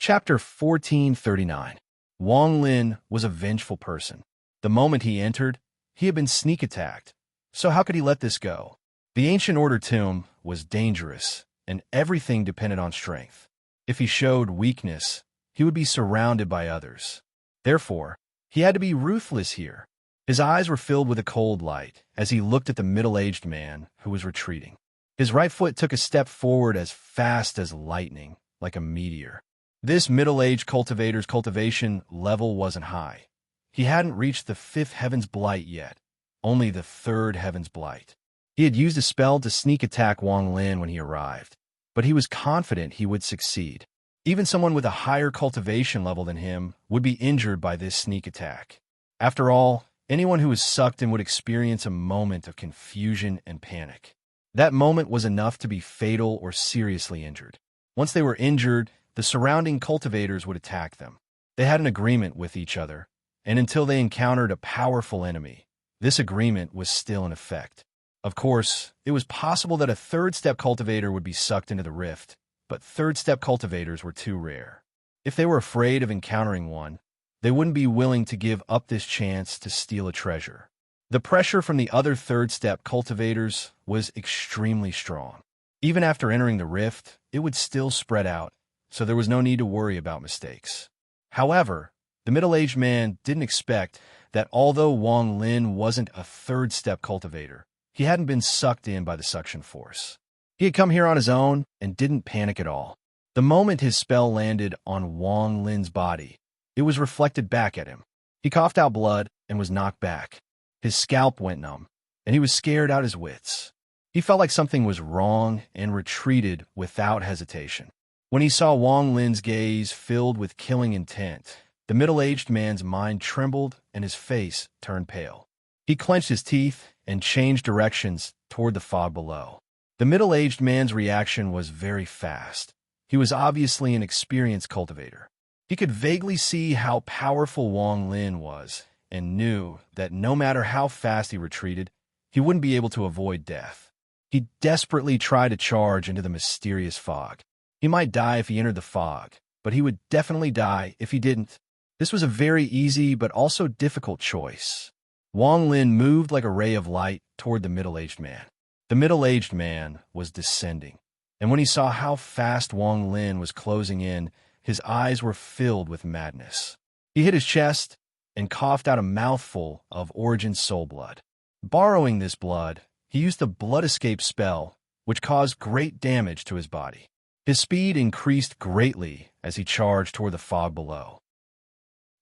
Chapter 1439. Wang Lin was a vengeful person. The moment he entered, he had been sneak attacked. So how could he let this go? The Ancient Order tomb was dangerous, and everything depended on strength. If he showed weakness, he would be surrounded by others. Therefore, he had to be ruthless here. His eyes were filled with a cold light as he looked at the middle-aged man who was retreating. His right foot took a step forward as fast as lightning, like a meteor. This middle-aged cultivator's cultivation level wasn't high. He hadn't reached the 5th Heaven's Blight yet, only the 3rd Heaven's Blight. He had used a spell to sneak attack Wang Lin when he arrived, but he was confident he would succeed. Even someone with a higher cultivation level than him would be injured by this sneak attack. After all, anyone who was sucked in would experience a moment of confusion and panic. That moment was enough to be fatal or seriously injured. Once they were injured, the surrounding cultivators would attack them. They had an agreement with each other, and until they encountered a powerful enemy, this agreement was still in effect. Of course, it was possible that a 3rd step cultivator would be sucked into the rift, but 3rd step cultivators were too rare. If they were afraid of encountering one, they wouldn't be willing to give up this chance to steal a treasure. The pressure from the other 3rd step cultivators was extremely strong. Even after entering the rift, it would still spread out, so there was no need to worry about mistakes. However, the middle-aged man didn't expect that although Wang Lin wasn't a 3rd step cultivator, he hadn't been sucked in by the suction force. He had come here on his own and didn't panic at all. The moment his spell landed on Wang Lin's body, it was reflected back at him. He coughed out blood and was knocked back. His scalp went numb, and he was scared out his wits. He felt like something was wrong and retreated without hesitation. When he saw Wang Lin's gaze filled with killing intent, the middle-aged man's mind trembled and his face turned pale. He clenched his teeth and changed directions toward the fog below. The middle-aged man's reaction was very fast. He was obviously an experienced cultivator. He could vaguely see how powerful Wang Lin was and knew that no matter how fast he retreated, he wouldn't be able to avoid death. He desperately tried to charge into the mysterious fog. He might die if he entered the fog, but he would definitely die if he didn't. This was a very easy but also difficult choice. Wang Lin moved like a ray of light toward the middle-aged man. The middle-aged man was descending, and when he saw how fast Wang Lin was closing in, his eyes were filled with madness. He hit his chest and coughed out a mouthful of Origin soul blood. Borrowing this blood, he used the blood escape spell, which caused great damage to his body. His speed increased greatly as he charged toward the fog below.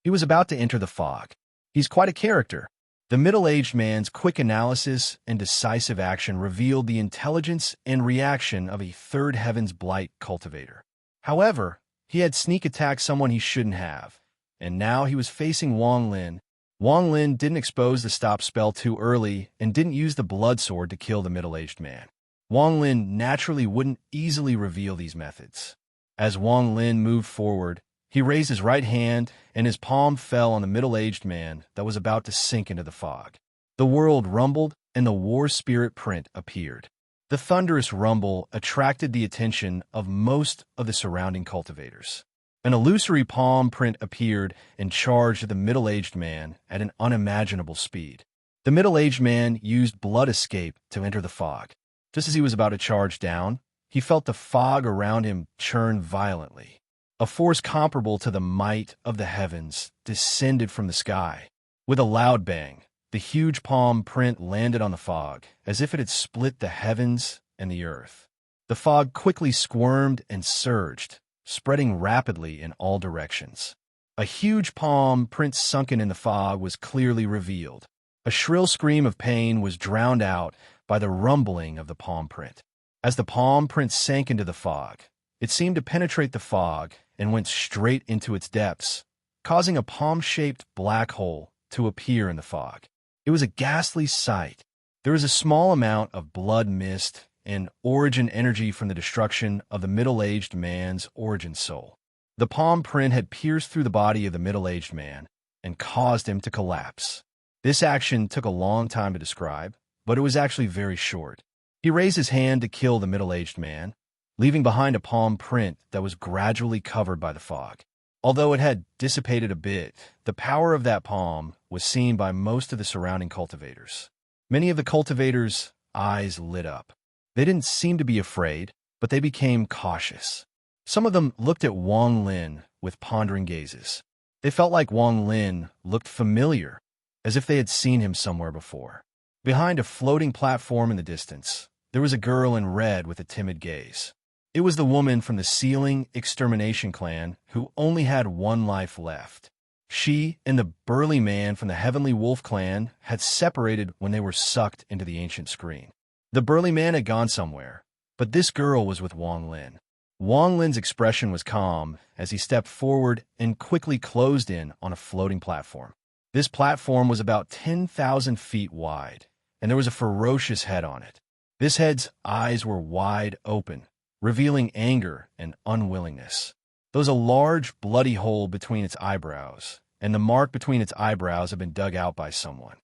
He was about to enter the fog. He's quite a character. The middle-aged man's quick analysis and decisive action revealed the intelligence and reaction of a 3rd Heaven's Blight cultivator. However, he had sneak attacked someone he shouldn't have, and now he was facing Wang Lin. Wang Lin didn't expose the stop spell too early and didn't use the blood sword to kill the middle-aged man. Wang Lin naturally wouldn't easily reveal these methods. As Wang Lin moved forward, he raised his right hand, and his palm fell on the middle-aged man that was about to sink into the fog. The world rumbled, and the war spirit print appeared. The thunderous rumble attracted the attention of most of the surrounding cultivators. An illusory palm print appeared and charged the middle-aged man at an unimaginable speed. The middle-aged man used blood escape to enter the fog. Just as he was about to charge down, he felt the fog around him churn violently. A force comparable to the might of the heavens descended from the sky. With a loud bang, the huge palm print landed on the fog, as if it had split the heavens and the earth. The fog quickly squirmed and surged, spreading rapidly in all directions. A huge palm print sunken in the fog was clearly revealed. A shrill scream of pain was drowned out by the rumbling of the palm print. As the palm print sank into the fog, it seemed to penetrate the fog and went straight into its depths, causing a palm-shaped black hole to appear in the fog. It was a ghastly sight. There was a small amount of blood mist and origin energy from the destruction of the middle-aged man's origin soul. The palm print had pierced through the body of the middle-aged man and caused him to collapse. This action took a long time to describe, but it was actually very short. He raised his hand to kill the middle-aged man. leaving behind a palm print that was gradually covered by the fog. Although it had dissipated a bit, the power of that palm was seen by most of the surrounding cultivators. Many of the cultivators' eyes lit up. They didn't seem to be afraid, but they became cautious. Some of them looked at Wang Lin with pondering gazes. They felt like Wang Lin looked familiar, as if they had seen him somewhere before. Behind a floating platform in the distance, there was a girl in red with a timid gaze. It was the woman from the Ceiling Extermination clan who only had one life left. She and the burly man from the Heavenly Wolf clan had separated when they were sucked into the ancient screen. The burly man had gone somewhere, but this girl was with Wang Lin. Wang Lin's expression was calm as he stepped forward and quickly closed in on a floating platform. This platform was about 10,000 feet wide, and there was a ferocious head on it. This head's eyes were wide open, revealing anger and unwillingness. There was a large, bloody hole between its eyebrows, and the mark between its eyebrows had been dug out by someone.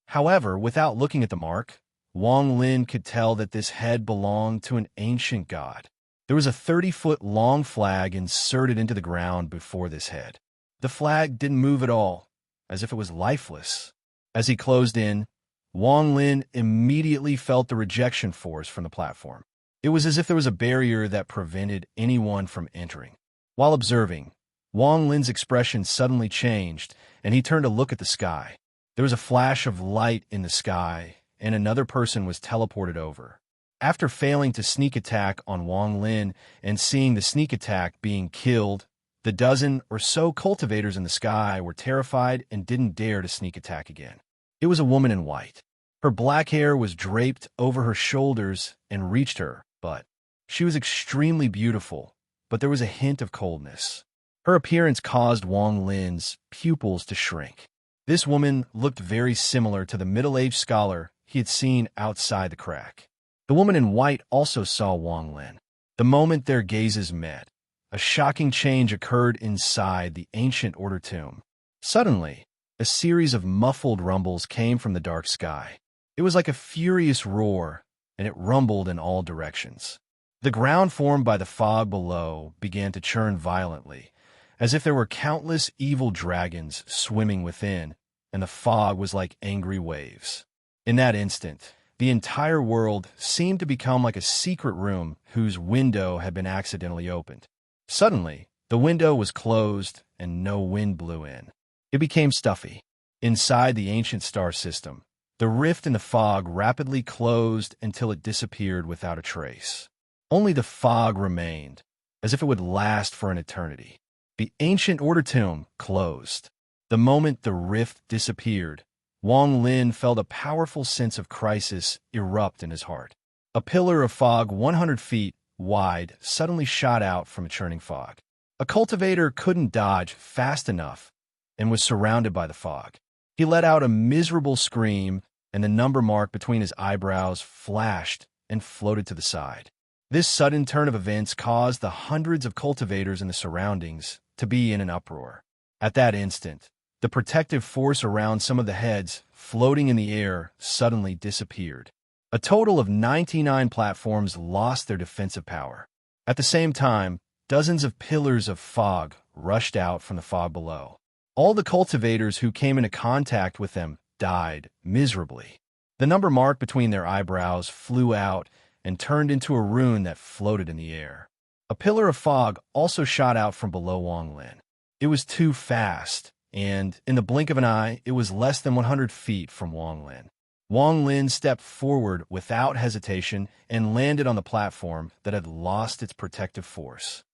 However, without looking at the mark, Wang Lin could tell that this head belonged to an ancient god. There was a 30-foot-long flag inserted into the ground before this head. The flag didn't move at all, as if it was lifeless. As he closed in, Wang Lin immediately felt the rejection force from the platform. It was as if there was a barrier that prevented anyone from entering. While observing, Wang Lin's expression suddenly changed, and he turned to look at the sky. There was a flash of light in the sky, and another person was teleported over. After failing to sneak attack on Wang Lin and seeing the sneak attack being killed, the dozen or so cultivators in the sky were terrified and didn't dare to sneak attack again. It was a woman in white. Her black hair was draped over her shoulders and reached her, but she was extremely beautiful, but there was a hint of coldness. Her appearance caused Wang Lin's pupils to shrink. This woman looked very similar to the middle-aged scholar he had seen outside the crack. The woman in white also saw Wang Lin. The moment their gazes met, a shocking change occurred inside the ancient order tomb. Suddenly, a series of muffled rumbles came from the dark sky. It was like a furious roar, and it rumbled in all directions. The ground formed by the fog below began to churn violently, as if there were countless evil dragons swimming within, and the fog was like angry waves. In that instant, the entire world seemed to become like a secret room whose window had been accidentally opened. Suddenly, the window was closed and no wind blew in. It became stuffy. Inside the ancient star system, the rift in the fog rapidly closed until it disappeared without a trace. Only the fog remained, as if it would last for an eternity. The ancient order tomb closed. The moment the rift disappeared, Wang Lin felt a powerful sense of crisis erupt in his heart. A pillar of fog 100 feet wide suddenly shot out from a churning fog. A cultivator couldn't dodge fast enough and was surrounded by the fog. He let out a miserable scream, and the number mark between his eyebrows flashed and floated to the side. This sudden turn of events caused the hundreds of cultivators in the surroundings to be in an uproar. At that instant, the protective force around some of the heads floating in the air suddenly disappeared. A total of 99 platforms lost their defensive power. At the same time, dozens of pillars of fog rushed out from the fog below. All the cultivators who came into contact with them died miserably. The number mark between their eyebrows flew out and turned into a rune that floated in the air. A pillar of fog also shot out from below Wang Lin. It was too fast, and in the blink of an eye, it was less than 100 feet from Wang Lin. Wang Lin stepped forward without hesitation and landed on the platform that had lost its protective force.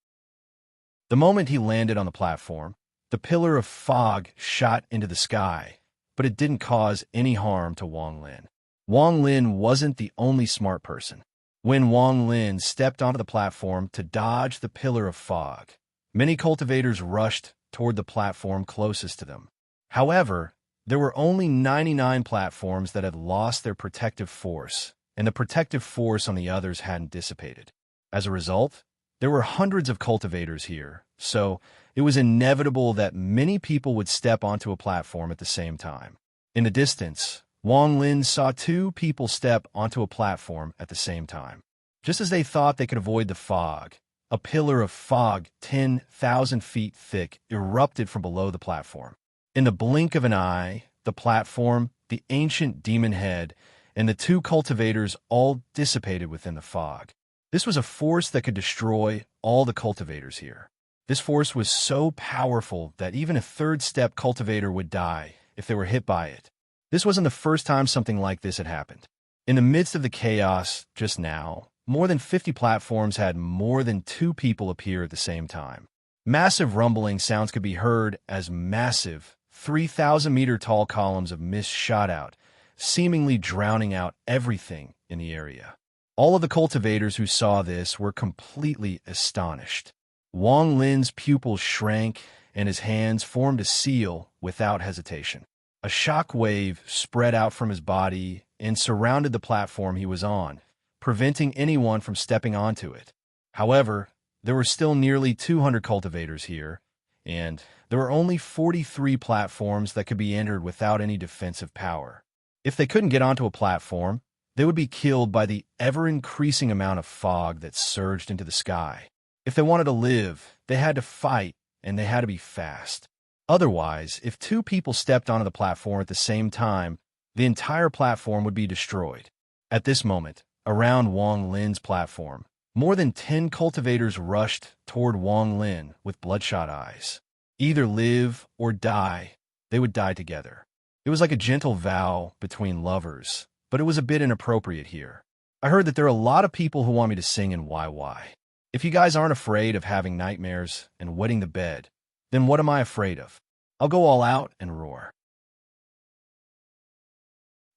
The moment he landed on the platform, the pillar of fog shot into the sky, but it didn't cause any harm to Wang Lin. Wang Lin wasn't the only smart person. When Wang Lin stepped onto the platform to dodge the pillar of fog, many cultivators rushed toward the platform closest to them. However, there were only 99 platforms that had lost their protective force, and the protective force on the others hadn't dissipated. As a result, there were hundreds of cultivators here, so it was inevitable that many people would step onto a platform at the same time. In the distance, Wang Lin saw two people step onto a platform at the same time. Just as they thought they could avoid the fog, a pillar of fog 10,000 feet thick erupted from below the platform. In the blink of an eye, the platform, the ancient demon head, and the two cultivators all dissipated within the fog. This was a force that could destroy all the cultivators here. This force was so powerful that even a third-step cultivator would die if they were hit by it. This wasn't the first time something like this had happened. In the midst of the chaos just now, more than 50 platforms had more than 2 people appear at the same time. Massive rumbling sounds could be heard as massive, 3,000-meter-tall columns of mist shot out, seemingly drowning out everything in the area. All of the cultivators who saw this were completely astonished. Wang Lin's pupils shrank, and his hands formed a seal without hesitation. A shock wave spread out from his body and surrounded the platform he was on, preventing anyone from stepping onto it. However, there were still nearly 200 cultivators here, and there were only 43 platforms that could be entered without any defensive power. If they couldn't get onto a platform, they would be killed by the ever-increasing amount of fog that surged into the sky. If they wanted to live, they had to fight, and they had to be fast. Otherwise, if 2 people stepped onto the platform at the same time, the entire platform would be destroyed. At this moment, around Wang Lin's platform, more than 10 cultivators rushed toward Wang Lin with bloodshot eyes. Either live or die, they would die together. It was like a gentle vow between lovers, but it was a bit inappropriate here. I heard that there are a lot of people who want me to sing in YY. If you guys aren't afraid of having nightmares and wetting the bed, then what am I afraid of? I'll go all out and roar.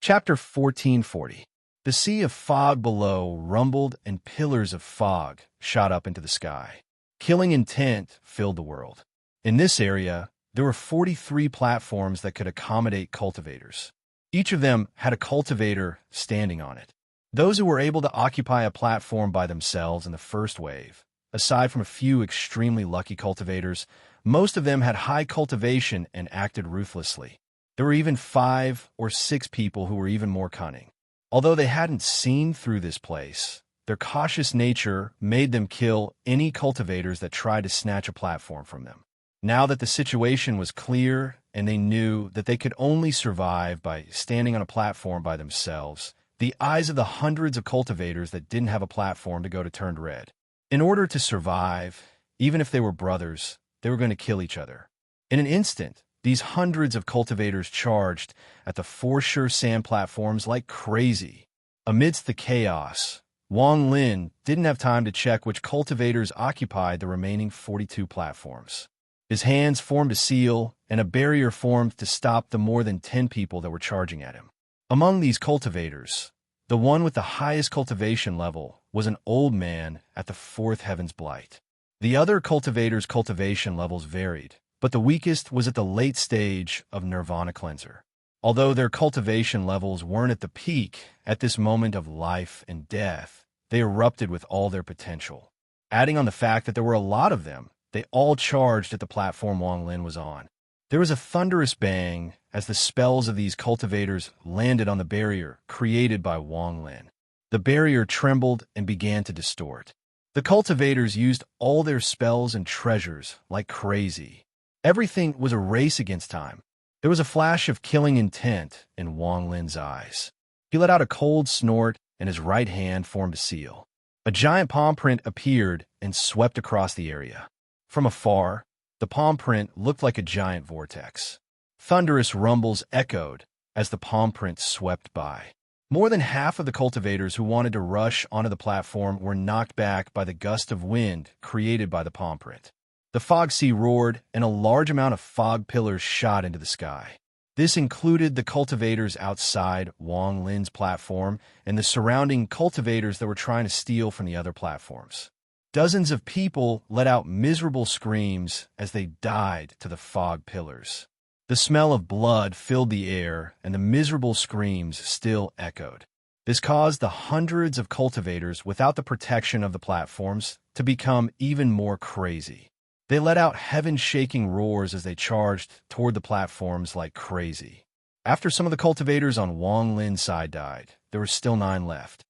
Chapter 1440. The sea of fog below rumbled and pillars of fog shot up into the sky. Killing intent filled the world. In this area, there were 43 platforms that could accommodate cultivators. Each of them had a cultivator standing on it. Those who were able to occupy a platform by themselves in the first wave, aside from a few extremely lucky cultivators, most of them had high cultivation and acted ruthlessly. There were even 5 or 6 people who were even more cunning. Although they hadn't seen through this place, their cautious nature made them kill any cultivators that tried to snatch a platform from them. Now that the situation was clear and they knew that they could only survive by standing on a platform by themselves, the eyes of the hundreds of cultivators that didn't have a platform to go to turned red. In order to survive, even if they were brothers, they were going to kill each other. In an instant, these hundreds of cultivators charged at the 4 sure sand platforms like crazy. Amidst the chaos, Wang Lin didn't have time to check which cultivators occupied the remaining 42 platforms. His hands formed a seal, and a barrier formed to stop the more than 10 people that were charging at him. Among these cultivators, the one with the highest cultivation level was an old man at the 4th Heaven's Blight. The other cultivators' cultivation levels varied, but the weakest was at the late stage of Nirvana Cleanser. Although their cultivation levels weren't at the peak at this moment of life and death, they erupted with all their potential. Adding on the fact that there were a lot of them, they all charged at the platform Wang Lin was on. There was a thunderous bang as the spells of these cultivators landed on the barrier created by Wang Lin. The barrier trembled and began to distort. The cultivators used all their spells and treasures like crazy. Everything was a race against time. There was a flash of killing intent in Wang Lin's eyes. He let out a cold snort, and his right hand formed a seal. A giant palm print appeared and swept across the area. From afar, the palm print looked like a giant vortex. Thunderous rumbles echoed as the palm print swept by. More than half of the cultivators who wanted to rush onto the platform were knocked back by the gust of wind created by the palm print. The fog sea roared, and a large amount of fog pillars shot into the sky. This included the cultivators outside Wang Lin's platform and the surrounding cultivators that were trying to steal from the other platforms. Dozens of people let out miserable screams as they died to the fog pillars. The smell of blood filled the air, and the miserable screams still echoed. This caused the hundreds of cultivators without the protection of the platforms to become even more crazy. They let out heaven-shaking roars as they charged toward the platforms like crazy. After some of the cultivators on Wang Lin's side died, there were still 9 left.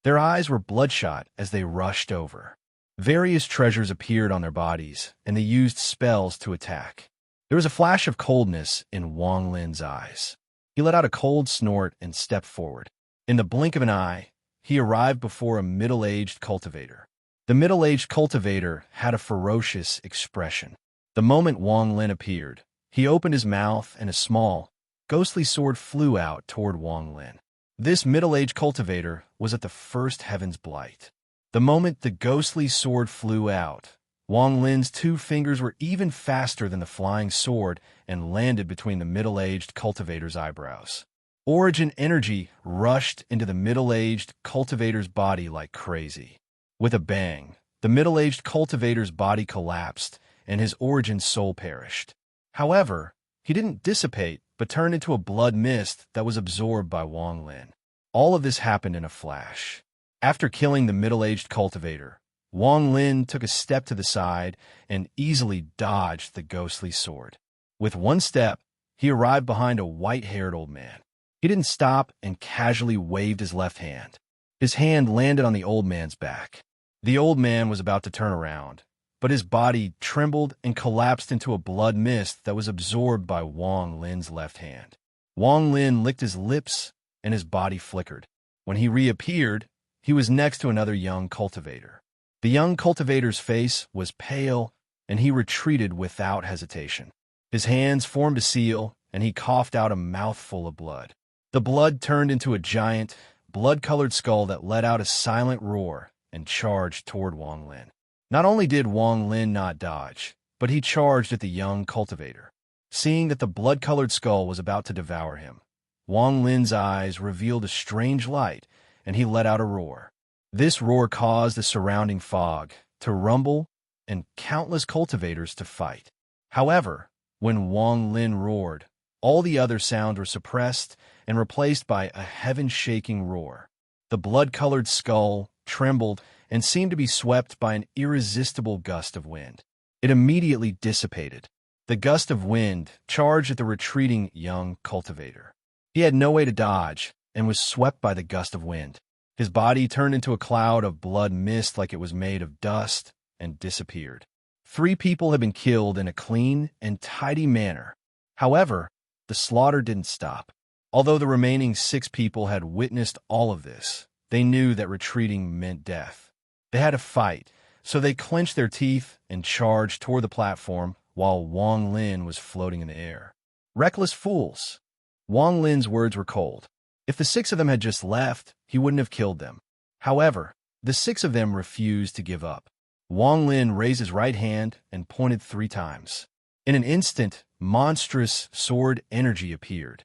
Their eyes were bloodshot as they rushed over. Various treasures appeared on their bodies, and they used spells to attack. There was a flash of coldness in Wang Lin's eyes. He let out a cold snort and stepped forward. In the blink of an eye, he arrived before a middle-aged cultivator. The middle-aged cultivator had a ferocious expression. The moment Wang Lin appeared, he opened his mouth and a small, ghostly sword flew out toward Wang Lin. This middle-aged cultivator was at the first heaven's blight. The moment the ghostly sword flew out, Wang Lin's 2 fingers were even faster than the flying sword and landed between the middle-aged cultivator's eyebrows. Origin energy rushed into the middle-aged cultivator's body like crazy. With a bang, the middle-aged cultivator's body collapsed and his origin soul perished. However, he didn't dissipate but turned into a blood mist that was absorbed by Wang Lin. All of this happened in a flash. After killing the middle-aged cultivator, Wang Lin took a step to the side and easily dodged the ghostly sword. With one step, he arrived behind a white-haired old man. He didn't stop and casually waved his left hand. His hand landed on the old man's back. The old man was about to turn around, but his body trembled and collapsed into a blood mist that was absorbed by Wang Lin's left hand. Wang Lin licked his lips and his body flickered. When he reappeared, he was next to another young cultivator. The young cultivator's face was pale, and he retreated without hesitation. His hands formed a seal, and he coughed out a mouthful of blood. The blood turned into a giant, blood-colored skull that let out a silent roar and charged toward Wang Lin. Not only did Wang Lin not dodge, but he charged at the young cultivator. Seeing that the blood-colored skull was about to devour him, Wang Lin's eyes revealed a strange light, and he let out a roar. This roar caused the surrounding fog to rumble and countless cultivators to fight. However, when Wang Lin roared, all the other sounds were suppressed and replaced by a heaven-shaking roar. The blood-colored skull trembled and seemed to be swept by an irresistible gust of wind. It immediately dissipated. The gust of wind charged at the retreating young cultivator. He had no way to dodge and was swept by the gust of wind. His body turned into a cloud of blood mist like it was made of dust and disappeared. 3 people had been killed in a clean and tidy manner. However, the slaughter didn't stop. Although the remaining 6 people had witnessed all of this, they knew that retreating meant death. They had to fight, so they clenched their teeth and charged toward the platform while Wang Lin was floating in the air. Reckless fools! Wang Lin's words were cold. If the 6 of them had just left, he wouldn't have killed them. However, the 6 of them refused to give up. Wang Lin raised his right hand and pointed 3 times. In an instant, monstrous sword energy appeared.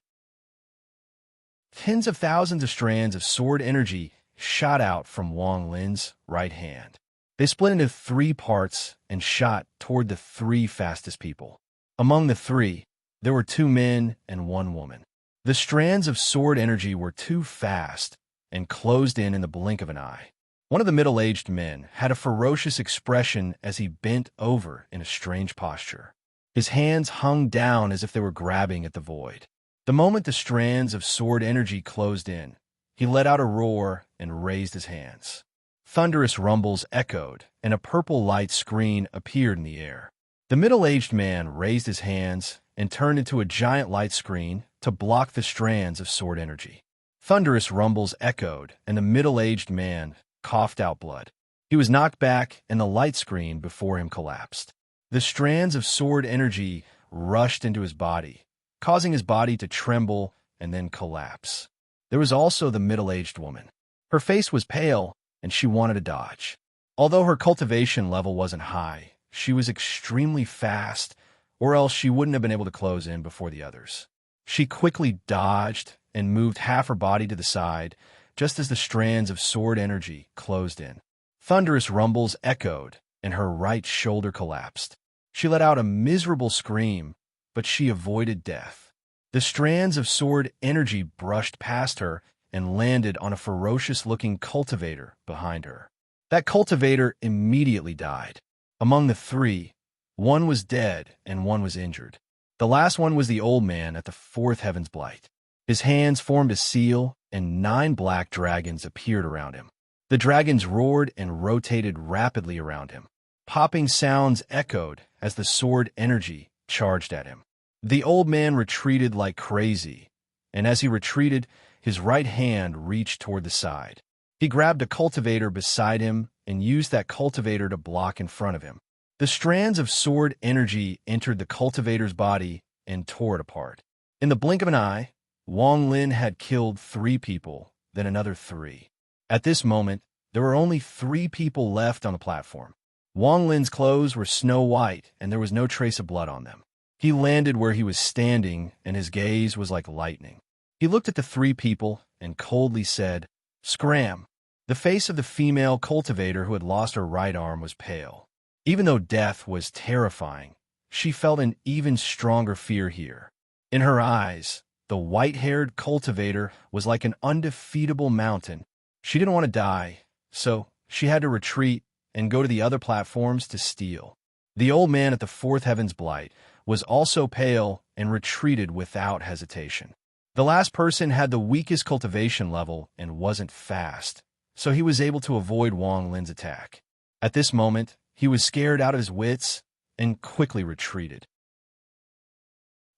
Tens of thousands of strands of sword energy shot out from Wang Lin's right hand. They split into 3 parts and shot toward the 3 fastest people. Among the 3, there were 2 men and 1 woman. The strands of sword energy were too fast and closed in the blink of an eye. One of the middle-aged men had a ferocious expression as he bent over in a strange posture. His hands hung down as if they were grabbing at the void. The moment the strands of sword energy closed in, he let out a roar and raised his hands. Thunderous rumbles echoed, and a purple light screen appeared in the air. The middle-aged man raised his hands and turned into a giant light screen to block the strands of sword energy. Thunderous rumbles echoed, and the middle-aged man coughed out blood. He was knocked back, and the light screen before him collapsed. The strands of sword energy rushed into his body, causing his body to tremble and then collapse. There was also the middle-aged woman. Her face was pale, and she wanted to dodge. Although her cultivation level wasn't high, she was extremely fast, or else she wouldn't have been able to close in before the others. She quickly dodged and moved half her body to the side, just as the strands of sword energy closed in. Thunderous rumbles echoed, and her right shoulder collapsed. She let out a miserable scream, but she avoided death. The strands of sword energy brushed past her and landed on a ferocious-looking cultivator behind her. That cultivator immediately died. Among the 3, 1 was dead and 1 was injured. The last one was the old man at the 4th heaven's blight. His hands formed a seal, and 9 black dragons appeared around him. The dragons roared and rotated rapidly around him. Popping sounds echoed as the sword energy charged at him. The old man retreated like crazy, and as he retreated, his right hand reached toward the side. He grabbed a cultivator beside him and used that cultivator to block in front of him. The strands of sword energy entered the cultivator's body and tore it apart. In the blink of an eye, Wang Lin had killed 3 people, then another 3. At this moment, there were only 3 people left on the platform. Wang Lin's clothes were snow white, and there was no trace of blood on them. He landed where he was standing, and his gaze was like lightning. He looked at the 3 people and coldly said, "Scram." The face of the female cultivator who had lost her right arm was pale. Even though death was terrifying, she felt an even stronger fear here. In her eyes, the white-haired cultivator was like an undefeatable mountain. She didn't want to die, so she had to retreat and go to the other platforms to steal. The old man at the 4th Heaven's Blight was also pale and retreated without hesitation. The last person had the weakest cultivation level and wasn't fast, so he was able to avoid Wang Lin's attack. At this moment, he was scared out of his wits and quickly retreated.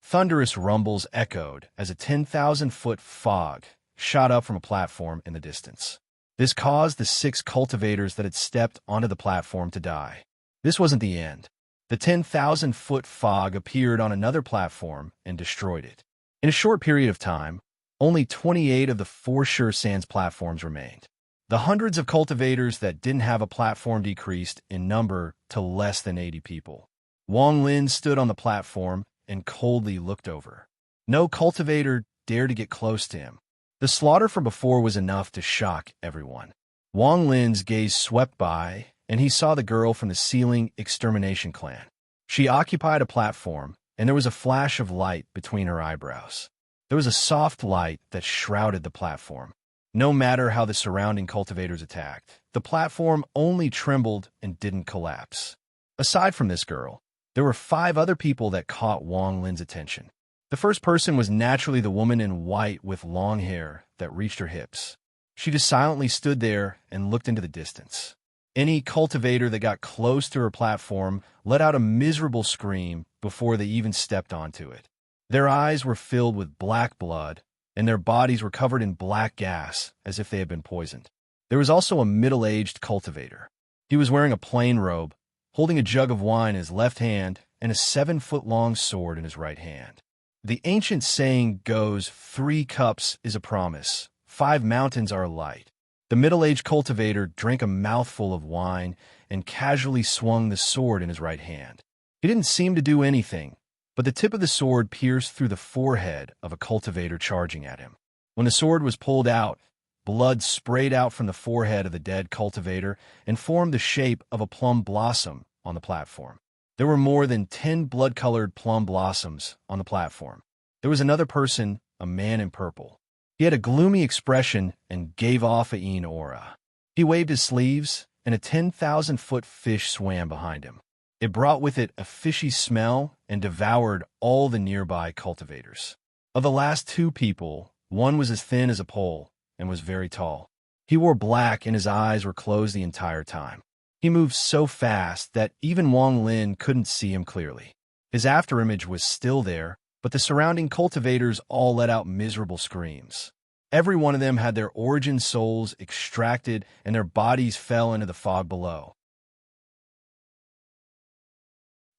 Thunderous rumbles echoed as a 10,000-foot fog shot up from a platform in the distance. This caused the 6 cultivators that had stepped onto the platform to die. This wasn't the end. The 10,000-foot fog appeared on another platform and destroyed it. In a short period of time, only 28 of the 4 Sure Sands platforms remained. The hundreds of cultivators that didn't have a platform decreased in number to less than 80 people. Wang Lin stood on the platform and coldly looked over. No cultivator dared to get close to him. The slaughter from before was enough to shock everyone. Wang Lin's gaze swept by, and he saw the girl from the ceiling extermination clan. She occupied a platform, and there was a flash of light between her eyebrows. There was a soft light that shrouded the platform. No matter how the surrounding cultivators attacked, the platform only trembled and didn't collapse. Aside from this girl, there were 5 other people that caught Wang Lin's attention. The first person was naturally the woman in white with long hair that reached her hips. She just silently stood there and looked into the distance. Any cultivator that got close to her platform let out a miserable scream before they even stepped onto it. Their eyes were filled with black blood, and their bodies were covered in black gas as if they had been poisoned. There was also a middle-aged cultivator. He was wearing a plain robe, holding a jug of wine in his left hand and a 7-foot-long sword in his right hand. The ancient saying goes, 3 cups is a promise, 5 mountains are a light. The middle-aged cultivator drank a mouthful of wine and casually swung the sword in his right hand. He didn't seem to do anything, but the tip of the sword pierced through the forehead of a cultivator charging at him. When the sword was pulled out, blood sprayed out from the forehead of the dead cultivator and formed the shape of a plum blossom on the platform. There were more than 10 blood-colored plum blossoms on the platform. There was another person, a man in purple. He had a gloomy expression and gave off a Yin aura. He waved his sleeves, and a 10,000-foot fish swam behind him. It brought with it a fishy smell and devoured all the nearby cultivators. Of the last 2 people, one was as thin as a pole and was very tall. He wore black and his eyes were closed the entire time. He moved so fast that even Wang Lin couldn't see him clearly. His afterimage was still there, but the surrounding cultivators all let out miserable screams. Every one of them had their origin souls extracted and their bodies fell into the fog below.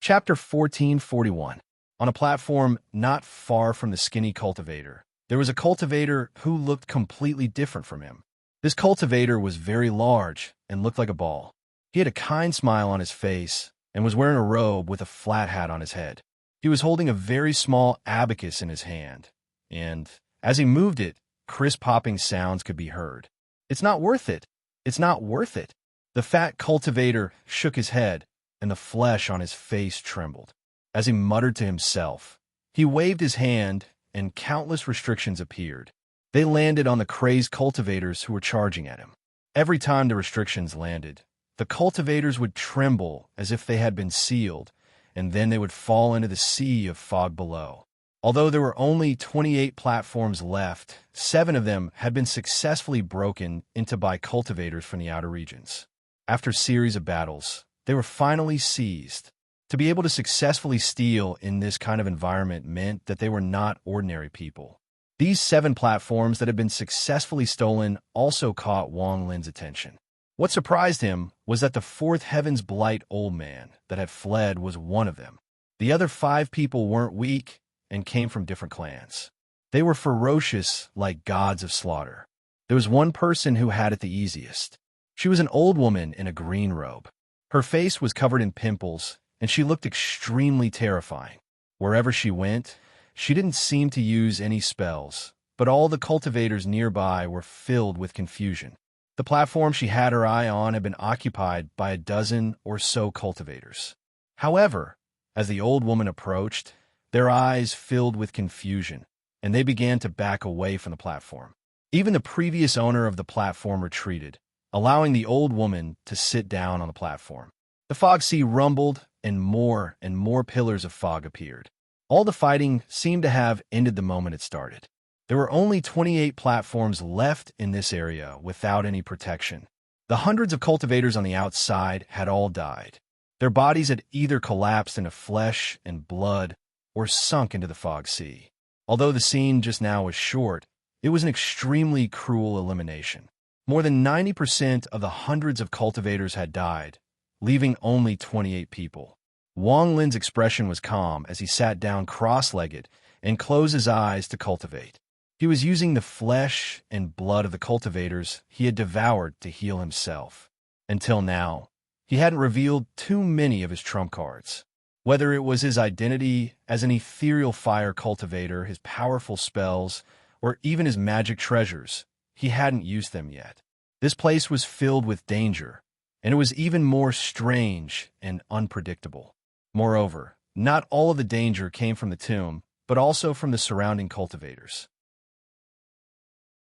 Chapter 1441. On a platform not far from the skinny cultivator, there was a cultivator who looked completely different from him. This cultivator was very large and looked like a ball. He had a kind smile on his face and was wearing a robe with a flat hat on his head. He was holding a very small abacus in his hand, and as he moved it, crisp popping sounds could be heard. "It's not worth it. It's not worth it." The fat cultivator shook his head, and the flesh on his face trembled. As he muttered to himself, he waved his hand, and countless restrictions appeared. They landed on the crazed cultivators who were charging at him. Every time the restrictions landed, the cultivators would tremble as if they had been sealed, and then they would fall into the sea of fog below. Although there were only 28 platforms left, 7 of them had been successfully broken into by cultivators from the outer regions. After a series of battles, they were finally seized. To be able to successfully steal in this kind of environment meant that they were not ordinary people. These 7 platforms that had been successfully stolen also caught Wang Lin's attention. What surprised him was that the 4th Heaven's Blight old man that had fled was one of them. The other 5 people weren't weak and came from different clans. They were ferocious like gods of slaughter. There was one person who had it the easiest. She was an old woman in a green robe. Her face was covered in pimples, and she looked extremely terrifying. Wherever she went, she didn't seem to use any spells, but all the cultivators nearby were filled with confusion. The platform she had her eye on had been occupied by a dozen or so cultivators. However, as the old woman approached, their eyes filled with confusion, and they began to back away from the platform. Even the previous owner of the platform retreated, allowing the old woman to sit down on the platform. The fog sea rumbled, and more pillars of fog appeared. All the fighting seemed to have ended the moment it started. There were only 28 platforms left in this area without any protection. The hundreds of cultivators on the outside had all died. Their bodies had either collapsed into flesh and blood or sunk into the fog sea. Although the scene just now was short, it was an extremely cruel elimination. More than 90% of the hundreds of cultivators had died, leaving only 28 people. Wang Lin's expression was calm as he sat down cross-legged and closed his eyes to cultivate. He was using the flesh and blood of the cultivators he had devoured to heal himself. Until now, he hadn't revealed too many of his trump cards. Whether it was his identity as an ethereal fire cultivator, his powerful spells, or even his magic treasures, he hadn't used them yet. This place was filled with danger, and it was even more strange and unpredictable. Moreover, not all of the danger came from the tomb, but also from the surrounding cultivators.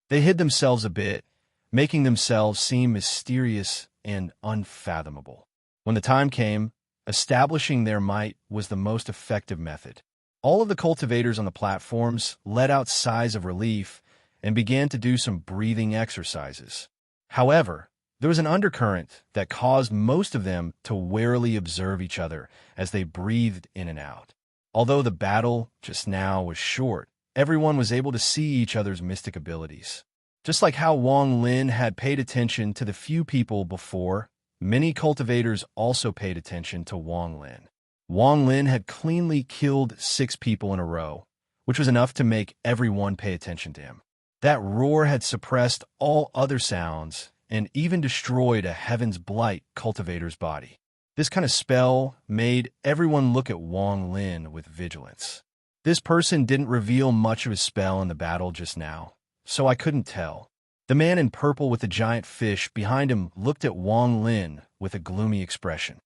They hid themselves a bit, making themselves seem mysterious and unfathomable. When the time came, establishing their might was the most effective method. All of the cultivators on the platforms let out sighs of relief and began to do some breathing exercises. However, there was an undercurrent that caused most of them to warily observe each other as they breathed in and out. Although the battle just now was short, everyone was able to see each other's mystic abilities. Just like how Wang Lin had paid attention to the few people before, many cultivators also paid attention to Wang Lin. Wang Lin had cleanly killed 6 people in a row, which was enough to make everyone pay attention to him. That roar had suppressed all other sounds and even destroyed a Heaven's Blight cultivator's body. This kind of spell made everyone look at Wang Lin with vigilance. This person didn't reveal much of his spell in the battle just now, so I couldn't tell. The man in purple with the giant fish behind him looked at Wang Lin with a gloomy expression.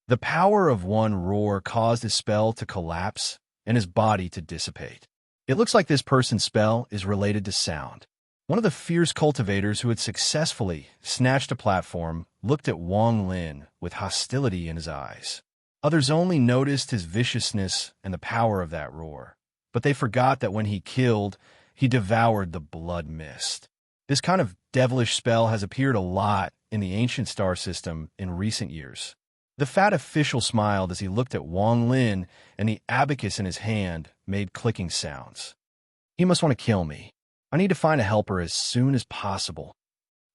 The power of one roar caused his spell to collapse and his body to dissipate. It looks like this person's spell is related to sound. One of the fierce cultivators who had successfully snatched a platform looked at Wang Lin with hostility in his eyes. Others only noticed his viciousness and the power of that roar, but they forgot that when he killed, he devoured the blood mist. This kind of devilish spell has appeared a lot in the ancient star system in recent years. The fat official smiled as he looked at Wang Lin, and the abacus in his hand made clicking sounds. He must want to kill me. I need to find a helper as soon as possible.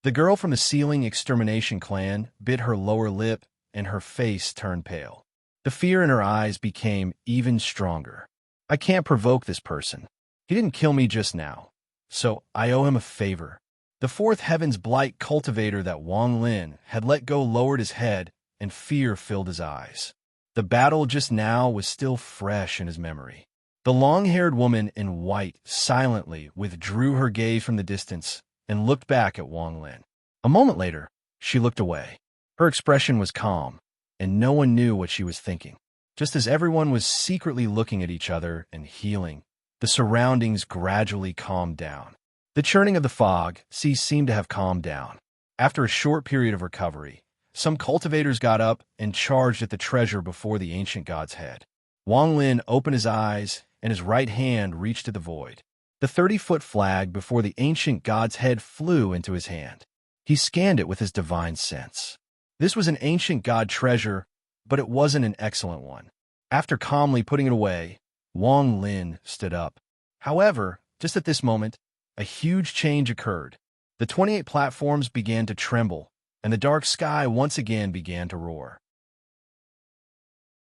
The girl from the Ceiling Extermination clan bit her lower lip, and her face turned pale. The fear in her eyes became even stronger. I can't provoke this person. He didn't kill me just now, so I owe him a favor. The 4th Heaven's Blight cultivator that Wang Lin had let go lowered his head, and fear filled his eyes. The battle just now was still fresh in his memory. The long-haired woman in white silently withdrew her gaze from the distance and looked back at Wang Lin. A moment later, she looked away. Her expression was calm, and no one knew what she was thinking. Just as everyone was secretly looking at each other and healing, the surroundings gradually calmed down. The churning of the fog seemed to have calmed down. After a short period of recovery, some cultivators got up and charged at the treasure before the ancient god's head. Wang Lin opened his eyes, and his right hand reached to the void. The 30-foot flag before the ancient god's head flew into his hand. He scanned it with his divine sense. This was an ancient god treasure, but it wasn't an excellent one. After calmly putting it away, Wang Lin stood up. However, just at this moment, a huge change occurred. The 28 platforms began to tremble, and the dark sky once again began to roar.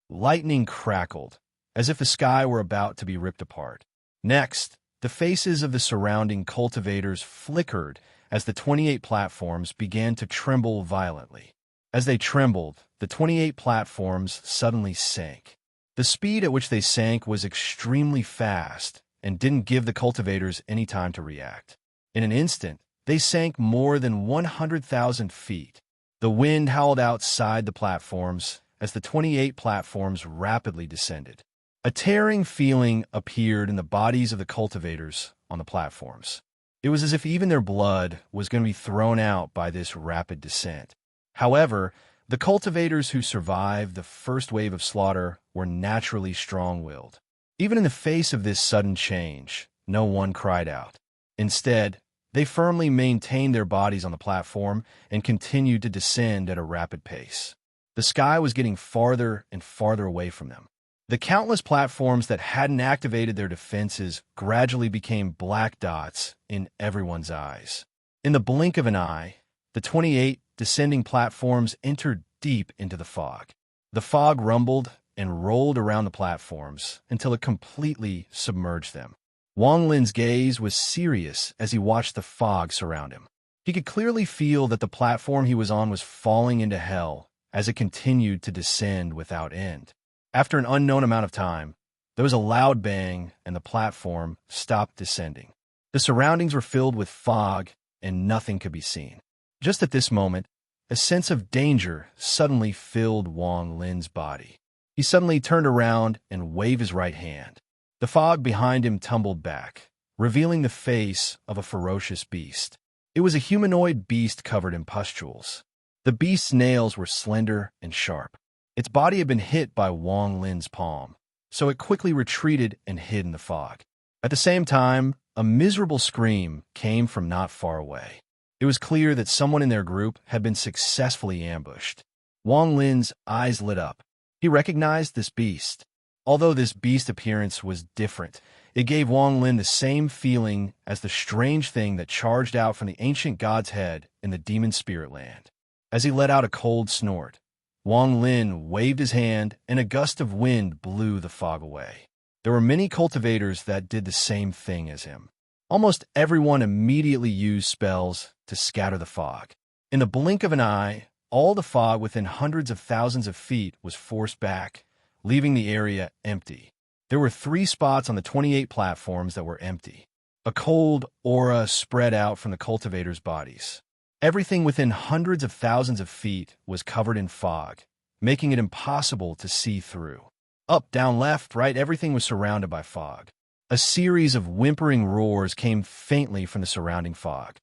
Lightning crackled, as if the sky were about to be ripped apart. Next, the faces of the surrounding cultivators flickered as the 28 platforms began to tremble violently. As they trembled, the 28 platforms suddenly sank. The speed at which they sank was extremely fast and didn't give the cultivators any time to react. In an instant, they sank more than 100,000 feet. The wind howled outside the platforms as the 28 platforms rapidly descended. A tearing feeling appeared in the bodies of the cultivators on the platforms. It was as if even their blood was going to be thrown out by this rapid descent. However, the cultivators who survived the first wave of slaughter were naturally strong-willed. Even in the face of this sudden change, no one cried out. Instead, they firmly maintained their bodies on the platform and continued to descend at a rapid pace. The sky was getting farther and farther away from them. The countless platforms that hadn't activated their defenses gradually became black dots in everyone's eyes. In the blink of an eye, the 28 descending platforms entered deep into the fog. The fog rumbled and rolled around the platforms until it completely submerged them. Wang Lin's gaze was serious as he watched the fog surround him. He could clearly feel that the platform he was on was falling into hell as it continued to descend without end. After an unknown amount of time, there was a loud bang and the platform stopped descending. The surroundings were filled with fog and nothing could be seen. Just at this moment, a sense of danger suddenly filled Wang Lin's body. He suddenly turned around and waved his right hand. The fog behind him tumbled back, revealing the face of a ferocious beast. It was a humanoid beast covered in pustules. The beast's nails were slender and sharp. Its body had been hit by Wang Lin's palm, so it quickly retreated and hid in the fog. At the same time, a miserable scream came from not far away. It was clear that someone in their group had been successfully ambushed. Wang Lin's eyes lit up. He recognized this beast. Although this beast appearance was different, it gave Wang Lin the same feeling as the strange thing that charged out from the ancient god's head in the demon spirit land. As he let out a cold snort, Wang Lin waved his hand and a gust of wind blew the fog away. There were many cultivators that did the same thing as him. Almost everyone immediately used spells to scatter the fog. In the blink of an eye, all the fog within hundreds of thousands of feet was forced back, leaving the area empty. There were 3 spots on the 28 platforms that were empty. A cold aura spread out from the cultivators' bodies. Everything within hundreds of thousands of feet was covered in fog, making it impossible to see through. Up, down, left, right, everything was surrounded by fog. A series of whimpering roars came faintly from the surrounding fog.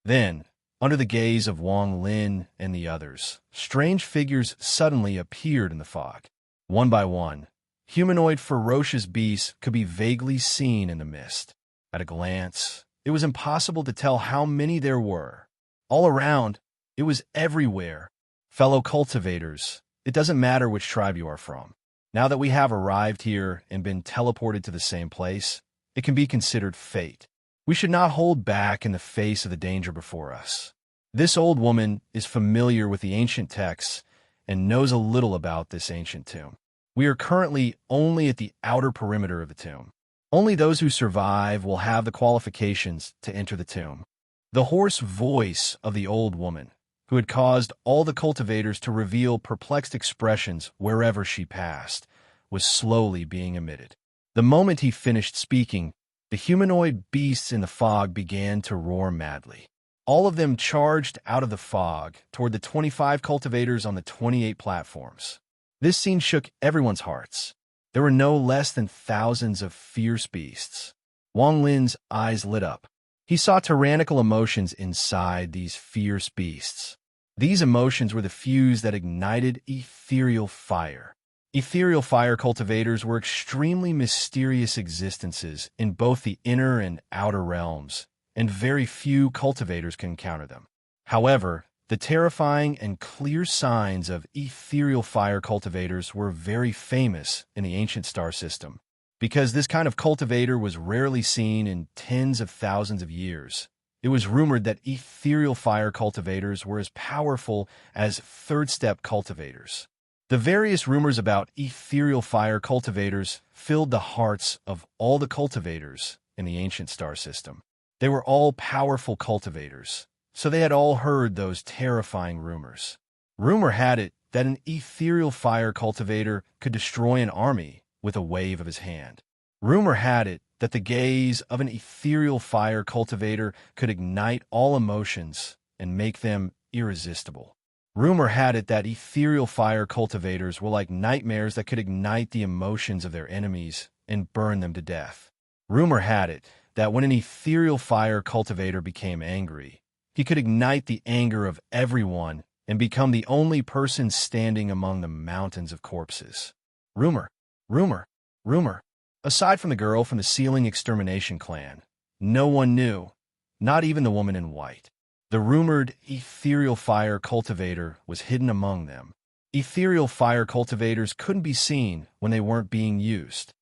Then, under the gaze of Wang Lin and the others, strange figures suddenly appeared in the fog. One by one, humanoid ferocious beasts could be vaguely seen in the mist. At a glance, it was impossible to tell how many there were. All around, it was everywhere. Fellow cultivators, it doesn't matter which tribe you are from. Now that we have arrived here and been teleported to the same place, it can be considered fate. We should not hold back in the face of the danger before us. This old woman is familiar with the ancient texts and knows a little about this ancient tomb. We are currently only at the outer perimeter of the tomb. Only those who survive will have the qualifications to enter the tomb. The hoarse voice of the old woman, who had caused all the cultivators to reveal perplexed expressions wherever she passed, was slowly being emitted. The moment he finished speaking, the humanoid beasts in the fog began to roar madly. All of them charged out of the fog toward the 25 cultivators on the 28 platforms. This scene shook everyone's hearts. There were no less than thousands of fierce beasts. Wang Lin's eyes lit up. He saw tyrannical emotions inside these fierce beasts. These emotions were the fuse that ignited ethereal fire. Ethereal fire cultivators were extremely mysterious existences in both the inner and outer realms, and very few cultivators can encounter them. However, the terrifying and clear signs of ethereal fire cultivators were very famous in the ancient star system, because this kind of cultivator was rarely seen in tens of thousands of years. It was rumored that ethereal fire cultivators were as powerful as third-step cultivators. The various rumors about ethereal fire cultivators filled the hearts of all the cultivators in the ancient star system. They were all powerful cultivators, so they had all heard those terrifying rumors. Rumor had it that an ethereal fire cultivator could destroy an army with a wave of his hand. Rumor had it that the gaze of an ethereal fire cultivator could ignite all emotions and make them irresistible. Rumor had it that ethereal fire cultivators were like nightmares that could ignite the emotions of their enemies and burn them to death. Rumor had it that when an ethereal fire cultivator became angry, he could ignite the anger of everyone and become the only person standing among the mountains of corpses. Rumor, rumor, rumor. Aside from the girl from the ceiling extermination clan, no one knew, not even the woman in white. The rumored ethereal fire cultivator was hidden among them. Ethereal fire cultivators couldn't be seen when they weren't being used.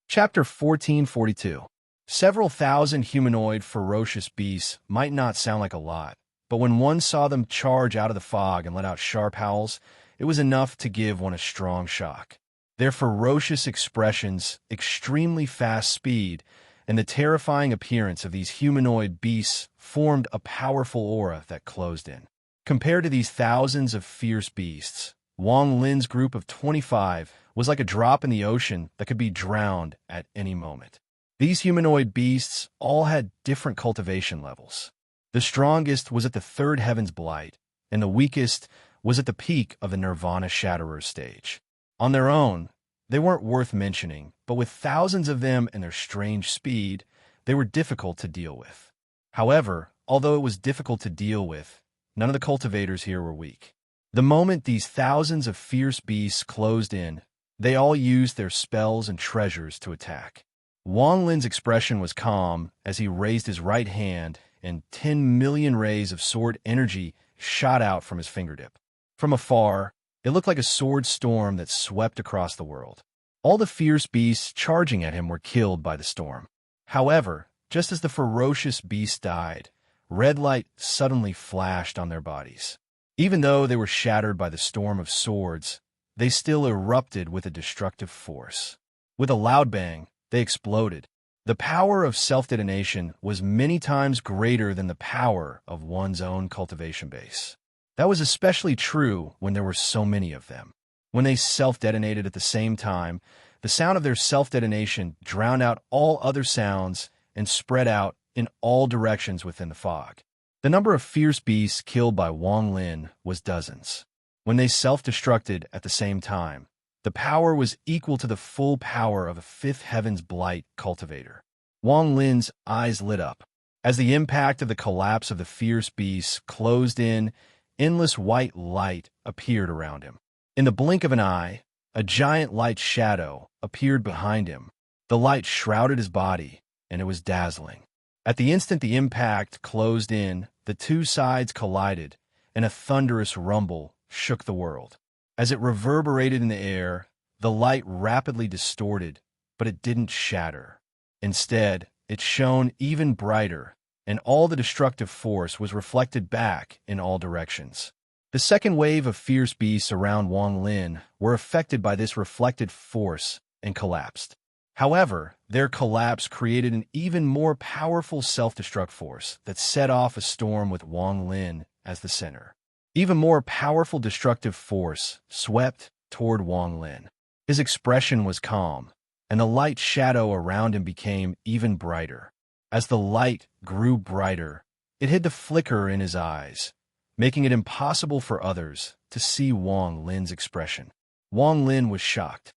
Chapter 1442. Several thousand humanoid ferocious beasts might not sound like a lot, but when one saw them charge out of the fog and let out sharp howls, it was enough to give one a strong shock. Their ferocious expressions, extremely fast speed, and the terrifying appearance of these humanoid beasts formed a powerful aura that closed in. Compared to these thousands of fierce beasts, Wang Lin's group of 25 was like a drop in the ocean that could be drowned at any moment. These humanoid beasts all had different cultivation levels. The strongest was at the third heaven's blight, and the weakest was at the peak of the Nirvana Shatterer stage. On their own, they weren't worth mentioning, but with thousands of them and their strange speed, they were difficult to deal with. However, although it was difficult to deal with, none of the cultivators here were weak. The moment these thousands of fierce beasts closed in, they all used their spells and treasures to attack. Wang Lin's expression was calm as he raised his right hand, and 10 million rays of sword energy shot out from his fingertip. From afar, it looked like a sword storm that swept across the world. All the fierce beasts charging at him were killed by the storm. However, just as the ferocious beasts died, red light suddenly flashed on their bodies. Even though they were shattered by the storm of swords, they still erupted with a destructive force. With a loud bang, they exploded. The power of self-detonation was many times greater than the power of one's own cultivation base. That was especially true when there were so many of them. When they self-detonated at the same time, the sound of their self-detonation drowned out all other sounds and spread out in all directions within the fog. The number of fierce beasts killed by Wang Lin was dozens. When they self-destructed at the same time, the power was equal to the full power of a fifth heaven's blight cultivator. Wang Lin's eyes lit up. As the impact of the collapse of the fierce beasts closed in, endless white light appeared around him. In the blink of an eye, a giant light shadow appeared behind him. The light shrouded his body, and it was dazzling. At the instant the impact closed in, the two sides collided, and a thunderous rumble shook the world. As it reverberated in the air, the light rapidly distorted, but it didn't shatter. Instead, it shone even brighter, and all the destructive force was reflected back in all directions. The second wave of fierce beasts around Wang Lin were affected by this reflected force and collapsed. However, their collapse created an even more powerful self-destruct force that set off a storm with Wang Lin as the center. Even more powerful destructive force swept toward Wang Lin. His expression was calm, and the light shadow around him became even brighter. As the light grew brighter, it hid the flicker in his eyes, making it impossible for others to see Wang Lin's expression. Wang Lin was shocked.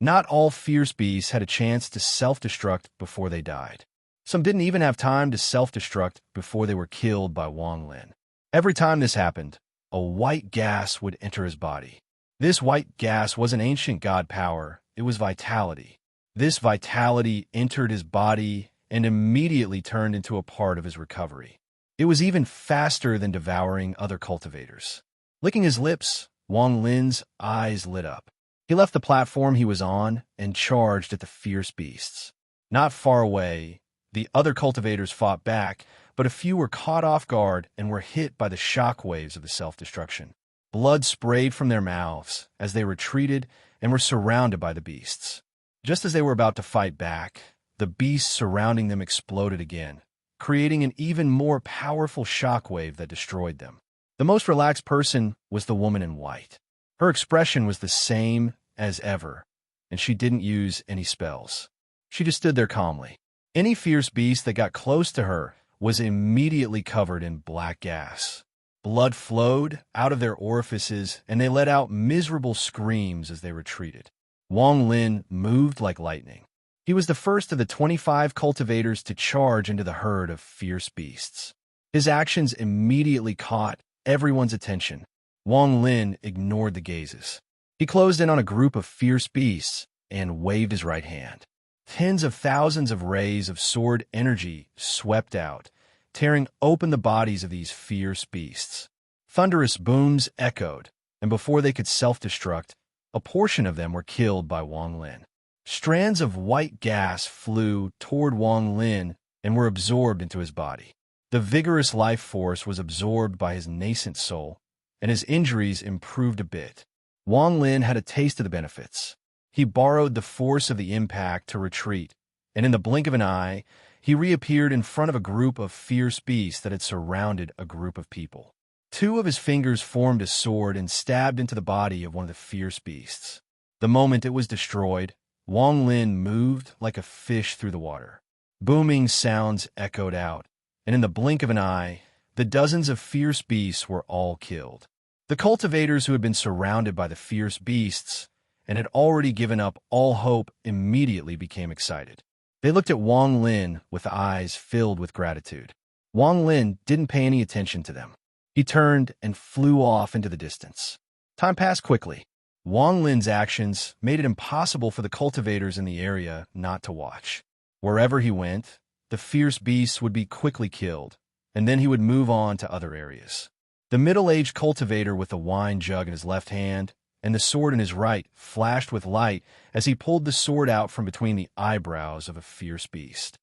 Not all fierce beasts had a chance to self-destruct before they died. Some didn't even have time to self-destruct before they were killed by Wang Lin. Every time this happened, a white gas would enter his body. This white gas wasn't ancient god power, it was vitality. This vitality entered his body and immediately turned into a part of his recovery. It was even faster than devouring other cultivators. Licking his lips, Wang Lin's eyes lit up. He left the platform he was on and charged at the fierce beasts. Not far away, the other cultivators fought back, but a few were caught off guard and were hit by the shock waves of the self-destruction. Blood sprayed from their mouths as they retreated and were surrounded by the beasts. Just as they were about to fight back, the beasts surrounding them exploded again, creating an even more powerful shockwave that destroyed them. The most relaxed person was the woman in white. Her expression was the same as ever, and she didn't use any spells. She just stood there calmly. Any fierce beast that got close to her was immediately covered in black gas. Blood flowed out of their orifices, and they let out miserable screams as they retreated. Wang Lin moved like lightning. He was the first of the 25 cultivators to charge into the herd of fierce beasts. His actions immediately caught everyone's attention. Wang Lin ignored the gazes. He closed in on a group of fierce beasts and waved his right hand. Tens of thousands of rays of sword energy swept out, tearing open the bodies of these fierce beasts. Thunderous booms echoed, and before they could self-destruct, a portion of them were killed by Wang Lin. Strands of white gas flew toward Wang Lin and were absorbed into his body. The vigorous life force was absorbed by his nascent soul, and his injuries improved a bit. Wang Lin had a taste of the benefits. He borrowed the force of the impact to retreat, and in the blink of an eye, he reappeared in front of a group of fierce beasts that had surrounded a group of people. Two of his fingers formed a sword and stabbed into the body of one of the fierce beasts. The moment it was destroyed, Wang Lin moved like a fish through the water. Booming sounds echoed out, and in the blink of an eye, the dozens of fierce beasts were all killed. The cultivators who had been surrounded by the fierce beasts and had already given up all hope immediately became excited. They looked at Wang Lin with eyes filled with gratitude. Wang Lin didn't pay any attention to them. He turned and flew off into the distance. Time passed quickly. Wang Lin's actions made it impossible for the cultivators in the area not to watch. Wherever he went, the fierce beasts would be quickly killed, and then he would move on to other areas. The middle-aged cultivator with the wine jug in his left hand and the sword in his right flashed with light as he pulled the sword out from between the eyebrows of a fierce beast.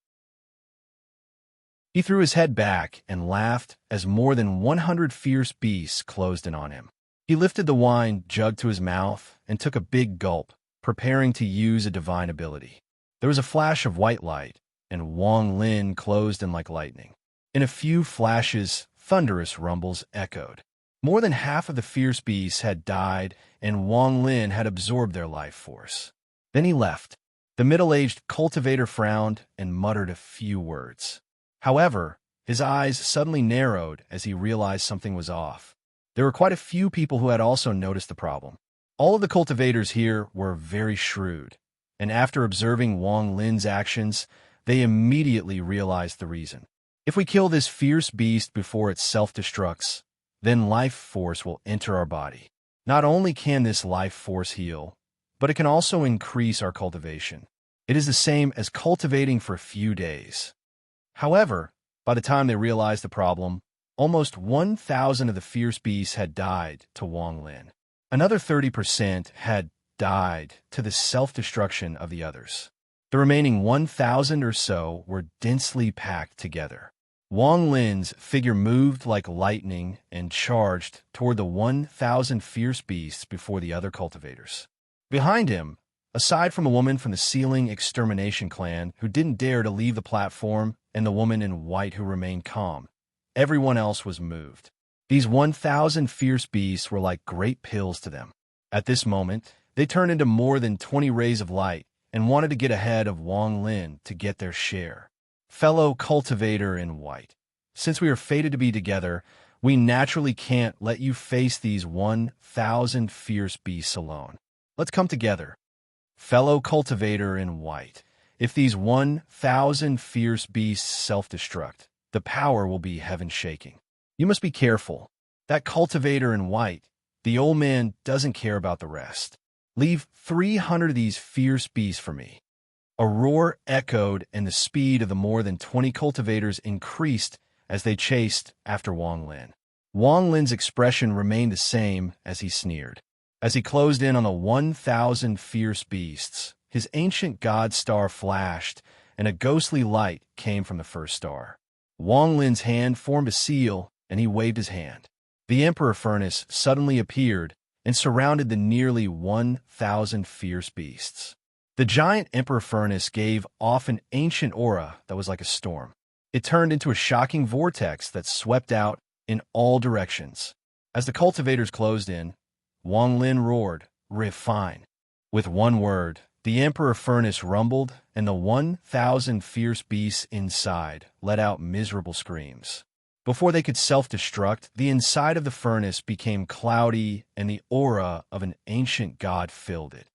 He threw his head back and laughed as more than 100 fierce beasts closed in on him. He lifted the wine jug to his mouth and took a big gulp, preparing to use a divine ability. There was a flash of white light, and Wang Lin closed in like lightning. In a few flashes, thunderous rumbles echoed. More than half of the fierce beasts had died, and Wang Lin had absorbed their life force. Then he left. The middle-aged cultivator frowned and muttered a few words. However, his eyes suddenly narrowed as he realized something was off. There were quite a few people who had also noticed the problem. All of the cultivators here were very shrewd, and after observing Wang Lin's actions, they immediately realized the reason. If we kill this fierce beast before it self-destructs, then life force will enter our body. Not only can this life force heal, but it can also increase our cultivation. It is the same as cultivating for a few days. However, by the time they realized the problem, almost 1,000 of the fierce beasts had died to Wang Lin. Another 30% had died to the self-destruction of the others. The remaining 1,000 or so were densely packed together. Wang Lin's figure moved like lightning and charged toward the 1,000 fierce beasts before the other cultivators. Behind him, aside from a woman from the Ceiling Extermination Clan who didn't dare to leave the platform and the woman in white who remained calm, everyone else was moved. These 1,000 fierce beasts were like great pills to them. At this moment, they turned into more than 20 rays of light and wanted to get ahead of Wang Lin to get their share. Fellow cultivator in white, since we are fated to be together, we naturally can't let you face these 1,000 fierce beasts alone. Let's come together. Fellow cultivator in white, if these 1,000 fierce beasts self-destruct, the power will be heaven-shaking. You must be careful. That cultivator in white, the old man doesn't care about the rest. Leave 300 of these fierce beasts for me. A roar echoed, and the speed of the more than 20 cultivators increased as they chased after Wang Lin. Wang Lin's expression remained the same as he sneered. As he closed in on the 1,000 fierce beasts, his ancient god star flashed, and a ghostly light came from the first star. Wang Lin's hand formed a seal, and he waved his hand. The Emperor Furnace suddenly appeared and surrounded the nearly 1,000 fierce beasts. The giant Emperor Furnace gave off an ancient aura that was like a storm. It turned into a shocking vortex that swept out in all directions. As the cultivators closed in, Wang Lin roared, "Refine." With one word, the Emperor Furnace rumbled, and the 1,000 fierce beasts inside let out miserable screams. Before they could self-destruct, the inside of the furnace became cloudy, and the aura of an ancient god filled it.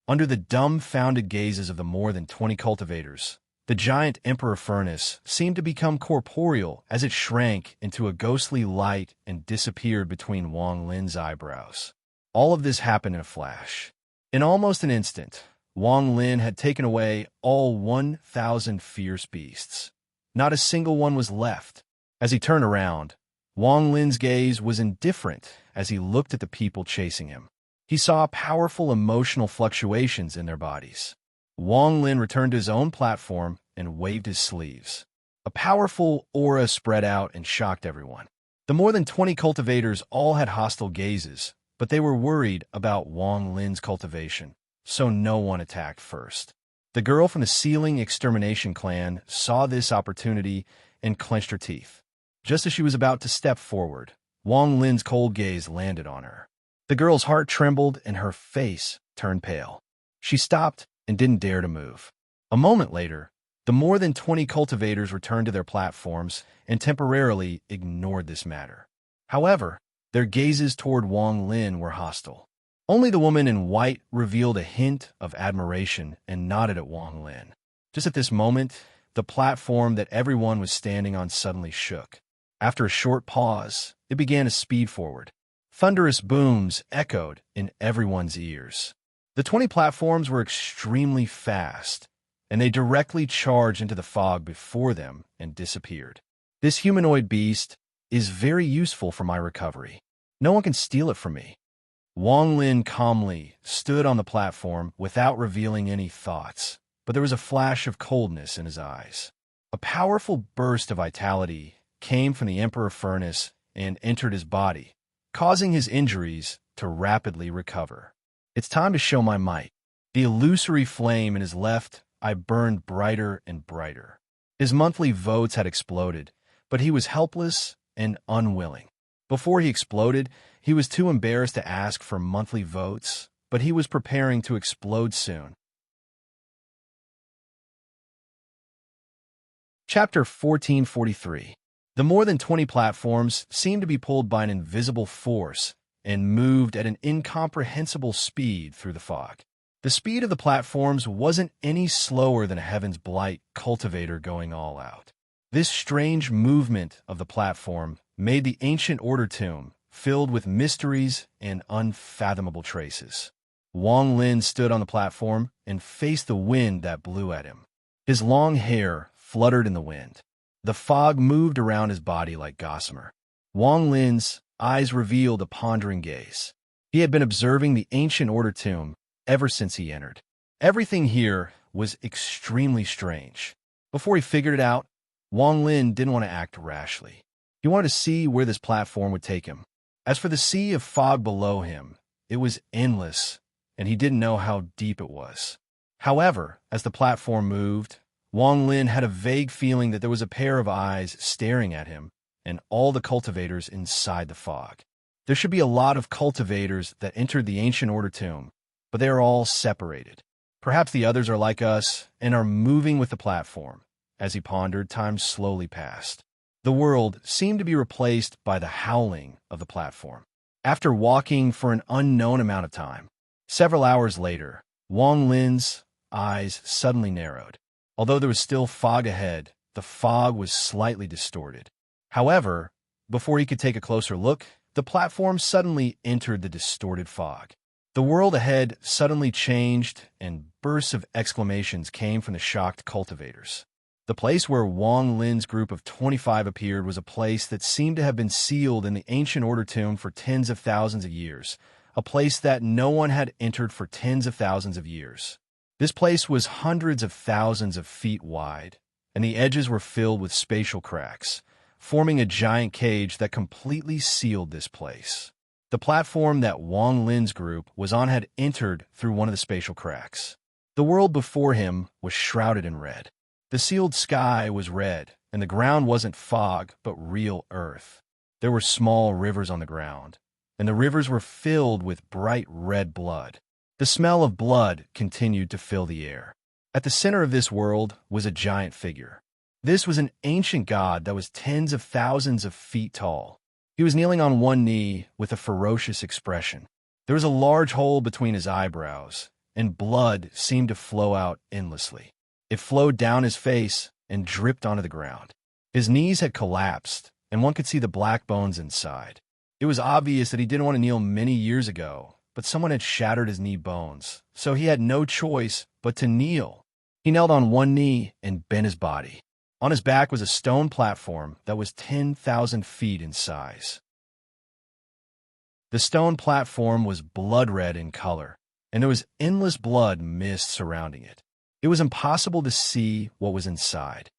Under the dumbfounded gazes of the more than 20 cultivators, the giant Emperor Furnace seemed to become corporeal as it shrank into a ghostly light and disappeared between Wang Lin's eyebrows. All of this happened in a flash. In almost an instant, Wang Lin had taken away all 1,000 fierce beasts. Not a single one was left. As he turned around, Wang Lin's gaze was indifferent as he looked at the people chasing him. He saw powerful emotional fluctuations in their bodies. Wang Lin returned to his own platform and waved his sleeves. A powerful aura spread out and shocked everyone. The more than 20 cultivators all had hostile gazes, but they were worried about Wang Lin's cultivation, so no one attacked first. The girl from the Ceiling Extermination clan saw this opportunity and clenched her teeth. Just as she was about to step forward, Wang Lin's cold gaze landed on her. The girl's heart trembled and her face turned pale. She stopped and didn't dare to move. A moment later, the more than 20 cultivators returned to their platforms and temporarily ignored this matter. However, their gazes toward Wang Lin were hostile. Only the woman in white revealed a hint of admiration and nodded at Wang Lin. Just at this moment, the platform that everyone was standing on suddenly shook. After a short pause, it began to speed forward. Thunderous booms echoed in everyone's ears. The 20 platforms were extremely fast, and they directly charged into the fog before them and disappeared. This humanoid beast is very useful for my recovery. No one can steal it from me. Wang Lin calmly stood on the platform without revealing any thoughts, but there was a flash of coldness in his eyes. A powerful burst of vitality came from the Emperor Furnace and entered his body, causing his injuries to rapidly recover. It's time to show my might. The illusory flame in his left eye burned brighter and brighter. His monthly votes had exploded, but he was helpless and unwilling. Before he exploded, he was too embarrassed to ask for monthly votes, but he was preparing to explode soon. Chapter 1443. The more than 20 platforms seemed to be pulled by an invisible force and moved at an incomprehensible speed through the fog. The speed of the platforms wasn't any slower than a Heaven's Blight cultivator going all out. This strange movement of the platform made the ancient order tomb filled with mysteries and unfathomable traces. Wang Lin stood on the platform and faced the wind that blew at him. His long hair fluttered in the wind. The fog moved around his body like gossamer. Wang Lin's eyes revealed a pondering gaze. He had been observing the ancient order tomb ever since he entered. Everything here was extremely strange. Before he figured it out, Wang Lin didn't want to act rashly. He wanted to see where this platform would take him. As for the sea of fog below him, it was endless, and he didn't know how deep it was. However, as the platform moved, Wang Lin had a vague feeling that there was a pair of eyes staring at him and all the cultivators inside the fog. There should be a lot of cultivators that entered the ancient order tomb, but they are all separated. Perhaps the others are like us and are moving with the platform. As he pondered, time slowly passed. The world seemed to be replaced by the howling of the platform. After walking for an unknown amount of time, several hours later, Wang Lin's eyes suddenly narrowed. Although there was still fog ahead, the fog was slightly distorted. However, Before he could take a closer look, the platform suddenly entered the distorted fog. The world ahead suddenly changed, and bursts of exclamations came from the shocked cultivators. The place where Wang Lin's group of 25 appeared was a place that seemed to have been sealed in the ancient order tomb for tens of thousands of years, a place that no one had entered for tens of thousands of years. This place was hundreds of thousands of feet wide, and the edges were filled with spatial cracks, forming a giant cage that completely sealed this place. The platform that Wang Lin's group was on had entered through one of the spatial cracks. The world before him was shrouded in red. The sealed sky was red, and the ground wasn't fog, but real earth. There were small rivers on the ground, and the rivers were filled with bright red blood. The smell of blood continued to fill the air. At the center of this world was a giant figure. This was an ancient god that was tens of thousands of feet tall. He was kneeling on one knee with a ferocious expression. There was a large hole between his eyebrows, and blood seemed to flow out endlessly. It flowed down his face and dripped onto the ground. His knees had collapsed, and one could see the black bones inside. It was obvious that he didn't want to kneel many years ago, but someone had shattered his knee bones, so he had no choice but to kneel. He knelt on one knee and bent his body. On his back was a stone platform that was 10,000 feet in size. The stone platform was blood red in color, and there was endless blood mist surrounding it. It was impossible to see what was inside.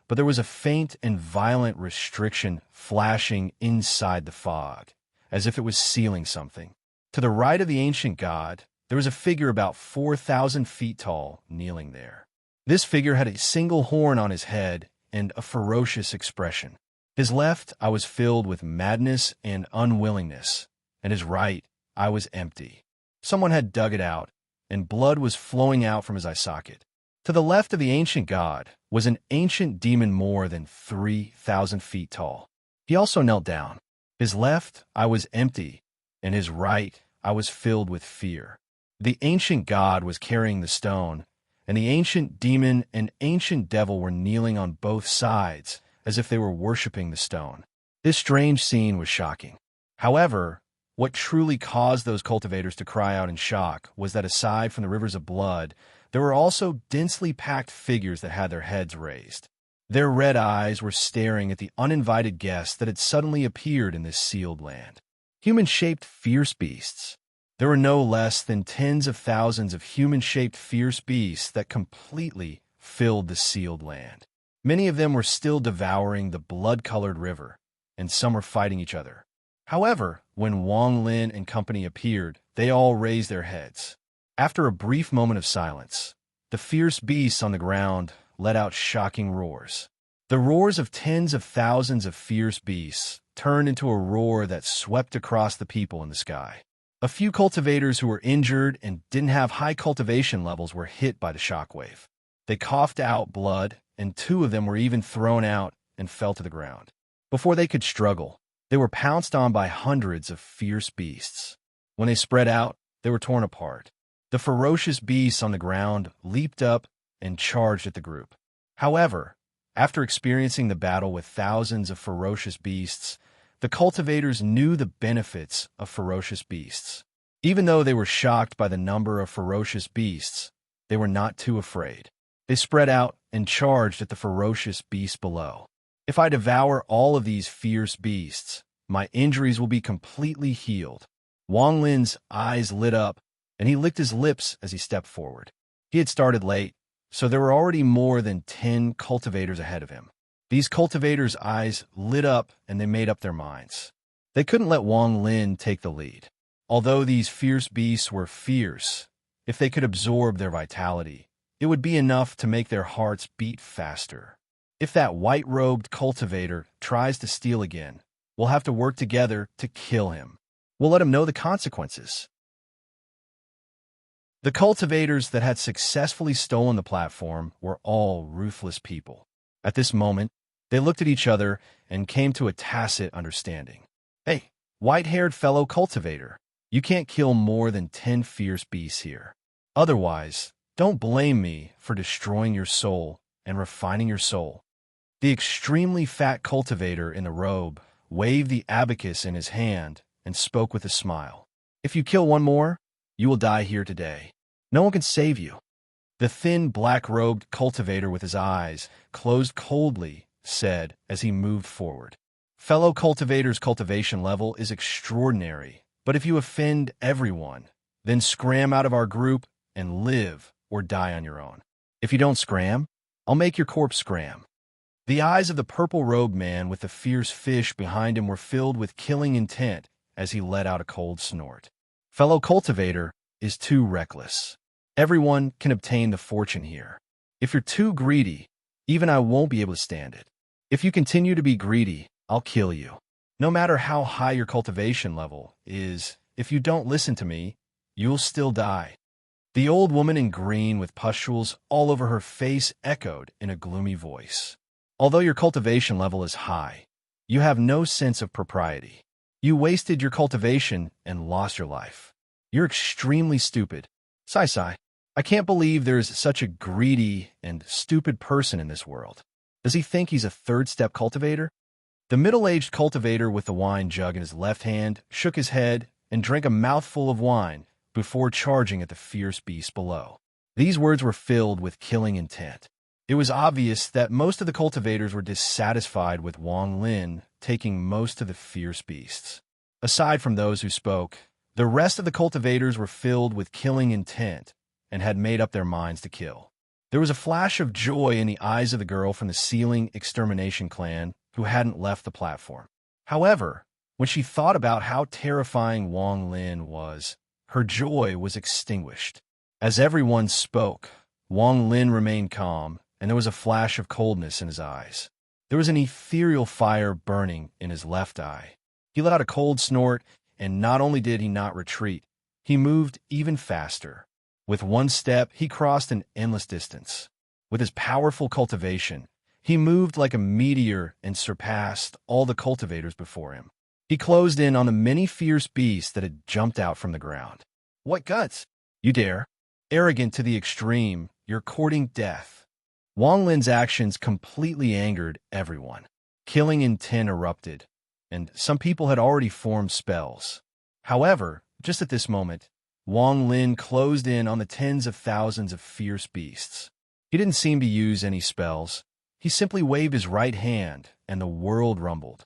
But there was a faint and violent restriction flashing inside the fog, as if it was sealing something. To the right of the ancient god, there was a figure about 4,000 feet tall kneeling there. This figure had a single horn on his head and a ferocious expression. His left eye was filled with madness and unwillingness, and his right eye was empty. Someone had dug it out, and blood was flowing out from his eye socket. To the left of the ancient god was an ancient demon more than 3,000 feet tall. He also knelt down. His left eye was empty, and his right eye was filled with fear. The ancient god was carrying the stone, and the ancient demon and ancient devil were kneeling on both sides as if they were worshipping the stone. This strange scene was shocking. However, what truly caused those cultivators to cry out in shock was that aside from the rivers of blood, there were also densely packed figures that had their heads raised. Their red eyes were staring at the uninvited guests that had suddenly appeared in this sealed land. Human-shaped fierce beasts. There were no less than tens of thousands of human-shaped fierce beasts that completely filled the sealed land. Many of them were still devouring the blood-colored river, and some were fighting each other. However, when Wang Lin and company appeared, they all raised their heads. After a brief moment of silence, the fierce beasts on the ground let out shocking roars. The roars of tens of thousands of fierce beasts turned into a roar that swept across the people in the sky. A few cultivators who were injured and didn't have high cultivation levels were hit by the shockwave. They coughed out blood, and 2 of them were even thrown out and fell to the ground. Before they could struggle, they were pounced on by hundreds of fierce beasts. When they spread out, they were torn apart. The ferocious beasts on the ground leaped up and charged at the group. However, after experiencing the battle with thousands of ferocious beasts, the cultivators knew the benefits of ferocious beasts. Even though they were shocked by the number of ferocious beasts, they were not too afraid. They spread out and charged at the ferocious beasts below. If I devour all of these fierce beasts, my injuries will be completely healed. Wang Lin's eyes lit up, and he licked his lips as he stepped forward. He had started late, so there were already more than 10 cultivators ahead of him. These cultivators' eyes lit up and they made up their minds. They couldn't let Wang Lin take the lead. Although these fierce beasts were fierce, if they could absorb their vitality, it would be enough to make their hearts beat faster. If that white-robed cultivator tries to steal again, we'll have to work together to kill him. We'll let him know the consequences. The cultivators that had successfully stolen the platform were all ruthless people. At this moment, they looked at each other and came to a tacit understanding. Hey, white-haired fellow cultivator, you can't kill more than 10 fierce beasts here. Otherwise, don't blame me for destroying your soul and refining your soul. The extremely fat cultivator in the robe waved the abacus in his hand and spoke with a smile. If you kill one more, you will die here today. No one can save you. The thin, black-robed cultivator with his eyes closed coldly said as he moved forward. Fellow cultivator's cultivation level is extraordinary, but if you offend everyone, then scram out of our group and live or die on your own. If you don't scram, I'll make your corpse scram. The eyes of the purple-robed man with the fierce fish behind him were filled with killing intent as he let out a cold snort. Fellow cultivator is too reckless. Everyone can obtain the fortune here. If you're too greedy, even I won't be able to stand it. If you continue to be greedy, I'll kill you. No matter how high your cultivation level is, if you don't listen to me, you'll still die. The old woman in green with pustules all over her face echoed in a gloomy voice. Although your cultivation level is high, you have no sense of propriety. You wasted your cultivation and lost your life. You're extremely stupid. Sigh. I can't believe there's such a greedy and stupid person in this world. Does he think he's a third-step cultivator? The middle-aged cultivator with the wine jug in his left hand shook his head and drank a mouthful of wine before charging at the fierce beast below. These words were filled with killing intent. It was obvious that most of the cultivators were dissatisfied with Wang Lin taking most of the fierce beasts. Aside from those who spoke, the rest of the cultivators were filled with killing intent and had made up their minds to kill. There was a flash of joy in the eyes of the girl from the ceiling extermination clan who hadn't left the platform. However, when she thought about how terrifying Wang Lin was, her joy was extinguished. As everyone spoke, Wang Lin remained calm, and there was a flash of coldness in his eyes. There was an ethereal fire burning in his left eye. He let out a cold snort, and not only did he not retreat, he moved even faster. With one step, he crossed an endless distance. With his powerful cultivation, he moved like a meteor and surpassed all the cultivators before him. He closed in on the many fierce beasts that had jumped out from the ground. What guts! You dare! Arrogant to the extreme, you're courting death. Wang Lin's actions completely angered everyone. Killing intent erupted, and some people had already formed spells. However, just at this moment, Wang Lin closed in on the tens of thousands of fierce beasts. He didn't seem to use any spells. He simply waved his right hand, and the world rumbled.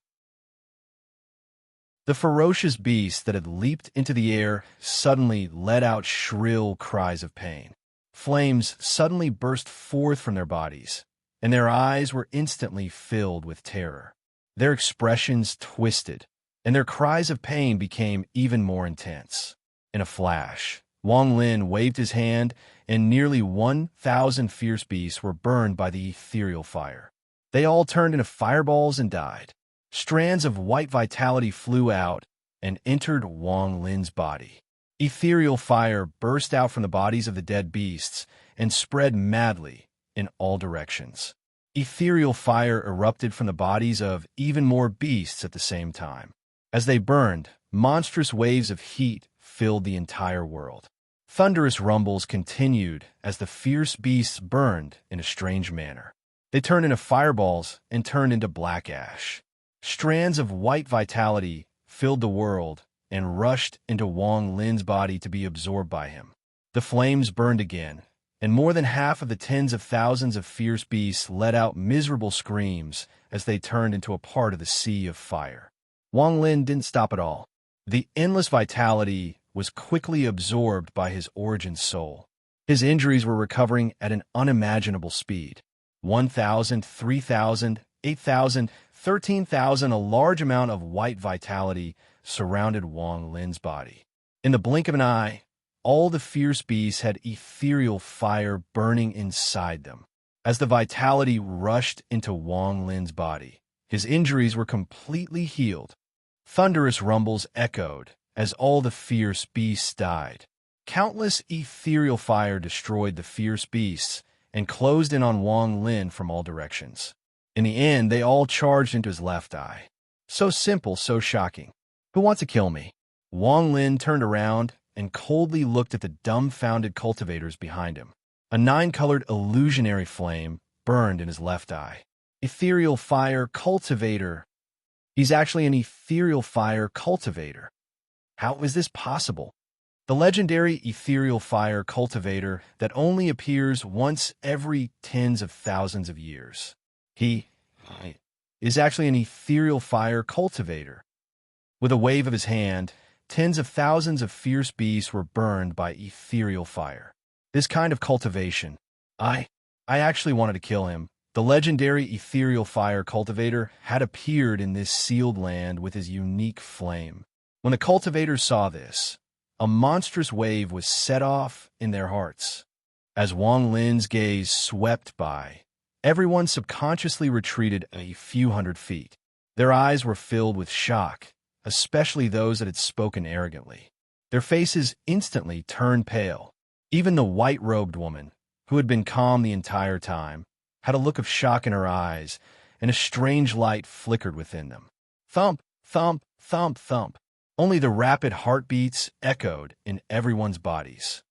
The ferocious beasts that had leaped into the air suddenly let out shrill cries of pain. Flames suddenly burst forth from their bodies, and their eyes were instantly filled with terror. Their expressions twisted, and their cries of pain became even more intense. In a flash, Wang Lin waved his hand, and nearly 1,000 fierce beasts were burned by the ethereal fire. They all turned into fireballs and died. Strands of white vitality flew out and entered Wang Lin's body. Ethereal fire burst out from the bodies of the dead beasts and spread madly in all directions. Ethereal fire erupted from the bodies of even more beasts at the same time. As they burned, monstrous waves of heat filled the entire world. Thunderous rumbles continued as the fierce beasts burned in a strange manner. They turned into fireballs and turned into black ash. Strands of white vitality filled the world and rushed into Wang Lin's body to be absorbed by him. The flames burned again, and more than half of the tens of thousands of fierce beasts let out miserable screams as they turned into a part of the sea of fire. Wang Lin didn't stop at all. The endless vitality was quickly absorbed by his origin soul. His injuries were recovering at an unimaginable speed. 1,000, 3,000, 8,000, 13,000, a large amount of white vitality surrounded Wang Lin's body. In the blink of an eye, all the fierce beasts had ethereal fire burning inside them. As the vitality rushed into Wang Lin's body, his injuries were completely healed. Thunderous rumbles echoed as all the fierce beasts died. Countless ethereal fire destroyed the fierce beasts and closed in on Wang Lin from all directions. In the end, they all charged into his left eye. So simple, so shocking. Who wants to kill me? Wang Lin turned around and coldly looked at the dumbfounded cultivators behind him. A 9-colored illusionary flame burned in his left eye. Ethereal fire cultivator. He's actually an ethereal fire cultivator. How is this possible? The legendary ethereal fire cultivator that only appears once every tens of thousands of years. He is actually an ethereal fire cultivator. With a wave of his hand, tens of thousands of fierce beasts were burned by ethereal fire. This kind of cultivation, I actually wanted to kill him. The legendary ethereal fire cultivator had appeared in this sealed land with his unique flame. When the cultivators saw this, a monstrous wave was set off in their hearts. As Wang Lin's gaze swept by, everyone subconsciously retreated a few hundred feet. Their eyes were filled with shock, especially those that had spoken arrogantly. Their faces instantly turned pale. Even the white-robed woman, who had been calm the entire time, had a look of shock in her eyes, and a strange light flickered within them. Thump, thump, thump, thump. Only the rapid heartbeats echoed in everyone's bodies.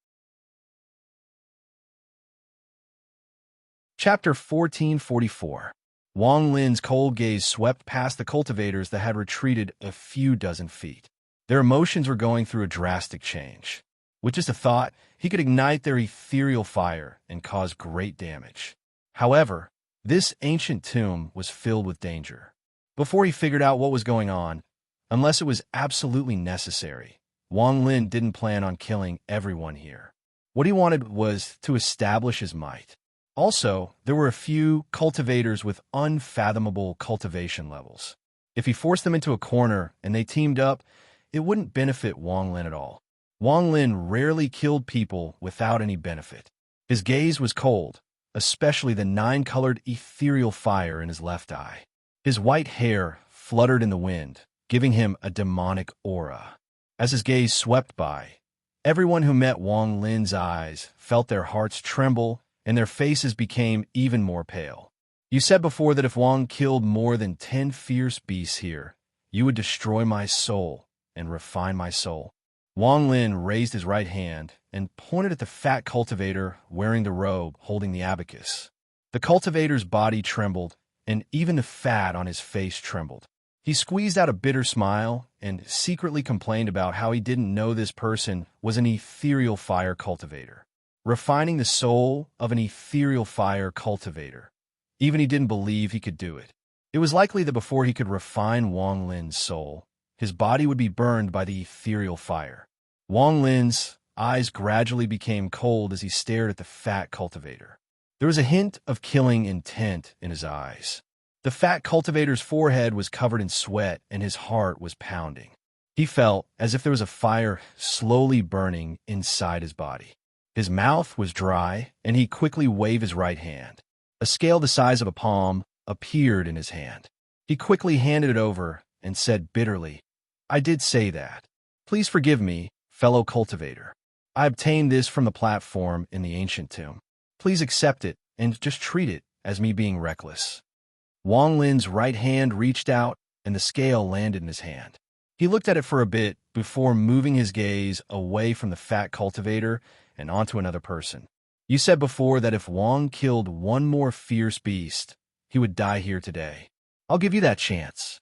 Chapter 1444. Wang Lin's cold gaze swept past the cultivators that had retreated a few dozen feet. Their emotions were going through a drastic change. With just a thought, he could ignite their ethereal fire and cause great damage. However, this ancient tomb was filled with danger. Before he figured out what was going on, unless it was absolutely necessary, Wang Lin didn't plan on killing everyone here. What he wanted was to establish his might. Also, there were a few cultivators with unfathomable cultivation levels. If he forced them into a corner and they teamed up, it wouldn't benefit Wang Lin at all. Wang Lin rarely killed people without any benefit. His gaze was cold, especially the nine-colored ethereal fire in his left eye. His white hair fluttered in the wind, giving him a demonic aura. As his gaze swept by, everyone who met Wang Lin's eyes felt their hearts tremble and their faces became even more pale. You said before that if Wang killed more than 10 fierce beasts here, you would destroy my soul and refine my soul. Wang Lin raised his right hand and pointed at the fat cultivator wearing the robe holding the abacus. The cultivator's body trembled, and even the fat on his face trembled. He squeezed out a bitter smile and secretly complained about how he didn't know this person was an ethereal fire cultivator. Refining the soul of an ethereal fire cultivator. Even he didn't believe he could do it. It was likely that before he could refine Wang Lin's soul, his body would be burned by the ethereal fire. Wang Lin's eyes gradually became cold as he stared at the fat cultivator. There was a hint of killing intent in his eyes. The fat cultivator's forehead was covered in sweat and his heart was pounding. He felt as if there was a fire slowly burning inside his body. His mouth was dry and he quickly waved his right hand. A scale the size of a palm appeared in his hand. He quickly handed it over and said bitterly, "I did say that. Please forgive me, fellow cultivator. I obtained this from the platform in the ancient tomb. Please accept it and just treat it as me being reckless." Wang Lin's right hand reached out and the scale landed in his hand. He looked at it for a bit before moving his gaze away from the fat cultivator and onto another person. You said before that if Wang killed one more fierce beast, he would die here today. I'll give you that chance.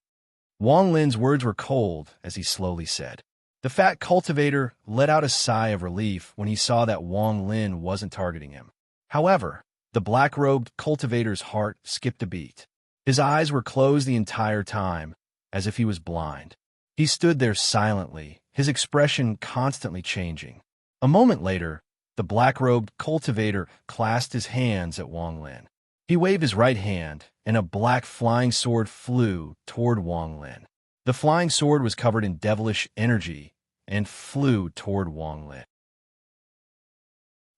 Wang Lin's words were cold as he slowly said. The fat cultivator let out a sigh of relief when he saw that Wang Lin wasn't targeting him. However, the black-robed cultivator's heart skipped a beat. His eyes were closed the entire time, as if he was blind. He stood there silently, his expression constantly changing. A moment later, the black-robed cultivator clasped his hands at Wang Lin. He waved his right hand, and a black flying sword flew toward Wang Lin. The flying sword was covered in devilish energy and flew toward Wang Lin.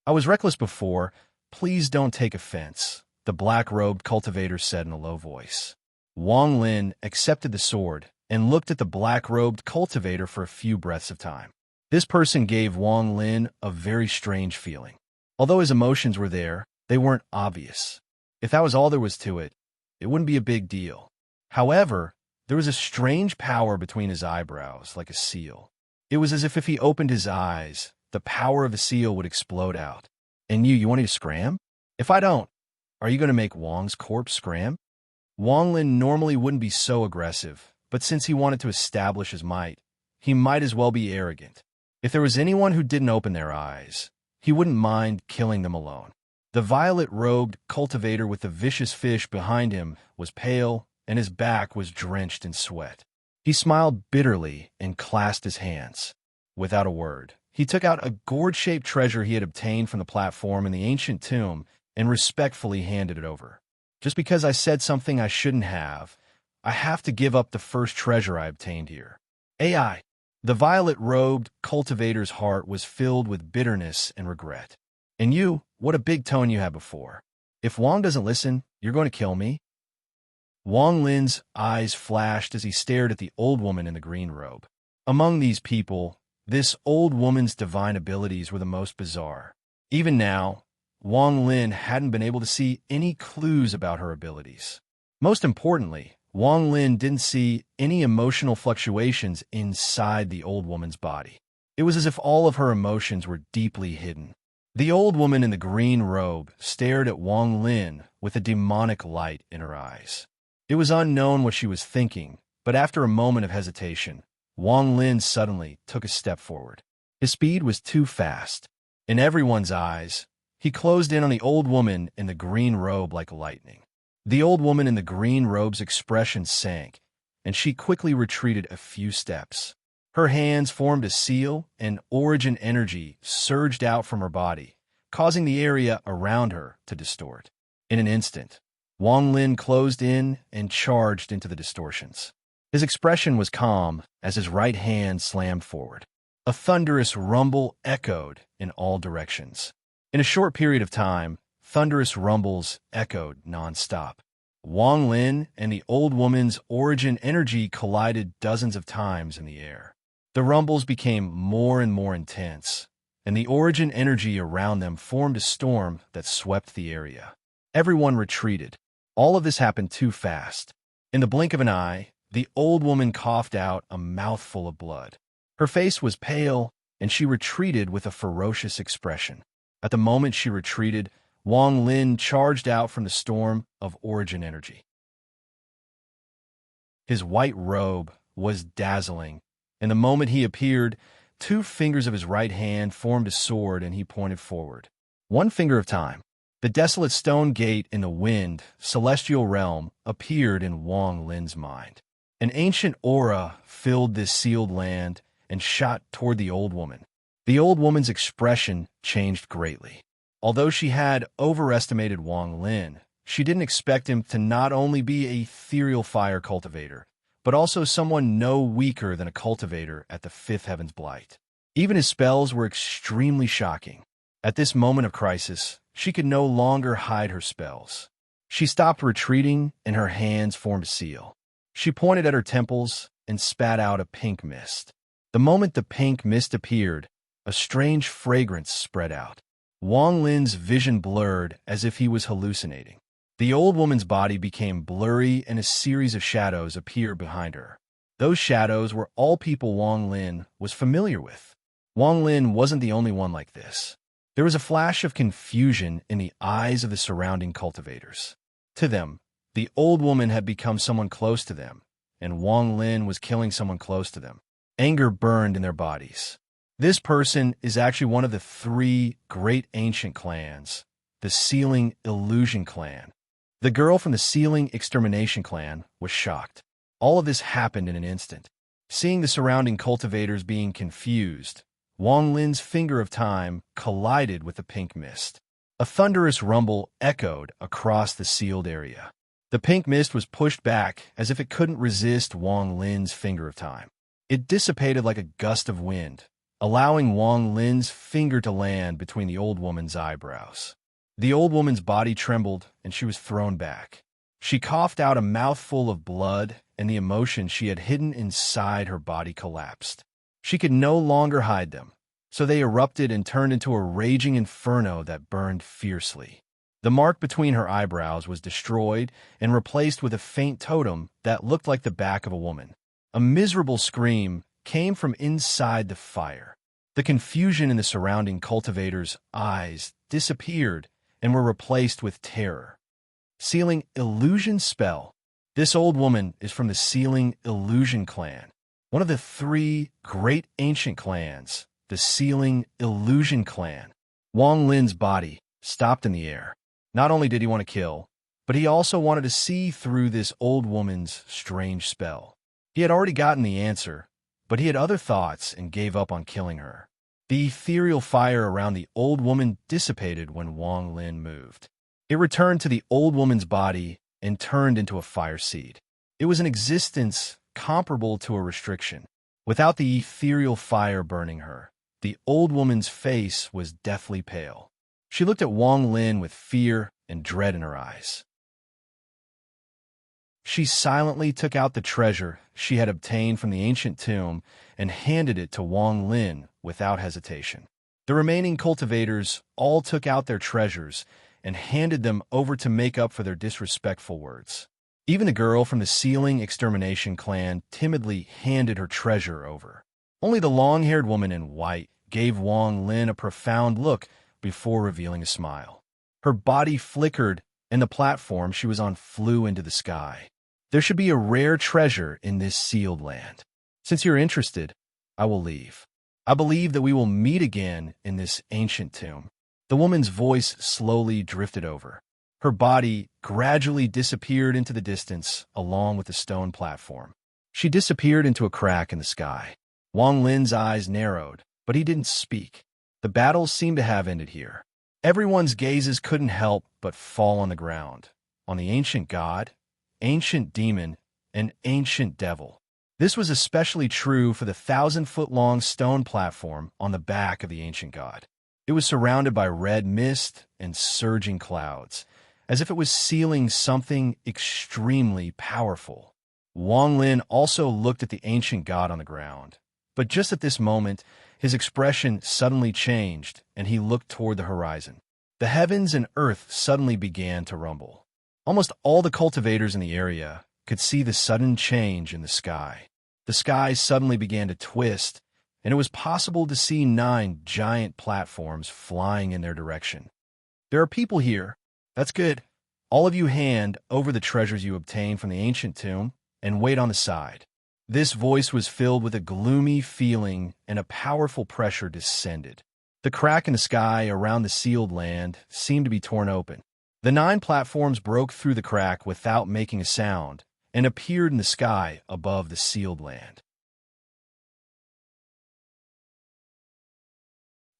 "I was reckless before. Please don't take offense," the black-robed cultivator said in a low voice. Wang Lin accepted the sword and looked at the black-robed cultivator for a few breaths of time. This person gave Wang Lin a very strange feeling. Although his emotions were there, they weren't obvious. If that was all there was to it, it wouldn't be a big deal. However, there was a strange power between his eyebrows, like a seal. It was as if he opened his eyes, the power of a seal would explode out. "And you want me to scram? If I don't, are you going to make Wang's corpse scram?" Wang Lin normally wouldn't be so aggressive, but since he wanted to establish his might, he might as well be arrogant. If there was anyone who didn't open their eyes, he wouldn't mind killing them alone. The violet-robed cultivator with the vicious fish behind him was pale, and his back was drenched in sweat. He smiled bitterly and clasped his hands. Without a word, he took out a gourd-shaped treasure he had obtained from the platform in the ancient tomb and respectfully handed it over. Just because I said something I shouldn't have, I have to give up the first treasure I obtained here. AI. The violet-robed cultivator's heart was filled with bitterness and regret. And you, what a big tone you had before. If Wang doesn't listen, you're going to kill me? Wang Lin's eyes flashed as he stared at the old woman in the green robe. Among these people, this old woman's divine abilities were the most bizarre. Even now, Wang Lin hadn't been able to see any clues about her abilities. Most importantly, Wang Lin didn't see any emotional fluctuations inside the old woman's body. It was as if all of her emotions were deeply hidden. The old woman in the green robe stared at Wang Lin with a demonic light in her eyes. It was unknown what she was thinking, but after a moment of hesitation, Wang Lin suddenly took a step forward. His speed was too fast. In everyone's eyes, he closed in on the old woman in the green robe like lightning. The old woman in the green robe's expression sank, and she quickly retreated a few steps. Her hands formed a seal, and origin energy surged out from her body, causing the area around her to distort. In an instant, Wang Lin closed in and charged into the distortions. His expression was calm as his right hand slammed forward. A thunderous rumble echoed in all directions. In a short period of time, thunderous rumbles echoed nonstop. Wang Lin and the old woman's origin energy collided dozens of times in the air. The rumbles became more and more intense, and the origin energy around them formed a storm that swept the area. Everyone retreated. All of this happened too fast. In the blink of an eye, the old woman coughed out a mouthful of blood. Her face was pale, and she retreated with a ferocious expression. At the moment she retreated, Wang Lin charged out from the storm of origin energy. His white robe was dazzling, and the moment he appeared, 2 fingers of his right hand formed a sword and he pointed forward. One finger of time. The desolate stone gate in the wind, celestial realm, appeared in Wang Lin's mind. An ancient aura filled this sealed land and shot toward the old woman. The old woman's expression changed greatly. Although she had overestimated Wang Lin, she didn't expect him to not only be a ethereal fire cultivator, but also someone no weaker than a cultivator at the 5th Heaven's Blight. Even his spells were extremely shocking. At this moment of crisis, she could no longer hide her spells. She stopped retreating, and her hands formed a seal. She pointed at her temples and spat out a pink mist. The moment the pink mist appeared, a strange fragrance spread out. Wang Lin's vision blurred as if he was hallucinating. The old woman's body became blurry and a series of shadows appeared behind her. Those shadows were all people Wang Lin was familiar with. Wang Lin wasn't the only one like this. There was a flash of confusion in the eyes of the surrounding cultivators. To them, the old woman had become someone close to them, and Wang Lin was killing someone close to them. Anger burned in their bodies. This person is actually one of the 3 great ancient clans, the Sealing Illusion Clan. The girl from the Sealing Extermination Clan was shocked. All of this happened in an instant. Seeing the surrounding cultivators being confused, Wang Lin's finger of time collided with the pink mist. A thunderous rumble echoed across the sealed area. The pink mist was pushed back as if it couldn't resist Wang Lin's finger of time. It dissipated like a gust of wind, allowing Wang Lin's finger to land between the old woman's eyebrows. The old woman's body trembled, and she was thrown back. She coughed out a mouthful of blood, and the emotion she had hidden inside her body collapsed. She could no longer hide them, so they erupted and turned into a raging inferno that burned fiercely. The mark between her eyebrows was destroyed and replaced with a faint totem that looked like the back of a woman. A miserable scream came from inside the fire. The confusion in the surrounding cultivators' eyes disappeared and were replaced with terror. Sealing Illusion Spell. This old woman is from the Sealing Illusion clan, one of the three great ancient clans, the Sealing Illusion clan. Wang Lin's body stopped in the air. Not only did he want to kill, but he also wanted to see through this old woman's strange spell. He had already gotten the answer, but he had other thoughts and gave up on killing her. The ethereal fire around the old woman dissipated when Wang Lin moved. It returned to the old woman's body and turned into a fire seed. It was an existence comparable to a restriction. Without the ethereal fire burning her, the old woman's face was deathly pale. She looked at Wang Lin with fear and dread in her eyes. She silently took out the treasure she had obtained from the ancient tomb and handed it to Wang Lin without hesitation. The remaining cultivators all took out their treasures and handed them over to make up for their disrespectful words. Even the girl from the Sealing Extermination clan timidly handed her treasure over. Only the long-haired woman in white gave Wang Lin a profound look before revealing a smile. Her body flickered, and the platform she was on flew into the sky. There should be a rare treasure in this sealed land. Since you're interested, I will leave. I believe that we will meet again in this ancient tomb. The woman's voice slowly drifted over. Her body gradually disappeared into the distance along with the stone platform. She disappeared into a crack in the sky. Wang Lin's eyes narrowed, but he didn't speak. The battle seemed to have ended here. Everyone's gazes couldn't help but fall on the ground, on the ancient god, ancient demon, and ancient devil. This was especially true for the 1,000-foot-long stone platform on the back of the ancient god. It was surrounded by red mist and surging clouds, as if it was sealing something extremely powerful. Wang Lin also looked at the ancient god on the ground, but just at this moment, his expression suddenly changed, and he looked toward the horizon. The heavens and earth suddenly began to rumble. Almost all the cultivators in the area could see the sudden change in the sky. The sky suddenly began to twist, and it was possible to see 9 giant platforms flying in their direction. There are people here. That's good. All of you hand over the treasures you obtained from the ancient tomb and wait on the side. This voice was filled with a gloomy feeling, and a powerful pressure descended. The crack in the sky around the sealed land seemed to be torn open. The 9 platforms broke through the crack without making a sound and appeared in the sky above the sealed land.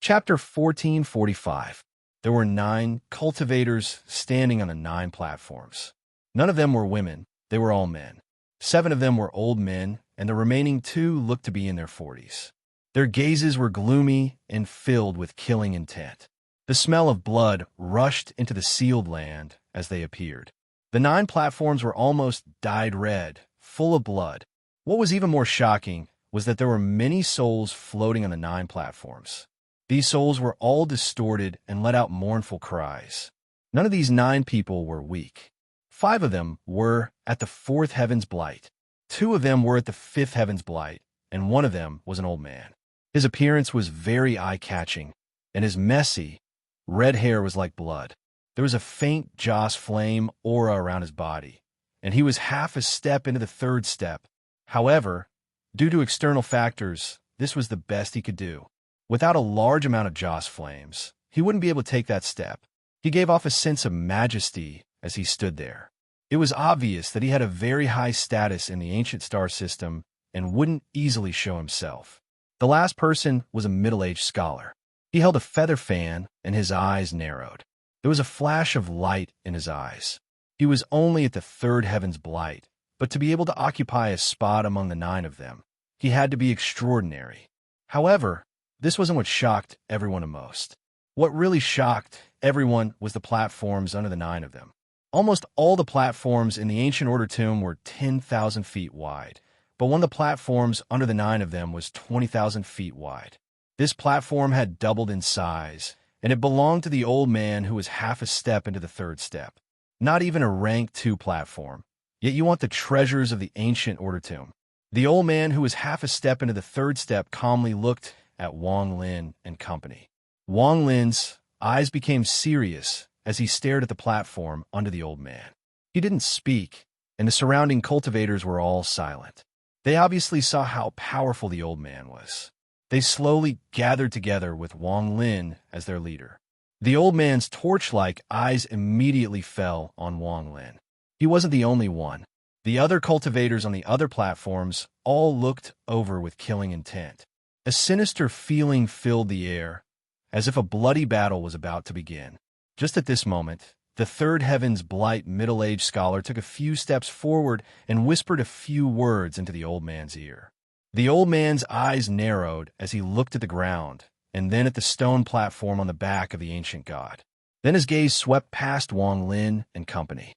Chapter 1445. There were 9 cultivators standing on the 9 platforms. None of them were women, they were all men. 7 of them were old men, and the remaining 2 looked to be in their 40s. Their gazes were gloomy and filled with killing intent. The smell of blood rushed into the sealed land as they appeared. The 9 platforms were almost dyed red, full of blood. What was even more shocking was that there were many souls floating on the 9 platforms. These souls were all distorted and let out mournful cries. None of these 9 people were weak. 5 of them were at the 4th heaven's blight. 2 of them were at the 5th heaven's blight, and 1 of them was an old man. His appearance was very eye-catching, and his messy, red hair was like blood. There was a faint joss flame aura around his body, and he was half a step into the 3rd step. However, due to external factors, this was the best he could do. Without a large amount of joss flames, he wouldn't be able to take that step. He gave off a sense of majesty as he stood there. It was obvious that he had a very high status in the ancient star system and wouldn't easily show himself. The last person was a middle-aged scholar. He held a feather fan, and his eyes narrowed. There was a flash of light in his eyes. He was only at the 3rd heaven's blight, but to be able to occupy a spot among the 9 of them, he had to be extraordinary. However, this wasn't what shocked everyone the most. What really shocked everyone was the platforms under the 9 of them. Almost all the platforms in the Ancient Order tomb were 10,000 feet wide, but one of the platforms under the 9 of them was 20,000 feet wide. This platform had doubled in size, and it belonged to the old man who was half a step into the 3rd step. Not even a rank 2 platform, yet you want the treasures of the Ancient Order tomb. The old man who was half a step into the 3rd step calmly looked at Wang Lin and company. Wang Lin's eyes became serious as he stared at the platform under the old man. He didn't speak, and the surrounding cultivators were all silent. They obviously saw how powerful the old man was. They slowly gathered together with Wang Lin as their leader. The old man's torch-like eyes immediately fell on Wang Lin. He wasn't the only one. The other cultivators on the other platforms all looked over with killing intent. A sinister feeling filled the air, as if a bloody battle was about to begin. Just at this moment, the third heaven's blight middle-aged scholar took a few steps forward and whispered a few words into the old man's ear. The old man's eyes narrowed as he looked at the ground, and then at the stone platform on the back of the ancient god. Then his gaze swept past Wang Lin and company.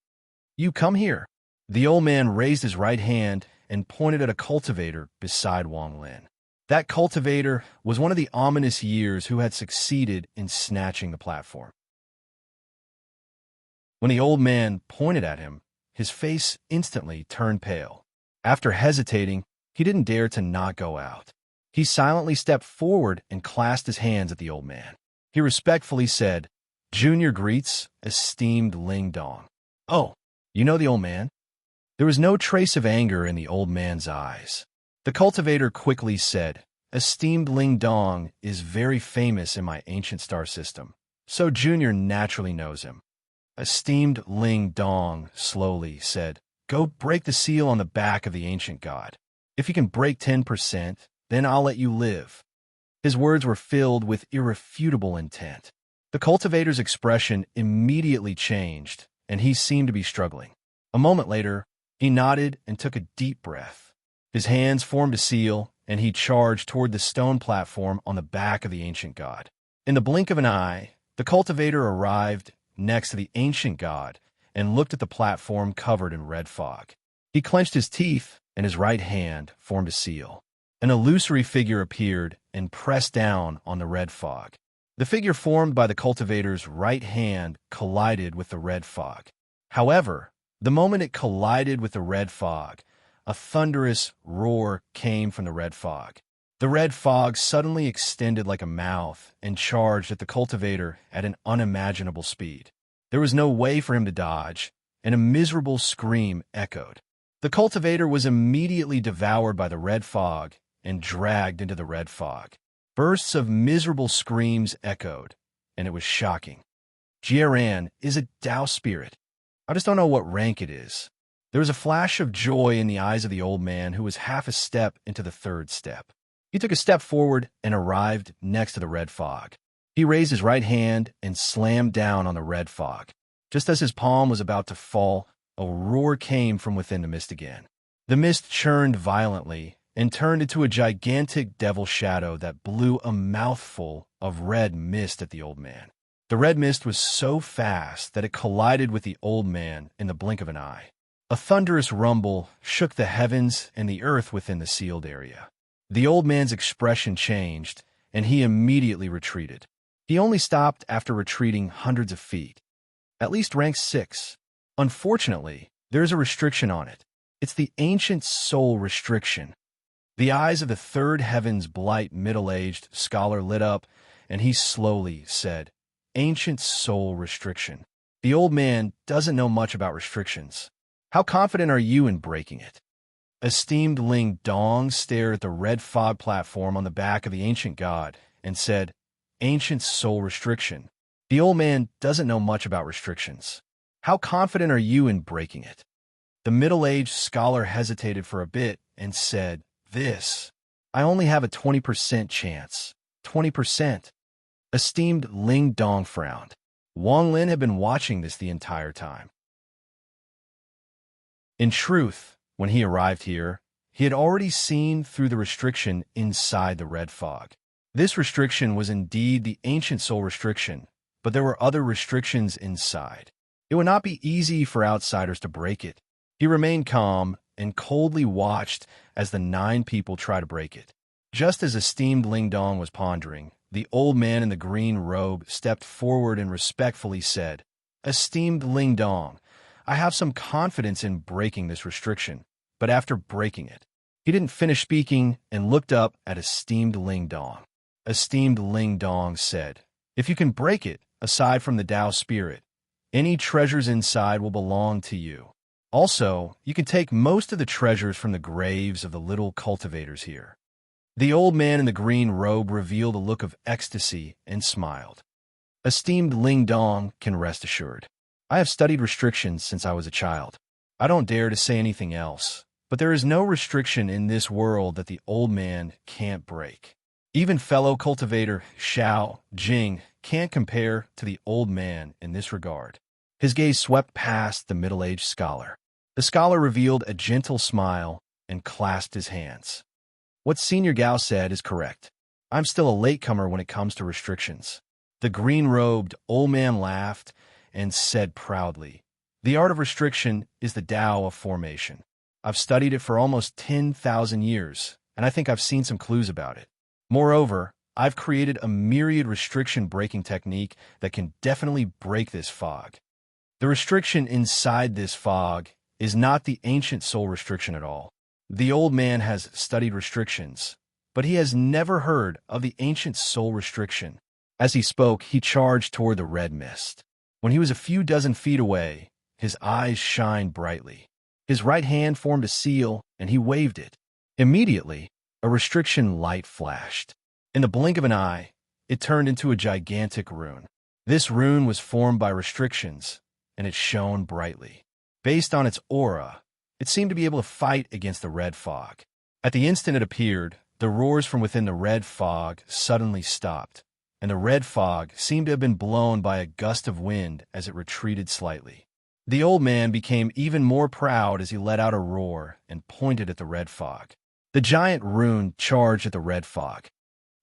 "You come here." The old man raised his right hand and pointed at a cultivator beside Wang Lin. That cultivator was one of the ominous years who had succeeded in snatching the platform. When the old man pointed at him, his face instantly turned pale. After hesitating, he didn't dare to not go out. He silently stepped forward and clasped his hands at the old man. He respectfully said, "Junior greets, esteemed Ling Dong." "Oh, you know the old man?" There was no trace of anger in the old man's eyes. The cultivator quickly said, "Esteemed Ling Dong is very famous in my ancient star system, so Junior naturally knows him." Esteemed Ling Dong slowly said, "Go break the seal on the back of the ancient god. If you can break 10%, then I'll let you live." His words were filled with irrefutable intent. The cultivator's expression immediately changed, and he seemed to be struggling. A moment later, he nodded and took a deep breath. His hands formed a seal, and he charged toward the stone platform on the back of the ancient god. In the blink of an eye, the cultivator arrived next to the ancient god and looked at the platform covered in red fog. He clenched his teeth, and his right hand formed a seal. An illusory figure appeared and pressed down on the red fog. The figure formed by the cultivator's right hand collided with the red fog. However, the moment it collided with the red fog, a thunderous roar came from the red fog. The red fog suddenly extended like a mouth and charged at the cultivator at an unimaginable speed. There was no way for him to dodge, and a miserable scream echoed. The cultivator was immediately devoured by the red fog and dragged into the red fog. Bursts of miserable screams echoed, and it was shocking. Jiaran is a Tao spirit. I just don't know what rank it is. There was a flash of joy in the eyes of the old man, who was half a step into the third step. He took a step forward and arrived next to the red fog. He raised his right hand and slammed down on the red fog. Just as his palm was about to fall, a roar came from within the mist again. The mist churned violently and turned into a gigantic devil shadow that blew a mouthful of red mist at the old man. The red mist was so fast that it collided with the old man in the blink of an eye. A thunderous rumble shook the heavens and the earth within the sealed area. The old man's expression changed, and he immediately retreated. He only stopped after retreating hundreds of feet. At least rank 6. Unfortunately, there's a restriction on it. It's the ancient soul restriction. The eyes of the third heaven's blight middle-aged scholar lit up, and he slowly said, "Ancient soul restriction." The old man doesn't know much about restrictions. How confident are you in breaking it? Esteemed Ling Dong stared at the red fog platform on the back of the ancient god and said, "Ancient soul restriction." The old man doesn't know much about restrictions. How confident are you in breaking it? The middle-aged scholar hesitated for a bit and said, "This. I only have a 20% chance. 20%. Esteemed Ling Dong frowned. Wang Lin had been watching this the entire time. In truth, when he arrived here, he had already seen through the restriction inside the red fog. This restriction was indeed the ancient soul restriction, but there were other restrictions inside. It would not be easy for outsiders to break it. He remained calm and coldly watched as the 9 people tried to break it. Just as esteemed Ling Dong was pondering, the old man in the green robe stepped forward and respectfully said, "Esteemed Ling Dong, I have some confidence in breaking this restriction, but after breaking it." He didn't finish speaking and looked up at esteemed Ling Dong. Esteemed Ling Dong said, "If you can break it, aside from the Tao spirit, any treasures inside will belong to you. Also, you can take most of the treasures from the graves of the little cultivators here. The old man in the green robe revealed a look of ecstasy and smiled. Esteemed Ling Dong can rest assured. I have studied restrictions since I was a child. I don't dare to say anything else, but there is no restriction in this world that the old man can't break. Even fellow cultivator Xiao Jing can't compare to the old man in this regard. His gaze swept past the middle-aged scholar. The scholar revealed a gentle smile and clasped his hands. What Senior Gao said is correct. I'm still a latecomer when it comes to restrictions. The green-robed old man laughed and said proudly, the art of restriction is the Tao of formation. I've studied it for almost 10,000 years, and I think I've seen some clues about it. Moreover, I've created a myriad restriction-breaking technique that can definitely break this fog. The restriction inside this fog is not the ancient soul restriction at all. The old man has studied restrictions, but he has never heard of the ancient soul restriction. As he spoke, he charged toward the red mist. When he was a few dozen feet away, his eyes shined brightly. His right hand formed a seal, and he waved it. Immediately, a restriction light flashed. In the blink of an eye, it turned into a gigantic rune. This rune was formed by restrictions, and it shone brightly. Based on its aura, it seemed to be able to fight against the red fog. At the instant it appeared, the roars from within the red fog suddenly stopped, and the red fog seemed to have been blown by a gust of wind as it retreated slightly. The old man became even more proud as he let out a roar and pointed at the red fog. The giant rune charged at the red fog.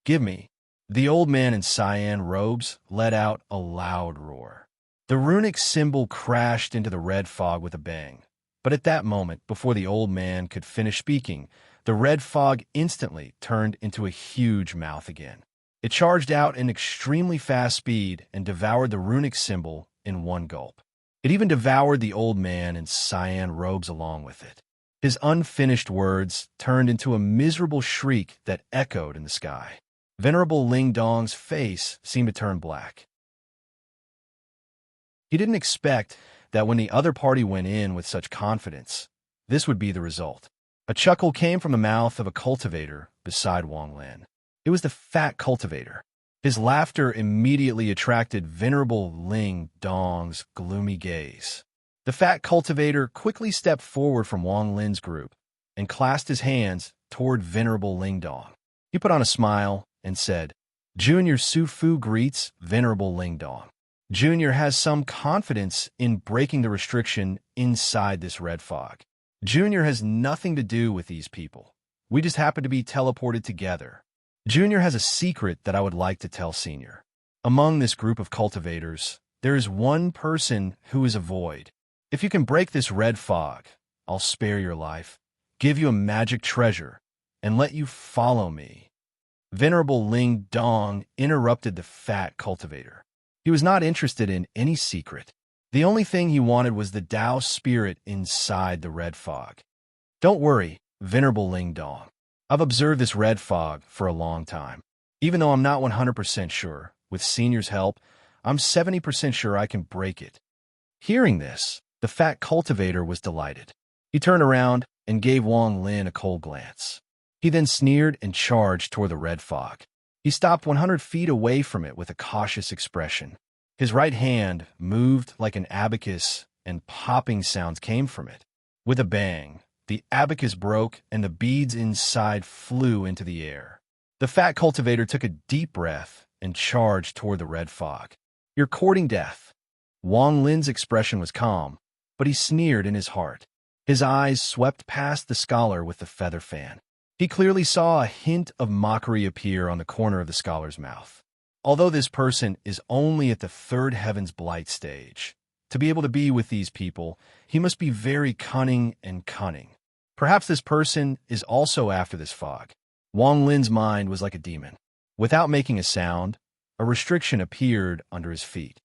Give me. The old man in cyan robes let out a loud roar. The runic symbol crashed into the red fog with a bang. But at that moment, before the old man could finish speaking, the red fog instantly turned into a huge mouth again. It charged out in extremely fast speed and devoured the runic symbol in one gulp. It even devoured the old man in cyan robes along with it. His unfinished words turned into a miserable shriek that echoed in the sky. Venerable Ling Dong's face seemed to turn black. He didn't expect that when the other party went in with such confidence, this would be the result. A chuckle came from the mouth of a cultivator beside Wang Lin. It was the fat cultivator. His laughter immediately attracted Venerable Ling Dong's gloomy gaze. The fat cultivator quickly stepped forward from Wang Lin's group and clasped his hands toward Venerable Ling Dong. He put on a smile and said, Junior Su Fu greets Venerable Ling Dong. Junior has some confidence in breaking the restriction inside this red fog. Junior has nothing to do with these people. We just happen to be teleported together. Junior has a secret that I would like to tell Senior. Among this group of cultivators, there is one person who is a void. If you can break this red fog, I'll spare your life, give you a magic treasure, and let you follow me. Venerable Ling Dong interrupted the fat cultivator. He was not interested in any secret. The only thing he wanted was the Tao spirit inside the red fog. Don't worry, Venerable Ling Dong. I've observed this red fog for a long time. Even though I'm not 100% sure, with Senior's help, I'm 70% sure I can break it. Hearing this, the fat cultivator was delighted. He turned around and gave Wang Lin a cold glance. He then sneered and charged toward the red fog. He stopped 100 feet away from it with a cautious expression. His right hand moved like an abacus, and popping sounds came from it. With a bang, the abacus broke and the beads inside flew into the air. The fat cultivator took a deep breath and charged toward the red fog. You're courting death. Wang Lin's expression was calm, but he sneered in his heart. His eyes swept past the scholar with the feather fan. He clearly saw a hint of mockery appear on the corner of the scholar's mouth. Although this person is only at the third heaven's blight stage, to be able to be with these people, he must be very cunning and cunning. Perhaps this person is also after this fog. Wang Lin's mind was like a demon. Without making a sound, a restriction appeared under his feet.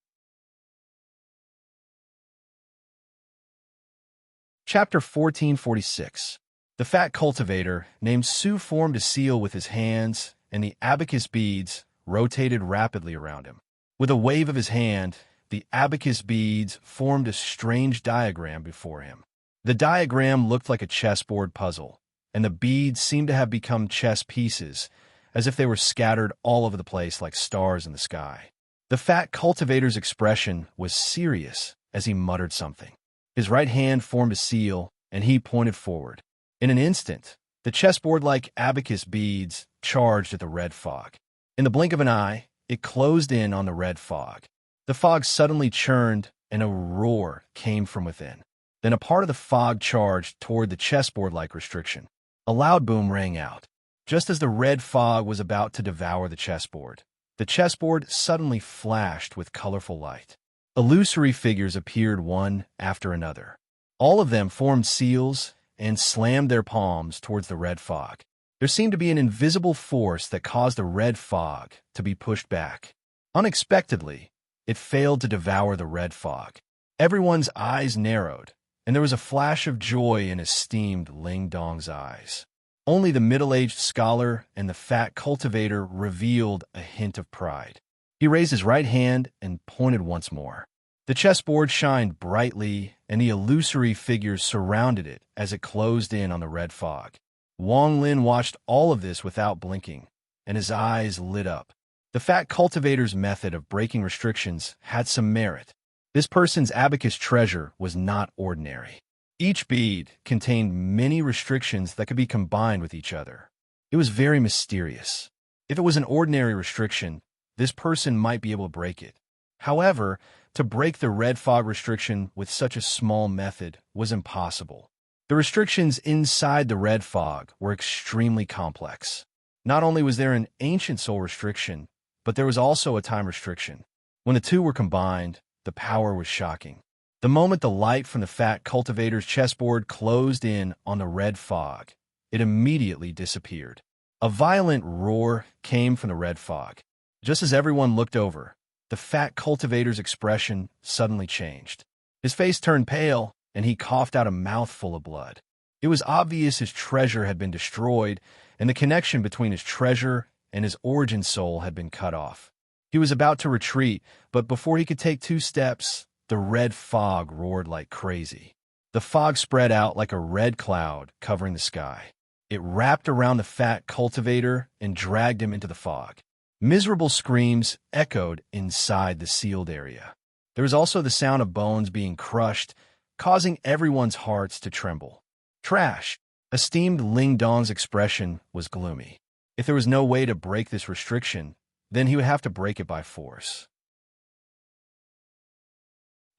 Chapter 1446. The fat cultivator named Su formed a seal with his hands, and the abacus beads rotated rapidly around him. With a wave of his hand, the abacus beads formed a strange diagram before him. The diagram looked like a chessboard puzzle, and the beads seemed to have become chess pieces, as if they were scattered all over the place like stars in the sky. The fat cultivator's expression was serious as he muttered something. His right hand formed a seal, and he pointed forward. In an instant, the chessboard-like abacus beads charged at the red fog. In the blink of an eye, it closed in on the red fog. The fog suddenly churned, and a roar came from within. Then a part of the fog charged toward the chessboard-like restriction. A loud boom rang out. Just as the red fog was about to devour the chessboard suddenly flashed with colorful light. Illusory figures appeared one after another. All of them formed seals and slammed their palms towards the red fog. There seemed to be an invisible force that caused the red fog to be pushed back. Unexpectedly, it failed to devour the red fog. Everyone's eyes narrowed, and there was a flash of joy in esteemed Ling Dong's eyes. Only the middle-aged scholar and the fat cultivator revealed a hint of pride. He raised his right hand and pointed once more. The chessboard shined brightly, and the illusory figures surrounded it as it closed in on the red fog. Wang Lin watched all of this without blinking, and his eyes lit up. The fat cultivator's method of breaking restrictions had some merit. This person's abacus treasure was not ordinary. Each bead contained many restrictions that could be combined with each other. It was very mysterious. If it was an ordinary restriction, this person might be able to break it. However, to break the red fog restriction with such a small method was impossible. The restrictions inside the red fog were extremely complex. Not only was there an ancient soul restriction, but there was also a time restriction. When the two were combined, the power was shocking. The moment the light from the fat cultivator's chessboard closed in on the red fog, it immediately disappeared. A violent roar came from the red fog. Just as everyone looked over, the fat cultivator's expression suddenly changed. His face turned pale, and he coughed out a mouthful of blood. It was obvious his treasure had been destroyed, and the connection between his treasure and his origin soul had been cut off. He was about to retreat, but before he could take 2 steps, the red fog roared like crazy. The fog spread out like a red cloud covering the sky. It wrapped around the fat cultivator and dragged him into the fog. Miserable screams echoed inside the sealed area. There was also the sound of bones being crushed, causing everyone's hearts to tremble. Trash! Esteemed Ling Dong's expression was gloomy. If there was no way to break this restriction, then he would have to break it by force.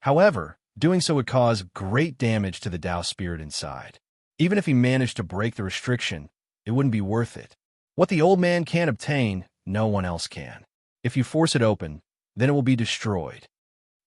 However, doing so would cause great damage to the Tao spirit inside. Even if he managed to break the restriction, it wouldn't be worth it. What the old man can't obtain, no one else can. If you force it open, then it will be destroyed.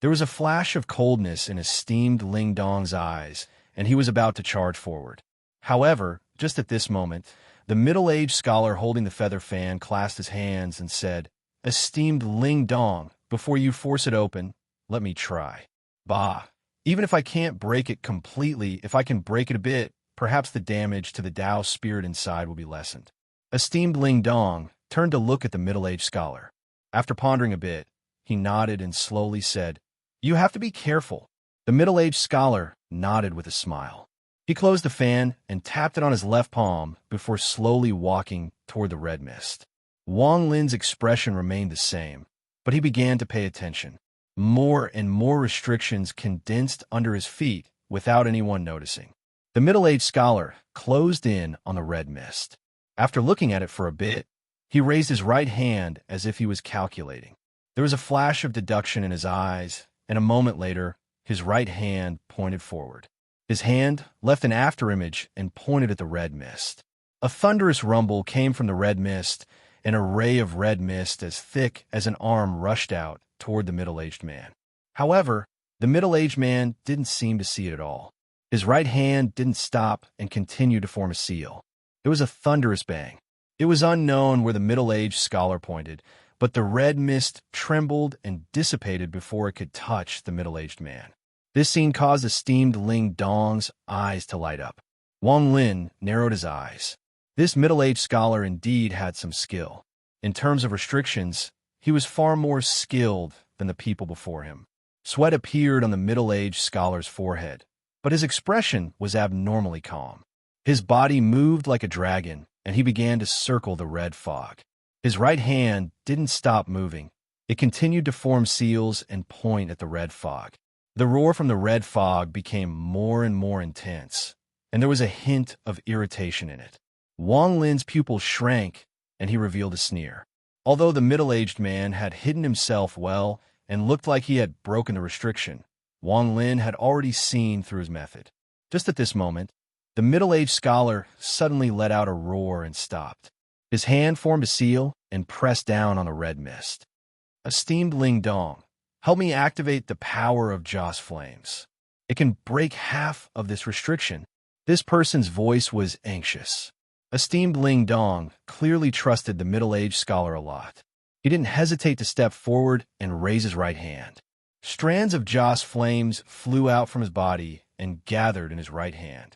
There was a flash of coldness in esteemed Ling Dong's eyes, and he was about to charge forward. However, just at this moment, the middle-aged scholar holding the feather fan clasped his hands and said, "Esteemed Ling Dong, before you force it open, let me try." Bah! Even if I can't break it completely, if I can break it a bit, perhaps the damage to the Tao spirit inside will be lessened. Esteemed Ling Dong turned to look at the middle-aged scholar. After pondering a bit, he nodded and slowly said, "You have to be careful." The middle-aged scholar nodded with a smile. He closed the fan and tapped it on his left palm before slowly walking toward the red mist. Wang Lin's expression remained the same, but he began to pay attention. More and more restrictions condensed under his feet without anyone noticing. The middle-aged scholar closed in on the red mist. After looking at it for a bit, he raised his right hand as if he was calculating. There was a flash of deduction in his eyes, and a moment later, his right hand pointed forward. His hand left an afterimage and pointed at the red mist. A thunderous rumble came from the red mist, and a ray of red mist as thick as an arm rushed out toward the middle-aged man. However, the middle-aged man didn't seem to see it at all. His right hand didn't stop and continued to form a seal. There was a thunderous bang. It was unknown where the middle-aged scholar pointed, but the red mist trembled and dissipated before it could touch the middle-aged man. This scene caused esteemed Ling Dong's eyes to light up. Wang Lin narrowed his eyes. This middle-aged scholar indeed had some skill. In terms of restrictions, he was far more skilled than the people before him. Sweat appeared on the middle-aged scholar's forehead, but his expression was abnormally calm. His body moved like a dragon, and he began to circle the red fog. His right hand didn't stop moving. It continued to form seals and point at the red fog. The roar from the red fog became more and more intense, and there was a hint of irritation in it. Wang Lin's pupils shrank, and he revealed a sneer. Although the middle-aged man had hidden himself well and looked like he had broken the restriction, Wang Lin had already seen through his method. Just at this moment, the middle-aged scholar suddenly let out a roar and stopped. His hand formed a seal and pressed down on the red mist. Esteemed Ling Dong, help me activate the power of Joss Flames. It can break half of this restriction. This person's voice was anxious. Esteemed Ling Dong clearly trusted the middle-aged scholar a lot. He didn't hesitate to step forward and raise his right hand. Strands of Joss Flames flew out from his body and gathered in his right hand.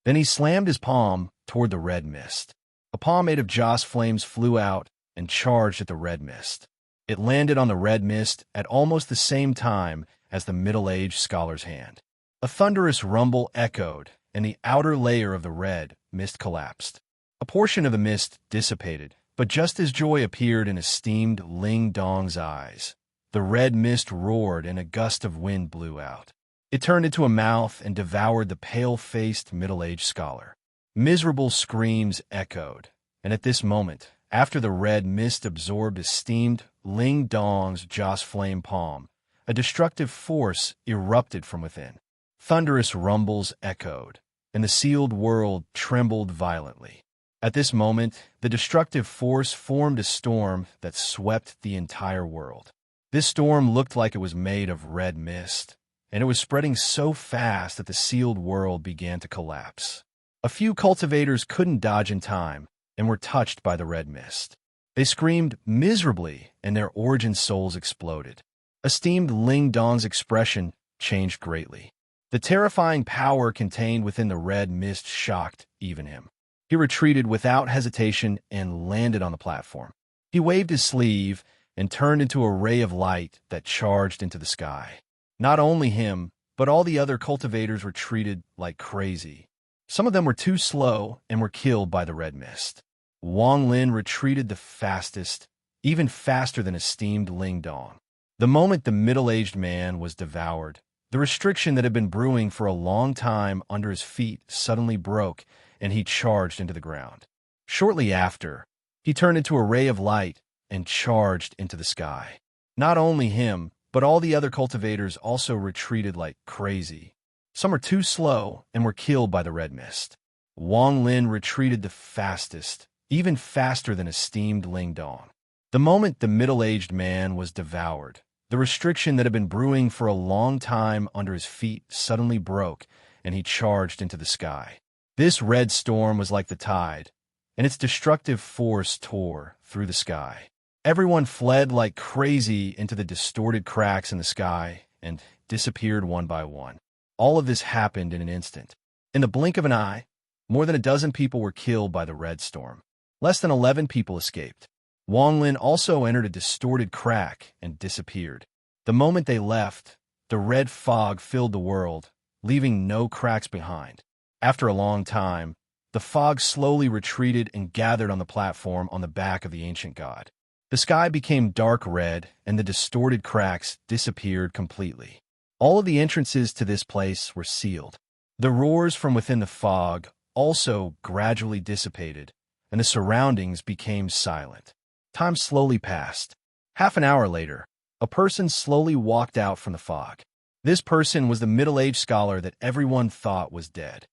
Then he slammed his palm toward the red mist. A palm made of Joss Flames flew out and charged at the red mist. It landed on the red mist at almost the same time as the middle-aged scholar's hand. A thunderous rumble echoed, and the outer layer of the red mist collapsed. A portion of the mist dissipated, but just as joy appeared in esteemed Ling Dong's eyes, the red mist roared and a gust of wind blew out. It turned into a mouth and devoured the pale-faced middle-aged scholar. Miserable screams echoed, and at this moment, after the red mist absorbed esteemed Ling Dong's Joss Flame palm, a destructive force erupted from within. Thunderous rumbles echoed, and the sealed world trembled violently. At this moment, the destructive force formed a storm that swept the entire world. This storm looked like it was made of red mist, and it was spreading so fast that the sealed world began to collapse. A few cultivators couldn't dodge in time and were touched by the red mist. They screamed miserably, and their origin souls exploded. Esteemed Ling Dong's expression changed greatly. The terrifying power contained within the red mist shocked even him. He retreated without hesitation and landed on the platform. He waved his sleeve and turned into a ray of light that charged into the sky. Not only him, but all the other cultivators retreated like crazy. Some of them were too slow and were killed by the red mist. Wang Lin retreated the fastest, even faster than esteemed Ling Dong. The moment the middle-aged man was devoured, the restriction that had been brewing for a long time under his feet suddenly broke, and he charged into the ground. Shortly after, he turned into a ray of light and charged into the sky. Not only him, but all the other cultivators also retreated like crazy. Some were too slow and were killed by the red mist. Wang Lin retreated the fastest, even faster than esteemed Ling Dong. The moment the middle-aged man was devoured, the restriction that had been brewing for a long time under his feet suddenly broke, and he charged into the sky. This red storm was like the tide, and its destructive force tore through the sky. Everyone fled like crazy into the distorted cracks in the sky and disappeared one by one. All of this happened in an instant. In the blink of an eye, more than a dozen people were killed by the red storm. Less than 11 people escaped. Wang Lin also entered a distorted crack and disappeared. The moment they left, the red fog filled the world, leaving no cracks behind. After a long time, the fog slowly retreated and gathered on the platform on the back of the ancient god. The sky became dark red, and the distorted cracks disappeared completely. All of the entrances to this place were sealed. The roars from within the fog also gradually dissipated, and the surroundings became silent. Time slowly passed. Half an hour later, a person slowly walked out from the fog. This person was the middle-aged scholar that everyone thought was dead.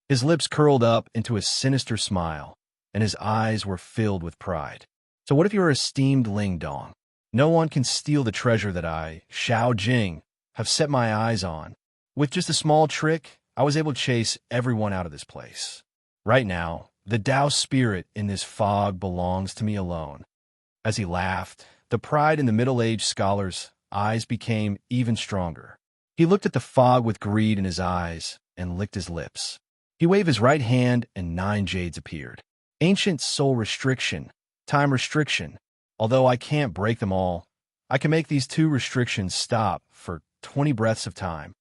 His lips curled up into a sinister smile, and his eyes were filled with pride. So what if you're esteemed Ling Dong? No one can steal the treasure that I, Xiao Jing, have set my eyes on. With just a small trick, I was able to chase everyone out of this place. Right now, the Tao spirit in this fog belongs to me alone. As he laughed, the pride in the middle-aged scholar's eyes became even stronger. He looked at the fog with greed in his eyes and licked his lips. He waved his right hand and 9 jades appeared. Ancient soul restriction, time restriction. Although I can't break them all, I can make these 2 restrictions stop for 20 breaths of time."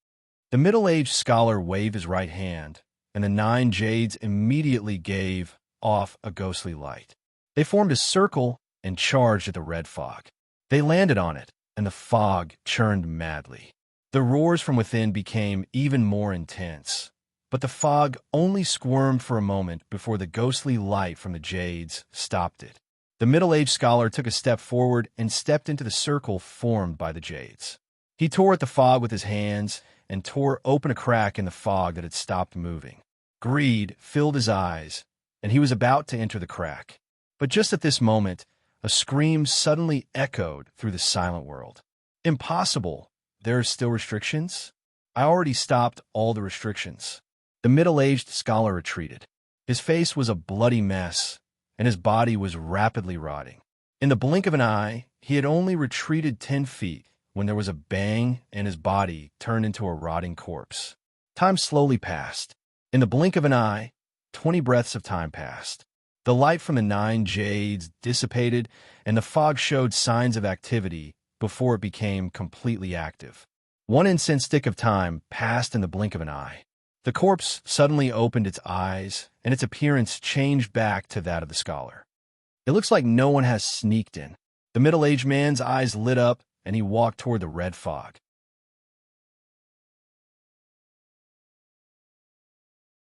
The middle-aged scholar waved his right hand, and the 9 jades immediately gave off a ghostly light. They formed a circle and charged at the red fog. They landed on it, and the fog churned madly. The roars from within became even more intense, but the fog only squirmed for a moment before the ghostly light from the jades stopped it. The middle-aged scholar took a step forward and stepped into the circle formed by the jades. He tore at the fog with his hands and tore open a crack in the fog that had stopped moving. Greed filled his eyes, and he was about to enter the crack. But just at this moment, a scream suddenly echoed through the silent world. "Impossible! There are still restrictions? I already stopped all the restrictions." The middle-aged scholar retreated. His face was a bloody mess, and his body was rapidly rotting. In the blink of an eye, he had only retreated 10 feet when there was a bang and his body turned into a rotting corpse. Time slowly passed. In the blink of an eye, 20 breaths of time passed. The light from the 9 jades dissipated, and the fog showed signs of activity before it became completely active. 1 incense stick of time passed in the blink of an eye. The corpse suddenly opened its eyes, and its appearance changed back to that of the scholar. "It looks like no one has sneaked in." The middle-aged man's eyes lit up, and he walked toward the red fog.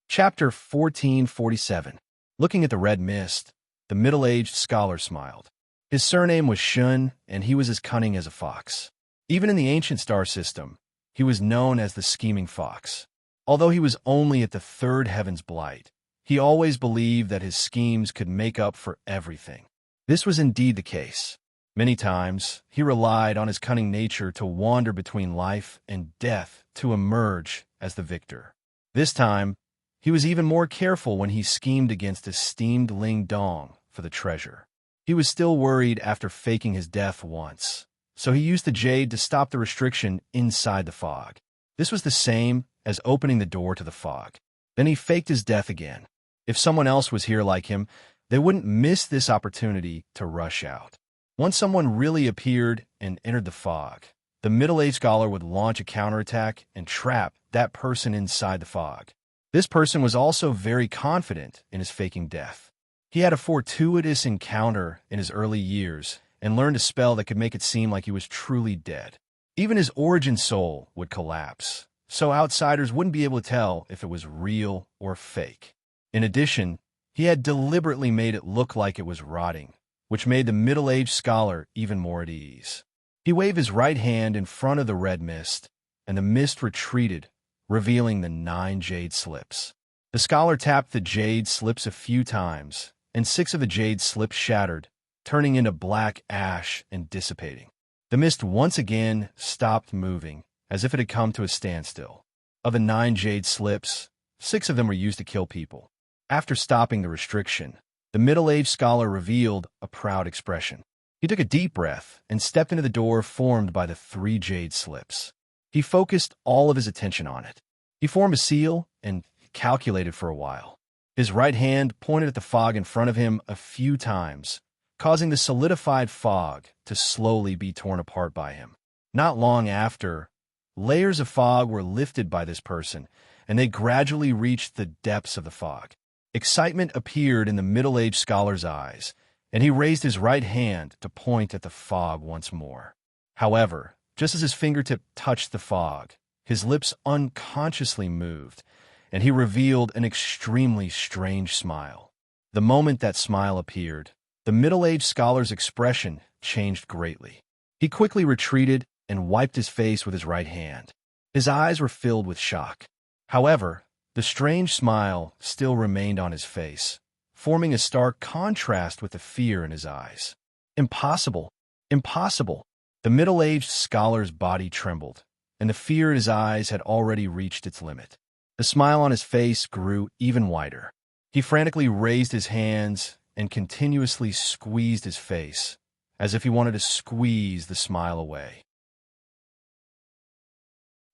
Chapter 1447. Looking at the red mist, the middle-aged scholar smiled. His surname was Shun, and he was as cunning as a fox. Even in the ancient star system, he was known as the scheming fox. Although he was only at the 3rd heaven's blight, he always believed that his schemes could make up for everything. This was indeed the case. Many times, he relied on his cunning nature to wander between life and death to emerge as the victor. This time, he was even more careful when he schemed against esteemed Ling Dong for the treasure. He was still worried after faking his death once, so he used the jade to stop the restriction inside the fog. This was the same as opening the door to the fog. Then he faked his death again. If someone else was here like him, they wouldn't miss this opportunity to rush out. Once someone really appeared and entered the fog, the middle-aged scholar would launch a counterattack and trap that person inside the fog. This person was also very confident in his faking death. He had a fortuitous encounter in his early years and learned a spell that could make it seem like he was truly dead. Even his origin soul would collapse, so outsiders wouldn't be able to tell if it was real or fake. In addition, he had deliberately made it look like it was rotting, which made the middle-aged scholar even more at ease. He waved his right hand in front of the red mist, and the mist retreated, revealing the 9 jade slips. The scholar tapped the jade slips a few times, and 6 of the jade slips shattered, turning into black ash and dissipating. The mist once again stopped moving, as if it had come to a standstill. Of the 9 jade slips, 6 of them were used to kill people. After stopping the restriction, the middle-aged scholar revealed a proud expression. He took a deep breath and stepped into the door formed by the 3 jade slips. He focused all of his attention on it. He formed a seal and calculated for a while. His right hand pointed at the fog in front of him a few times, causing the solidified fog to slowly be torn apart by him. Not long after, layers of fog were lifted by this person, and they gradually reached the depths of the fog. Excitement appeared in the middle-aged scholar's eyes, and he raised his right hand to point at the fog once more. However, just as his fingertip touched the fog, his lips unconsciously moved, and he revealed an extremely strange smile. The moment that smile appeared, the middle-aged scholar's expression changed greatly. He quickly retreated and wiped his face with his right hand. His eyes were filled with shock. However, the strange smile still remained on his face, forming a stark contrast with the fear in his eyes. Impossible! Impossible! The middle-aged scholar's body trembled, and the fear in his eyes had already reached its limit. The smile on his face grew even wider. He frantically raised his hands and continuously squeezed his face, as if he wanted to squeeze the smile away.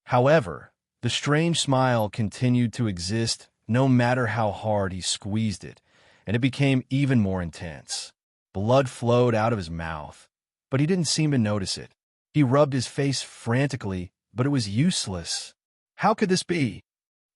However, the strange smile continued to exist no matter how hard he squeezed it, and it became even more intense. Blood flowed out of his mouth, but he didn't seem to notice it. He rubbed his face frantically, but it was useless. How could this be?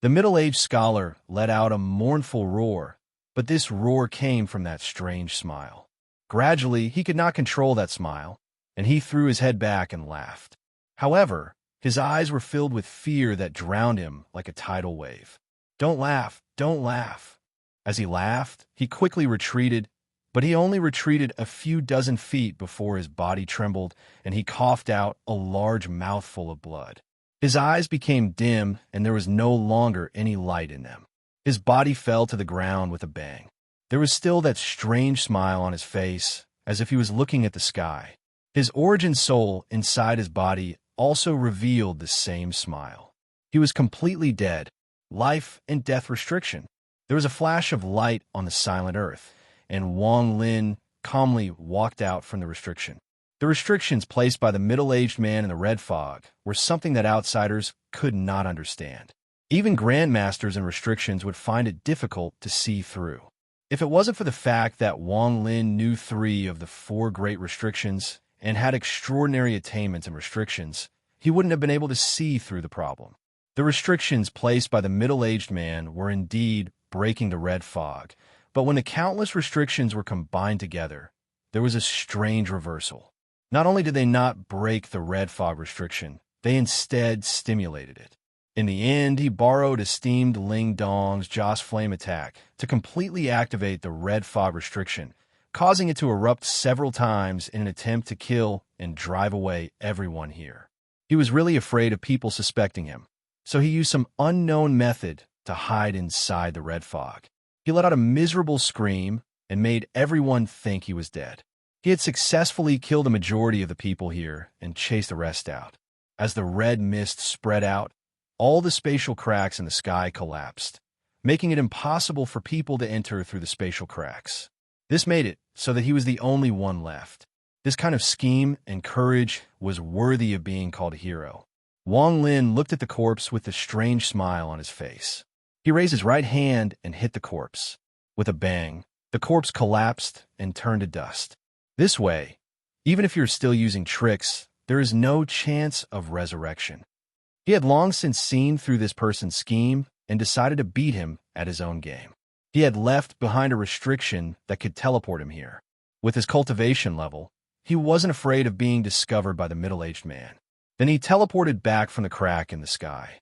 The middle-aged scholar let out a mournful roar, but this roar came from that strange smile. Gradually, he could not control that smile, and he threw his head back and laughed. However, his eyes were filled with fear that drowned him like a tidal wave. "Don't laugh, don't laugh." As he laughed, he quickly retreated, but he only retreated a few dozen feet before his body trembled and he coughed out a large mouthful of blood. His eyes became dim and there was no longer any light in them. His body fell to the ground with a bang. There was still that strange smile on his face, as if he was looking at the sky. His origin soul inside his body also revealed the same smile. He was completely dead. Life and death restriction. There was a flash of light on the silent earth, and Wang Lin calmly walked out from the restriction. The restrictions placed by the middle-aged man in the red fog were something that outsiders could not understand. Even grandmasters in restrictions would find it difficult to see through. If it wasn't for the fact that Wang Lin knew 3 of the 4 great restrictions and had extraordinary attainments in restrictions, he wouldn't have been able to see through the problem. The restrictions placed by the middle-aged man were indeed breaking the red fog, but when the countless restrictions were combined together, there was a strange reversal. Not only did they not break the red fog restriction, they instead stimulated it. In the end, he borrowed esteemed Ling Dong's Joss Flame attack to completely activate the red fog restriction, causing it to erupt several times in an attempt to kill and drive away everyone here. He was really afraid of people suspecting him, so he used some unknown method to hide inside the red fog. He let out a miserable scream and made everyone think he was dead. He had successfully killed a majority of the people here and chased the rest out. As the red mist spread out, all the spatial cracks in the sky collapsed, making it impossible for people to enter through the spatial cracks. This made it so that he was the only one left. This kind of scheme and courage was worthy of being called a hero. Wang Lin looked at the corpse with a strange smile on his face. He raised his right hand and hit the corpse. With a bang, the corpse collapsed and turned to dust. This way, even if you're still using tricks, there is no chance of resurrection. He had long since seen through this person's scheme and decided to beat him at his own game. He had left behind a restriction that could teleport him here. With his cultivation level, he wasn't afraid of being discovered by the middle-aged man. Then he teleported back from the crack in the sky.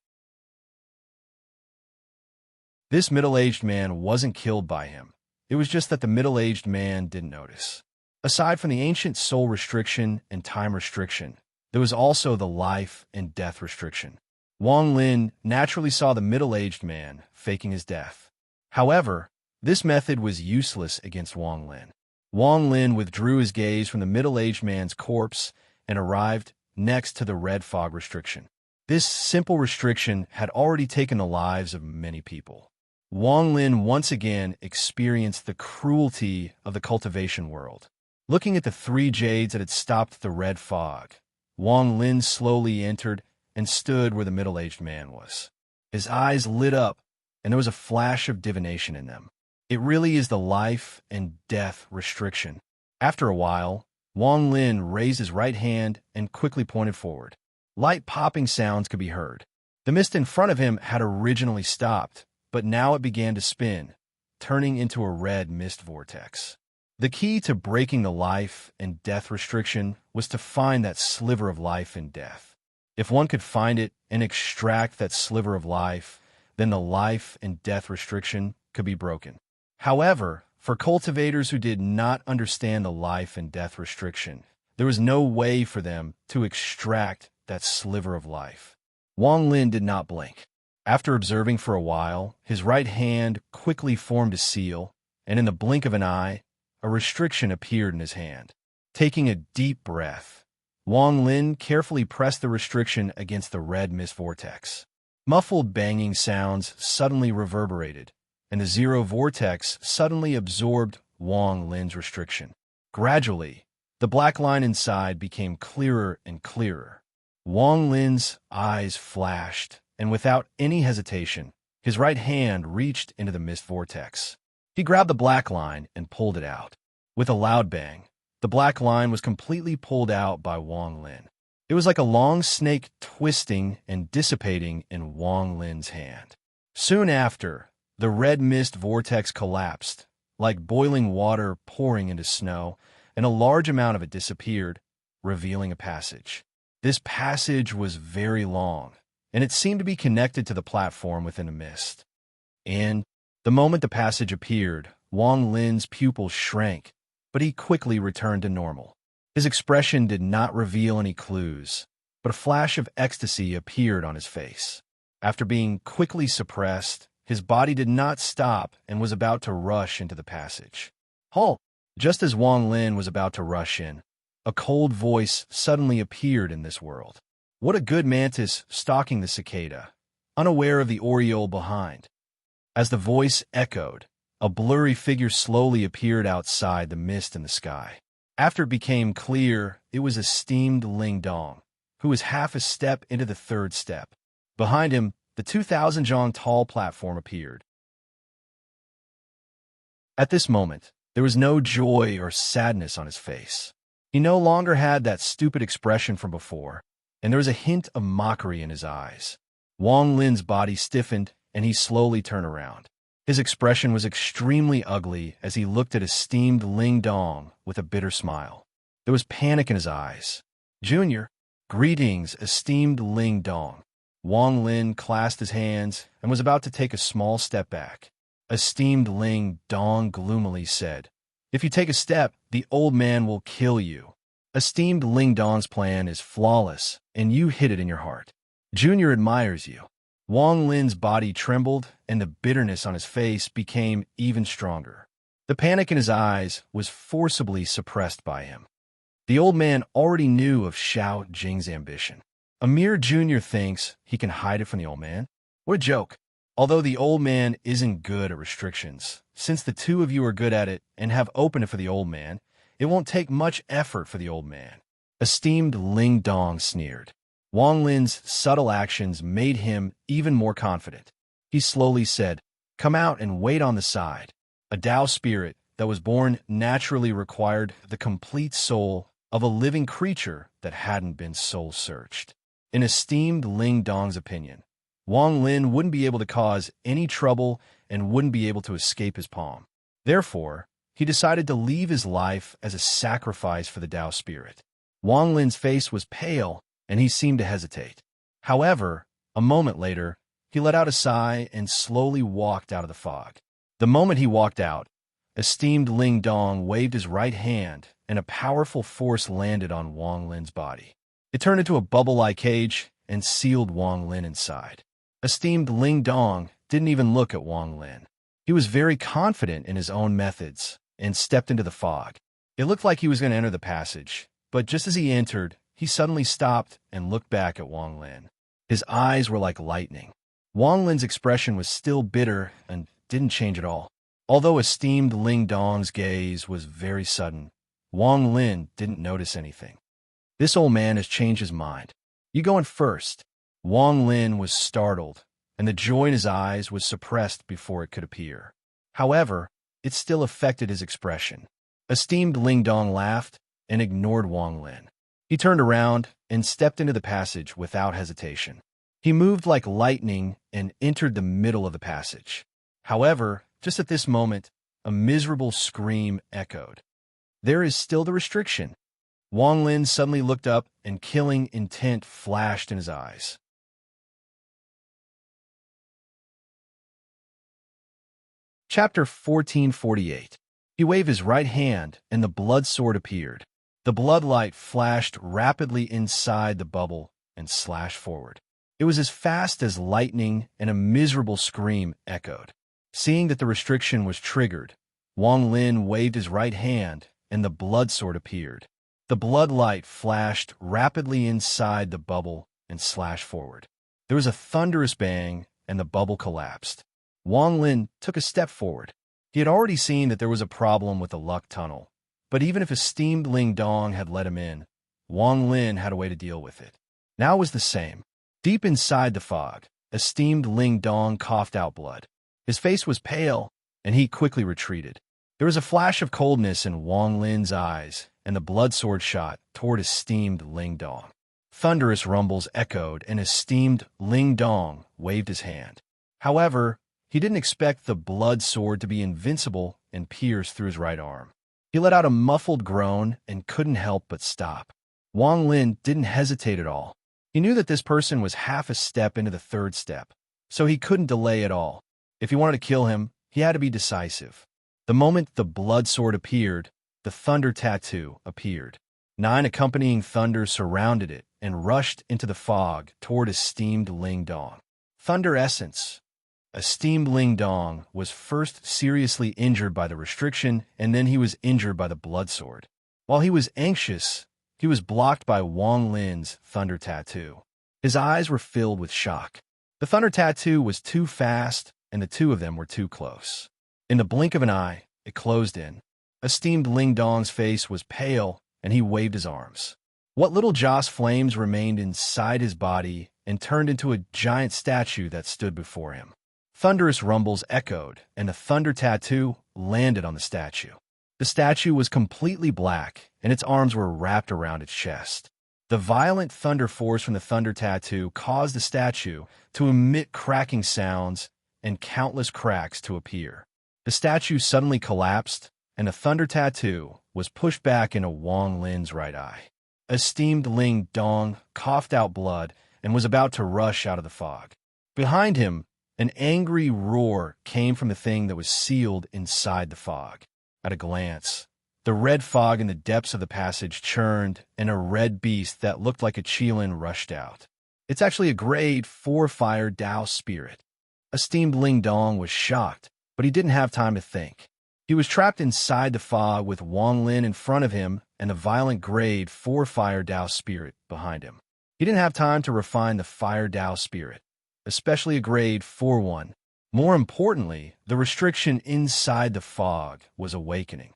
This middle-aged man wasn't killed by him. It was just that the middle-aged man didn't notice. Aside from the ancient soul restriction and time restriction, there was also the life and death restriction. Wang Lin naturally saw the middle-aged man faking his death. However, this method was useless against Wang Lin. Wang Lin withdrew his gaze from the middle-aged man's corpse and arrived next to the red fog restriction. This simple restriction had already taken the lives of many people. Wang Lin once again experienced the cruelty of the cultivation world. Looking at the 3 jades that had stopped the red fog, Wang Lin slowly entered and stood where the middle-aged man was. His eyes lit up, and there was a flash of divination in them. It really is the life and death restriction. After a while, Wang Lin raised his right hand and quickly pointed forward. Light popping sounds could be heard. The mist in front of him had originally stopped, but now it began to spin, turning into a red mist vortex. The key to breaking the life and death restriction was to find that sliver of life and death. If one could find it and extract that sliver of life, then the life and death restriction could be broken. However, for cultivators who did not understand the life and death restriction, there was no way for them to extract that sliver of life. Wang Lin did not blink. After observing for a while, his right hand quickly formed a seal, and in the blink of an eye, a restriction appeared in his hand. Taking a deep breath, Wang Lin carefully pressed the restriction against the red mist vortex. Muffled banging sounds suddenly reverberated, and the zero vortex suddenly absorbed Wang Lin's restriction. Gradually, the black line inside became clearer and clearer. Wang Lin's eyes flashed, and without any hesitation, his right hand reached into the mist vortex. He grabbed the black line and pulled it out. With a loud bang, the black line was completely pulled out by Wang Lin. It was like a long snake twisting and dissipating in Wang Lin's hand. Soon after, the red mist vortex collapsed, like boiling water pouring into snow, and a large amount of it disappeared, revealing a passage. This passage was very long, and it seemed to be connected to the platform within a mist. And the moment the passage appeared, Wang Lin's pupils shrank, but he quickly returned to normal. His expression did not reveal any clues, but a flash of ecstasy appeared on his face. After being quickly suppressed, his body did not stop and was about to rush into the passage. Halt! Just as Wang Lin was about to rush in, a cold voice suddenly appeared in this world. What a good mantis stalking the cicada, unaware of the oriole behind. As the voice echoed, a blurry figure slowly appeared outside the mist in the sky. After it became clear, it was esteemed Ling Dong, who was half a step into the third step. Behind him, the 2,000 zhang tall platform appeared. At this moment, there was no joy or sadness on his face. He no longer had that stupid expression from before, and there was a hint of mockery in his eyes. Wang Lin's body stiffened, and he slowly turned around. His expression was extremely ugly as he looked at esteemed Ling Dong with a bitter smile. There was panic in his eyes. Junior, greetings, esteemed Ling Dong. Wang Lin clasped his hands and was about to take a small step back. Esteemed Ling Dong gloomily said, "If you take a step, the old man will kill you. Esteemed Ling Dong's plan is flawless, and you hit it in your heart. Junior admires you." Wang Lin's body trembled, and the bitterness on his face became even stronger. The panic in his eyes was forcibly suppressed by him. The old man already knew of Xiao Jing's ambition. A mere junior thinks he can hide it from the old man? What a joke. Although the old man isn't good at restrictions, since the two of you are good at it and have opened it for the old man, it won't take much effort for the old man. Esteemed Ling Dong sneered. Wang Lin's subtle actions made him even more confident. He slowly said, "Come out and wait on the side." A Tao spirit that was born naturally required the complete soul of a living creature that hadn't been soul-searched. In esteemed Ling Dong's opinion, Wang Lin wouldn't be able to cause any trouble and wouldn't be able to escape his palm. Therefore, he decided to leave his life as a sacrifice for the Tao spirit. Wang Lin's face was pale, and he seemed to hesitate. However, a moment later, he let out a sigh and slowly walked out of the fog. The moment he walked out, esteemed Ling Dong waved his right hand, and a powerful force landed on Wang Lin's body. It turned into a bubble-like cage and sealed Wang Lin inside. Esteemed Ling Dong didn't even look at Wang Lin. He was very confident in his own methods and stepped into the fog. It looked like he was going to enter the passage, but just as he entered, he suddenly stopped and looked back at Wang Lin. His eyes were like lightning. Wang Lin's expression was still bitter and didn't change at all. Although esteemed Ling Dong's gaze was very sudden, Wang Lin didn't notice anything. This old man has changed his mind. You go in first. Wang Lin was startled, and the joy in his eyes was suppressed before it could appear. However, it still affected his expression. Esteemed Ling Dong laughed and ignored Wang Lin. He turned around and stepped into the passage without hesitation. He moved like lightning and entered the middle of the passage. However, just at this moment, a miserable scream echoed. There is still the restriction. Wang Lin suddenly looked up and killing intent flashed in his eyes. Chapter 1448. He waved his right hand and the blood sword appeared. The blood light flashed rapidly inside the bubble and slashed forward. It was as fast as lightning, and a miserable scream echoed. Seeing that the restriction was triggered, Wang Lin waved his right hand and the blood sword appeared. The blood light flashed rapidly inside the bubble and slashed forward. There was a thunderous bang and the bubble collapsed. Wang Lin took a step forward. He had already seen that there was a problem with the luck tunnel. But even if esteemed Ling Dong had let him in, Wang Lin had a way to deal with it. Now it was the same. Deep inside the fog, esteemed Ling Dong coughed out blood. His face was pale, and he quickly retreated. There was a flash of coldness in Wang Lin's eyes, and the blood sword shot toward esteemed Ling Dong. Thunderous rumbles echoed, and esteemed Ling Dong waved his hand. However, he didn't expect the blood sword to be invincible and pierce through his right arm. He let out a muffled groan and couldn't help but stop. Wang Lin didn't hesitate at all. He knew that this person was half a step into the third step, so he couldn't delay at all. If he wanted to kill him, he had to be decisive. The moment the blood sword appeared, the thunder tattoo appeared. 9 accompanying thunder surrounded it and rushed into the fog toward esteemed Ling Dong. Thunder essence. Esteemed Ling Dong was first seriously injured by the restriction, and then he was injured by the blood sword. While he was anxious, he was blocked by Wang Lin's thunder tattoo. His eyes were filled with shock. The thunder tattoo was too fast, and the two of them were too close. In the blink of an eye, it closed in. Esteemed Ling Dong's face was pale, and he waved his arms. What little joss flames remained inside his body and turned into a giant statue that stood before him. Thunderous rumbles echoed, and the thunder tattoo landed on the statue. The statue was completely black, and its arms were wrapped around its chest. The violent thunder force from the thunder tattoo caused the statue to emit cracking sounds and countless cracks to appear. The statue suddenly collapsed, and the thunder tattoo was pushed back into Wang Lin's right eye. Esteemed Ling Dong coughed out blood and was about to rush out of the fog. Behind him, an angry roar came from the thing that was sealed inside the fog. At a glance, the red fog in the depths of the passage churned, and a red beast that looked like a Qilin rushed out. It's actually a grade 4 fire Dao spirit. Esteemed Ling Dong was shocked, but he didn't have time to think. He was trapped inside the fog with Wang Lin in front of him and the violent grade 4 fire Dao spirit behind him. He didn't have time to refine the fire Dao spirit, especially a grade 4 one. More importantly, the restriction inside the fog was awakening.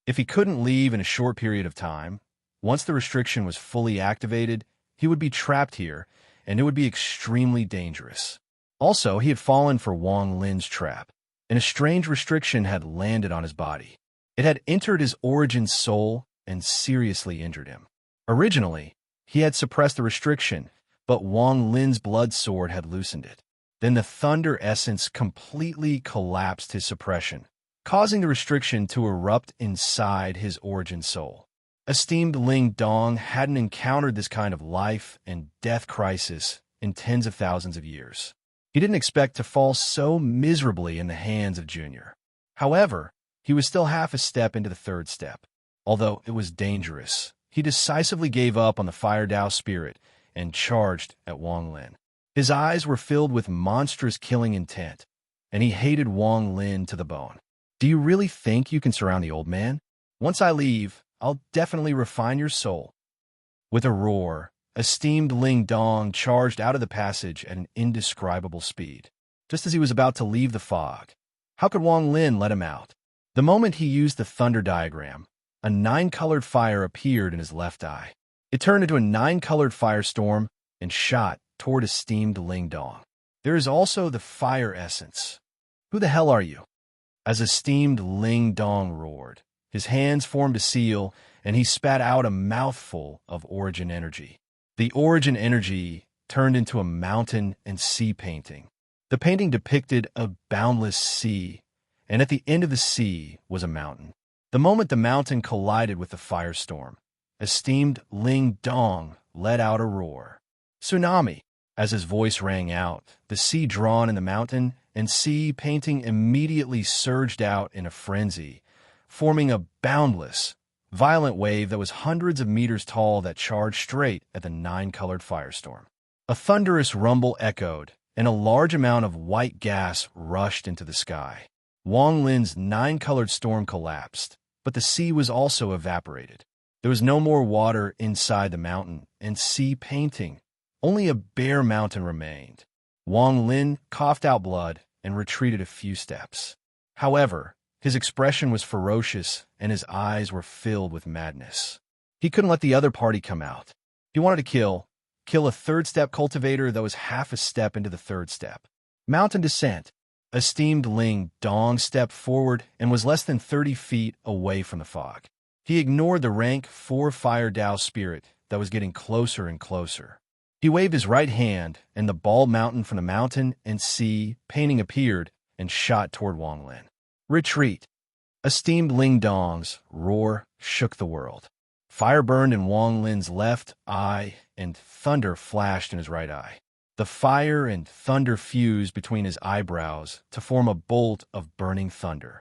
If he couldn't leave in a short period of time, once the restriction was fully activated, he would be trapped here, and it would be extremely dangerous. Also, he had fallen for Wang Lin's trap, and a strange restriction had landed on his body. It had entered his origin soul and seriously injured him. Originally, he had suppressed the restriction, but Wang Lin's blood sword had loosened it. Then the thunder essence completely collapsed his suppression, causing the restriction to erupt inside his origin soul. Esteemed Ling Dong hadn't encountered this kind of life and death crisis in tens of thousands of years. He didn't expect to fall so miserably in the hands of Junior. However, he was still half a step into the third step. Although it was dangerous, he decisively gave up on the Fire Dao spirit and charged at Wang Lin. His eyes were filled with monstrous killing intent, and he hated Wang Lin to the bone. Do you really think you can surround the old man? Once I leave, I'll definitely refine your soul. With a roar, esteemed Ling Dong charged out of the passage at an indescribable speed. Just as he was about to leave the fog, how could Wang Lin let him out? The moment he used the thunder diagram, a 9-colored fire appeared in his left eye. It turned into a 9-colored firestorm and shot toward esteemed Ling Dong. There is also the fire essence. Who the hell are you? As esteemed Ling Dong roared, his hands formed a seal, and he spat out a mouthful of origin energy. The origin energy turned into a mountain and sea painting. The painting depicted a boundless sea, and at the end of the sea was a mountain. The moment the mountain collided with the firestorm, esteemed Ling Dong let out a roar. Tsunami! As his voice rang out, the sea drawn in the mountain and sea painting immediately surged out in a frenzy, forming a boundless, violent wave that was hundreds of meters tall that charged straight at the 9-colored firestorm. A thunderous rumble echoed, and a large amount of white gas rushed into the sky. Wang Lin's 9-colored storm collapsed, but the sea was also evaporated. There was no more water inside the mountain and sea painting. Only a bare mountain remained. Wang Lin coughed out blood and retreated a few steps. However, his expression was ferocious and his eyes were filled with madness. He couldn't let the other party come out. He wanted to kill a third-step cultivator that was half a step into the third step. Mountain descent. Esteemed Ling Dong stepped forward and was less than 30 feet away from the fog. He ignored the rank 4-fire Tao spirit that was getting closer and closer. He waved his right hand, and the bald mountain from the mountain and sea painting appeared and shot toward Wang Lin. Retreat! A steamed Ling Dong's roar shook the world. Fire burned in Wang Lin's left eye, and thunder flashed in his right eye. The fire and thunder fused between his eyebrows to form a bolt of burning thunder.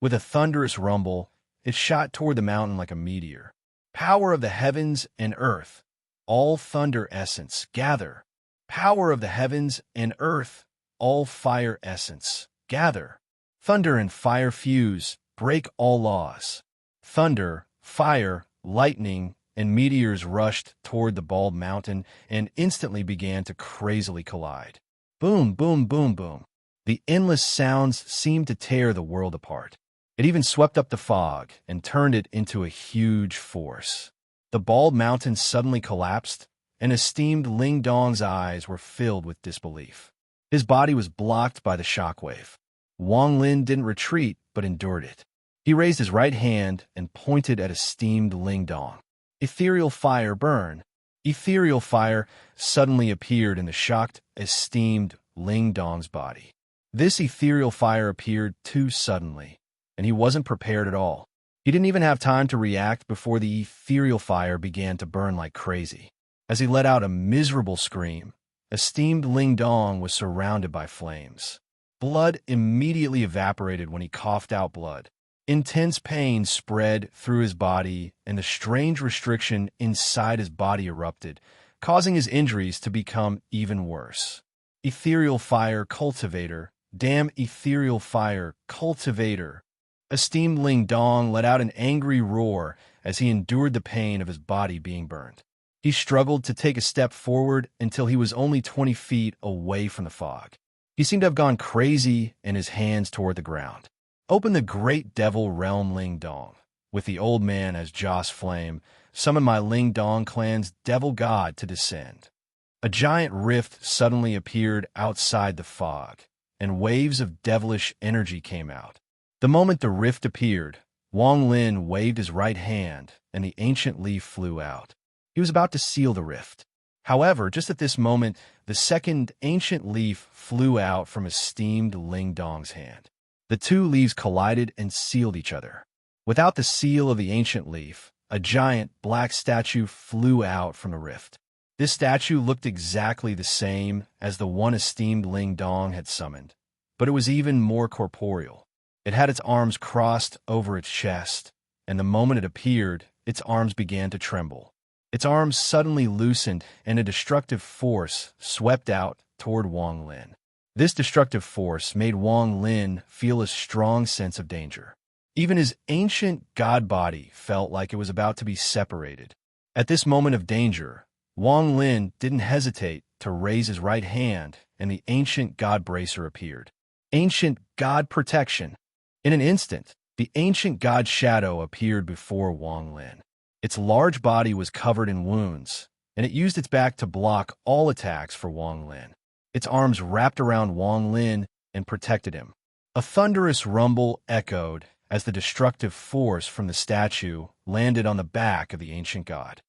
With a thunderous rumble, it shot toward the mountain like a meteor. Power of the heavens and earth, all thunder essence, gather. Power of the heavens and earth, all fire essence, gather. Thunder and fire fuse, break all laws. Thunder, fire, lightning, and meteors rushed toward the bald mountain and instantly began to crazily collide. Boom, boom, boom, boom. The endless sounds seemed to tear the world apart. It even swept up the fog and turned it into a huge force. The bald mountain suddenly collapsed, and esteemed Ling Dong's eyes were filled with disbelief. His body was blocked by the shockwave. Wang Lin didn't retreat, but endured it. He raised his right hand and pointed at esteemed Ling Dong. Ethereal fire burn. Ethereal fire suddenly appeared in the shocked, esteemed Ling Dong's body. This ethereal fire appeared too suddenly, and he wasn't prepared at all. He didn't even have time to react before the ethereal fire began to burn like crazy. As he let out a miserable scream, esteemed Ling Dong was surrounded by flames. Blood immediately evaporated when he coughed out blood. Intense pain spread through his body, and the strange restriction inside his body erupted, causing his injuries to become even worse. Ethereal fire cultivator. Damn ethereal fire cultivator. Esteemed Ling Dong let out an angry roar as he endured the pain of his body being burned. He struggled to take a step forward until he was only 20 feet away from the fog. He seemed to have gone crazy, and his hands toward the ground. Open the great devil realm Ling Dong. With the old man as Joss Flame, summon my Ling Dong clan's devil god to descend. A giant rift suddenly appeared outside the fog, and waves of devilish energy came out. The moment the rift appeared, Wang Lin waved his right hand, and the ancient leaf flew out. He was about to seal the rift. However, just at this moment, the second ancient leaf flew out from esteemed Ling Dong's hand. The two leaves collided and sealed each other. Without the seal of the ancient leaf, a giant black statue flew out from the rift. This statue looked exactly the same as the one esteemed Ling Dong had summoned, but it was even more corporeal. It had its arms crossed over its chest, and the moment it appeared, its arms began to tremble. Its arms suddenly loosened, and a destructive force swept out toward Wang Lin. This destructive force made Wang Lin feel a strong sense of danger. Even his ancient god body felt like it was about to be separated. At this moment of danger, Wang Lin didn't hesitate to raise his right hand, and the ancient god bracer appeared. Ancient god protection. In an instant, the ancient god shadow appeared before Wang Lin. Its large body was covered in wounds, and it used its back to block all attacks for Wang Lin. Its arms wrapped around Wang Lin and protected him. A thunderous rumble echoed as the destructive force from the statue landed on the back of the ancient god.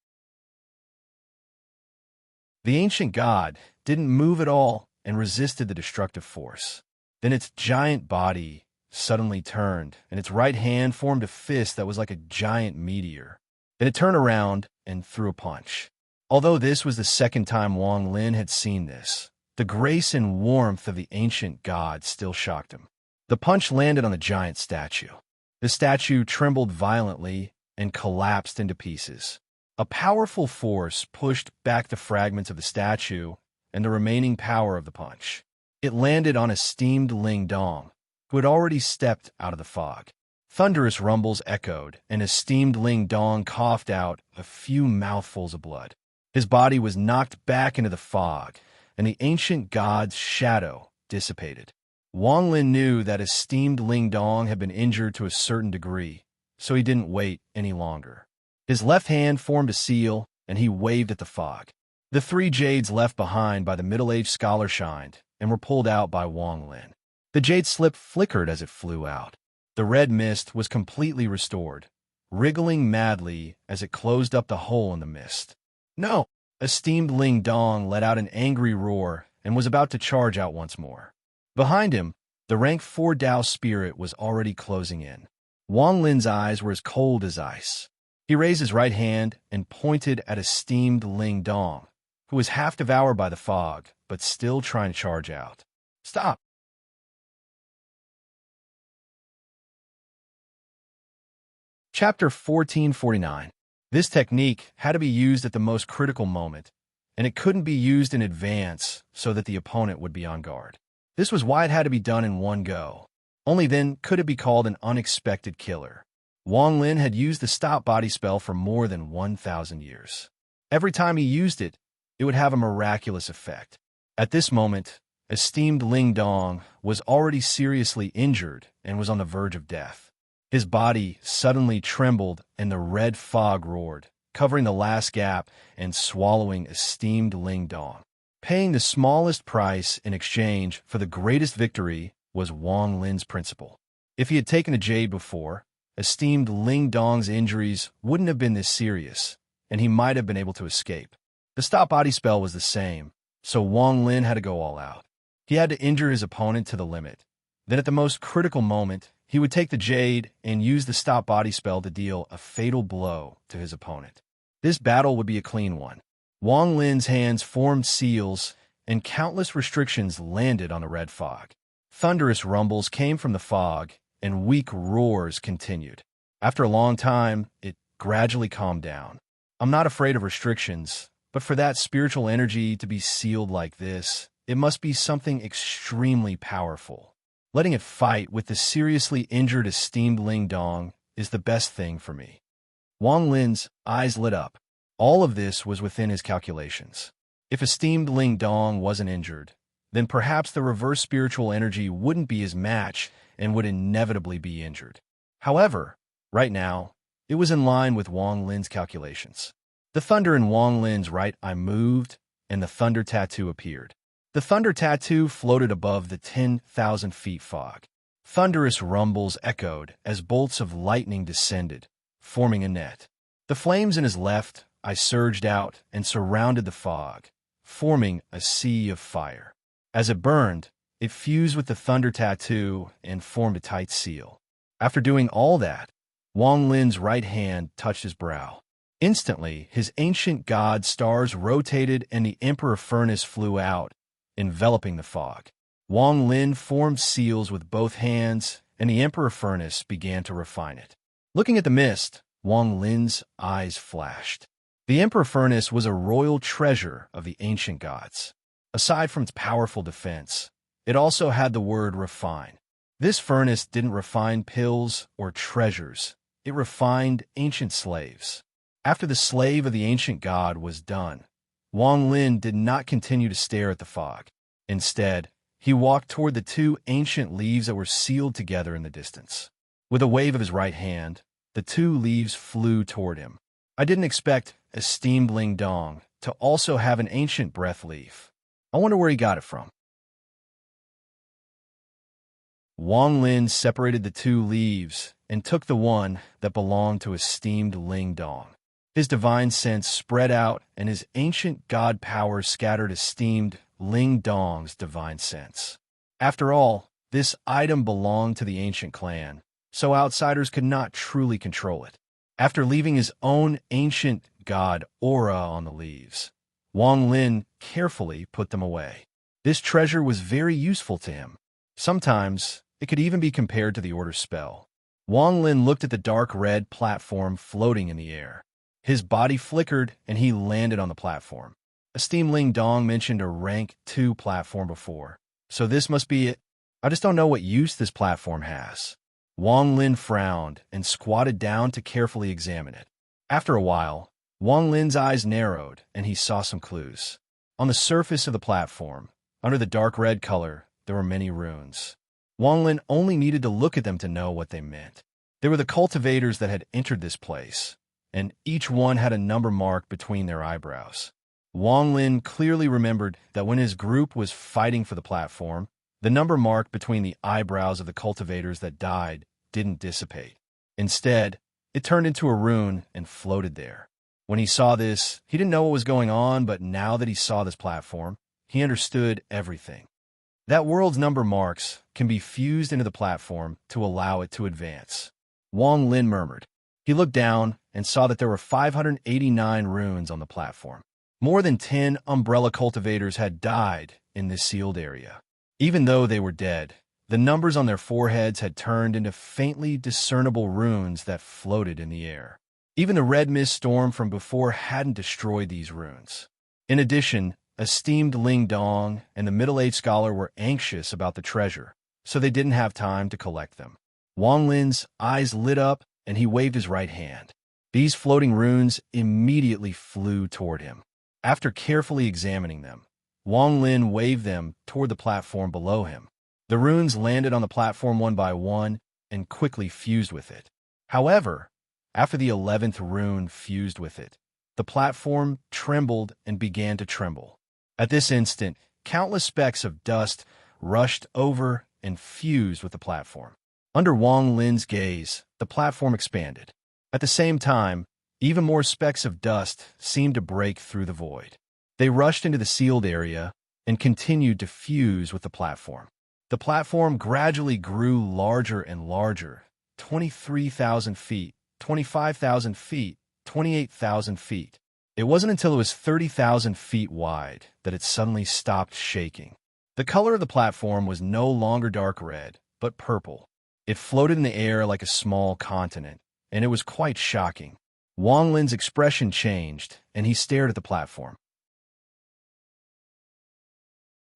The ancient god didn't move at all and resisted the destructive force. Then its giant body suddenly turned, and its right hand formed a fist that was like a giant meteor. Then it turned around and threw a punch. Although this was the second time Wang Lin had seen this, the grace and warmth of the ancient god still shocked him. The punch landed on the giant statue. The statue trembled violently and collapsed into pieces. A powerful force pushed back the fragments of the statue and the remaining power of the punch. It landed on esteemed Ling Dong, who had already stepped out of the fog. Thunderous rumbles echoed, and esteemed Ling Dong coughed out a few mouthfuls of blood. His body was knocked back into the fog, and the ancient god's shadow dissipated. Wang Lin knew that esteemed Ling Dong had been injured to a certain degree, so he didn't wait any longer. His left hand formed a seal, and he waved at the fog. The three jades left behind by the middle-aged scholar shined and were pulled out by Wang Lin. The jade slip flickered as it flew out. The red mist was completely restored, wriggling madly as it closed up the hole in the mist. No! Esteemed Ling Dong let out an angry roar and was about to charge out once more. Behind him, the rank 4 Dao spirit was already closing in. Wang Lin's eyes were as cold as ice. He raised his right hand and pointed at esteemed Ling Dong, who was half devoured by the fog, but still trying to charge out. Stop! Chapter 1449. This technique had to be used at the most critical moment, and it couldn't be used in advance so that the opponent would be on guard. This was why it had to be done in one go. Only then could it be called an unexpected killer. Wang Lin had used the stop body spell for more than 1,000 years. Every time he used it, it would have a miraculous effect. At this moment, esteemed Ling Dong was already seriously injured and was on the verge of death. His body suddenly trembled and the red fog roared, covering the last gap and swallowing esteemed Ling Dong. Paying the smallest price in exchange for the greatest victory was Wang Lin's principle. If he had taken a jade before, esteemed Ling Dong's injuries wouldn't have been this serious, and he might have been able to escape. The stop body spell was the same, so Wang Lin had to go all out. He had to injure his opponent to the limit. Then at the most critical moment, he would take the jade and use the stop body spell to deal a fatal blow to his opponent. This battle would be a clean one. Wang Lin's hands formed seals, and countless restrictions landed on the red fog. Thunderous rumbles came from the fog, and weak roars continued. After a long time, it gradually calmed down. I'm not afraid of restrictions, but for that spiritual energy to be sealed like this, it must be something extremely powerful. Letting it fight with the seriously injured esteemed Ling Dong is the best thing for me. Wang Lin's eyes lit up. All of this was within his calculations. If esteemed Ling Dong wasn't injured, then perhaps the reverse spiritual energy wouldn't be his match and would inevitably be injured. However, right now, it was in line with Wang Lin's calculations. The thunder in Wang Lin's right eye moved, and the thunder tattoo appeared. The thunder tattoo floated above the 10,000 feet fog. Thunderous rumbles echoed as bolts of lightning descended, forming a net. The flames in his left eye surged out and surrounded the fog, forming a sea of fire. As it burned, it fused with the thunder tattoo and formed a tight seal. After doing all that, Wang Lin's right hand touched his brow. Instantly, his ancient god stars rotated and the Emperor Furnace flew out, enveloping the fog. Wang Lin formed seals with both hands, and the Emperor Furnace began to refine it. Looking at the mist, Wang Lin's eyes flashed. The Emperor Furnace was a royal treasure of the ancient gods. Aside from its powerful defense, it also had the word refine. This furnace didn't refine pills or treasures. It refined ancient slaves. After the slave of the ancient god was done, Wang Lin did not continue to stare at the fog. Instead, he walked toward the two ancient leaves that were sealed together in the distance. With a wave of his right hand, the two leaves flew toward him. I didn't expect esteemed Ling Dong to also have an ancient breath leaf. I wonder where he got it from. Wang Lin separated the two leaves and took the one that belonged to esteemed Ling Dong. His divine sense spread out, and his ancient god power scattered esteemed Ling Dong's divine sense. After all, this item belonged to the ancient clan, so outsiders could not truly control it. After leaving his own ancient god aura on the leaves, Wang Lin carefully put them away. This treasure was very useful to him. Sometimes, it could even be compared to the order spell. Wang Lin looked at the dark red platform floating in the air. His body flickered, and he landed on the platform. Esteemed Ling Dong mentioned a rank 2 platform before, so this must be it. I just don't know what use this platform has. Wang Lin frowned and squatted down to carefully examine it. After a while, Wang Lin's eyes narrowed, and he saw some clues. On the surface of the platform, under the dark red color, there were many runes. Wang Lin only needed to look at them to know what they meant. They were the cultivators that had entered this place, and each one had a number mark between their eyebrows. Wang Lin clearly remembered that when his group was fighting for the platform, the number mark between the eyebrows of the cultivators that died didn't dissipate. Instead, it turned into a rune and floated there. When he saw this, he didn't know what was going on, but now that he saw this platform, he understood everything. That world's number marks can be fused into the platform to allow it to advance. Wang Lin murmured. He looked down and saw that there were 589 runes on the platform. More than 10 umbrella cultivators had died in this sealed area. Even though they were dead, the numbers on their foreheads had turned into faintly discernible runes that floated in the air. Even the red mist storm from before hadn't destroyed these runes. In addition, esteemed Ling Dong and the middle-aged scholar were anxious about the treasure, so they didn't have time to collect them. Wang Lin's eyes lit up, and he waved his right hand. These floating runes immediately flew toward him. After carefully examining them, Wang Lin waved them toward the platform below him. The runes landed on the platform one by one and quickly fused with it. However, after the 11th rune fused with it, the platform trembled and began to tremble. At this instant, countless specks of dust rushed over and fused with the platform. Under Wang Lin's gaze, the platform expanded. At the same time, even more specks of dust seemed to break through the void. They rushed into the sealed area and continued to fuse with the platform. The platform gradually grew larger and larger, 23,000 feet, 25,000 feet, 28,000 feet. It wasn't until it was 30,000 feet wide that it suddenly stopped shaking. The color of the platform was no longer dark red, but purple. It floated in the air like a small continent, and it was quite shocking. Wang Lin's expression changed, and he stared at the platform.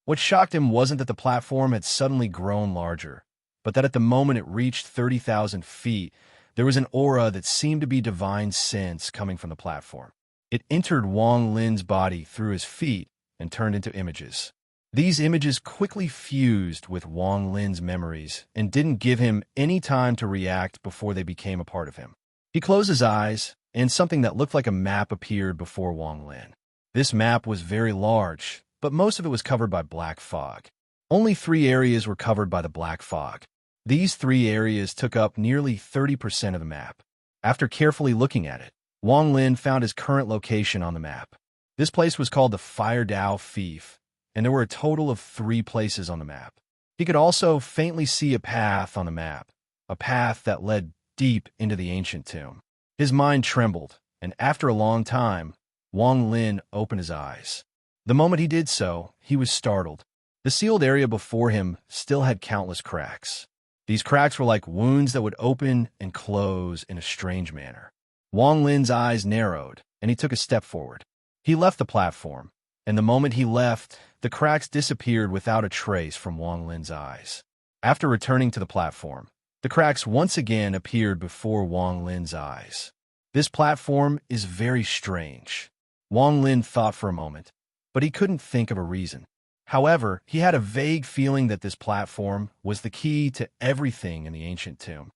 What shocked him wasn't that the platform had suddenly grown larger, but that at the moment it reached 30,000 feet, there was an aura that seemed to be divine sense coming from the platform. It entered Wang Lin's body through his feet and turned into images. These images quickly fused with Wang Lin's memories and didn't give him any time to react before they became a part of him. He closed his eyes, and something that looked like a map appeared before Wang Lin. This map was very large, but most of it was covered by black fog. Only 3 areas were covered by the black fog. These 3 areas took up nearly 30% of the map. After carefully looking at it, Wang Lin found his current location on the map. This place was called the Fire Dao Fief, and there were a total of 3 places on the map. He could also faintly see a path on the map, a path that led deep into the ancient tomb. His mind trembled, and after a long time, Wang Lin opened his eyes. The moment he did so, he was startled. The sealed area before him still had countless cracks. These cracks were like wounds that would open and close in a strange manner. Wang Lin's eyes narrowed, and he took a step forward. He left the platform, and the moment he left, the cracks disappeared without a trace from Wang Lin's eyes. After returning to the platform, the cracks once again appeared before Wang Lin's eyes. This platform is very strange. Wang Lin thought for a moment, but he couldn't think of a reason. However, he had a vague feeling that this platform was the key to everything in the ancient tomb.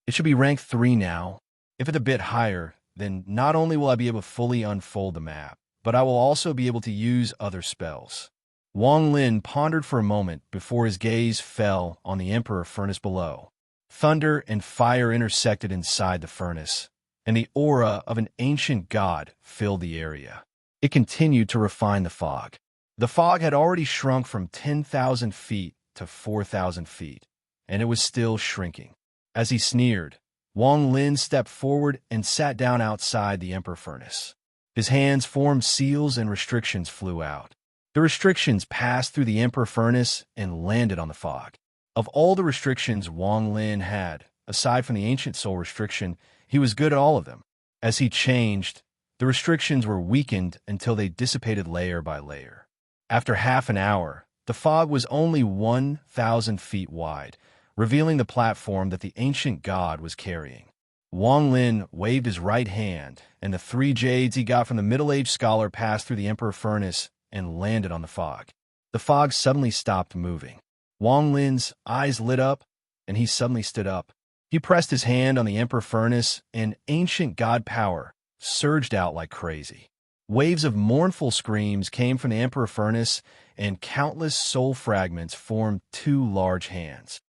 It should be rank 3 now. If it's a bit higher, then not only will I be able to fully unfold the map, but I will also be able to use other spells. Wang Lin pondered for a moment before his gaze fell on the Emperor furnace below. Thunder and fire intersected inside the furnace, and the aura of an ancient god filled the area. It continued to refine the fog. The fog had already shrunk from 10,000 feet to 4,000 feet, and it was still shrinking. As he sneered, Wang Lin stepped forward and sat down outside the Emperor furnace. His hands formed seals and restrictions flew out. The restrictions passed through the Emperor furnace and landed on the fog. Of all the restrictions Wang Lin had, aside from the ancient soul restriction, he was good at all of them. As he changed, the restrictions were weakened until they dissipated layer by layer. After half an hour, the fog was only 1,000 feet wide, revealing the platform that the ancient god was carrying. Wang Lin waved his right hand, and the 3 jades he got from the middle-aged scholar passed through the Emperor furnace and landed on the fog. The fog suddenly stopped moving. Wang Lin's eyes lit up, and he suddenly stood up. He pressed his hand on the Emperor furnace, and ancient god power surged out like crazy. Waves of mournful screams came from the Emperor furnace, and countless soul fragments formed 2 large hands.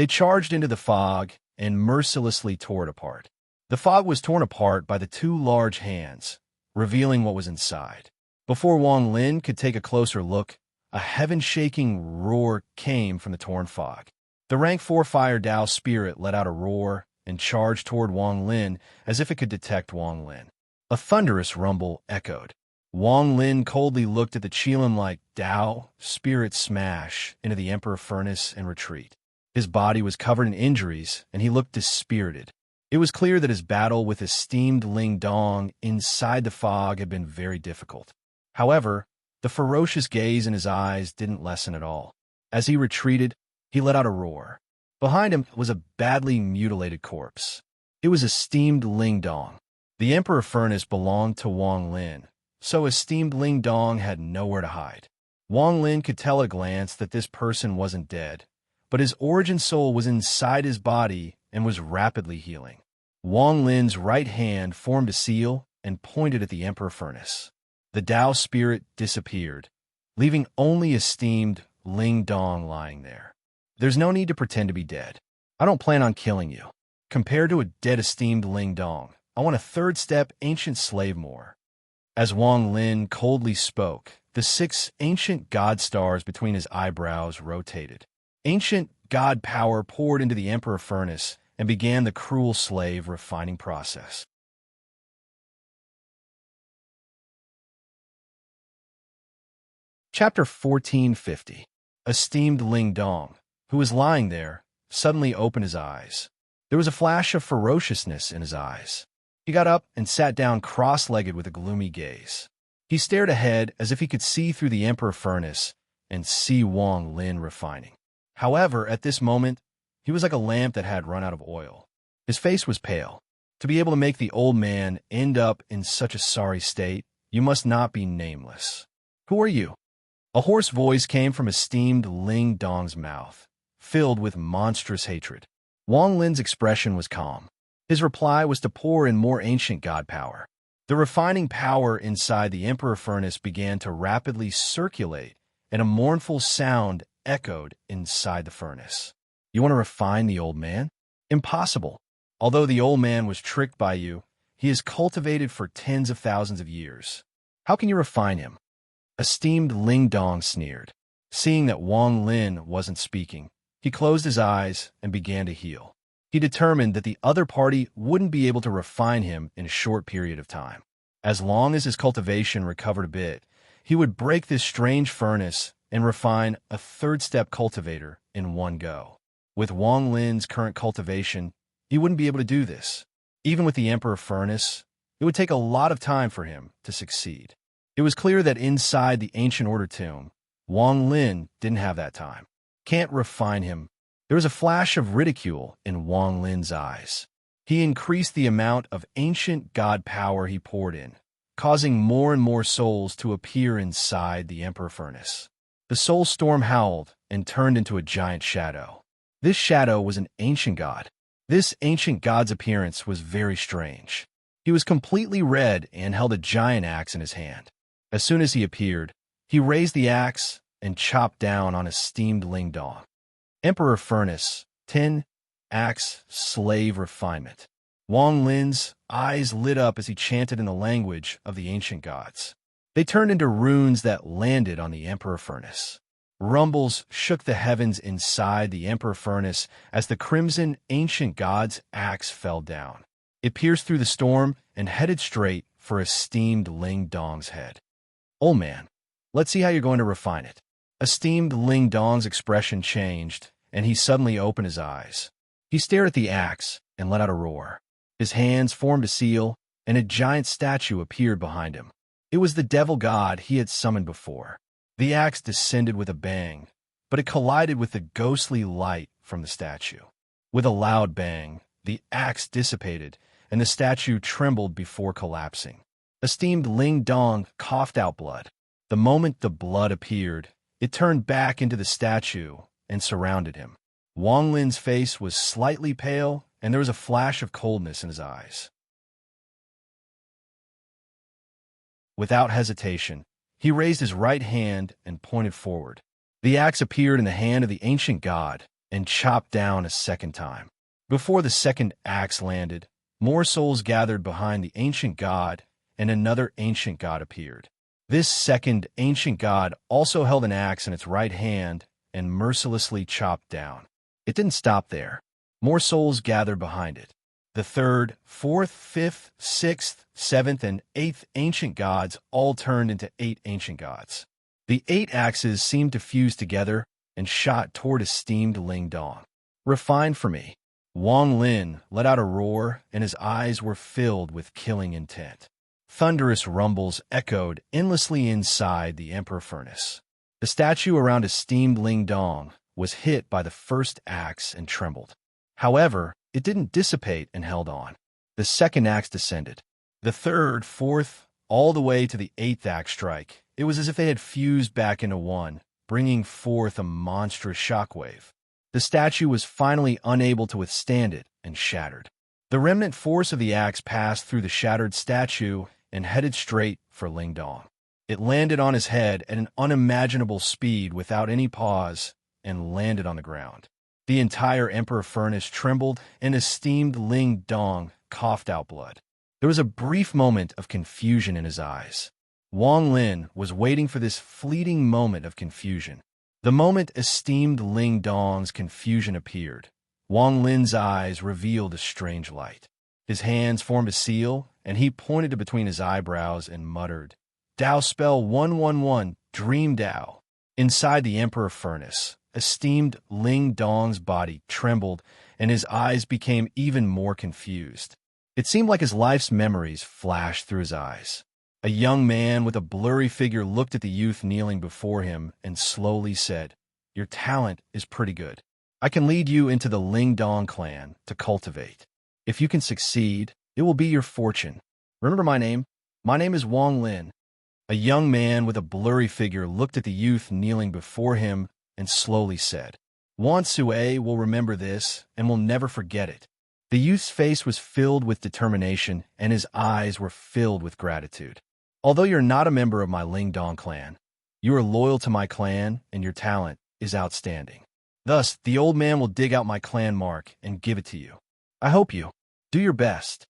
They charged into the fog and mercilessly tore it apart. The fog was torn apart by the two large hands, revealing what was inside. Before Wang Lin could take a closer look, a heaven-shaking roar came from the torn fog. The rank 4 Fire Dao spirit let out a roar and charged toward Wang Lin as if it could detect Wang Lin. A thunderous rumble echoed. Wang Lin coldly looked at the Qilin-like Dao spirit smash into the Emperor Furnace and retreat. His body was covered in injuries, and he looked dispirited. It was clear that his battle with esteemed Ling Dong inside the fog had been very difficult. However, the ferocious gaze in his eyes didn't lessen at all. As he retreated, he let out a roar. Behind him was a badly mutilated corpse. It was esteemed Ling Dong. The Emperor Furnace belonged to Wang Lin, so esteemed Ling Dong had nowhere to hide. Wang Lin could tell at a glance that this person wasn't dead, but his origin soul was inside his body and was rapidly healing. Wang Lin's right hand formed a seal and pointed at the Emperor Furnace. The Dao spirit disappeared, leaving only esteemed Ling Dong lying there. There's no need to pretend to be dead. I don't plan on killing you. Compared to a dead esteemed Ling Dong, I want a third step ancient slave more. As Wang Lin coldly spoke, the 6 ancient god stars between his eyebrows rotated. Ancient god power poured into the Emperor Furnace and began the cruel slave refining process. Chapter 1450. Esteemed Ling Dong, who was lying there, suddenly opened his eyes. There was a flash of ferociousness in his eyes. He got up and sat down cross-legged with a gloomy gaze. He stared ahead as if he could see through the Emperor Furnace and see Wang Lin refining. However, at this moment, he was like a lamp that had run out of oil. His face was pale. To be able to make the old man end up in such a sorry state, you must not be nameless. Who are you? A hoarse voice came from esteemed Ling Dong's mouth, filled with monstrous hatred. Wang Lin's expression was calm. His reply was to pour in more ancient god power. The refining power inside the Emperor Furnace began to rapidly circulate, and a mournful sound echoed inside the furnace. You want to refine the old man? Impossible. Although the old man was tricked by you, he is cultivated for tens of thousands of years. How can you refine him? Esteemed Ling Dong sneered. Seeing that Wang Lin wasn't speaking, he closed his eyes and began to heal. He determined that the other party wouldn't be able to refine him in a short period of time. As long as his cultivation recovered a bit, he would break this strange furnace and refine a third-step cultivator in one go. With Wang Lin's current cultivation, he wouldn't be able to do this. Even with the Emperor Furnace, it would take a lot of time for him to succeed. It was clear that inside the Ancient Order tomb, Wang Lin didn't have that time. Can't refine him. There was a flash of ridicule in Wang Lin's eyes. He increased the amount of ancient god power he poured in, causing more and more souls to appear inside the Emperor Furnace. The soul storm howled and turned into a giant shadow. This shadow was an ancient god. This ancient god's appearance was very strange. He was completely red and held a giant axe in his hand. As soon as he appeared, he raised the axe and chopped down on esteemed Ling Dong. Emperor Furnace, 10, Axe, Slave Refinement. Wang Lin's eyes lit up as he chanted in the language of the ancient gods. They turned into runes that landed on the Emperor Furnace. Rumbles shook the heavens inside the Emperor Furnace as the crimson ancient god's axe fell down. It pierced through the storm and headed straight for esteemed Ling Dong's head. Old man, let's see how you're going to refine it. Esteemed Ling Dong's expression changed, and he suddenly opened his eyes. He stared at the axe and let out a roar. His hands formed a seal, and a giant statue appeared behind him. It was the devil god he had summoned before. The axe descended with a bang, but it collided with the ghostly light from the statue. With a loud bang, the axe dissipated, and the statue trembled before collapsing. Esteemed Ling Dong coughed out blood. The moment the blood appeared, it turned back into the statue and surrounded him. Wang Lin's face was slightly pale, and there was a flash of coldness in his eyes. Without hesitation, he raised his right hand and pointed forward. The axe appeared in the hand of the ancient god, and chopped down a second time. Before the second axe landed, more souls gathered behind the ancient god, and another ancient god appeared. This second ancient god also held an axe in its right hand and mercilessly chopped down. It didn't stop there. More souls gathered behind it. The third, fourth, fifth, sixth, seventh, and eighth ancient gods all turned into 8 ancient gods. The 8 axes seemed to fuse together and shot toward esteemed Ling Dong. Refined for me. Wang Lin let out a roar, and his eyes were filled with killing intent. Thunderous rumbles echoed endlessly inside the Emperor Furnace. The statue around esteemed Ling Dong was hit by the first axe and trembled. However, it didn't dissipate and held on. The second axe descended. The third, fourth, all the way to the 8th axe strike. It was as if they had fused back into one, bringing forth a monstrous shockwave. The statue was finally unable to withstand it and shattered. The remnant force of the axe passed through the shattered statue and headed straight for Ling Dong. It landed on his head at an unimaginable speed without any pause and landed on the ground. The entire Emperor Furnace trembled, and esteemed Ling Dong coughed out blood. There was a brief moment of confusion in his eyes. Wang Lin was waiting for this fleeting moment of confusion. The moment esteemed Ling Dong's confusion appeared, Wang Lin's eyes revealed a strange light. His hands formed a seal, and he pointed to between his eyebrows and muttered, "Dao spell 111, Dream Dao." Inside the Emperor Furnace, esteemed Ling Dong's body trembled, and his eyes became even more confused. It seemed like his life's memories flashed through his eyes. A young man with a blurry figure looked at the youth kneeling before him and slowly said, "Your talent is pretty good. I can lead you into the Ling Dong clan to cultivate. If you can succeed, it will be your fortune. Remember my name? My name is Wang Lin." A young man with a blurry figure looked at the youth kneeling before him and slowly said, "Wan Sui will remember this and will never forget it." The youth's face was filled with determination, and his eyes were filled with gratitude. "Although you're not a member of my Ling Dong clan, you are loyal to my clan, and your talent is outstanding. Thus, the old man will dig out my clan mark and give it to you. I hope you do your best."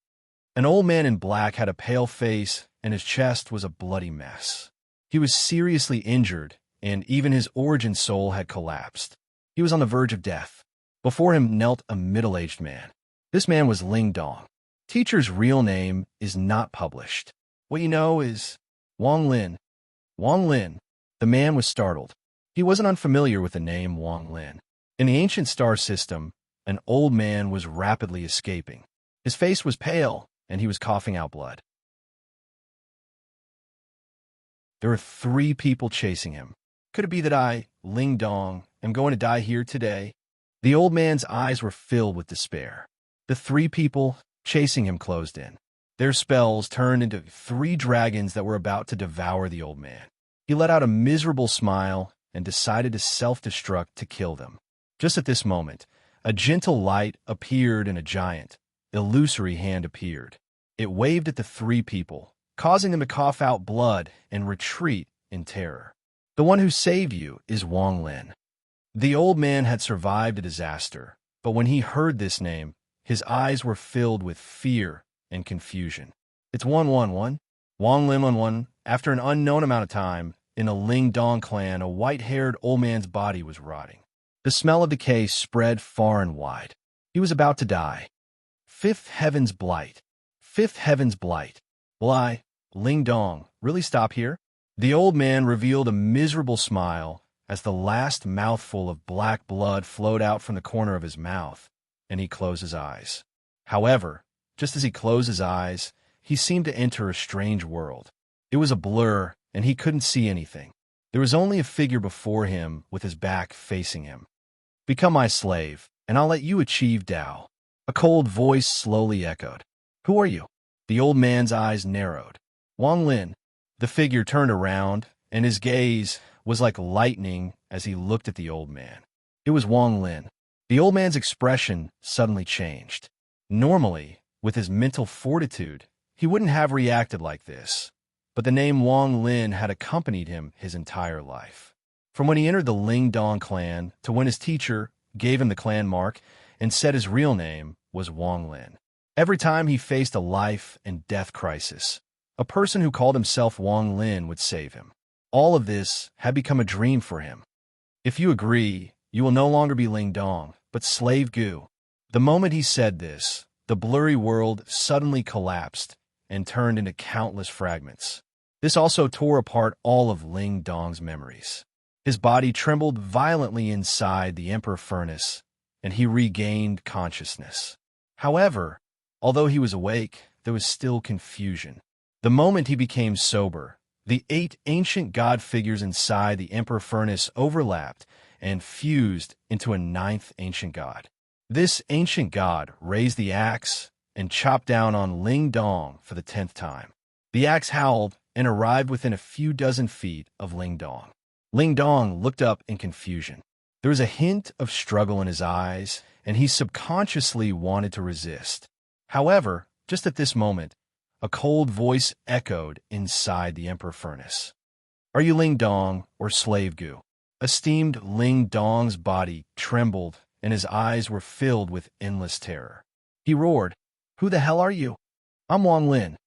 An old man in black had a pale face, and his chest was a bloody mess. He was seriously injured, and even his origin soul had collapsed. He was on the verge of death. Before him knelt a middle-aged man. This man was Ling Dong. Teacher's real name is not published. What you know is Wang Lin. Wang Lin. The man was startled. He wasn't unfamiliar with the name Wang Lin. In the ancient star system, an old man was rapidly escaping. His face was pale, and he was coughing out blood. There were 3 people chasing him. Could it be that I, Ling Dong, am going to die here today? The old man's eyes were filled with despair. The 3 people chasing him closed in. Their spells turned into 3 dragons that were about to devour the old man. He let out a miserable smile and decided to self-destruct to kill them. Just at this moment, a gentle light appeared and a giant, illusory hand appeared. It waved at the 3 people, causing them to cough out blood and retreat in terror. "The one who saved you is Wang Lin." The old man had survived a disaster, but when he heard this name, his eyes were filled with fear and confusion. "It's 111. Wang Lin 11. After an unknown amount of time, in a Ling Dong clan, a white-haired old man's body was rotting. The smell of decay spread far and wide. He was about to die. 5th Heaven's Blight. 5th Heaven's Blight. Will I, Ling Dong, really stop here?" The old man revealed a miserable smile as the last mouthful of black blood flowed out from the corner of his mouth, and he closed his eyes. However, just as he closed his eyes, he seemed to enter a strange world. It was a blur, and he couldn't see anything. There was only a figure before him with his back facing him. "Become my slave, and I'll let you achieve Tao." A cold voice slowly echoed. "Who are you?" The old man's eyes narrowed. "Wang Lin." The figure turned around, and his gaze was like lightning as he looked at the old man. It was Wang Lin. The old man's expression suddenly changed. Normally, with his mental fortitude, he wouldn't have reacted like this, but the name Wang Lin had accompanied him his entire life. From when he entered the Ling Dong clan to when his teacher, gave him the clan mark, and said his real name was Wang Lin. Every time he faced a life and death crisis, a person who called himself Wang Lin would save him. All of this had become a dream for him. If you agree, you will no longer be Ling Dong, but Slave Gu. The moment he said this, the blurry world suddenly collapsed and turned into countless fragments. This also tore apart all of Ling Dong's memories. His body trembled violently inside the Emperor Furnace, and he regained consciousness. However, although he was awake, there was still confusion. The moment he became sober, the 8 ancient god figures inside the Emperor Furnace overlapped and fused into a 9th ancient god. This ancient god raised the axe and chopped down on Ling Dong for the 10th time. The axe howled and arrived within a few dozen feet of Ling Dong. Ling Dong looked up in confusion. There was a hint of struggle in his eyes, and he subconsciously wanted to resist. However, just at this moment, a cold voice echoed inside the Emperor Furnace. "Are you Ling Dong or Slave Gu?" Esteemed Ling Dong's body trembled, and his eyes were filled with endless terror. He roared, "Who the hell are you?" "I'm Wang Lin."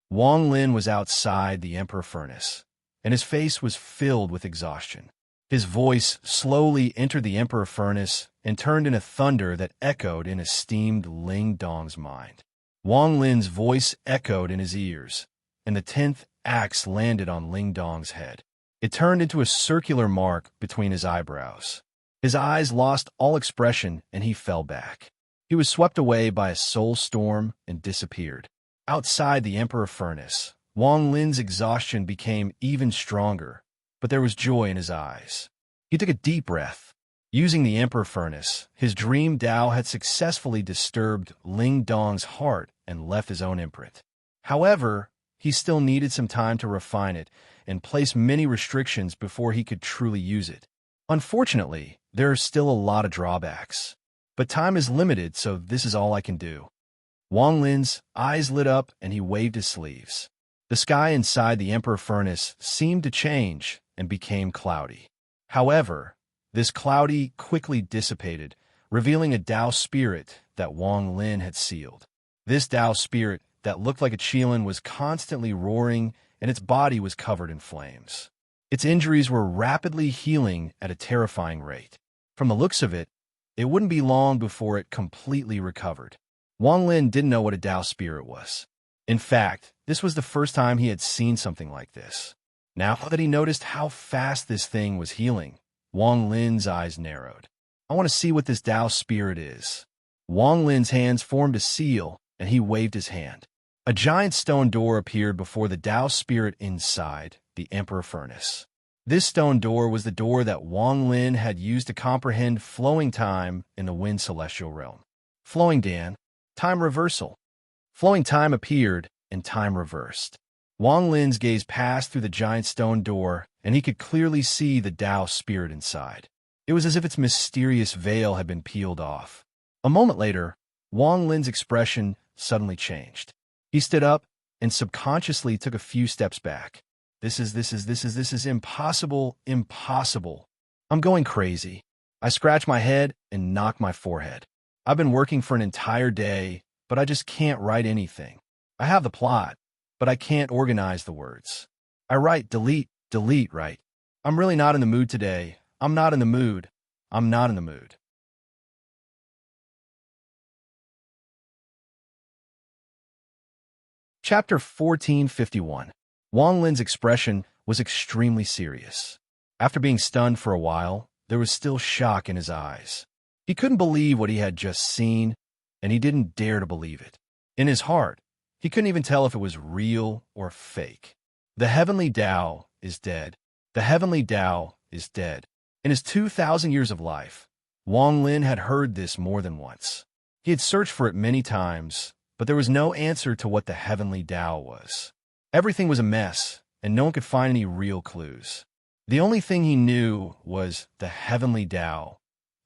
Wang Lin was outside the Emperor Furnace, and his face was filled with exhaustion. His voice slowly entered the Emperor Furnace and turned into thunder that echoed in esteemed Ling Dong's mind. Wang Lin's voice echoed in his ears, and the 10th axe landed on Ling Dong's head. It turned into a circular mark between his eyebrows. His eyes lost all expression, and he fell back. He was swept away by a soul storm and disappeared. Outside the Emperor Furnace, Wang Lin's exhaustion became even stronger, but there was joy in his eyes. He took a deep breath. Using the Emperor Furnace, his dream Tao had successfully disturbed Ling Dong's heart and left his own imprint. However, he still needed some time to refine it and place many restrictions before he could truly use it. Unfortunately, there are still a lot of drawbacks. But time is limited, so this is all I can do. Wang Lin's eyes lit up and he waved his sleeves. The sky inside the Emperor Furnace seemed to change and became cloudy. However, this cloudy quickly dissipated, revealing a Tao spirit that Wang Lin had sealed. This Tao spirit that looked like a Qilin was constantly roaring, and its body was covered in flames. Its injuries were rapidly healing at a terrifying rate. From the looks of it, it wouldn't be long before it completely recovered. Wang Lin didn't know what a Tao spirit was. In fact, this was the first time he had seen something like this. Now that he noticed how fast this thing was healing, Wang Lin's eyes narrowed. "I want to see what this Tao spirit is." Wang Lin's hands formed a seal, and he waved his hand. A giant stone door appeared before the Tao spirit inside the Emperor Furnace. This stone door was the door that Wang Lin had used to comprehend flowing time in the Wind Celestial Realm. Flowing Dan, time reversal. Flowing time appeared, and time reversed. Wang Lin's gaze passed through the giant stone door, and he could clearly see the Tao spirit inside. It was as if its mysterious veil had been peeled off. A moment later, Wang Lin's expression suddenly changed. He stood up and subconsciously took a few steps back. This is impossible, impossible. I'm going crazy. I scratch my head and knock my forehead. I've been working for an entire day, but I just can't write anything. I have the plot, but I can't organize the words. I write, delete, write. I'm really not in the mood today. I'm not in the mood. I'm not in the mood. Chapter 1451. Wang Lin's expression was extremely serious. After being stunned for a while, there was still shock in his eyes. He couldn't believe what he had just seen, and he didn't dare to believe it. In his heart, he couldn't even tell if it was real or fake. The heavenly Tao is dead. The heavenly Tao is dead. In his 2,000 years of life, Wang Lin had heard this more than once. He had searched for it many times, but there was no answer to what the heavenly Tao was. Everything was a mess, and no one could find any real clues. The only thing he knew was the heavenly Tao,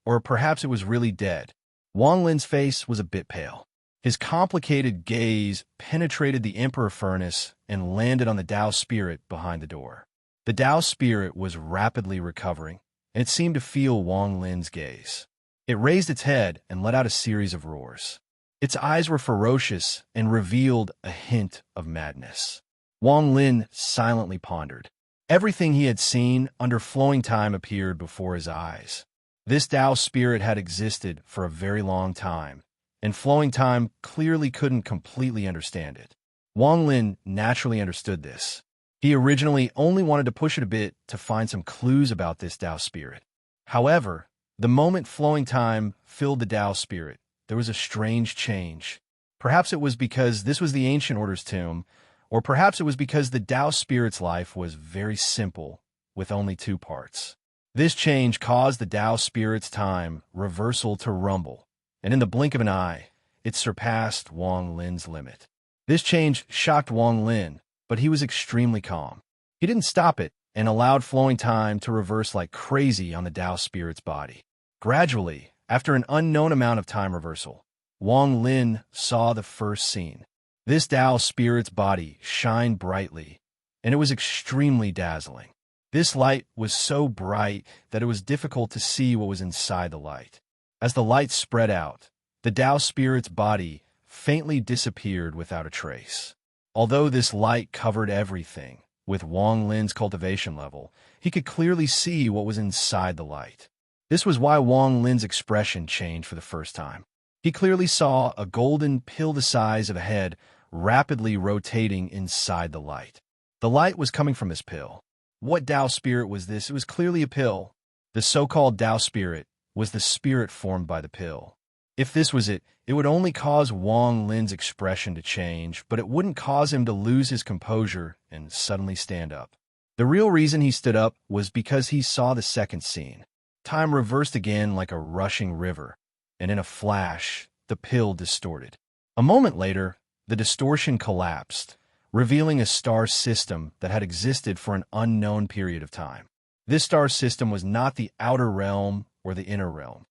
or perhaps it was really dead. Wang Lin's face was a bit pale. His complicated gaze penetrated the Emperor Furnace and landed on the Tao spirit behind the door. The Tao spirit was rapidly recovering, and it seemed to feel Wang Lin's gaze. It raised its head and let out a series of roars. Its eyes were ferocious and revealed a hint of madness. Wang Lin silently pondered. Everything he had seen under flowing time appeared before his eyes. This Tao spirit had existed for a very long time, and flowing time clearly couldn't completely understand it. Wang Lin naturally understood this. He originally only wanted to push it a bit to find some clues about this Tao spirit. However, the moment flowing time filled the Tao spirit, there was a strange change. Perhaps it was because this was the Ancient Order's tomb, or perhaps it was because the Tao spirit's life was very simple, with only 2 parts. This change caused the Tao spirit's time reversal to rumble, and in the blink of an eye, it surpassed Wang Lin's limit. This change shocked Wang Lin, but he was extremely calm. He didn't stop it and allowed flowing time to reverse like crazy on the Tao spirit's body. Gradually, after an unknown amount of time reversal, Wang Lin saw the first scene. This Tao spirit's body shined brightly, and it was extremely dazzling. This light was so bright that it was difficult to see what was inside the light. As the light spread out, the Tao spirit's body faintly disappeared without a trace. Although this light covered everything, with Wang Lin's cultivation level, he could clearly see what was inside the light. This was why Wang Lin's expression changed for the first time. He clearly saw a golden pill the size of a head rapidly rotating inside the light. The light was coming from this pill. What Tao spirit was this? It was clearly a pill. The so-called Tao spirit was the spirit formed by the pill. If this was it, it would only cause Wang Lin's expression to change, but it wouldn't cause him to lose his composure and suddenly stand up. The real reason he stood up was because he saw the second scene. Time reversed again like a rushing river, and in a flash, the pill distorted. A moment later, the distortion collapsed, revealing a star system that had existed for an unknown period of time. This star system was not the outer realm or the inner realm.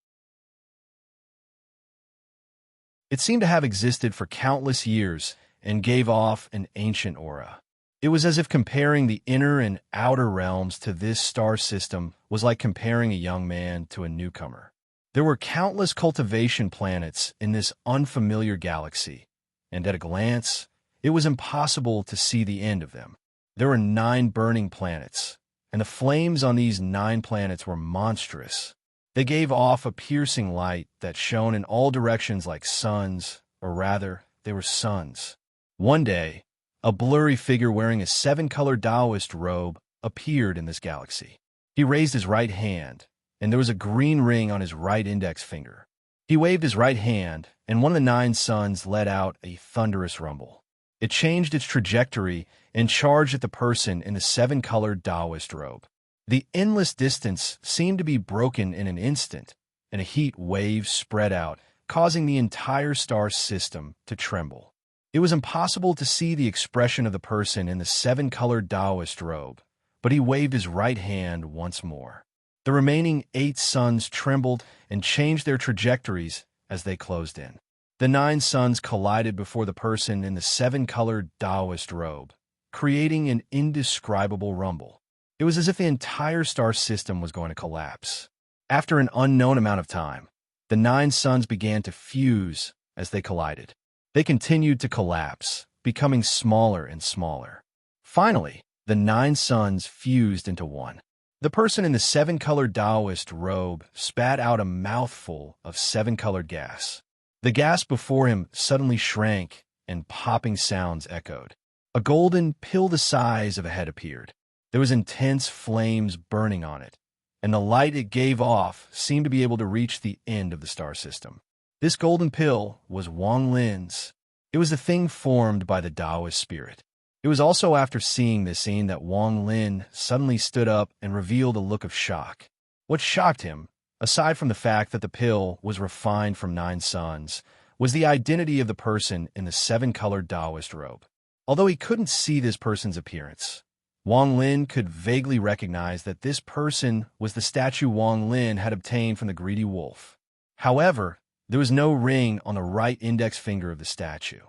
It seemed to have existed for countless years and gave off an ancient aura. It was as if comparing the inner and outer realms to this star system was like comparing a young man to a newcomer. There were countless cultivation planets in this unfamiliar galaxy, and at a glance, it was impossible to see the end of them. There were 9 burning planets, and the flames on these 9 planets were monstrous. They gave off a piercing light that shone in all directions like suns, or rather, they were suns. One day, a blurry figure wearing a 7-colored Taoist robe appeared in this galaxy. He raised his right hand, and there was a green ring on his right index finger. He waved his right hand, and one of the 9 suns let out a thunderous rumble. It changed its trajectory and charged at the person in the 7-colored Taoist robe. The endless distance seemed to be broken in an instant, and a heat wave spread out, causing the entire star system to tremble. It was impossible to see the expression of the person in the 7-colored Taoist robe, but he waved his right hand once more. The remaining 8 suns trembled and changed their trajectories as they closed in. The 9 suns collided before the person in the 7-colored Taoist robe, creating an indescribable rumble. It was as if the entire star system was going to collapse. After an unknown amount of time, the 9 suns began to fuse as they collided. They continued to collapse, becoming smaller and smaller. Finally, the 9 suns fused into one. The person in the 7-colored Taoist robe spat out a mouthful of 7-colored gas. The gas before him suddenly shrank, and popping sounds echoed. A golden pill the size of a head appeared. There was intense flames burning on it, and the light it gave off seemed to be able to reach the end of the star system. This golden pill was Wang Lin's. It was the thing formed by the Taoist spirit. It was also after seeing this scene that Wang Lin suddenly stood up and revealed a look of shock. What shocked him, aside from the fact that the pill was refined from 9 suns, was the identity of the person in the 7-colored Taoist robe. Although he couldn't see this person's appearance, Wang Lin could vaguely recognize that this person was the statue Wang Lin had obtained from the greedy wolf. However, there was no ring on the right index finger of the statue.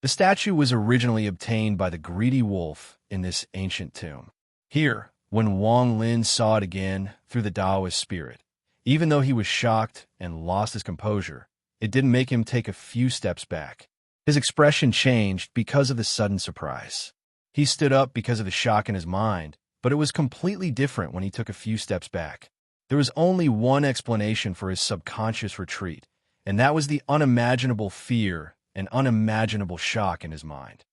The statue was originally obtained by the greedy wolf in this ancient tomb. Here, When Wang Lin saw it again through the Taoist spirit, even though he was shocked and lost his composure, it didn't make him take a few steps back. His expression changed because of the sudden surprise. He stood up because of the shock in his mind, but it was completely different when he took a few steps back. There was only one explanation for his subconscious retreat, and that was the unimaginable fear and unimaginable shock in his mind.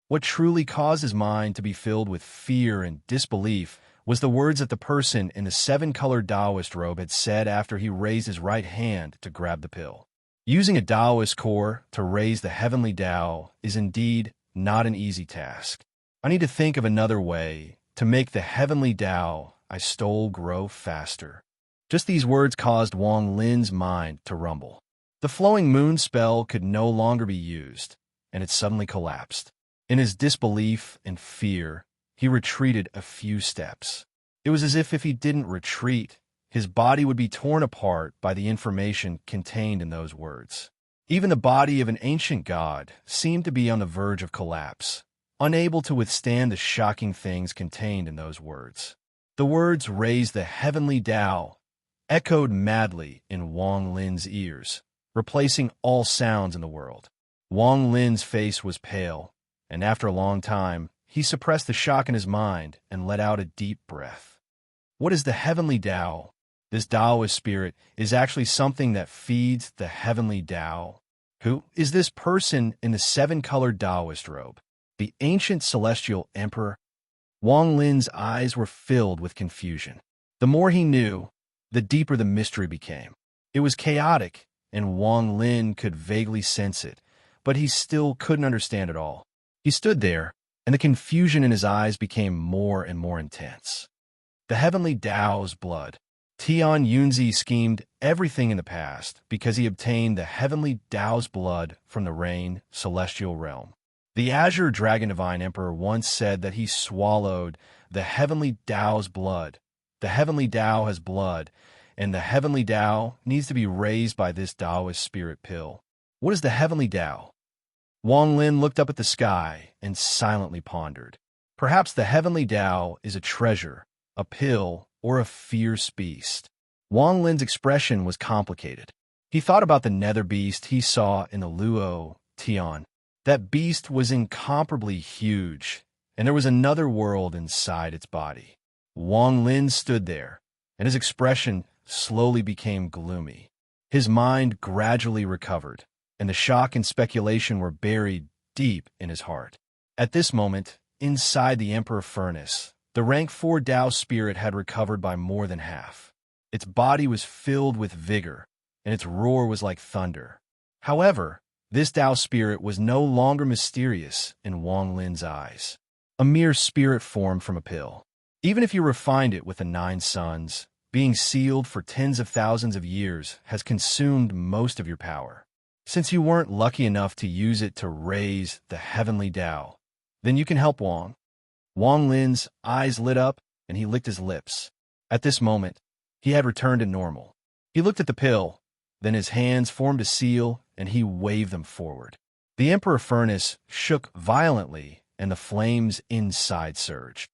What truly caused his mind to be filled with fear and disbelief was the words that the person in the seven-colored Taoist robe had said after he raised his right hand to grab the pill. Using a Taoist core to raise the heavenly Tao is indeed not an easy task. I need to think of another way to make the heavenly Tao I stole grow faster. Just these words caused Wang Lin's mind to rumble. The flowing moon spell could no longer be used, and it suddenly collapsed. In his disbelief and fear, he retreated a few steps. It was as if he didn't retreat, his body would be torn apart by the information contained in those words. Even the body of an ancient god seemed to be on the verge of collapse, unable to withstand the shocking things contained in those words. The words "raise the heavenly Tao" echoed madly in Wang Lin's ears, replacing all sounds in the world. Wang Lin's face was pale, and after a long time, he suppressed the shock in his mind and let out a deep breath. What is the heavenly Tao? This Taoist spirit is actually something that feeds the heavenly Tao. Who is this person in the seven-colored Taoist robe? The ancient celestial emperor? Wang Lin's eyes were filled with confusion. The more he knew, the deeper the mystery became. It was chaotic, and Wang Lin could vaguely sense it, but he still couldn't understand it all. He stood there, and the confusion in his eyes became more and more intense. The heavenly Tao's blood. Tian Yunzi schemed everything in the past because he obtained the heavenly Tao's blood from the Rain celestial realm. The Azure Dragon Divine Emperor once said that he swallowed the heavenly Tao's blood. The heavenly Tao has blood, and the heavenly Tao needs to be raised by this Taoist spirit pill. What is the heavenly Tao? Wang Lin looked up at the sky and silently pondered. Perhaps the heavenly Tao is a treasure, a pill, or a fierce beast. Wang Lin's expression was complicated. He thought about the nether beast he saw in the Luo Tian. That beast was incomparably huge, and there was another world inside its body. Wang Lin stood there, and his expression slowly became gloomy. His mind gradually recovered, and the shock and speculation were buried deep in his heart. At this moment, inside the Emperor Furnace, the rank 4 Tao spirit had recovered by more than half. Its body was filled with vigor, and its roar was like thunder. However, this Tao spirit was no longer mysterious in Wang Lin's eyes. A mere spirit formed from a pill. Even if you refined it with the 9 suns, being sealed for tens of thousands of years has consumed most of your power. Since you weren't lucky enough to use it to raise the heavenly Tao, then you can help Wang. Wang Lin's eyes lit up, and he licked his lips. At this moment, he had returned to normal. He looked at the pill, then his hands formed a seal, and he waved them forward. The Emperor Furnace shook violently, and the flames inside surged.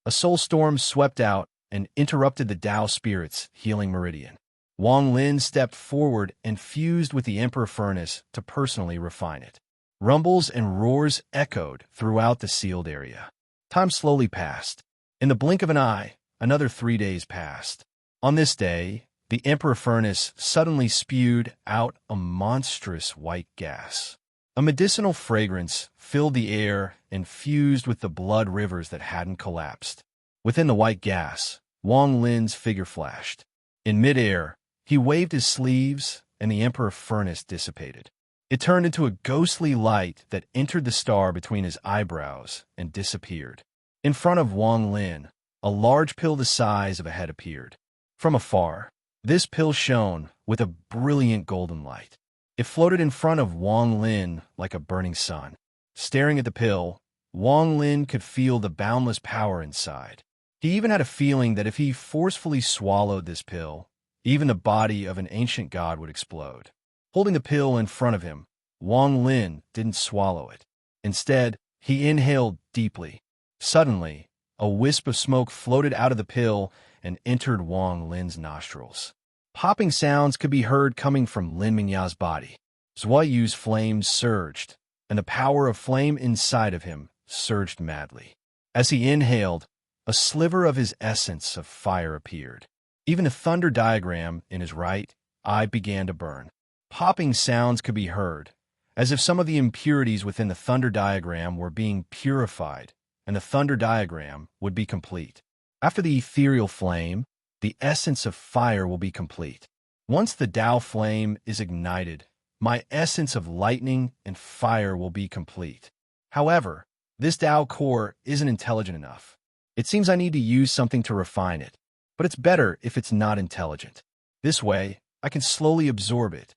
A soul storm swept out and interrupted the Tao spirit's healing meridian. Wang Lin stepped forward and fused with the Emperor Furnace to personally refine it. Rumbles and roars echoed throughout the sealed area. Time slowly passed. In the blink of an eye, another 3 days passed. On this day, the Emperor Furnace suddenly spewed out a monstrous white gas. A medicinal fragrance filled the air and fused with the blood rivers that hadn't collapsed. Within the white gas, Wang Lin's figure flashed. In midair, he waved his sleeves, and the Emperor Furnace dissipated. It turned into a ghostly light that entered the star between his eyebrows and disappeared. In front of Wang Lin, a large pill the size of a head appeared. From afar, this pill shone with a brilliant golden light. It floated in front of Wang Lin like a burning sun. Staring at the pill, Wang Lin could feel the boundless power inside. He even had a feeling that if he forcefully swallowed this pill, even the body of an ancient god would explode. Holding the pill in front of him, Wang Lin didn't swallow it. Instead, he inhaled deeply. Suddenly, a wisp of smoke floated out of the pill and entered Wang Lin's nostrils. Popping sounds could be heard coming from Lin Mingya's body. Zhua Yu's flames surged, and the power of flame inside of him surged madly. As he inhaled, a sliver of his essence of fire appeared. Even the thunder diagram in his right eye began to burn. Popping sounds could be heard, as if some of the impurities within the thunder diagram were being purified, and the thunder diagram would be complete. After the ethereal flame, the essence of fire will be complete. Once the Tao flame is ignited, my essence of lightning and fire will be complete. However, this Tao core isn't intelligent enough. It seems I need to use something to refine it, but it's better if it's not intelligent. This way, I can slowly absorb it.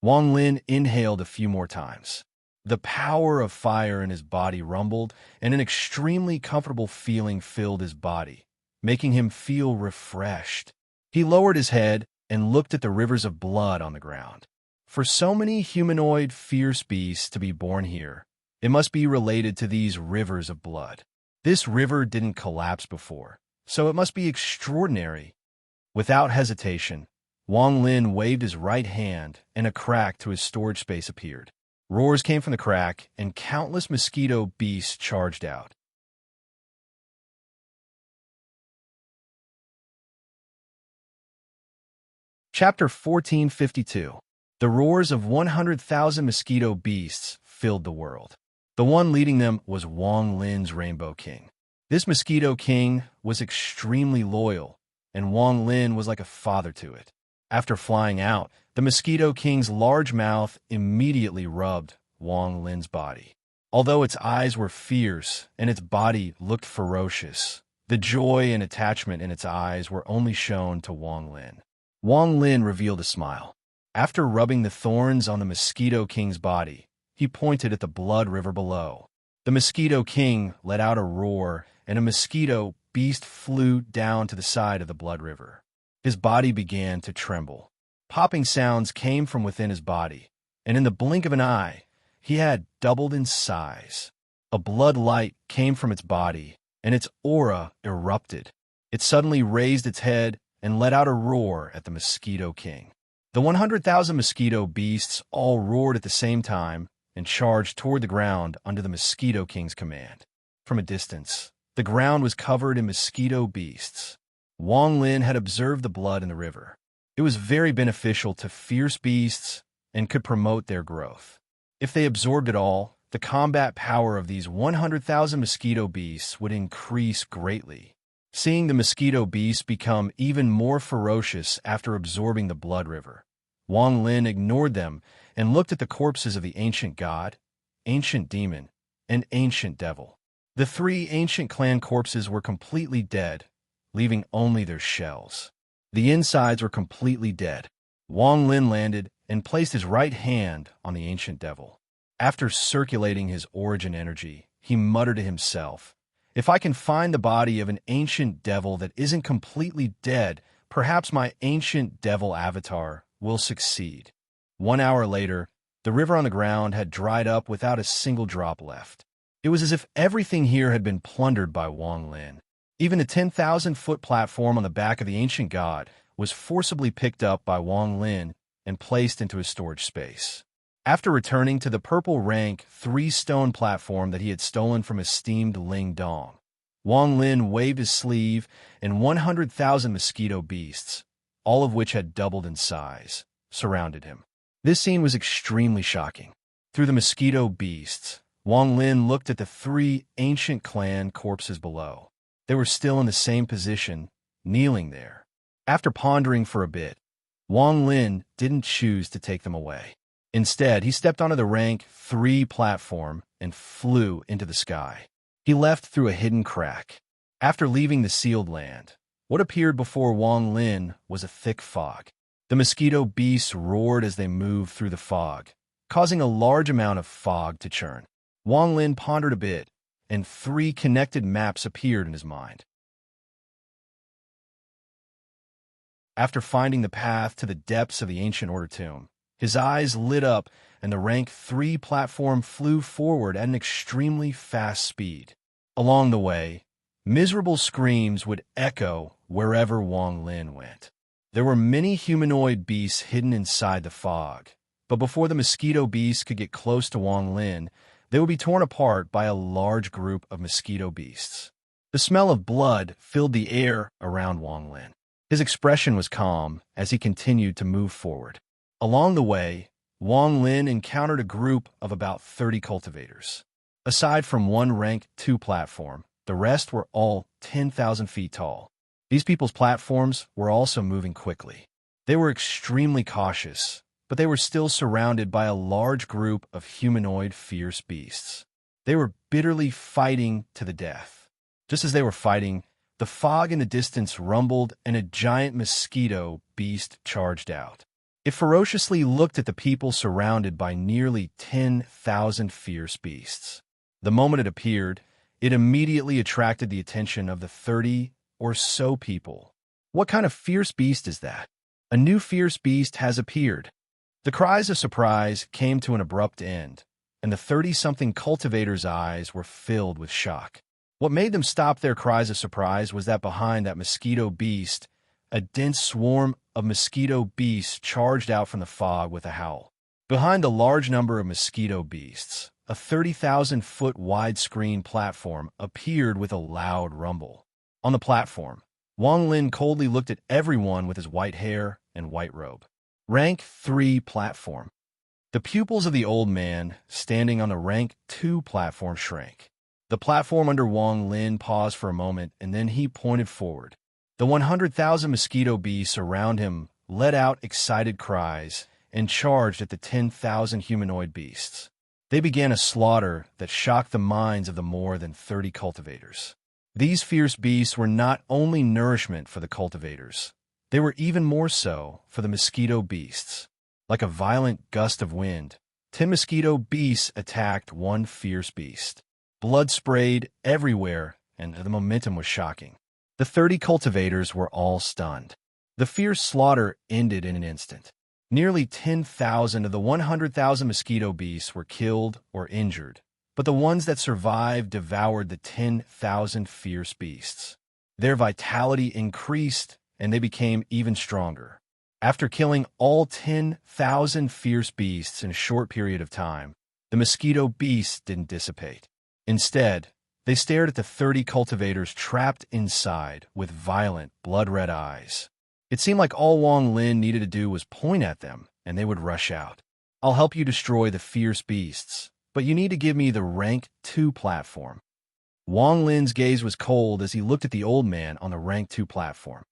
Wang Lin inhaled a few more times. The power of fire in his body rumbled, and an extremely comfortable feeling filled his body, making him feel refreshed. He lowered his head and looked at the rivers of blood on the ground. For so many humanoid fierce beasts to be born here, it must be related to these rivers of blood. This river didn't collapse before, so it must be extraordinary. Without hesitation, Wang Lin waved his right hand, and a crack to his storage space appeared. Roars came from the crack, and countless mosquito beasts charged out. Chapter 1452. The roars of 100,000 mosquito beasts filled the world. The one leading them was Wang Lin's Rainbow King. This mosquito king was extremely loyal, and Wang Lin was like a father to it. After flying out, the mosquito king's large mouth immediately rubbed Wang Lin's body. Although its eyes were fierce and its body looked ferocious, the joy and attachment in its eyes were only shown to Wang Lin. Wang Lin revealed a smile. After rubbing the thorns on the mosquito king's body, he pointed at the blood river below. The mosquito king let out a roar, and a mosquito beast flew down to the side of the blood river. His body began to tremble. Popping sounds came from within his body, and in the blink of an eye, he had doubled in size. A blood light came from its body, and its aura erupted. It suddenly raised its head and let out a roar at the mosquito king. The 100,000 mosquito beasts all roared at the same time and charged toward the ground under the mosquito king's command. From a distance, the ground was covered in mosquito beasts. Wang Lin had observed the blood in the river. It was very beneficial to fierce beasts and could promote their growth. If they absorbed it all, the combat power of these 100,000 mosquito beasts would increase greatly. Seeing the mosquito beasts become even more ferocious after absorbing the blood river, Wang Lin ignored them and looked at the corpses of the ancient god, ancient demon, and ancient devil. The three ancient clan corpses were completely dead, leaving only their shells. The insides were completely dead. Wang Lin landed and placed his right hand on the ancient devil. After circulating his origin energy, he muttered to himself, "If I can find the body of an ancient devil that isn't completely dead, perhaps my ancient devil avatar will succeed." 1 hour later, the river on the ground had dried up without a single drop left. It was as if everything here had been plundered by Wang Lin. Even the 10,000-foot platform on the back of the ancient god was forcibly picked up by Wang Lin and placed into his storage space. After returning to the purple rank 3-stone platform that he had stolen from esteemed Ling Dong, Wang Lin waved his sleeve, and 100,000 mosquito beasts, all of which had doubled in size, surrounded him. This scene was extremely shocking. Through the mosquito beasts, Wang Lin looked at the 3 ancient clan corpses below. They were still in the same position, kneeling there. After pondering for a bit, Wang Lin didn't choose to take them away. Instead, he stepped onto the rank 3 platform and flew into the sky. He left through a hidden crack. After leaving the sealed land, what appeared before Wang Lin was a thick fog. The mosquito beasts roared as they moved through the fog, causing a large amount of fog to churn. Wang Lin pondered a bit, and 3 connected maps appeared in his mind. After finding the path to the depths of the ancient order tomb, His eyes lit up, and the rank 3 platform flew forward at an extremely fast speed. Along the way, miserable screams would echo wherever Wang Lin went. There were many humanoid beasts hidden inside the fog, but before the mosquito beasts could get close to Wang Lin, they would be torn apart by a large group of mosquito beasts. The smell of blood filled the air around Wang Lin. His expression was calm as he continued to move forward. Along the way, Wang Lin encountered a group of about 30 cultivators. Aside from one rank 2 platform, the rest were all 10,000 feet tall. These people's platforms were also moving quickly. They were extremely cautious, but they were still surrounded by a large group of humanoid fierce beasts. They were bitterly fighting to the death. Just as they were fighting, the fog in the distance rumbled and a giant mosquito beast charged out. It ferociously looked at the people surrounded by nearly 10,000 fierce beasts. The moment it appeared, it immediately attracted the attention of the 30 or so people. What kind of fierce beast is that? A new fierce beast has appeared. The cries of surprise came to an abrupt end, and the 30-something cultivators' eyes were filled with shock. What made them stop their cries of surprise was that behind that mosquito beast, a dense swarm of mosquito beasts charged out from the fog with a howl. Behind the large number of mosquito beasts, a 30,000-foot widescreen platform appeared with a loud rumble. On the platform, Wang Lin coldly looked at everyone with his white hair and white robe. Rank 3 platform. The pupils of the old man standing on the rank 2 platform shrank. The platform under Wang Lin paused for a moment, and then he pointed forward. The 100,000 mosquito beasts around him let out excited cries and charged at the 10,000 humanoid beasts. They began a slaughter that shocked the minds of the more than 30 cultivators. These fierce beasts were not only nourishment for the cultivators, they were even more so for the mosquito beasts. Like a violent gust of wind, 10 mosquito beasts attacked one fierce beast. Blood sprayed everywhere, and the momentum was shocking. The 30 cultivators were all stunned. The fierce slaughter ended in an instant. Nearly 10,000 of the 100,000 mosquito beasts were killed or injured, but the ones that survived devoured the 10,000 fierce beasts. Their vitality increased, and they became even stronger. After killing all 10,000 fierce beasts in a short period of time, the mosquito beasts didn't dissipate. Instead, they stared at the 30 cultivators trapped inside with violent, blood-red eyes. It seemed like all Wang Lin needed to do was point at them, and they would rush out. "I'll help you destroy the fierce beasts, but you need to give me the rank 2 platform." Wang Lin's gaze was cold as he looked at the old man on the rank 2 platform.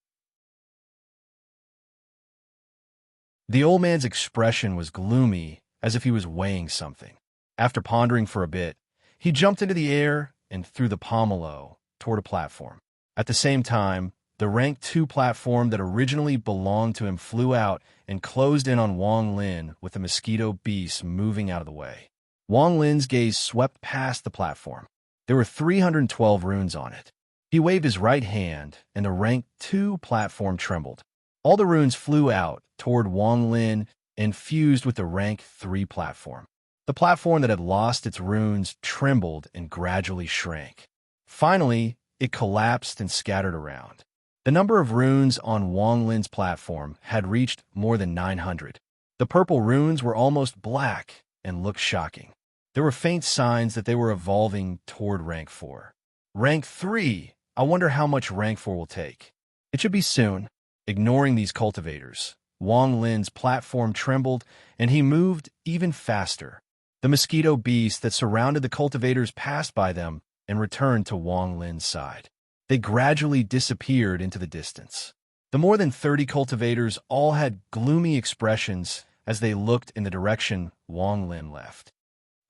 The old man's expression was gloomy, as if he was weighing something. After pondering for a bit, he jumped into the air and threw the pomelo toward a platform. At the same time, the rank 2 platform that originally belonged to him flew out and closed in on Wang Lin with the mosquito beasts moving out of the way. Wang Lin's gaze swept past the platform. There were 312 runes on it. He waved his right hand, and the rank 2 platform trembled. All the runes flew out toward Wang Lin and fused with the rank 3 platform. The platform that had lost its runes trembled and gradually shrank. Finally, it collapsed and scattered around. The number of runes on Wang Lin's platform had reached more than 900. The purple runes were almost black and looked shocking. There were faint signs that they were evolving toward rank 4. Rank 3, I wonder how much rank 4 will take. It should be soon. Ignoring these cultivators, Wang Lin's platform trembled, and he moved even faster. The mosquito beasts that surrounded the cultivators passed by them and returned to Wang Lin's side. They gradually disappeared into the distance. The more than 30 cultivators all had gloomy expressions as they looked in the direction Wang Lin left.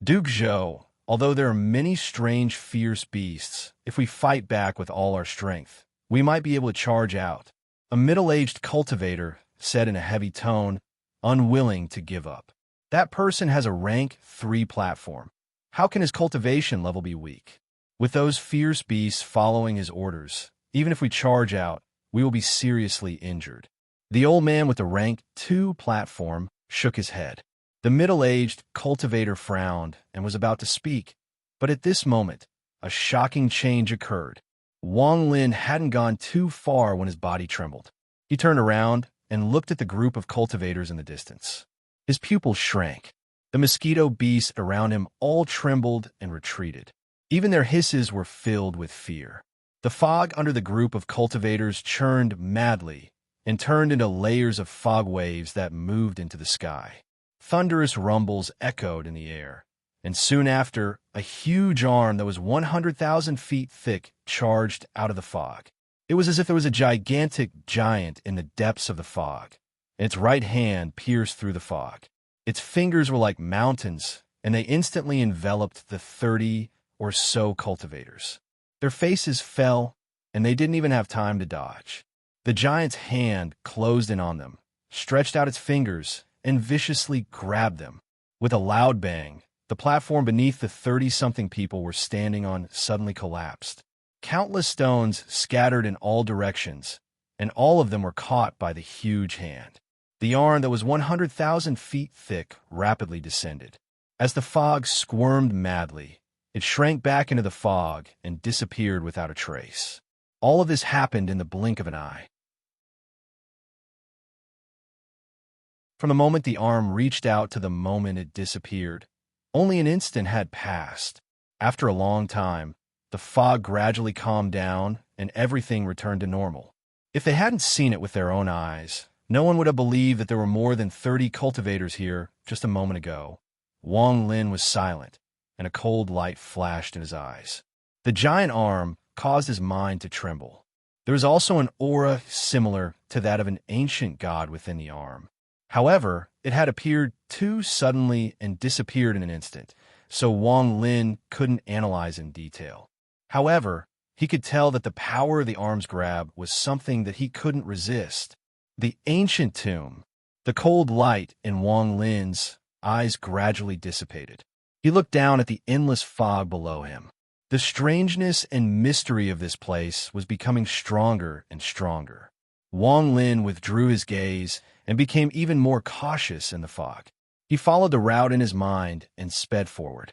"Duke Zhou, although there are many strange, fierce beasts, if we fight back with all our strength, we might be able to charge out," a middle-aged cultivator said in a heavy tone, unwilling to give up. "That person has a rank 3 platform. How can his cultivation level be weak? With those fierce beasts following his orders, even if we charge out, we will be seriously injured." The old man with the rank 2 platform shook his head. The middle-aged cultivator frowned and was about to speak, but at this moment, a shocking change occurred. Wang Lin hadn't gone too far when his body trembled. He turned around and looked at the group of cultivators in the distance. His pupils shrank. The mosquito beasts around him all trembled and retreated. Even their hisses were filled with fear. The fog under the group of cultivators churned madly and turned into layers of fog waves that moved into the sky. Thunderous rumbles echoed in the air, and soon after, a huge arm that was 100,000 feet thick charged out of the fog. It was as if there was a gigantic giant in the depths of the fog, and its right hand pierced through the fog. Its fingers were like mountains, and they instantly enveloped the 30 or so cultivators. Their faces fell, and they didn't even have time to dodge. The giant's hand closed in on them, stretched out its fingers, and viciously grabbed them. With a loud bang, the platform beneath the 30-something people were standing on suddenly collapsed. Countless stones scattered in all directions, and all of them were caught by the huge hand. The arm that was 100,000 feet thick rapidly descended. As the fog squirmed madly, it shrank back into the fog and disappeared without a trace. All of this happened in the blink of an eye. From the moment the arm reached out to the moment it disappeared, only an instant had passed. After a long time, the fog gradually calmed down and everything returned to normal. If they hadn't seen it with their own eyes, no one would have believed that there were more than 30 cultivators here just a moment ago. Wang Lin was silent, and a cold light flashed in his eyes. The giant arm caused his mind to tremble. There was also an aura similar to that of an ancient god within the arm. However, it had appeared too suddenly and disappeared in an instant, so Wang Lin couldn't analyze in detail. However, he could tell that the power of the arm's grab was something that he couldn't resist. The ancient tomb. The cold light in Wang Lin's eyes gradually dissipated. He looked down at the endless fog below him. The strangeness and mystery of this place was becoming stronger and stronger. Wang Lin withdrew his gaze and became even more cautious in the fog. He followed the route in his mind and sped forward.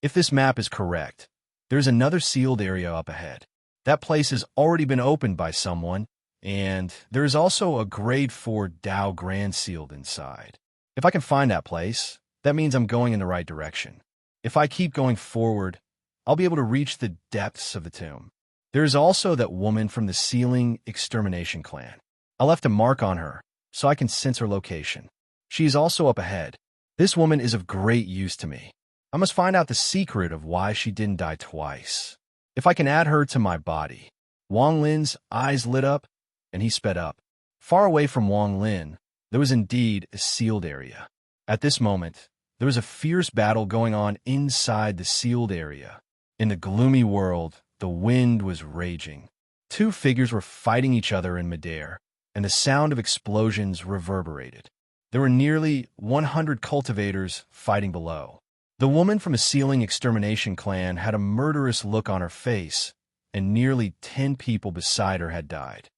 If this map is correct, there's another sealed area up ahead. That place has already been opened by someone, and there is also a grade 4 Dao Grand sealed inside. If I can find that place, that means I'm going in the right direction. If I keep going forward, I'll be able to reach the depths of the tomb. There is also that woman from the Ceiling Extermination clan. I left a mark on her, so I can sense her location. She is also up ahead. This woman is of great use to me. I must find out the secret of why she didn't die twice. If I can add her to my body. Wang Lin's eyes lit up, and he sped up. Far away from Wang Lin, there was indeed a sealed area. At this moment, there was a fierce battle going on inside the sealed area. In the gloomy world, the wind was raging. Two figures were fighting each other in midair, and the sound of explosions reverberated. There were nearly 100 cultivators fighting below. The woman from a Ceiling Extermination clan had a murderous look on her face, and nearly 10 people beside her had died.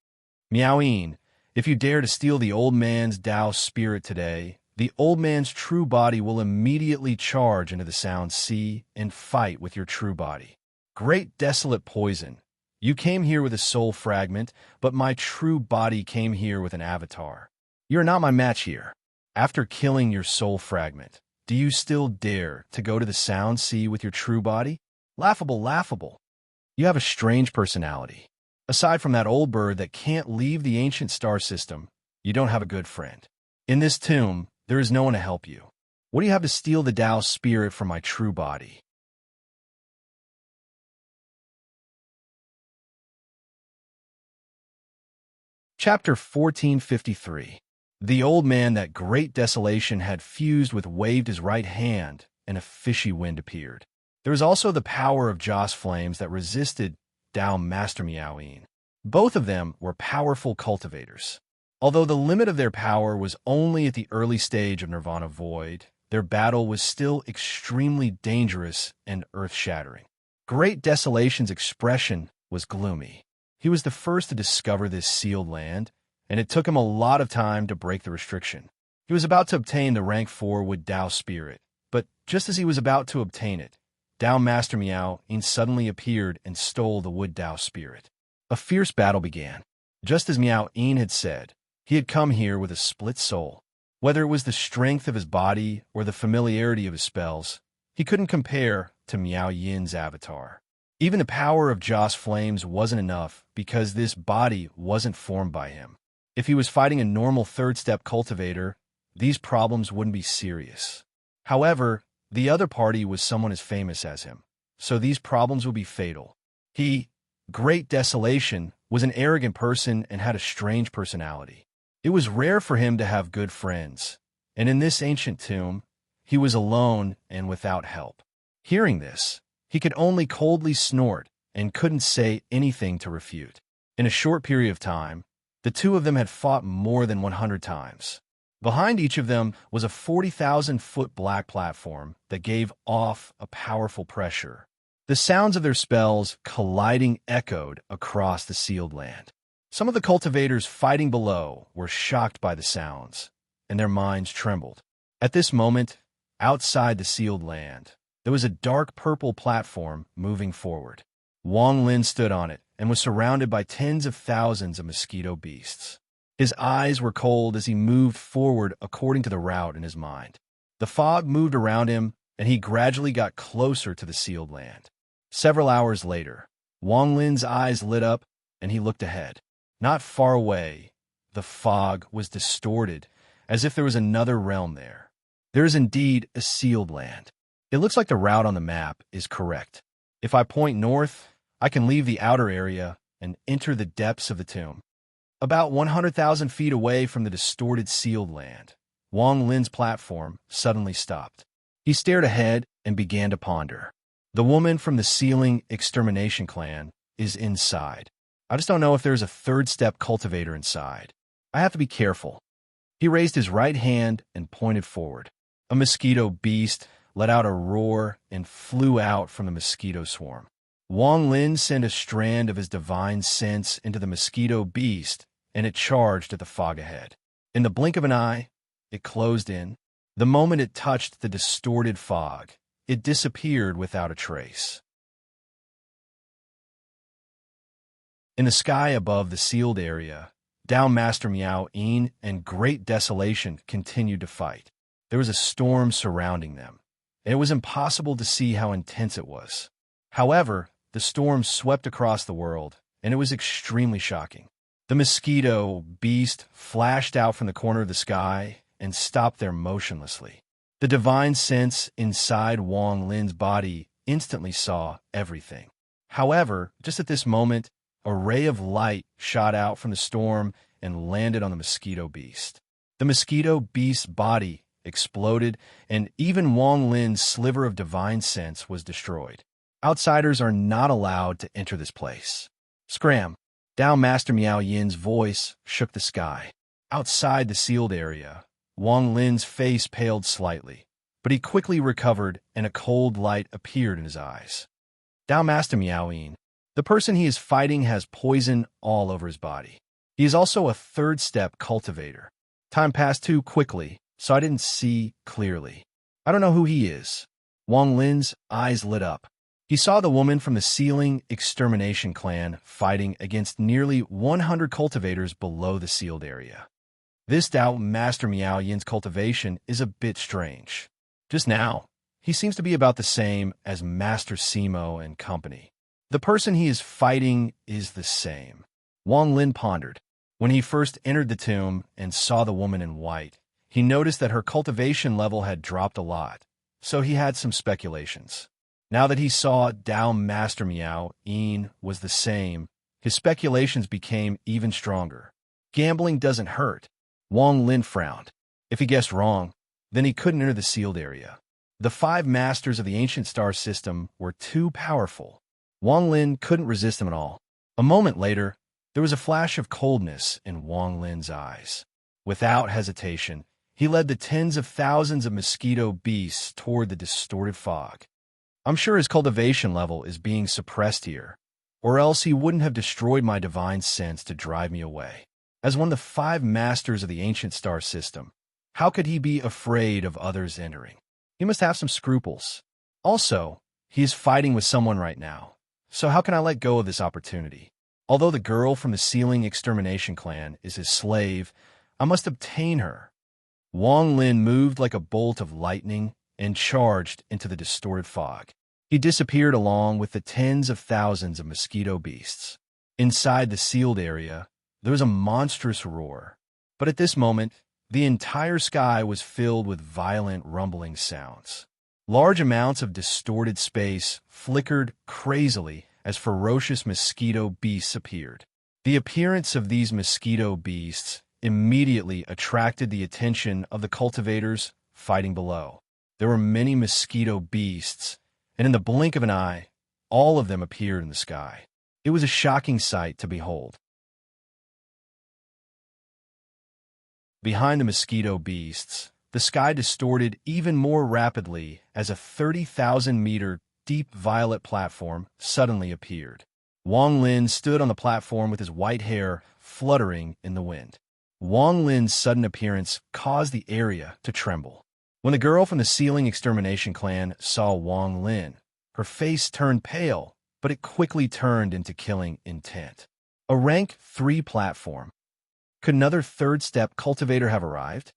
Miaoyin, if you dare to steal the old man's Dao spirit today, the old man's true body will immediately charge into the Sound Sea and fight with your true body. Great desolate poison. You came here with a soul fragment, but my true body came here with an avatar. You're not my match here. After killing your soul fragment, do you still dare to go to the Sound Sea with your true body? Laughable, laughable. You have a strange personality. Aside from that old bird that can't leave the ancient star system, you don't have a good friend. In this tomb, there is no one to help you. What do you have to steal the Tao spirit from my true body? Chapter 1453. The old man that great desolation had fused with waved his right hand, and a fishy wind appeared. There was also the power of Joss flames that resisted Dao Master Miaoyin. Both of them were powerful cultivators. Although the limit of their power was only at the early stage of Nirvana Void, their battle was still extremely dangerous and earth-shattering. Great Desolation's expression was gloomy. He was the first to discover this sealed land, and it took him a lot of time to break the restriction. He was about to obtain the rank 4 Wood Dao spirit, but just as he was about to obtain it, Dao Master Miao Yin suddenly appeared and stole the Wood Dao spirit. A fierce battle began. Just as Miao Yin had said, he had come here with a split soul. Whether it was the strength of his body or the familiarity of his spells, he couldn't compare to Miao Yin's avatar. Even the power of Joss Flames wasn't enough because this body wasn't formed by him. If he was fighting a normal third-step cultivator, these problems wouldn't be serious. However, the other party was someone as famous as him, so these problems would be fatal. He, Great Desolation, was an arrogant person and had a strange personality. It was rare for him to have good friends, and in this ancient tomb, he was alone and without help. Hearing this, he could only coldly snort and couldn't say anything to refute. In a short period of time, the two of them had fought more than 100 times. Behind each of them was a 40,000-foot black platform that gave off a powerful pressure. The sounds of their spells colliding echoed across the sealed land. Some of the cultivators fighting below were shocked by the sounds, and their minds trembled. At this moment, outside the sealed land, there was a dark purple platform moving forward. Wang Lin stood on it and was surrounded by tens of thousands of mosquito beasts. His eyes were cold as he moved forward according to the route in his mind. The fog moved around him, and he gradually got closer to the sealed land. Several hours later, Wang Lin's eyes lit up, and he looked ahead. Not far away, the fog was distorted, as if there was another realm there. There is indeed a sealed land. It looks like the route on the map is correct. If I point north, I can leave the outer area and enter the depths of the tomb. About 100,000 feet away from the distorted sealed land, Wang Lin's platform suddenly stopped. He stared ahead and began to ponder. The woman from the Ceiling Extermination Clan is inside. I just don't know if there's a third-step cultivator inside. I have to be careful. He raised his right hand and pointed forward. A mosquito beast let out a roar and flew out from the mosquito swarm. Wang Lin sent a strand of his divine sense into the mosquito beast, and it charged at the fog ahead. In the blink of an eye, it closed in. The moment it touched the distorted fog, it disappeared without a trace. In the sky above the sealed area, Dao Master Miao Yin and Great Desolation continued to fight. There was a storm surrounding them, and it was impossible to see how intense it was. However, the storm swept across the world, and it was extremely shocking. The mosquito beast flashed out from the corner of the sky and stopped there motionlessly. The divine sense inside Wang Lin's body instantly saw everything. However, just at this moment, a ray of light shot out from the storm and landed on the mosquito beast. The mosquito beast's body exploded, and even Wang Lin's sliver of divine sense was destroyed. Outsiders are not allowed to enter this place. Scram! Dao Master Miao Yin's voice shook the sky. Outside the sealed area, Wang Lin's face paled slightly, but he quickly recovered and a cold light appeared in his eyes. Dao Master Miao Yin, the person he is fighting has poison all over his body. He is also a third-step cultivator. Time passed too quickly, so I didn't see clearly. I don't know who he is. Wang Lin's eyes lit up. He saw the woman from the Ceiling Extermination Clan fighting against nearly 100 cultivators below the sealed area. This Dao Master Miao Yin's cultivation is a bit strange. Just now, he seems to be about the same as Master Simo and company. The person he is fighting is the same. Wang Lin pondered. When he first entered the tomb and saw the woman in white, he noticed that her cultivation level had dropped a lot, so he had some speculations. Now that he saw Dao Master Miao Yin was the same, his speculations became even stronger. Gambling doesn't hurt. Wang Lin frowned. If he guessed wrong, then he couldn't enter the sealed area. The 5 masters of the ancient star system were too powerful. Wang Lin couldn't resist them at all. A moment later, there was a flash of coldness in Wang Lin's eyes. Without hesitation, he led the tens of thousands of mosquito beasts toward the distorted fog. I'm sure his cultivation level is being suppressed here, or else he wouldn't have destroyed my divine sense to drive me away. As one of the 5 masters of the ancient star system, How could he be afraid of others entering? He must have some scruples. Also, he is fighting with someone right now. So how can I let go of this opportunity? Although the girl from the ceiling extermination clan is his slave, I must obtain her. Wang Lin moved like a bolt of lightning and charged into the distorted fog. He disappeared along with the tens of thousands of mosquito beasts. Inside the sealed area, there was a monstrous roar. But at this moment, the entire sky was filled with violent rumbling sounds. Large amounts of distorted space flickered crazily as ferocious mosquito beasts appeared. The appearance of these mosquito beasts immediately attracted the attention of the cultivators fighting below. There were many mosquito beasts, and in the blink of an eye, all of them appeared in the sky. It was a shocking sight to behold. Behind the mosquito beasts, the sky distorted even more rapidly as a 30,000-meter deep violet platform suddenly appeared. Wang Lin stood on the platform with his white hair fluttering in the wind. Wang Lin's sudden appearance caused the area to tremble. When the girl from the ceiling extermination clan saw Wang Lin, her face turned pale, but it quickly turned into killing intent. A rank 3 platform. Could another third-step cultivator have arrived?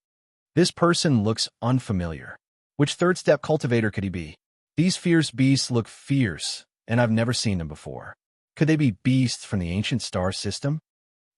This person looks unfamiliar. Which third-step cultivator could he be? These fierce beasts look fierce, and I've never seen them before. Could they be beasts from the ancient star system?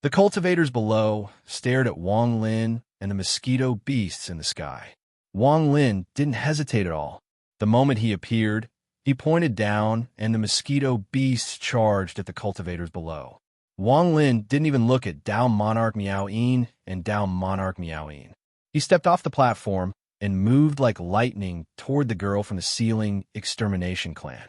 The cultivators below stared at Wang Lin and the mosquito beasts in the sky. Wang Lin didn't hesitate at all. The moment he appeared, he pointed down, and the mosquito beasts charged at the cultivators below. Wang Lin didn't even look at Dao Monarch Miao-yin and Dao Monarch Miao-yin. He stepped off the platform and moved like lightning toward the girl from the ceiling extermination clan.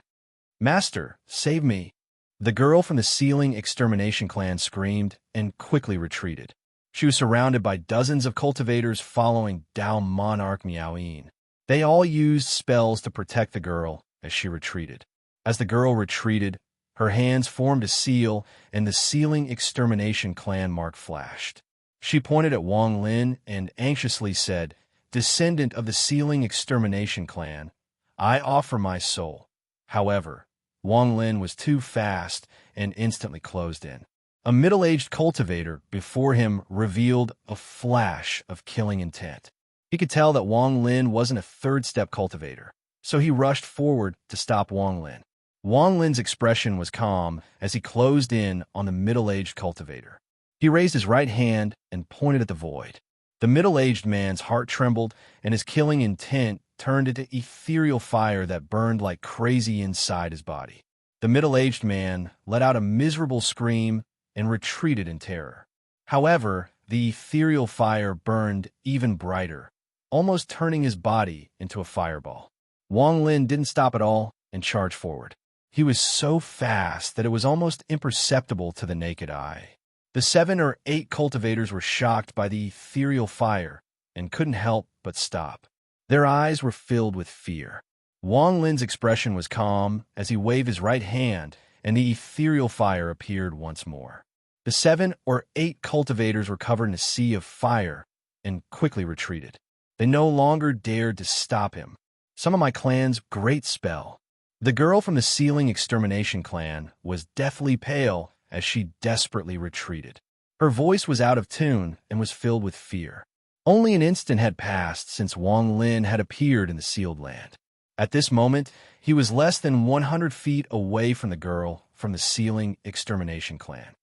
"Master, save me!" The girl from the ceiling extermination clan screamed and quickly retreated. She was surrounded by dozens of cultivators following Dao Monarch Miao-yin. They all used spells to protect the girl as she retreated. As the girl retreated, her hands formed a seal, and the ceiling extermination clan mark flashed. She pointed at Wang Lin and anxiously said, "Descendant of the ceiling extermination clan, I offer my soul." However, Wang Lin was too fast and instantly closed in. A middle-aged cultivator before him revealed a flash of killing intent. He could tell that Wang Lin wasn't a third-step cultivator, so he rushed forward to stop Wang Lin. Wang Lin's expression was calm as he closed in on the middle-aged cultivator. He raised his right hand and pointed at the void. The middle-aged man's heart trembled, and his killing intent turned into ethereal fire that burned like crazy inside his body. The middle-aged man let out a miserable scream and retreated in terror. However, the ethereal fire burned even brighter, almost turning his body into a fireball. Wang Lin didn't stop at all and charged forward. He was so fast that it was almost imperceptible to the naked eye. The 7 or 8 cultivators were shocked by the ethereal fire and couldn't help but stop. Their eyes were filled with fear. Wang Lin's expression was calm as he waved his right hand, and the ethereal fire appeared once more. The 7 or 8 cultivators were covered in a sea of fire and quickly retreated. They no longer dared to stop him. Some of my clan's great spell. The girl from the ceiling extermination clan was deathly pale as she desperately retreated. Her voice was out of tune and was filled with fear. Only an instant had passed since Wang Lin had appeared in the sealed land. At this moment, he was less than 100 feet away from the girl from the ceiling extermination clan.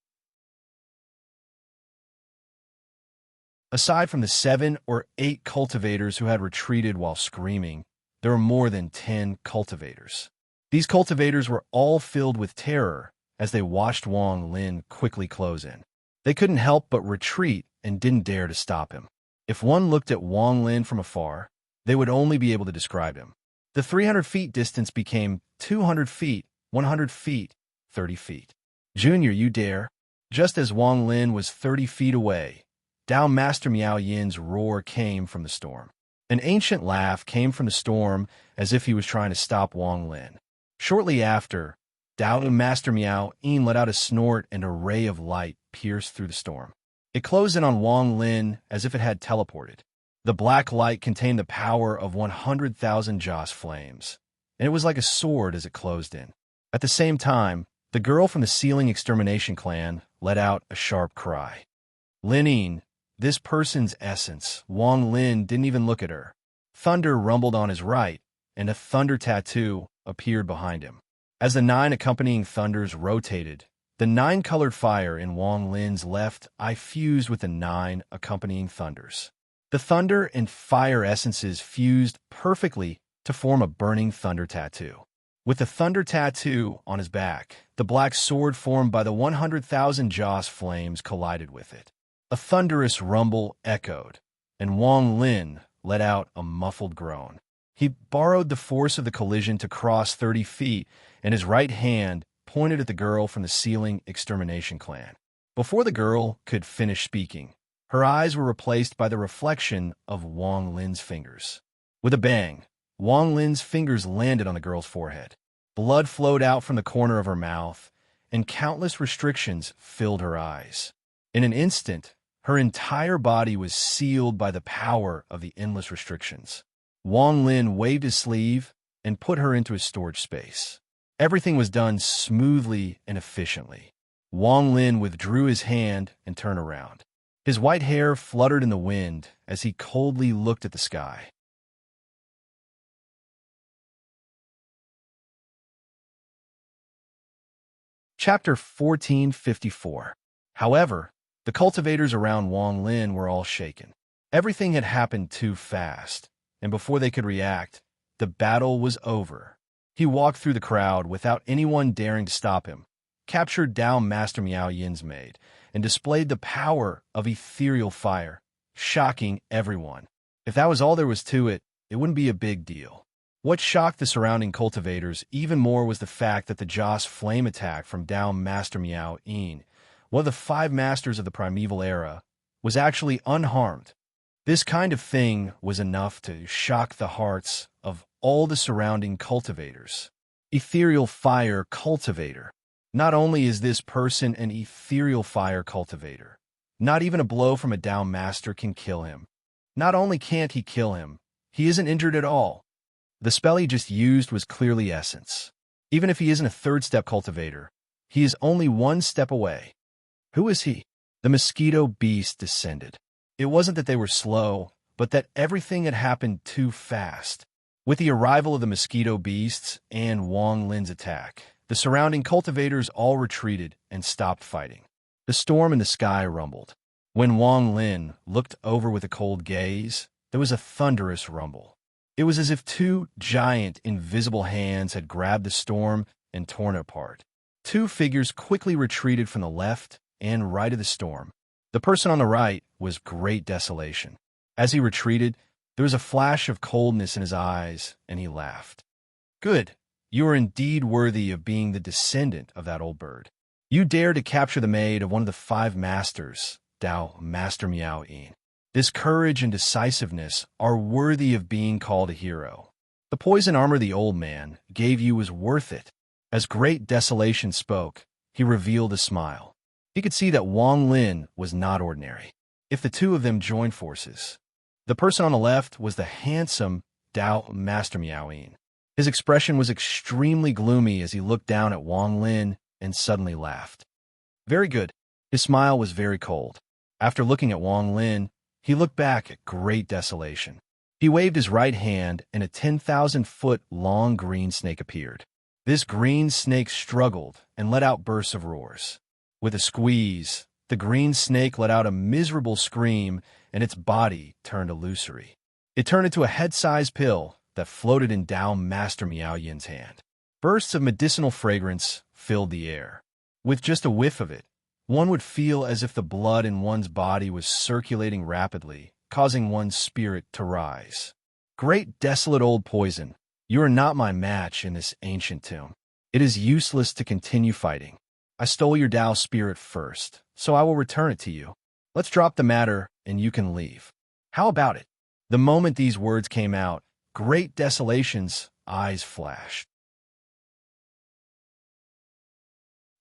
Aside from the 7 or 8 cultivators who had retreated while screaming, there were more than 10 cultivators. These cultivators were all filled with terror as they watched Wang Lin quickly close in. They couldn't help but retreat and didn't dare to stop him. If one looked at Wang Lin from afar, they would only be able to describe him. The 300 feet distance became 200 feet, 100 feet, 30 feet. "Junior, you dare?" Just as Wang Lin was 30 feet away, Dao Master Miao Yin's roar came from the storm. An ancient laugh came from the storm as if he was trying to stop Wang Lin. Shortly after, Dao Master Miao Yin let out a snort and a ray of light pierced through the storm. It closed in on Wang Lin as if it had teleported. The black light contained the power of 100,000 Joss flames, and it was like a sword as it closed in. At the same time, the girl from the ceiling extermination clan let out a sharp cry. Linine, this person's essence. Wang Lin didn't even look at her. Thunder rumbled on his right, and a thunder tattoo appeared behind him. As the 9 accompanying thunders rotated, the 9-colored fire in Wang Lin's left eye fused with the 9 accompanying thunders. The thunder and fire essences fused perfectly to form a burning thunder tattoo. With the thunder tattoo on his back, the black sword formed by the 100,000 Joss flames collided with it. A thunderous rumble echoed, and Wang Lin let out a muffled groan. He borrowed the force of the collision to cross 30 feet, and his right hand pointed at the girl from the ceiling extermination clan. Before the girl could finish speaking, her eyes were replaced by the reflection of Wang Lin's fingers. With a bang, Wang Lin's fingers landed on the girl's forehead. Blood flowed out from the corner of her mouth, and countless restrictions filled her eyes. In an instant, her entire body was sealed by the power of the endless restrictions. Wang Lin waved his sleeve and put her into his storage space. Everything was done smoothly and efficiently. Wang Lin withdrew his hand and turned around. His white hair fluttered in the wind as he coldly looked at the sky. Chapter 1454. However, the cultivators around Wang Lin were all shaken. Everything had happened too fast, and before they could react, the battle was over. He walked through the crowd without anyone daring to stop him, captured down Master Miao Yin's maid, and displayed the power of ethereal fire, shocking everyone. If that was all there was to it, it wouldn't be a big deal. What shocked the surrounding cultivators even more was the fact that the Joss flame attack from down Master Miao Yin, one of the 5 masters of the primeval era, was actually unharmed. This kind of thing was enough to shock the hearts of all the surrounding cultivators. Ethereal fire cultivator. Not only is this person an ethereal fire cultivator, not even a blow from a down master can kill him. Not only can't he kill him, he isn't injured at all. The spell he just used was clearly essence. Even if he isn't a 3rd-step cultivator, he is only 1 step away. Who is he? The mosquito beast descended. It wasn't that they were slow, but that everything had happened too fast. With the arrival of the mosquito beasts and Wang Lin's attack, the surrounding cultivators all retreated and stopped fighting. The storm in the sky rumbled. When Wang Lin looked over with a cold gaze, there was a thunderous rumble. It was as if 2 giant, invisible hands had grabbed the storm and torn it apart. 2 figures quickly retreated from the left and right of the storm. The person on the right was Great Desolation. As he retreated, there was a flash of coldness in his eyes, and he laughed. Good. You are indeed worthy of being the descendant of that old bird. You dare to capture the maid of one of the 5 masters, Master Miao Yin. This courage and decisiveness are worthy of being called a hero. The poison armor the old man gave you was worth it. As Great Desolation spoke, he revealed a smile. He could see that Wang Lin was not ordinary. If the 2 of them joined forces, the person on the left was the handsome Master Miao Yin. His expression was extremely gloomy as he looked down at Wang Lin and suddenly laughed. Very good. His smile was very cold. After looking at Wang Lin, he looked back at Great Desolation. He waved his right hand and a 10,000-foot long green snake appeared. This green snake struggled and let out bursts of roars. With a squeeze, the green snake let out a miserable scream and its body turned illusory. It turned into a head-sized pill that floated in down Master Miao Yin's hand. Bursts of medicinal fragrance filled the air. With just a whiff of it, one would feel as if the blood in one's body was circulating rapidly, causing one's spirit to rise. Great desolate old poison, you are not my match in this ancient tomb. It is useless to continue fighting. I stole your Tao spirit first, so I will return it to you. Let's drop the matter and you can leave. How about it? The moment these words came out, Great Desolation's eyes flashed.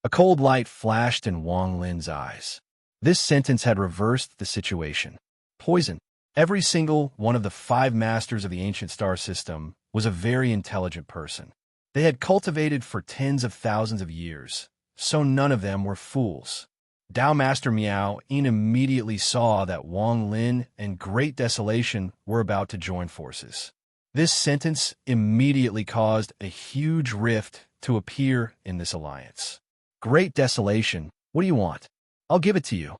A cold light flashed in Wang Lin's eyes. This sentence had reversed the situation. Poison. Every single one of the 5 masters of the ancient star system was a very intelligent person. They had cultivated for tens of thousands of years, so none of them were fools. Tao Master Miao Yin immediately saw that Wang Lin and Great Desolation were about to join forces. This sentence immediately caused a huge rift to appear in this alliance. Great Desolation, what do you want? I'll give it to you.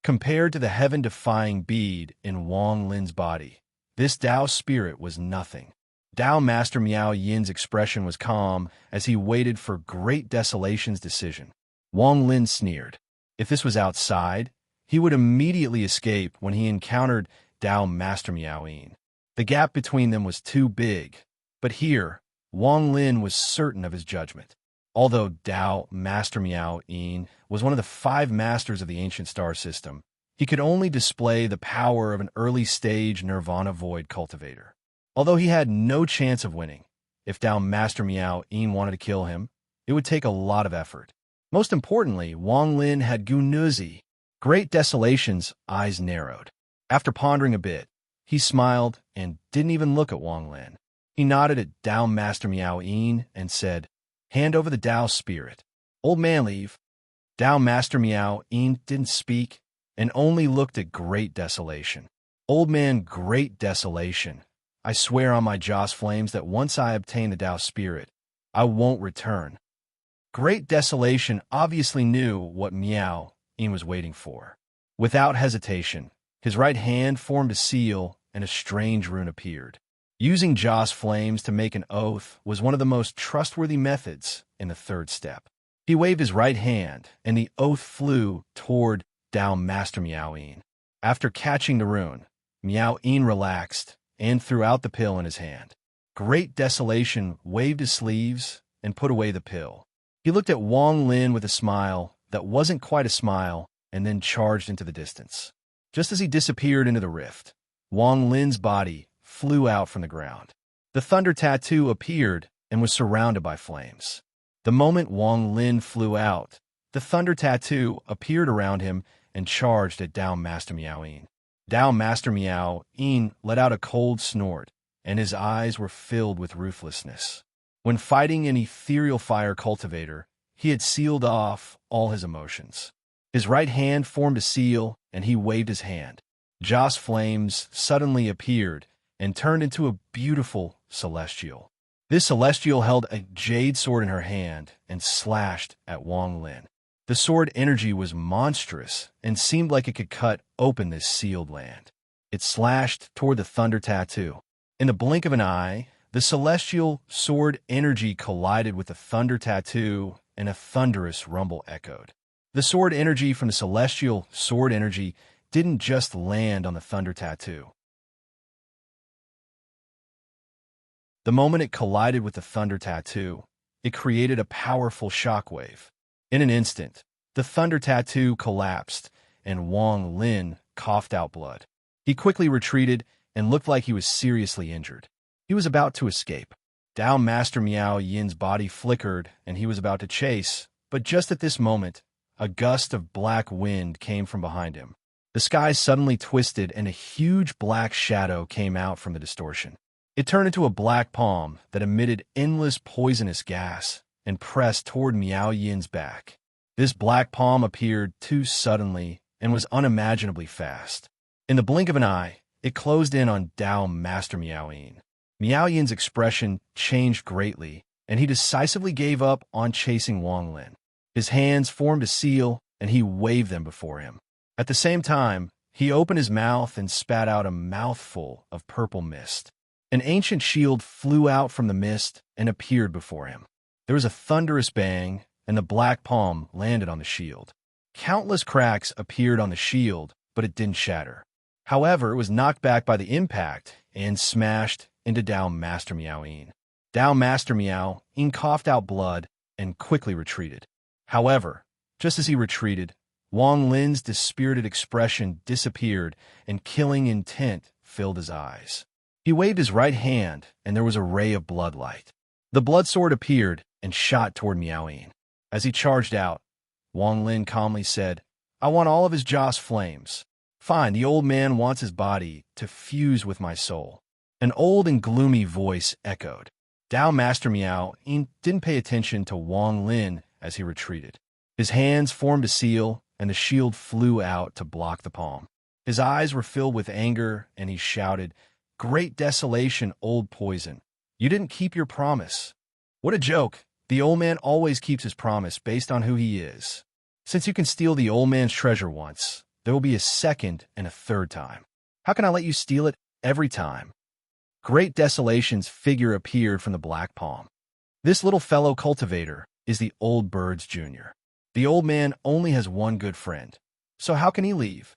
Compared to the heaven-defying bead in Wang Lin's body, this Tao spirit was nothing. Tao Master Miao Yin's expression was calm as he waited for Great Desolation's decision. Wang Lin sneered. If this was outside, he would immediately escape when he encountered Tao Master Miao Yin. The gap between them was too big, but here, Wang Lin was certain of his judgment. Although Tao Master Miao Yin was one of the 5 masters of the ancient star system, he could only display the power of an early-stage nirvana void cultivator. Although he had no chance of winning, if Tao Master Miao Yin wanted to kill him, it would take a lot of effort. Most importantly, Wang Lin had Gunuzi. Great Desolation's eyes narrowed. After pondering a bit, he smiled and didn't even look at Wang Lin. He nodded at Tao Master Miao Yin and said, "Hand over the Tao spirit." Old man leave. Tao Master Miao Yin didn't speak and only looked at Great Desolation. Old man, Great Desolation, I swear on my Joss flames that once I obtain the Tao spirit, I won't return. Great Desolation obviously knew what Miao Yin was waiting for. Without hesitation, his right hand formed a seal and a strange rune appeared. Using Joss flames to make an oath was one of the most trustworthy methods in the 3rd step. He waved his right hand, and the oath flew toward Tao Master Miao Yin. After catching the rune, Miao Yin relaxed and threw out the pill in his hand. Great Desolation waved his sleeves and put away the pill. He looked at Wang Lin with a smile that wasn't quite a smile and then charged into the distance. Just as he disappeared into the rift, Wang Lin's body flew out from the ground. The thunder tattoo appeared and was surrounded by flames. The moment Wang Lin flew out, the thunder tattoo appeared around him and charged at Tao Master Miao Yin. Tao Master Miao Yin let out a cold snort, and his eyes were filled with ruthlessness. When fighting an ethereal fire cultivator, he had sealed off all his emotions. His right hand formed a seal, and he waved his hand. Joss flames suddenly appeared and turned into a beautiful celestial. This celestial held a jade sword in her hand and slashed at Wang Lin. The sword energy was monstrous and seemed like it could cut open this sealed land. It slashed toward the thunder tattoo. In the blink of an eye, the celestial sword energy collided with the thunder tattoo, and a thunderous rumble echoed. The sword energy from the celestial sword energy didn't just land on the thunder tattoo. The moment it collided with the thunder tattoo, it created a powerful shockwave. In an instant, the thunder tattoo collapsed, and Wang Lin coughed out blood. He quickly retreated and looked like he was seriously injured. He was about to escape. Tao Master Miao Yin's body flickered, and he was about to chase, but just at this moment, a gust of black wind came from behind him. The sky suddenly twisted, and a huge black shadow came out from the distortion. It turned into a black palm that emitted endless poisonous gas and pressed toward Miao Yin's back. This black palm appeared too suddenly and was unimaginably fast. In the blink of an eye, it closed in on Tao Master Miao Yin. Miao Yin's expression changed greatly, and he decisively gave up on chasing Wang Lin. His hands formed a seal, and he waved them before him. At the same time, he opened his mouth and spat out a mouthful of purple mist. An ancient shield flew out from the mist and appeared before him. There was a thunderous bang, and the black palm landed on the shield. Countless cracks appeared on the shield, but it didn't shatter. However, it was knocked back by the impact and smashed into Tao Master Miao Yin. Tao Master Miao Yin coughed out blood and quickly retreated. However, just as he retreated, Wang Lin's dispirited expression disappeared and killing intent filled his eyes. He waved his right hand, and there was a ray of bloodlight. The blood sword appeared and shot toward Miao Yin. As he charged out, Wang Lin calmly said, "I want all of his Joss flames." Fine, the old man wants his body to fuse with my soul. An old and gloomy voice echoed. Dao Master Miao didn't pay attention to Wang Lin as he retreated. His hands formed a seal, and the shield flew out to block the palm. His eyes were filled with anger, and he shouted, "Great desolation, old poison! You didn't keep your promise." What a joke! The old man always keeps his promise based on who he is. Since you can steal the old man's treasure once, there will be a second and a third time. How can I let you steal it every time? Great Desolation's figure appeared from the black palm. This little fellow cultivator is the old bird's junior. The old man only has one good friend, so how can he leave?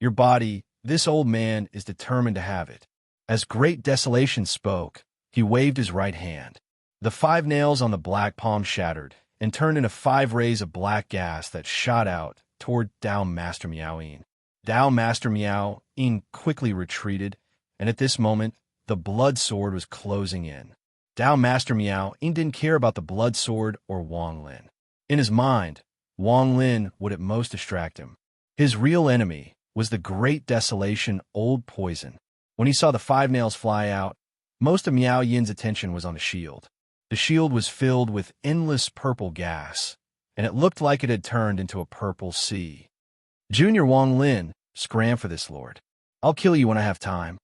Your body, this old man is determined to have it. As Great Desolation spoke, he waved his right hand. The 5 nails on the black palm shattered and turned into 5 rays of black gas that shot out toward Dao Master Miao-yin. Dao Master Miao-yin quickly retreated, and at this moment, the blood sword was closing in. Dao Master Miao-yin didn't care about the blood sword or Wang Lin. In his mind, Wang Lin would at most distract him. His real enemy was the Great Desolation Old Poison. When he saw the 5 nails fly out, most of Miao Yin's attention was on the shield. The shield was filled with endless purple gas, and it looked like it had turned into a purple sea. Junior Wang Lin, scram for this, Lord. I'll kill you when I have time.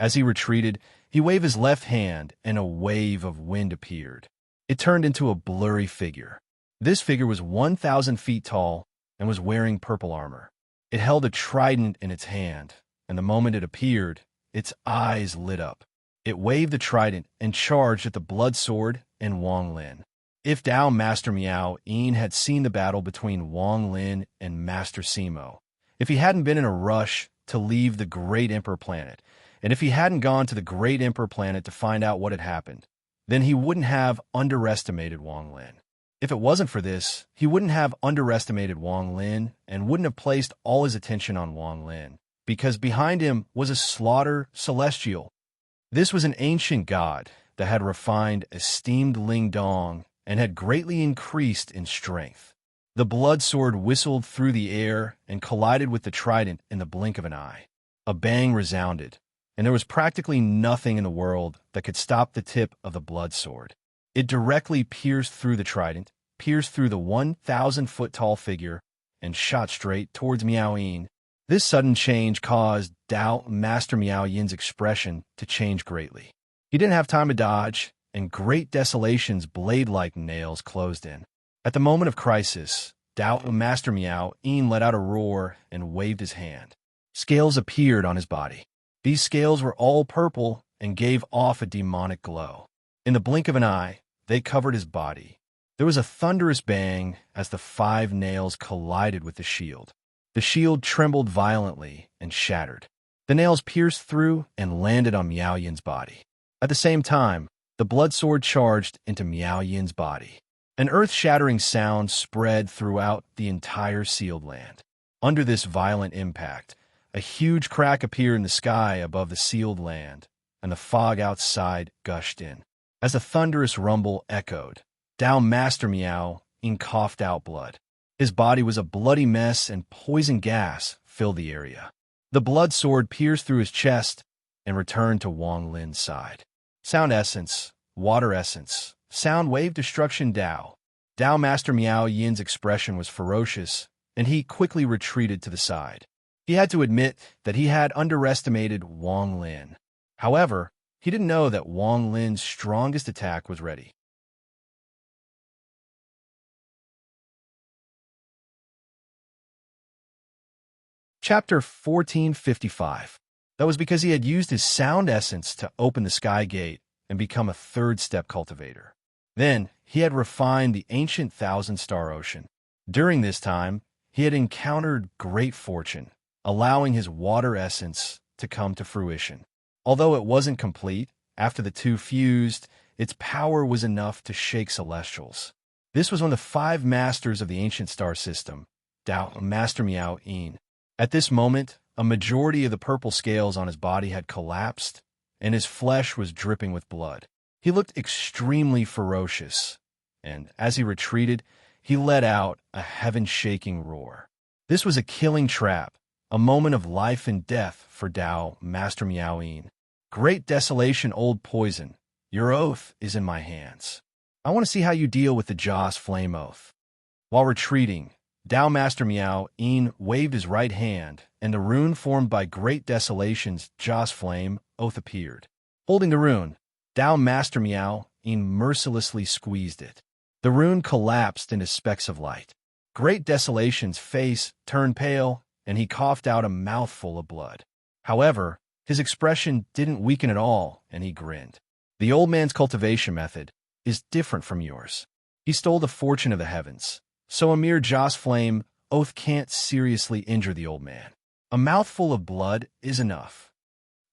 As he retreated, he waved his left hand, and a wave of wind appeared. It turned into a blurry figure. This figure was 1,000 feet tall and was wearing purple armor. It held a trident in its hand, and the moment it appeared, its eyes lit up. It waved the trident and charged at the blood sword and Wang Lin. If Dao Master Miao-yin had seen the battle between Wang Lin and Master Simo, if he hadn't been in a rush to leave the Great Emperor planet, and if he hadn't gone to the Great Emperor planet to find out what had happened, then he wouldn't have underestimated Wang Lin. If it wasn't for this, he wouldn't have underestimated Wang Lin and wouldn't have placed all his attention on Wang Lin, because behind him was a slaughter celestial. This was an ancient god that had refined esteemed Ling Dong and had greatly increased in strength. The blood sword whistled through the air and collided with the trident in the blink of an eye. A bang resounded, and there was practically nothing in the world that could stop the tip of the blood sword. It directly pierced through the trident, pierced through the 1,000-foot-tall figure, and shot straight towards Miao-yin. This sudden change caused Dao Master Miao-yin's expression to change greatly. He didn't have time to dodge, and Great Desolation's blade-like nails closed in. At the moment of crisis, Dao Master Miao-yin let out a roar and waved his hand. Scales appeared on his body. These scales were all purple and gave off a demonic glow. In the blink of an eye, they covered his body. There was a thunderous bang as the 5 nails collided with the shield. The shield trembled violently and shattered. The nails pierced through and landed on Miao Yin's body. At the same time, the blood sword charged into Miao Yin's body. An earth-shattering sound spread throughout the entire sealed land. Under this violent impact, a huge crack appeared in the sky above the sealed land, and the fog outside gushed in. As a thunderous rumble echoed, Dao Master Miao-yin coughed out blood. His body was a bloody mess, and poison gas filled the area. The blood sword pierced through his chest and returned to Wang Lin's side. Sound essence, water essence, sound wave destruction Dao. Dao Master Miao-yin's expression was ferocious, and he quickly retreated to the side. He had to admit that he had underestimated Wang Lin. However, he didn't know that Wang Lin's strongest attack was ready. Chapter 1455. That was because he had used his sound essence to open the sky gate and become a third-step cultivator. Then, he had refined the ancient thousand-star ocean. During this time, he had encountered great fortune, allowing his water essence to come to fruition. Although it wasn't complete, after the two fused, its power was enough to shake celestials. This was when the 5 masters of the ancient star system, Dao Master Miao-yin. At this moment, a majority of the purple scales on his body had collapsed, and his flesh was dripping with blood. He looked extremely ferocious, and as he retreated, he let out a heaven-shaking roar. This was a killing trap, a moment of life and death for Tao Master Meoween. Great desolation, old poison, your oath is in my hands. I want to see how you deal with the Joss Flame Oath. While retreating, Tao Master Meoween waved his right hand, and the rune formed by Great Desolation's Joss Flame Oath appeared. Holding the rune, Tao Master Meoween mercilessly squeezed it. The rune collapsed into specks of light. Great Desolation's face turned pale, and he coughed out a mouthful of blood. However, his expression didn't weaken at all, and he grinned. The old man's cultivation method is different from yours. He stole the fortune of the heavens, so a mere Joss Flame Oath can't seriously injure the old man. A mouthful of blood is enough.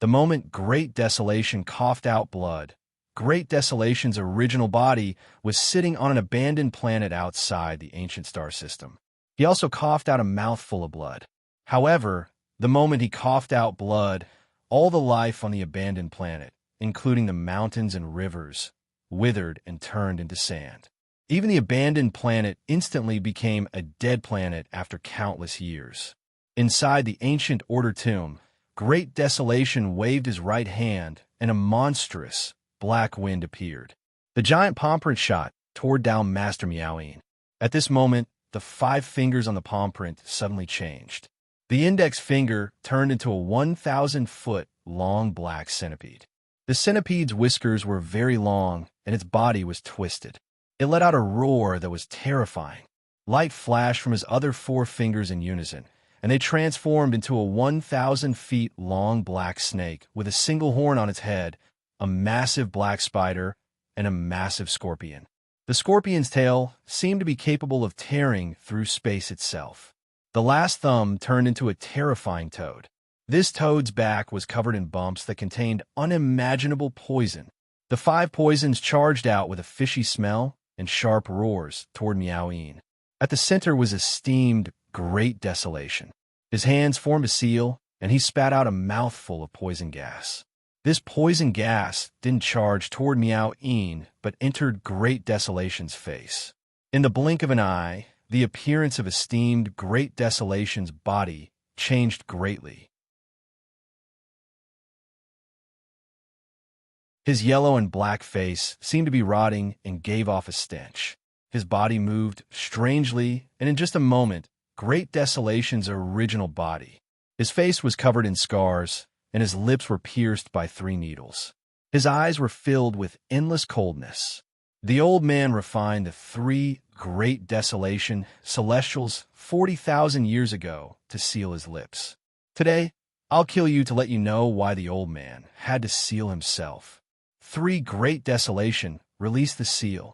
The moment Great Desolation coughed out blood, Great Desolation's original body was sitting on an abandoned planet outside the ancient star system. He also coughed out a mouthful of blood. However, the moment he coughed out blood, all the life on the abandoned planet, including the mountains and rivers, withered and turned into sand. Even the abandoned planet instantly became a dead planet after countless years. Inside the ancient Order tomb, Great Desolation waved his right hand, and a monstrous black wind appeared. The giant palm print shot toward down Master Meoween. At this moment, the 5 fingers on the palm print suddenly changed. The index finger turned into a 1,000-foot-long black centipede. The centipede's whiskers were very long, and its body was twisted. It let out a roar that was terrifying. Light flashed from his other 4 fingers in unison, and they transformed into a 1,000-feet-long black snake with a single horn on its head, a massive black spider, and a massive scorpion. The scorpion's tail seemed to be capable of tearing through space itself. The last thumb turned into a terrifying toad. This toad's back was covered in bumps that contained unimaginable poison. The 5 poisons charged out with a fishy smell and sharp roars toward Meoween. At the center was a steamed Great Desolation. His hands formed a seal, and he spat out a mouthful of poison gas. This poison gas didn't charge toward Meoween, but entered Great Desolation's face. In the blink of an eye, the appearance of esteemed Great Desolation's body changed greatly. His yellow and black face seemed to be rotting and gave off a stench. His body moved strangely, and in just a moment, Great Desolation's original body. His face was covered in scars, and his lips were pierced by 3 needles. His eyes were filled with endless coldness. The old man refined the 3 Great Desolation Celestials 40,000 years ago to seal his lips. Today, I'll kill you to let you know why the old man had to seal himself. 3 Great Desolation released the seal.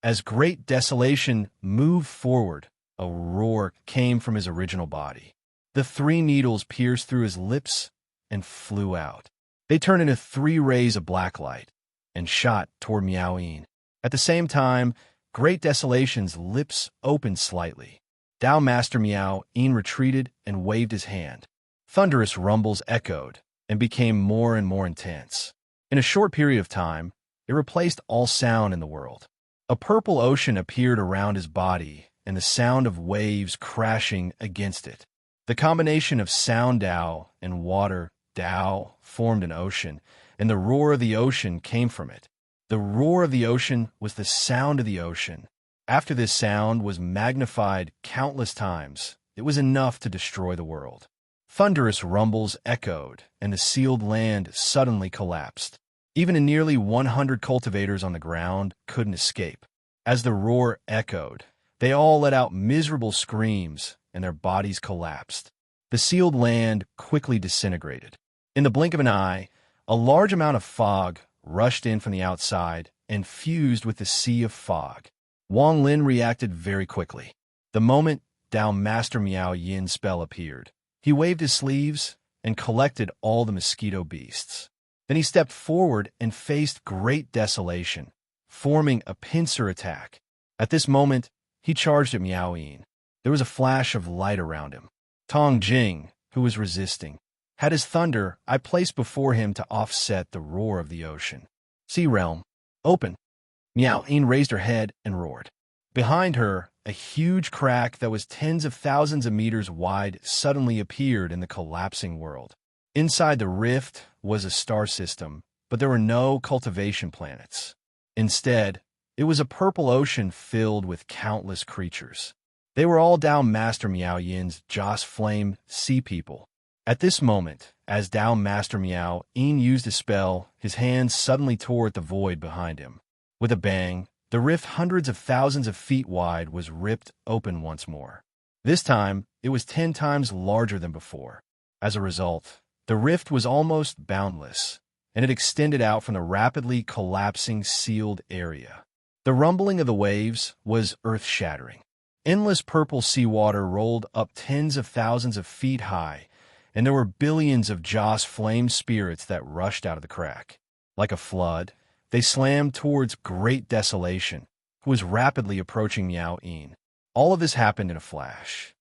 As Great Desolation moved forward, a roar came from his original body. The 3 needles pierced through his lips and flew out. They turned into 3 rays of black light and shot toward Meoween. At the same time, Great Desolation's lips opened slightly. Tao Master Meoween retreated and waved his hand. Thunderous rumbles echoed and became more and more intense. In a short period of time, it replaced all sound in the world. A purple ocean appeared around his body, and the sound of waves crashing against it. The combination of sound Tao and water Tao formed an ocean, and the roar of the ocean came from it. The roar of the ocean was the sound of the ocean. After this sound was magnified countless times, it was enough to destroy the world. Thunderous rumbles echoed, and the sealed land suddenly collapsed. Even the nearly 100 cultivators on the ground couldn't escape. As the roar echoed, they all let out miserable screams, and their bodies collapsed. The sealed land quickly disintegrated. In the blink of an eye, a large amount of fog rushed in from the outside and fused with the sea of fog. Wang Lin reacted very quickly. The moment Tao Master Meow Yin's spell appeared, he waved his sleeves and collected all the mosquito beasts. Then he stepped forward and faced Great Desolation, forming a pincer attack. At this moment, he charged at Meoween. There was a flash of light around him. Tong Jing, who was resisting, had his thunder I placed before him to offset the roar of the ocean. Sea Realm, open. Meoween raised her head and roared. Behind her, a huge crack that was tens of thousands of meters wide suddenly appeared in the collapsing world. Inside the rift was a star system, but there were no cultivation planets. Instead, it was a purple ocean filled with countless creatures. They were all Dao Master Miao Yin's Joss Flame Sea People. At this moment, as Dao Master Miao Yin used a spell, his hands suddenly tore at the void behind him. With a bang, the rift hundreds of thousands of feet wide was ripped open once more. This time, it was 10 times larger than before. As a result, the rift was almost boundless, and it extended out from the rapidly collapsing sealed area. The rumbling of the waves was earth-shattering. Endless purple seawater rolled up tens of thousands of feet high, and there were billions of Joss flame spirits that rushed out of the crack. Like a flood, they slammed towards Great Desolation, who was rapidly approaching Miao Yin. All of this happened in a flash.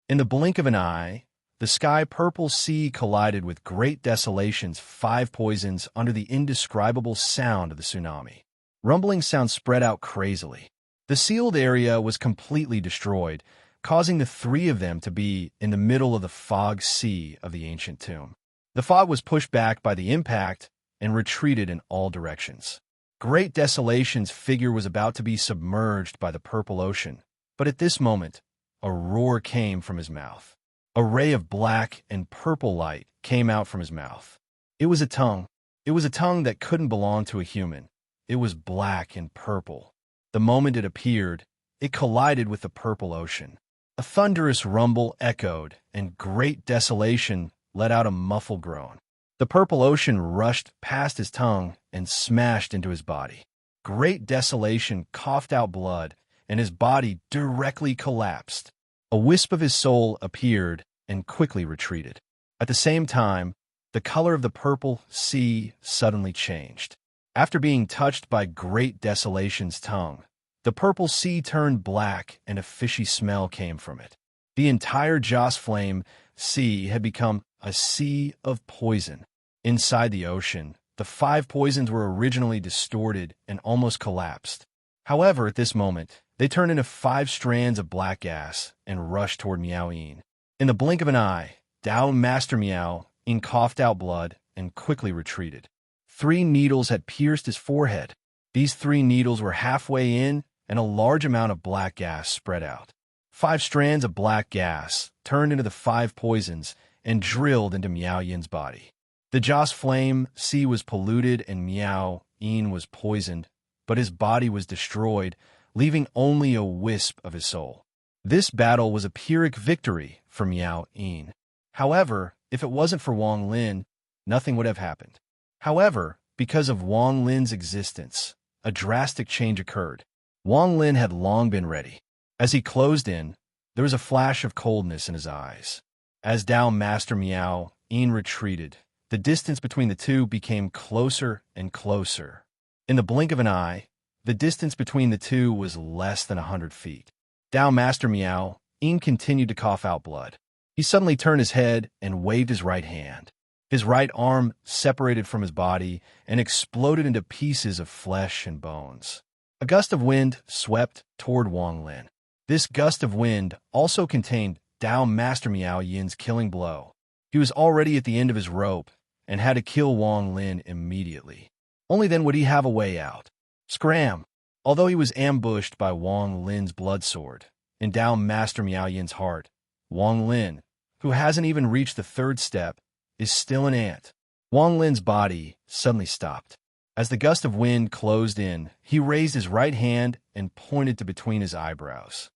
In the blink of an eye, the sky-purple sea collided with Great Desolation's 5 poisons under the indescribable sound of the tsunami. Rumbling sounds spread out crazily. The sealed area was completely destroyed, causing the 3 of them to be in the middle of the fog sea of the ancient tomb. The fog was pushed back by the impact and retreated in all directions. Great Desolation's figure was about to be submerged by the purple ocean, but at this moment, a roar came from his mouth. A ray of black and purple light came out from his mouth. It was a tongue. It was a tongue that couldn't belong to a human. It was black and purple. The moment it appeared, it collided with the purple ocean. A thunderous rumble echoed, and Great Desolation let out a muffled groan. The purple ocean rushed past his tongue and smashed into his body. Great Desolation coughed out blood, and his body directly collapsed. A wisp of his soul appeared and quickly retreated. At the same time, the color of the purple sea suddenly changed. After being touched by Great Desolation's tongue, the purple sea turned black and a fishy smell came from it. The entire Joss Flame sea had become a sea of poison. Inside the ocean, the 5 poisons were originally distorted and almost collapsed. However, at this moment, they turned into 5 strands of black gas and rushed toward Miao Yin. In the blink of an eye, Dao Master Miao Yin coughed out blood and quickly retreated. 3 needles had pierced his forehead. These 3 needles were halfway in, and a large amount of black gas spread out. 5 strands of black gas turned into the 5 poisons and drilled into Miao Yin's body. The Joss Flame sea was polluted and Miao Yin was poisoned, but his body was destroyed, leaving only a wisp of his soul. This battle was a Pyrrhic victory for Miao Yin. However, if it wasn't for Wang Lin, nothing would have happened. However, because of Wang Lin's existence, a drastic change occurred. Wang Lin had long been ready. As he closed in, there was a flash of coldness in his eyes. As Dao Master Miao Yin retreated, the distance between the two became closer and closer. In the blink of an eye, the distance between the two was less than 100 feet. Dao Master Miao Yin continued to cough out blood. He suddenly turned his head and waved his right hand. His right arm separated from his body and exploded into pieces of flesh and bones. A gust of wind swept toward Wang Lin. This gust of wind also contained Dao Master Miao Yin's killing blow. He was already at the end of his rope and had to kill Wang Lin immediately. Only then would he have a way out. Scram! Although he was ambushed by Wang Lin's blood sword, in Dao Master Miao Yin's heart, Wang Lin, who hasn't even reached the 3rd step, is still an ant. Wang Lin's body suddenly stopped. As the gust of wind closed in, he raised his right hand and pointed to between his eyebrows.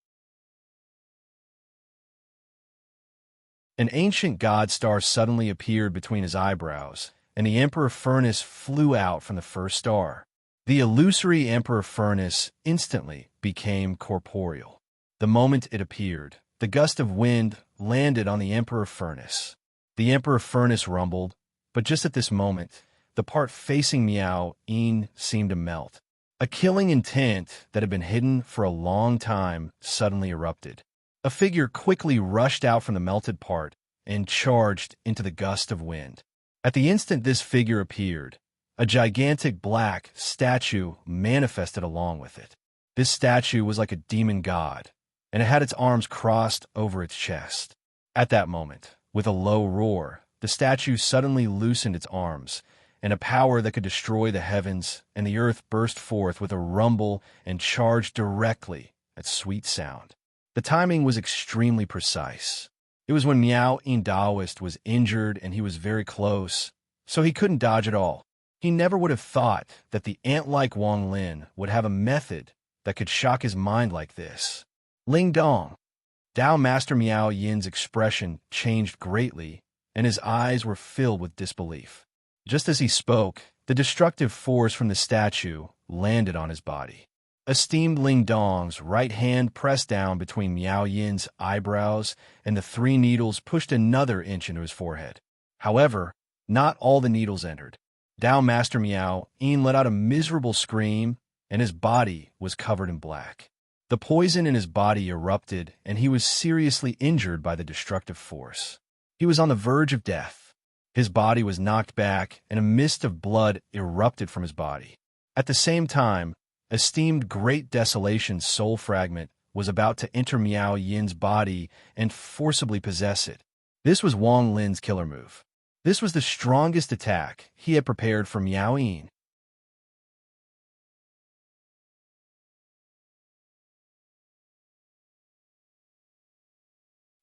An ancient god star suddenly appeared between his eyebrows, and the Emperor Furnace flew out from the first star. The illusory Emperor Furnace instantly became corporeal. The moment it appeared, the gust of wind landed on the Emperor Furnace. The Emperor Furnace rumbled, but just at this moment, the part facing Miao Yin seemed to melt. A killing intent that had been hidden for a long time suddenly erupted. A figure quickly rushed out from the melted part and charged into the gust of wind. At the instant this figure appeared, A gigantic black statue manifested along with it. This statue was like a demon god, and it had its arms crossed over its chest. At that moment, with a low roar, the statue suddenly loosened its arms, and a power that could destroy the heavens and the earth burst forth with a rumble and charged directly at Sweet Sound. The timing was extremely precise. It was when Meow In Daoist was injured and he was very close, so he couldn't dodge at all. He never would have thought that the ant-like Wang Lin would have a method that could shock his mind like this. Ling Dong. Dao Master Miao Yin's expression changed greatly, and his eyes were filled with disbelief. Just as he spoke, the destructive force from the statue landed on his body. Esteemed Ling Dong's right hand pressed down between Miao Yin's eyebrows, and the 3 needles pushed another inch into his forehead. However, not all the needles entered. Dao Master Miao Yin let out a miserable scream, and his body was covered in black. The poison in his body erupted, and he was seriously injured by the destructive force. He was on the verge of death. His body was knocked back, and a mist of blood erupted from his body. At the same time, esteemed Great Desolation's soul fragment was about to enter Miao Yin's body and forcibly possess it. This was Wang Lin's killer move. This was the strongest attack he had prepared for Miao Yin.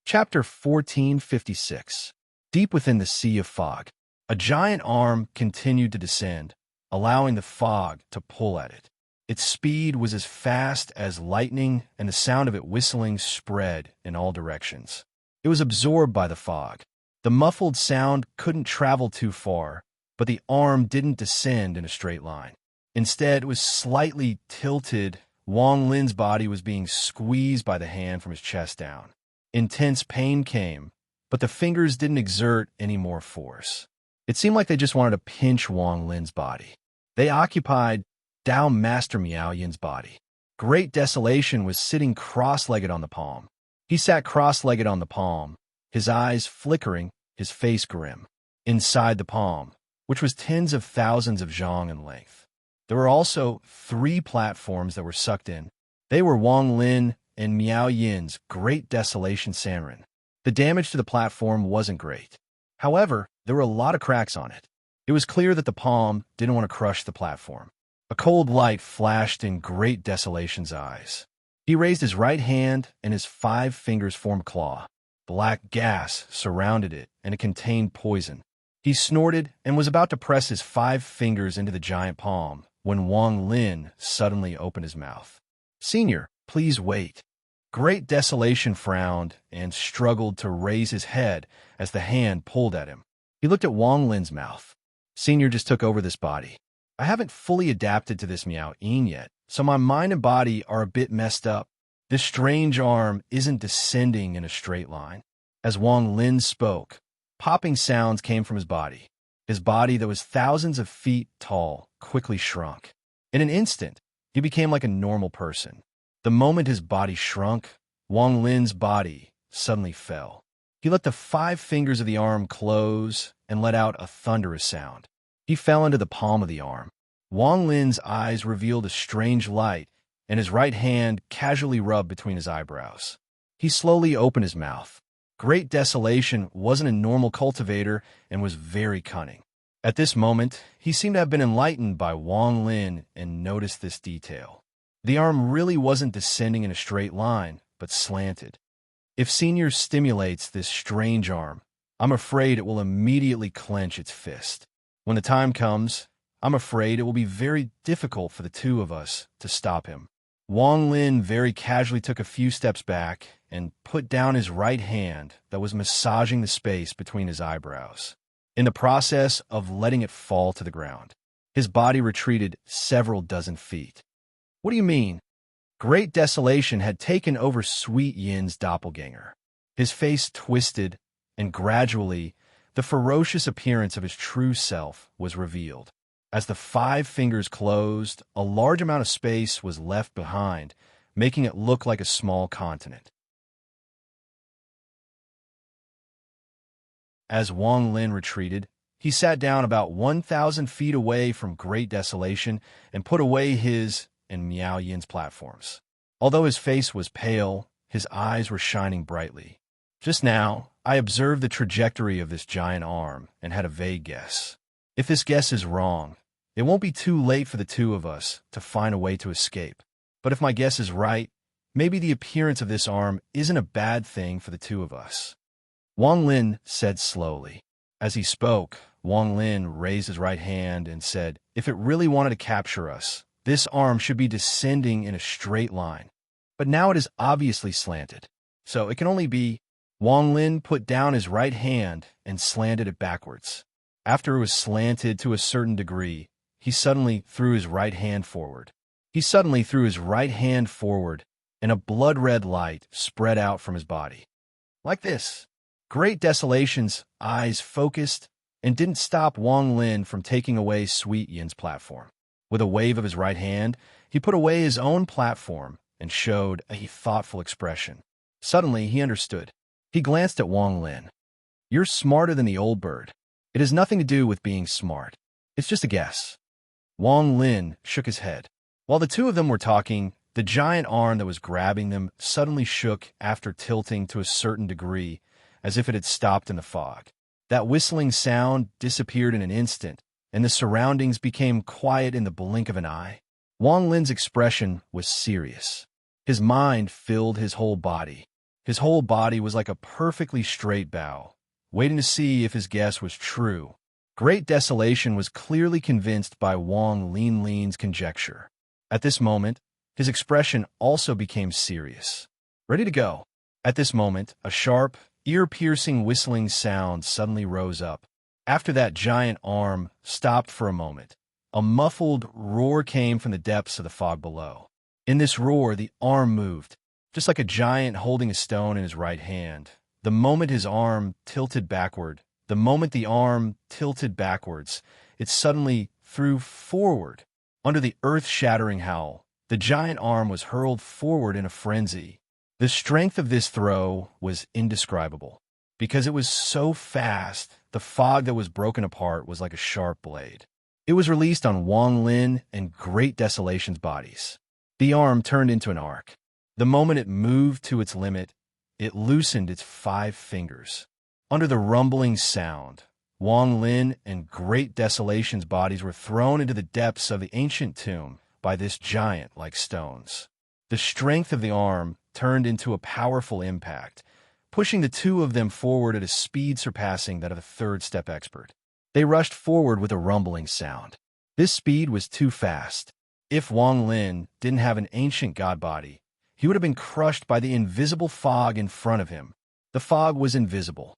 Chapter 1456. Deep within the sea of fog, a giant arm continued to descend, allowing the fog to pull at it. Its speed was as fast as lightning, and the sound of it whistling spread in all directions. It was absorbed by the fog. The muffled sound couldn't travel too far, but the arm didn't descend in a straight line. Instead, it was slightly tilted. Wang Lin's body was being squeezed by the hand from his chest down. Intense pain came, but the fingers didn't exert any more force. It seemed like they just wanted to pinch Wang Lin's body. They occupied Dao Master Miao Yin's body. Great Desolation was sitting cross-legged on the palm. He sat cross-legged on the palm, his eyes flickering, his face grim. Inside the palm, which was tens of thousands of zhang in length, there were also 3 platforms that were sucked in. They were Wang Lin and Miao Yin's Great Desolation Serene. The damage to the platform wasn't great. However, there were a lot of cracks on it. It was clear that the palm didn't want to crush the platform. A cold light flashed in Great Desolation's eyes. He raised his right hand, and his 5 fingers formed a claw. Black gas surrounded it, and it contained poison. He snorted and was about to press his 5 fingers into the giant palm when Wang Lin suddenly opened his mouth. "Senior, please wait." Great Desolation frowned and struggled to raise his head as the hand pulled at him. He looked at Wang Lin's mouth. "Senior just took over this body. I haven't fully adapted to this Miao Yin yet, so my mind and body are a bit messed up. This strange arm isn't descending in a straight line." As Wang Lin spoke, popping sounds came from his body. His body that was thousands of feet tall quickly shrunk. In an instant, he became like a normal person. The moment his body shrunk, Wang Lin's body suddenly fell. He let the 5 fingers of the arm close and let out a thunderous sound. He fell into the palm of the arm. Wang Lin's eyes revealed a strange light, and his right hand casually rubbed between his eyebrows. He slowly opened his mouth. Great Desolation wasn't a normal cultivator and was very cunning. At this moment, he seemed to have been enlightened by Wang Lin and noticed this detail. The arm really wasn't descending in a straight line, but slanted. If Senior stimulates this strange arm, I'm afraid it will immediately clench its fist. When the time comes, I'm afraid it will be very difficult for the 2 of us to stop him. Wang Lin very casually took a few steps back and put down his right hand that was massaging the space between his eyebrows, in the process of letting it fall to the ground. His body retreated several dozen feet. "What do you mean?" Great Desolation had taken over Sweet Yin's doppelganger. His face twisted, and gradually, the ferocious appearance of his true self was revealed. As the 5 fingers closed, a large amount of space was left behind, making it look like a small continent. As Wang Lin retreated, He sat down about 1,000 feet away from Great Desolation and put away his and Miao Yin's platforms. Although his face was pale, his eyes were shining brightly. Just now, I observed the trajectory of this giant arm and had a vague guess. If this guess is wrong, it won't be too late for the two of us to find a way to escape. But if my guess is right, maybe the appearance of this arm isn't a bad thing for the two of us. Wang Lin said slowly. As he spoke, Wang Lin raised his right hand and said, if it really wanted to capture us, this arm should be descending in a straight line. But now it is obviously slanted. So it can only be. Wang Lin put down his right hand and slanted it backwards. After it was slanted to a certain degree, he suddenly threw his right hand forward. And a blood-red light spread out from his body. Like this. Great Desolation's eyes focused and didn't stop Wang Lin from taking away Sweet Yin's platform. With a wave of his right hand, he put away his own platform and showed a thoughtful expression. Suddenly, he understood. He glanced at Wang Lin. You're smarter than the old bird. It has nothing to do with being smart. It's just a guess. Wang Lin shook his head. While the two of them were talking, the giant arm that was grabbing them suddenly shook after tilting to a certain degree, as if it had stopped in the fog. That whistling sound disappeared in an instant, and the surroundings became quiet in the blink of an eye. Wang Lin's expression was serious. His mind filled his whole body. His whole body was like a perfectly straight bow, waiting to see if his guess was true. Great Desolation was clearly convinced by Wang Lin's conjecture. At this moment, his expression also became serious. Ready to go. At this moment, a sharp, ear-piercing whistling sound suddenly rose up. After that giant arm stopped for a moment, a muffled roar came from the depths of the fog below. In this roar, the arm moved, just like a giant holding a stone in his right hand. The moment the arm tilted backwards, it suddenly threw forward. Under the earth-shattering howl, the giant arm was hurled forward in a frenzy. The strength of this throw was indescribable. Because it was so fast, the fog that was broken apart was like a sharp blade. It was released on Wang Lin and Great Desolation's bodies. The arm turned into an arc. The moment it moved to its limit, it loosened its 5 fingers. Under the rumbling sound, Wang Lin and Great Desolation's bodies were thrown into the depths of the ancient tomb by this giant like stones. The strength of the arm turned into a powerful impact, pushing the two of them forward at a speed surpassing that of a third-step expert. They rushed forward with a rumbling sound. This speed was too fast. If Wang Lin didn't have an ancient god body, he would have been crushed by the invisible fog in front of him. The fog was invisible.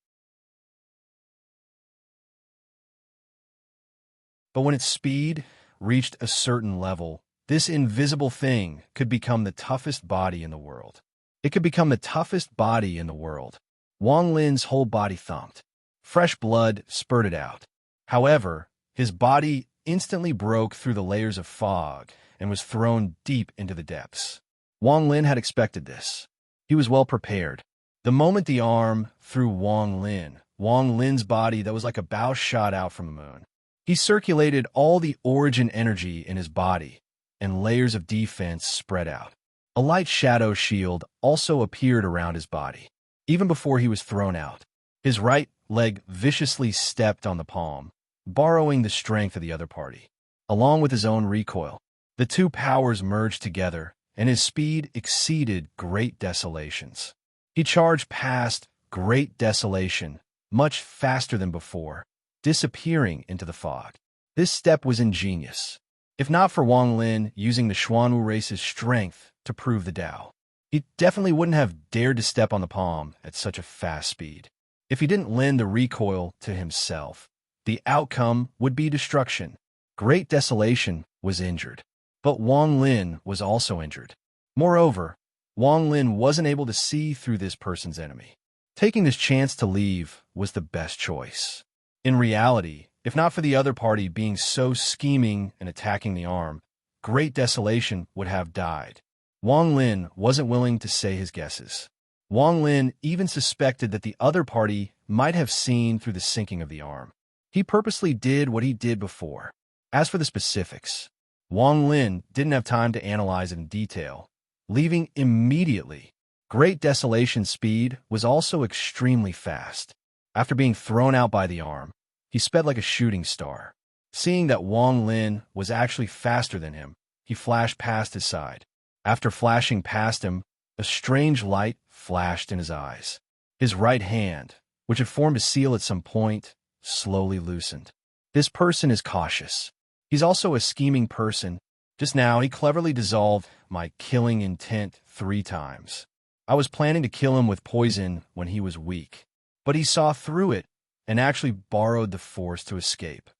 But when its speed reached a certain level, this invisible thing could become the toughest body in the world. It could become the toughest body in the world. Wang Lin's whole body thumped. Fresh blood spurted out. However, his body instantly broke through the layers of fog and was thrown deep into the depths. Wang Lin had expected this. He was well prepared. The moment the arm threw Wang Lin's body that was like a bow shot out from the moon. He circulated all the origin energy in his body, and layers of defense spread out. A light shadow shield also appeared around his body. Even before he was thrown out, his right leg viciously stepped on the palm, borrowing the strength of the other party. Along with his own recoil, the two powers merged together, and his speed exceeded Great Desolation's. He charged past Great Desolation much faster than before, disappearing into the fog. This step was ingenious. If not for Wang Lin using the Xuanwu race's strength to prove the Tao, he definitely wouldn't have dared to step on the palm at such a fast speed. If he didn't lend the recoil to himself, the outcome would be destruction. Great Desolation was injured, but Wang Lin was also injured. Moreover, Wang Lin wasn't able to see through this person's enemy. Taking this chance to leave was the best choice. In reality, if not for the other party being so scheming and attacking the arm, Great Desolation would have died. Wang Lin wasn't willing to say his guesses. Wang Lin even suspected that the other party might have seen through the sinking of the arm. He purposely did what he did before. As for the specifics, Wang Lin didn't have time to analyze it in detail, leaving immediately. Great Desolation's speed was also extremely fast. After being thrown out by the arm, he sped like a shooting star. Seeing that Wang Lin was actually faster than him, he flashed past his side. After flashing past him, a strange light flashed in his eyes. His right hand, which had formed a seal at some point, slowly loosened. This person is cautious. He's also a scheming person. Just now, he cleverly dissolved my killing intent 3 times. I was planning to kill him with poison when he was weak, but he saw through it and actually borrowed the force to escape.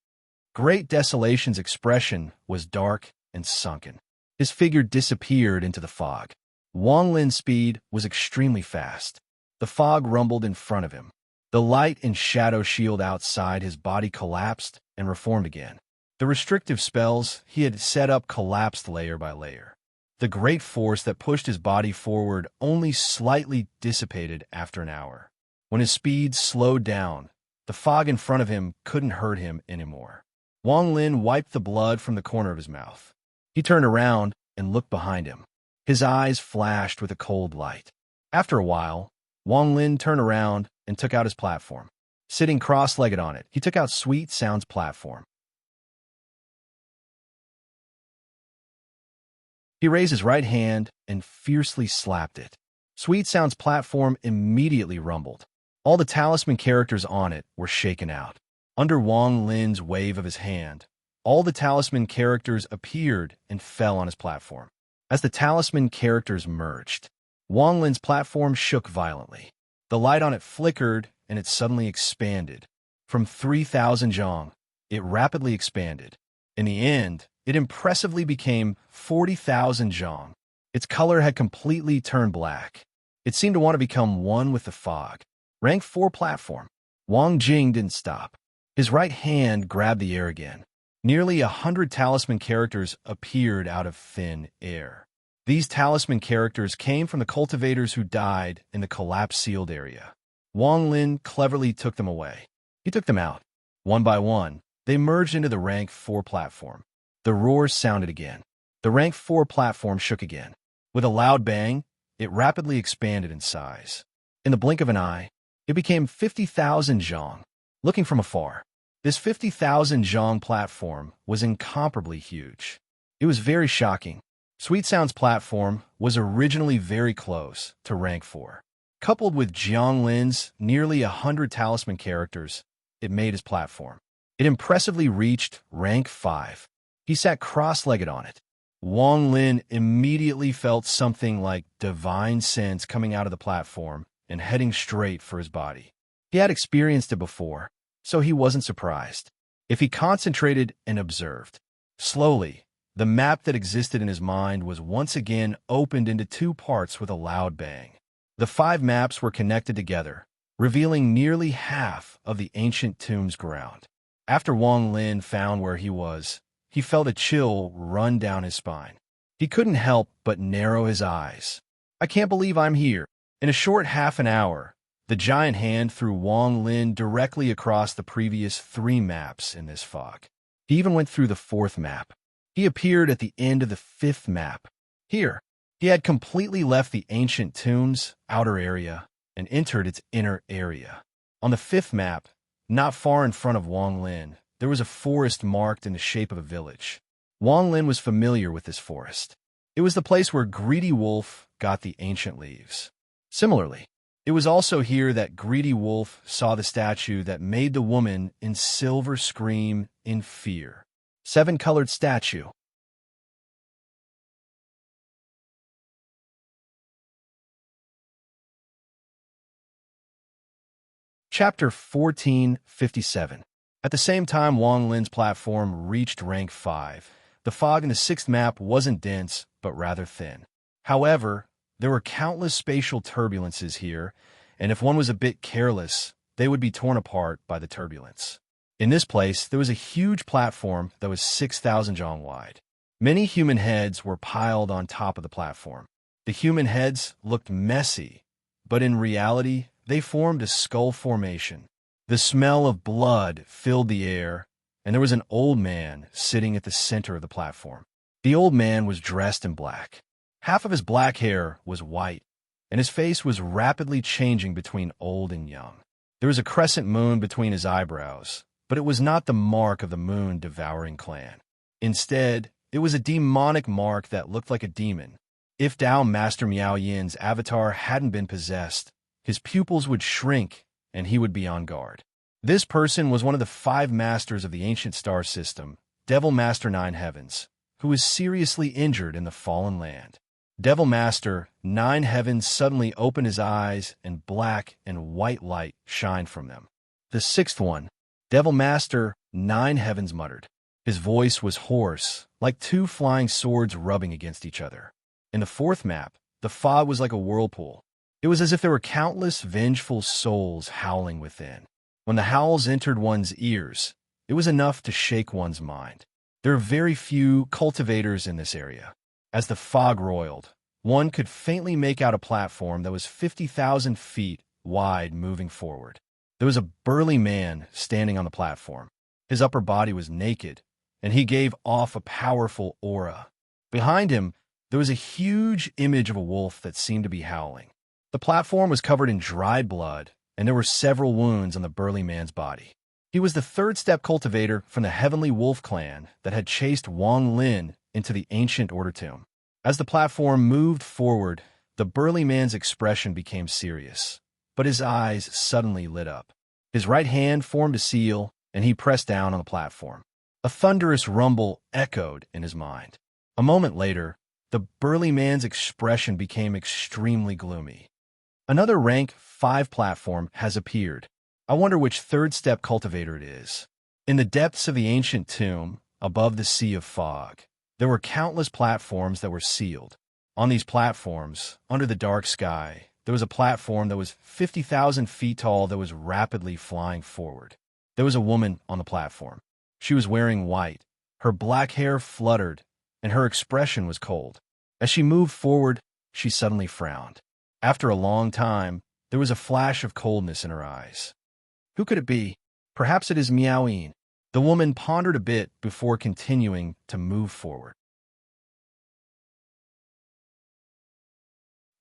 Great Desolation's expression was dark and sunken. His figure disappeared into the fog. Wang Lin's speed was extremely fast. The fog rumbled in front of him. The light and shadow shield outside his body collapsed and reformed again. The restrictive spells he had set up collapsed layer by layer. The great force that pushed his body forward only slightly dissipated after an hour. When his speed slowed down, the fog in front of him couldn't hurt him anymore. Wang Lin wiped the blood from the corner of his mouth. He turned around and looked behind him. His eyes flashed with a cold light. After a while, Wang Lin turned around and took out his platform. Sitting cross-legged on it, he took out Sweet Sound's platform. He raised his right hand and fiercely slapped it. Sweet Sound's platform immediately rumbled. All the talisman characters on it were shaken out. Under Wang Lin's wave of his hand, all the talisman characters appeared and fell on his platform. As the talisman characters merged, Wang Lin's platform shook violently. The light on it flickered and it suddenly expanded. From 3,000 zhong, it rapidly expanded. In the end, it impressively became 40,000 zhong. Its color had completely turned black. It seemed to want to become one with the fog. Rank 4 platform. Wang Jing didn't stop. His right hand grabbed the air again. Nearly 100 talisman characters appeared out of thin air. These talisman characters came from the cultivators who died in the collapsed sealed area. Wang Lin cleverly took them away. He took them out. One by one, they merged into the rank 4 platform. The roars sounded again. The rank 4 platform shook again. With a loud bang, it rapidly expanded in size. In the blink of an eye, it became 50,000 zhong. Looking from afar, this 50,000 zhong platform was incomparably huge. It was very shocking. Sweet Sound's platform was originally very close to rank 4. Coupled with Jiang Lin's nearly 100 talisman characters, it made his platform. It impressively reached rank 5. He sat cross-legged on it. Wang Lin immediately felt something like divine sense coming out of the platform and heading straight for his body. He had experienced it before, so he wasn't surprised. If he concentrated and observed, slowly, the map that existed in his mind was once again opened into 2 parts with a loud bang. The 5 maps were connected together, revealing nearly half of the ancient tomb's ground. After Wang Lin found where he was, he felt a chill run down his spine. He couldn't help but narrow his eyes. I can't believe I'm here. In a short half an hour, the giant hand threw Wang Lin directly across the previous 3 maps in this fog. He even went through the 4th map. He appeared at the end of the 5th map. Here, he had completely left the ancient tomb's outer area and entered its inner area. On the 5th map, not far in front of Wang Lin, there was a forest marked in the shape of a village. Wang Lin was familiar with this forest. It was the place where Greedy Wolf got the ancient leaves. Similarly, it was also here that Greedy Wolf saw the statue that made the woman in silver scream in fear. 7-colored statue. Chapter 1457. At the same time Wang Lin's platform reached rank 5, the fog in the 6th map wasn't dense, but rather thin. However, there were countless spatial turbulences here, and if one was a bit careless, they would be torn apart by the turbulence. In this place, there was a huge platform that was 6,000 zhong wide. Many human heads were piled on top of the platform. The human heads looked messy, but in reality, they formed a skull formation. The smell of blood filled the air, and there was an old man sitting at the center of the platform. The old man was dressed in black. Half of his black hair was white, and his face was rapidly changing between old and young. There was a crescent moon between his eyebrows, but it was not the mark of the moon-devouring clan. Instead, it was a demonic mark that looked like a demon. If Dao Master Miao Yin's avatar hadn't been possessed, his pupils would shrink and he would be on guard. This person was one of the 5 masters of the ancient star system, Devil Master 9 Heavens, who was seriously injured in the fallen land. Devil Master 9 Heavens suddenly opened his eyes and black and white light shined from them. The 6th one, Devil Master 9 Heavens, muttered. His voice was hoarse, like 2 flying swords rubbing against each other. In the 4th map, the fog was like a whirlpool. It was as if there were countless vengeful souls howling within. When the howls entered one's ears, it was enough to shake one's mind. There are very few cultivators in this area. As the fog roiled, one could faintly make out a platform that was 50,000 feet wide moving forward. There was a burly man standing on the platform. His upper body was naked, and he gave off a powerful aura. Behind him, there was a huge image of a wolf that seemed to be howling. The platform was covered in dried blood, and there were several wounds on the burly man's body. He was the 3rd step cultivator from the Heavenly Wolf clan that had chased Wang Lin into the ancient order tomb. As the platform moved forward, the burly man's expression became serious, but his eyes suddenly lit up. His right hand formed a seal, and he pressed down on the platform. A thunderous rumble echoed in his mind. A moment later, the burly man's expression became extremely gloomy. Another rank 5 platform has appeared. I wonder which 3rd step cultivator it is. In the depths of the ancient tomb, above the sea of fog, there were countless platforms that were sealed. On these platforms, under the dark sky, there was a platform that was 50,000 feet tall that was rapidly flying forward. There was a woman on the platform. She was wearing white. Her black hair fluttered, and her expression was cold. As she moved forward, she suddenly frowned. After a long time, there was a flash of coldness in her eyes. Who could it be? Perhaps it is Miao Yin. The woman pondered a bit before continuing to move forward.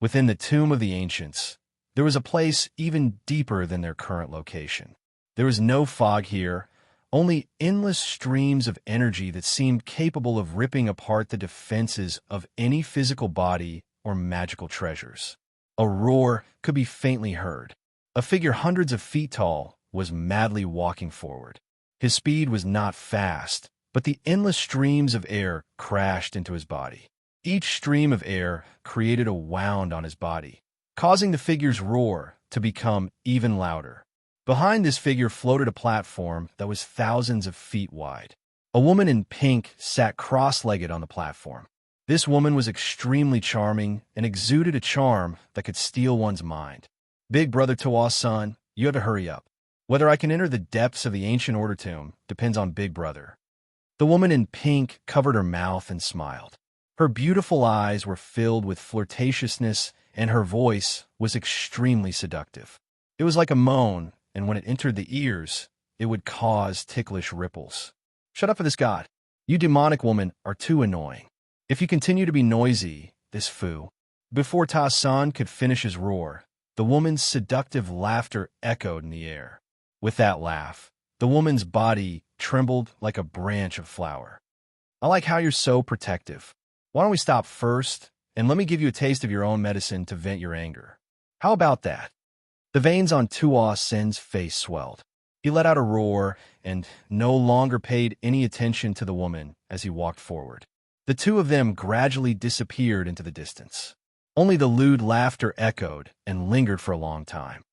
Within the tomb of the ancients, there was a place even deeper than their current location. There was no fog here, only endless streams of energy that seemed capable of ripping apart the defenses of any physical body or magical treasures. A roar could be faintly heard. A figure hundreds of feet tall was madly walking forward. His speed was not fast, but the endless streams of air crashed into his body. Each stream of air created a wound on his body, causing the figure's roar to become even louder. Behind this figure floated a platform that was thousands of feet wide. A woman in pink sat cross-legged on the platform. This woman was extremely charming and exuded a charm that could steal one's mind. Big Brother Toa's son, you have to hurry up. Whether I can enter the depths of the ancient order tomb depends on Big Brother. The woman in pink covered her mouth and smiled. Her beautiful eyes were filled with flirtatiousness, and her voice was extremely seductive. It was like a moan, and when it entered the ears, it would cause ticklish ripples. Shut up for this god. You demonic woman are too annoying. If you continue to be noisy, this foo. Before Ta-san could finish his roar, the woman's seductive laughter echoed in the air. With that laugh, the woman's body trembled like a branch of flower. I like how you're so protective. Why don't we stop first, and let me give you a taste of your own medicine to vent your anger. How about that? The veins on Tua Sen's face swelled. He let out a roar and no longer paid any attention to the woman as he walked forward. The two of them gradually disappeared into the distance. Only the lewd laughter echoed and lingered for a long time.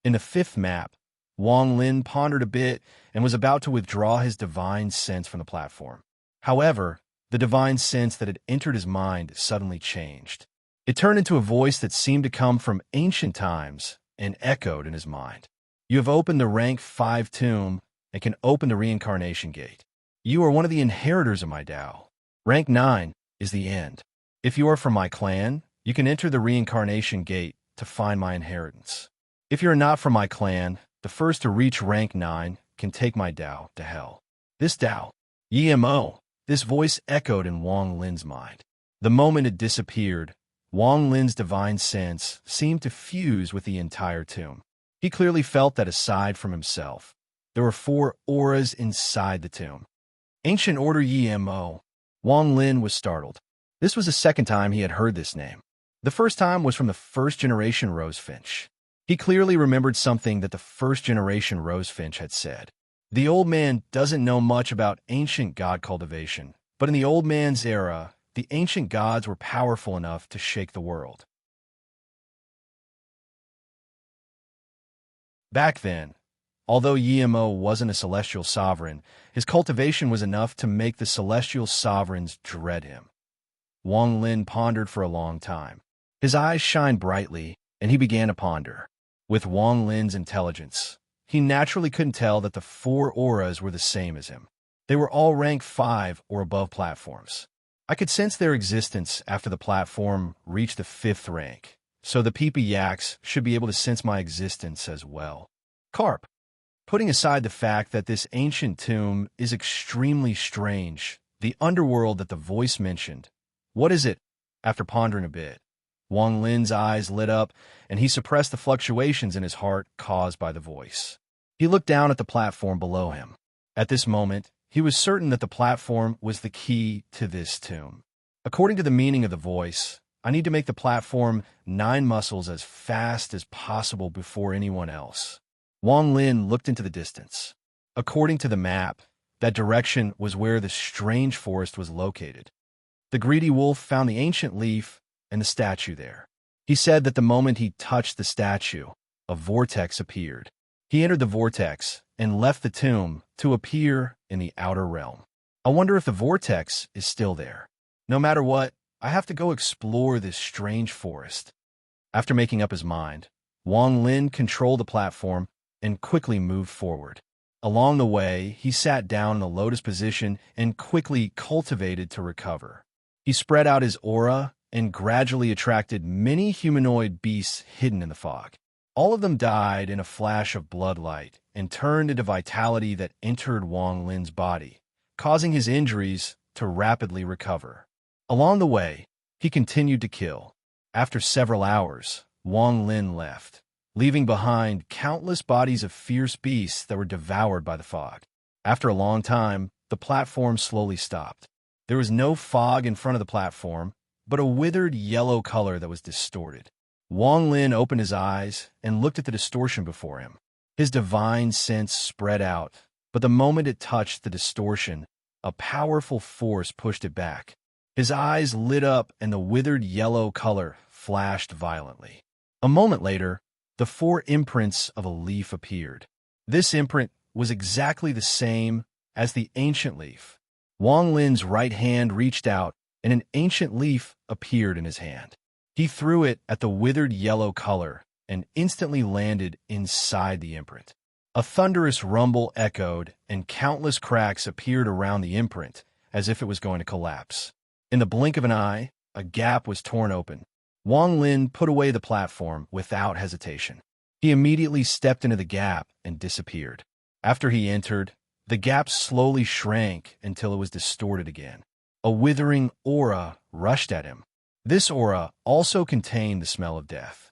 In the 5th map, Wang Lin pondered a bit and was about to withdraw his divine sense from the platform. However, the divine sense that had entered his mind suddenly changed. It turned into a voice that seemed to come from ancient times and echoed in his mind. You have opened the rank 5 tomb and can open the reincarnation gate. You are one of the inheritors of my Tao. Rank 9 is the end. If you are from my clan, you can enter the reincarnation gate to find my inheritance. If you are not from my clan, The first to reach rank 9 can take my Tao to hell. This Tao, Yimo, this voice echoed in Wang Lin's mind. The moment it disappeared, Wang Lin's divine sense seemed to fuse with the entire tomb. He clearly felt that aside from himself, there were 4 auras inside the tomb. Ancient Order Yimo. Wang Lin was startled. This was the second time he had heard this name. The first time was from the first-generation Rosefinch. He clearly remembered something that the first-generation Rosefinch had said. The old man doesn't know much about ancient god cultivation, but in the old man's era, the ancient gods were powerful enough to shake the world. Back then, although Yimo wasn't a celestial sovereign, his cultivation was enough to make the celestial sovereigns dread him. Wang Lin pondered for a long time. His eyes shined brightly, and he began to ponder. With Wang Lin's intelligence, he naturally couldn't tell that the 4 auras were the same as him. They were all rank 5 or above platforms. I could sense their existence after the platform reached the 5th rank, so the Peepee Yaks should be able to sense my existence as well. Carp. Putting aside the fact that this ancient tomb is extremely strange, the underworld that the voice mentioned, what is it? After pondering a bit, Wang Lin's eyes lit up, and he suppressed the fluctuations in his heart caused by the voice. He looked down at the platform below him. At this moment, he was certain that the platform was the key to this tomb. According to the meaning of the voice, I need to make the platform 9 muscles as fast as possible before anyone else. Wang Lin looked into the distance. According to the map, that direction was where the strange forest was located. The greedy wolf found the ancient leaf and the statue there. He said that the moment he touched the statue, a vortex appeared. He entered the vortex and left the tomb to appear in the outer realm. I wonder if the vortex is still there. No matter what, I have to go explore this strange forest. After making up his mind, Wang Lin controlled the platform and quickly moved forward. Along the way, he sat down in a lotus position and quickly cultivated to recover. He spread out his aura and gradually attracted many humanoid beasts hidden in the fog. All of them died in a flash of bloodlight and turned into vitality that entered Wang Lin's body, causing his injuries to rapidly recover. Along the way, he continued to kill. After several hours, Wang Lin left, leaving behind countless bodies of fierce beasts that were devoured by the fog. After a long time, the platform slowly stopped. There was no fog in front of the platform, but a withered yellow color that was distorted. Wang Lin opened his eyes and looked at the distortion before him. His divine sense spread out, but the moment it touched the distortion, a powerful force pushed it back. His eyes lit up and the withered yellow color flashed violently. A moment later, the 4 imprints of a leaf appeared. This imprint was exactly the same as the ancient leaf. Wang Lin's right hand reached out, and an ancient leaf appeared in his hand. He threw it at the withered yellow color and instantly landed inside the imprint. A thunderous rumble echoed, and countless cracks appeared around the imprint, as if it was going to collapse. In the blink of an eye, a gap was torn open. Wang Lin put away the platform without hesitation. He immediately stepped into the gap and disappeared. After he entered, the gap slowly shrank until it was distorted again. A withering aura rushed at him. This aura also contained the smell of death.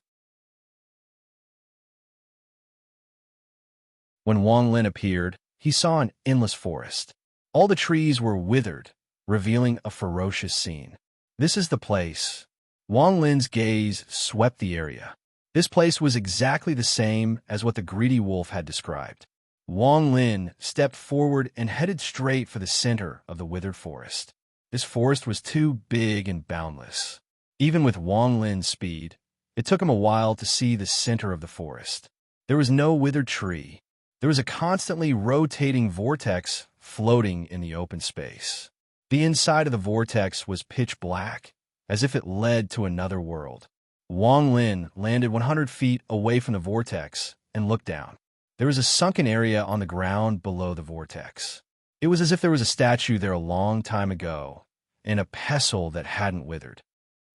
When Wang Lin appeared, he saw an endless forest. All the trees were withered, revealing a ferocious scene. This is the place. Wang Lin's gaze swept the area. This place was exactly the same as what the greedy wolf had described. Wang Lin stepped forward and headed straight for the center of the withered forest. This forest was too big and boundless. Even with Wang Lin's speed, it took him a while to see the center of the forest. There was no withered tree. There was a constantly rotating vortex floating in the open space. The inside of the vortex was pitch black, as if it led to another world. Wang Lin landed 100 feet away from the vortex and looked down. There was a sunken area on the ground below the vortex. It was as if there was a statue there a long time ago, and a pestle that hadn't withered.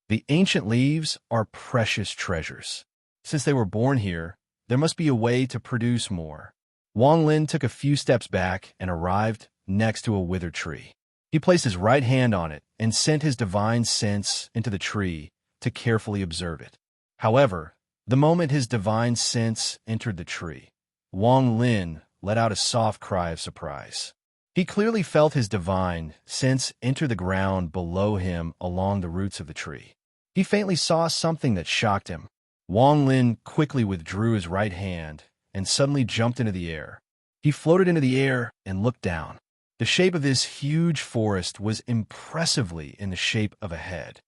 The ancient leaves are precious treasures. Since they were born here, There must be a way to produce more. Wang Lin took a few steps back and arrived next to a withered tree. He placed his right hand on it and sent his divine sense into the tree to carefully observe it. However, the moment his divine sense entered the tree, Wang Lin let out a soft cry of surprise. He clearly felt his divine sense enter the ground below him along the roots of the tree. He faintly saw something that shocked him. Wang Lin quickly withdrew his right hand and suddenly jumped into the air. He floated into the air and looked down. The shape of this huge forest was impressively in the shape of a head.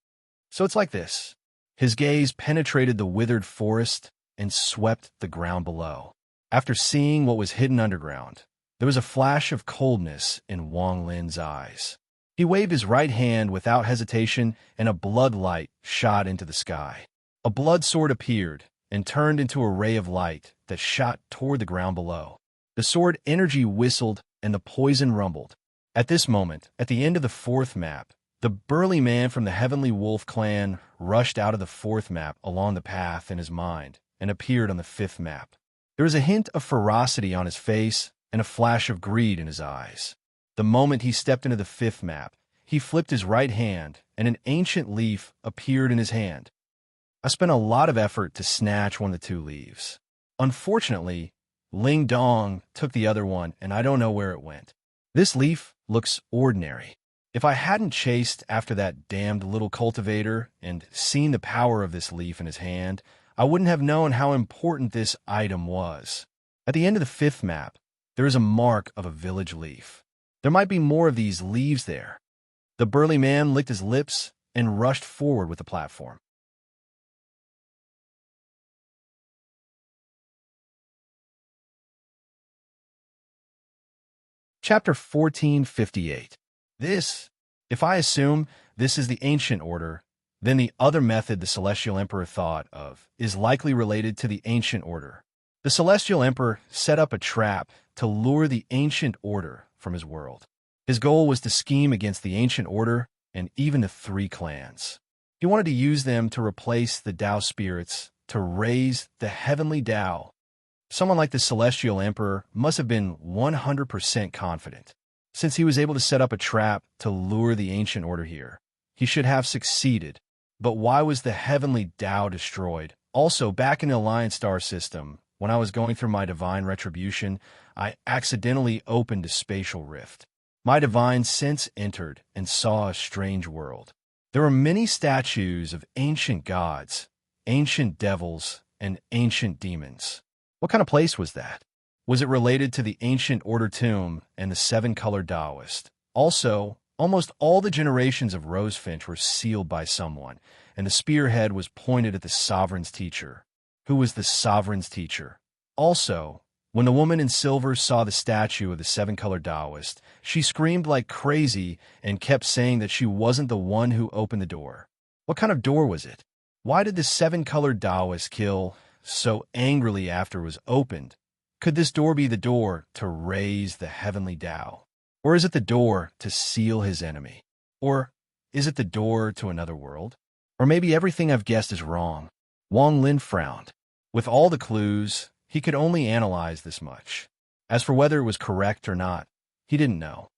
So it's like this. His gaze penetrated the withered forest and swept the ground below. After seeing what was hidden underground, there was a flash of coldness in Wang Lin's eyes. He waved his right hand without hesitation, and a blood light shot into the sky. A blood sword appeared and turned into a ray of light that shot toward the ground below. The sword energy whistled and the poison rumbled. At this moment, at the end of the fourth map, the burly man from the Heavenly Wolf clan rushed out of the fourth map along the path in his mind and appeared on the fifth map. There was a hint of ferocity on his face and a flash of greed in his eyes. The moment he stepped into the fifth map, he flipped his right hand and an ancient leaf appeared in his hand. I spent a lot of effort to snatch one of the two leaves. Unfortunately, Ling Dong took the other one and I don't know where it went. This leaf looks ordinary. If I hadn't chased after that damned little cultivator and seen the power of this leaf in his hand, I wouldn't have known how important this item was. At the end of the fifth map, there is a mark of a village leaf. There might be more of these leaves there. The burly man licked his lips and rushed forward with the platform. Chapter 1458. If I assume this is the ancient order, then the other method the Celestial Emperor thought of is likely related to the ancient order. The Celestial Emperor set up a trap to lure the ancient order from his world. His goal was to scheme against the ancient order and even the three clans. He wanted to use them to replace the Tao spirits to raise the heavenly Tao. Someone like the Celestial Emperor must have been 100% confident. Since he was able to set up a trap to lure the ancient order here, he should have succeeded. But why was the heavenly Tao destroyed? Also, back in the Alliance star system, when I was going through my divine retribution, I accidentally opened a spatial rift. My divine sense entered and saw a strange world. There were many statues of ancient gods, ancient devils, and ancient demons. What kind of place was that? Was it related to the ancient order tomb and the seven-colored Taoist? Also, almost all the generations of Rosefinch were sealed by someone, and the spearhead was pointed at the sovereign's teacher. Who was the sovereign's teacher? Also, when the woman in silver saw the statue of the seven-colored Taoist, she screamed like crazy and kept saying that she wasn't the one who opened the door. What kind of door was it? Why did the seven-colored Taoist kill so angrily after it was opened? Could this door be the door to raise the heavenly Tao? Or is it the door to seal his enemy? Or is it the door to another world? Or maybe everything I've guessed is wrong. Wang Lin frowned. With all the clues, he could only analyze this much. As for whether it was correct or not, he didn't know.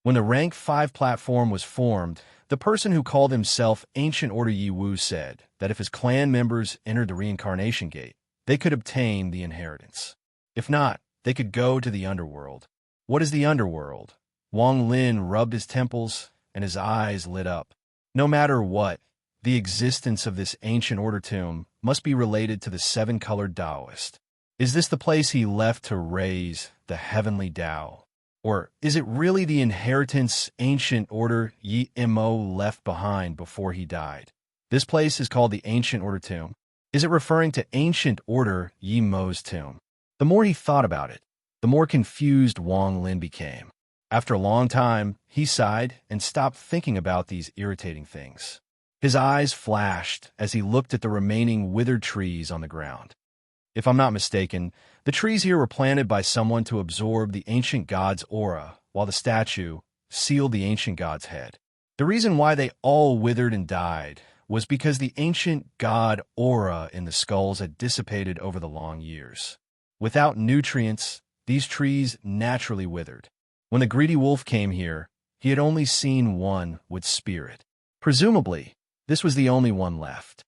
When the Rank 5 platform was formed, the person who called himself Ancient Order Yi Wu said that if his clan members entered the reincarnation gate, they could obtain the inheritance. If not, they could go to the underworld. What is the underworld? Wang Lin rubbed his temples and his eyes lit up. No matter what, the existence of this ancient order tomb must be related to the seven-colored Taoist. Is this the place he left to raise the heavenly Tao? Or is it really the inheritance ancient order Yi Mo left behind before he died? This place is called the ancient order tomb. Is it referring to ancient order Yi Mo's tomb? The more he thought about it, the more confused Wang Lin became. After a long time, he sighed and stopped thinking about these irritating things. His eyes flashed as he looked at the remaining withered trees on the ground. If I'm not mistaken, the trees here were planted by someone to absorb the ancient god's aura, while the statue sealed the ancient god's head. The reason why they all withered and died was because the ancient god aura in the skulls had dissipated over the long years. Without nutrients, these trees naturally withered. When the greedy wolf came here, he had only seen one with spirit. Presumably, this was the only one left.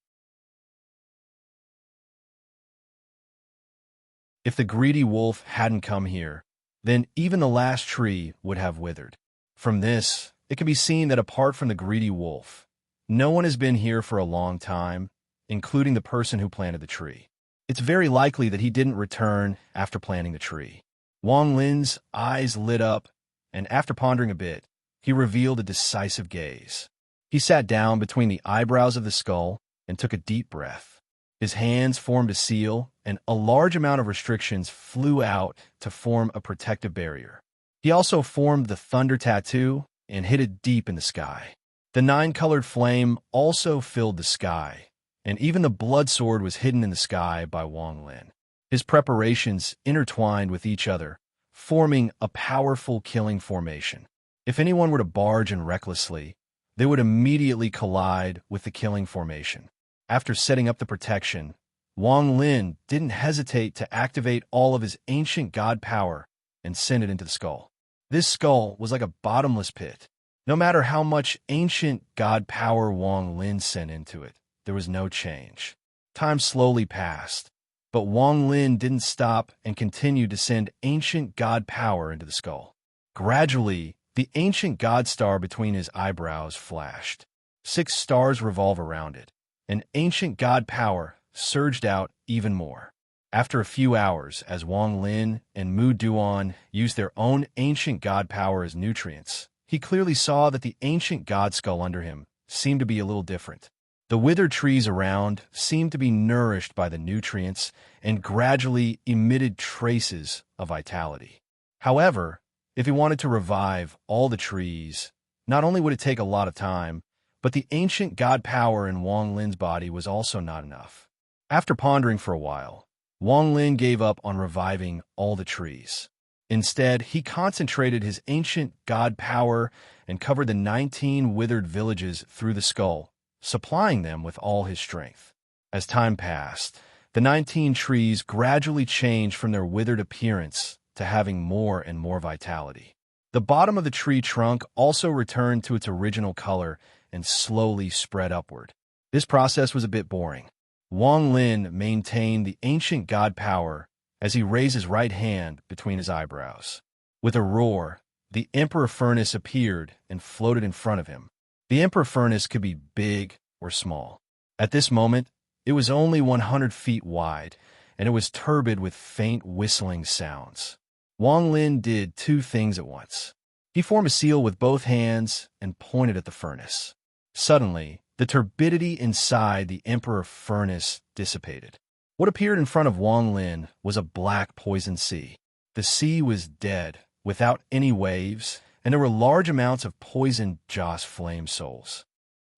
If the greedy wolf hadn't come here, then even the last tree would have withered. From this, it can be seen that apart from the greedy wolf, no one has been here for a long time, including the person who planted the tree. It's very likely that he didn't return after planting the tree. Wang Lin's eyes lit up, and after pondering a bit, he revealed a decisive gaze. He sat down between the eyebrows of the skull and took a deep breath. His hands formed a seal, and a large amount of restrictions flew out to form a protective barrier. He also formed the thunder tattoo and hid it deep in the sky. The 9-colored flame also filled the sky, and even the blood sword was hidden in the sky by Wang Lin. His preparations intertwined with each other, forming a powerful killing formation. If anyone were to barge in recklessly, they would immediately collide with the killing formation. After setting up the protection, Wang Lin didn't hesitate to activate all of his ancient god power and send it into the skull. This skull was like a bottomless pit. No matter how much ancient god power Wang Lin sent into it, there was no change. Time slowly passed, but Wang Lin didn't stop and continued to send ancient god power into the skull. Gradually, the ancient god star between his eyebrows flashed. 6 stars revolve around it, and ancient god power surged out even more. After a few hours, as Wang Lin and Mu Duan used their own ancient god power as nutrients, he clearly saw that the ancient god skull under him seemed to be a little different. The withered trees around seemed to be nourished by the nutrients and gradually emitted traces of vitality. However, if he wanted to revive all the trees, not only would it take a lot of time, but the ancient god power in Wang Lin's body was also not enough. After pondering for a while, Wang Lin gave up on reviving all the trees. Instead, he concentrated his ancient god power and covered the 19 withered villages through the skull, supplying them with all his strength. As time passed, the 19 trees gradually changed from their withered appearance to having more and more vitality. The bottom of the tree trunk also returned to its original color and slowly spread upward. This process was a bit boring. Wang Lin maintained the ancient god power as he raised his right hand between his eyebrows. With a roar, the Emperor Furnace appeared and floated in front of him. The Emperor Furnace could be big or small. At this moment, it was only 100 feet wide, and it was turbid with faint whistling sounds. Wang Lin did 2 things at once. He formed a seal with both hands and pointed at the furnace. Suddenly, the turbidity inside the Emperor Furnace dissipated. What appeared in front of Wang Lin was a black poison sea. The sea was dead, without any waves, and there were large amounts of poisoned Joss flame souls.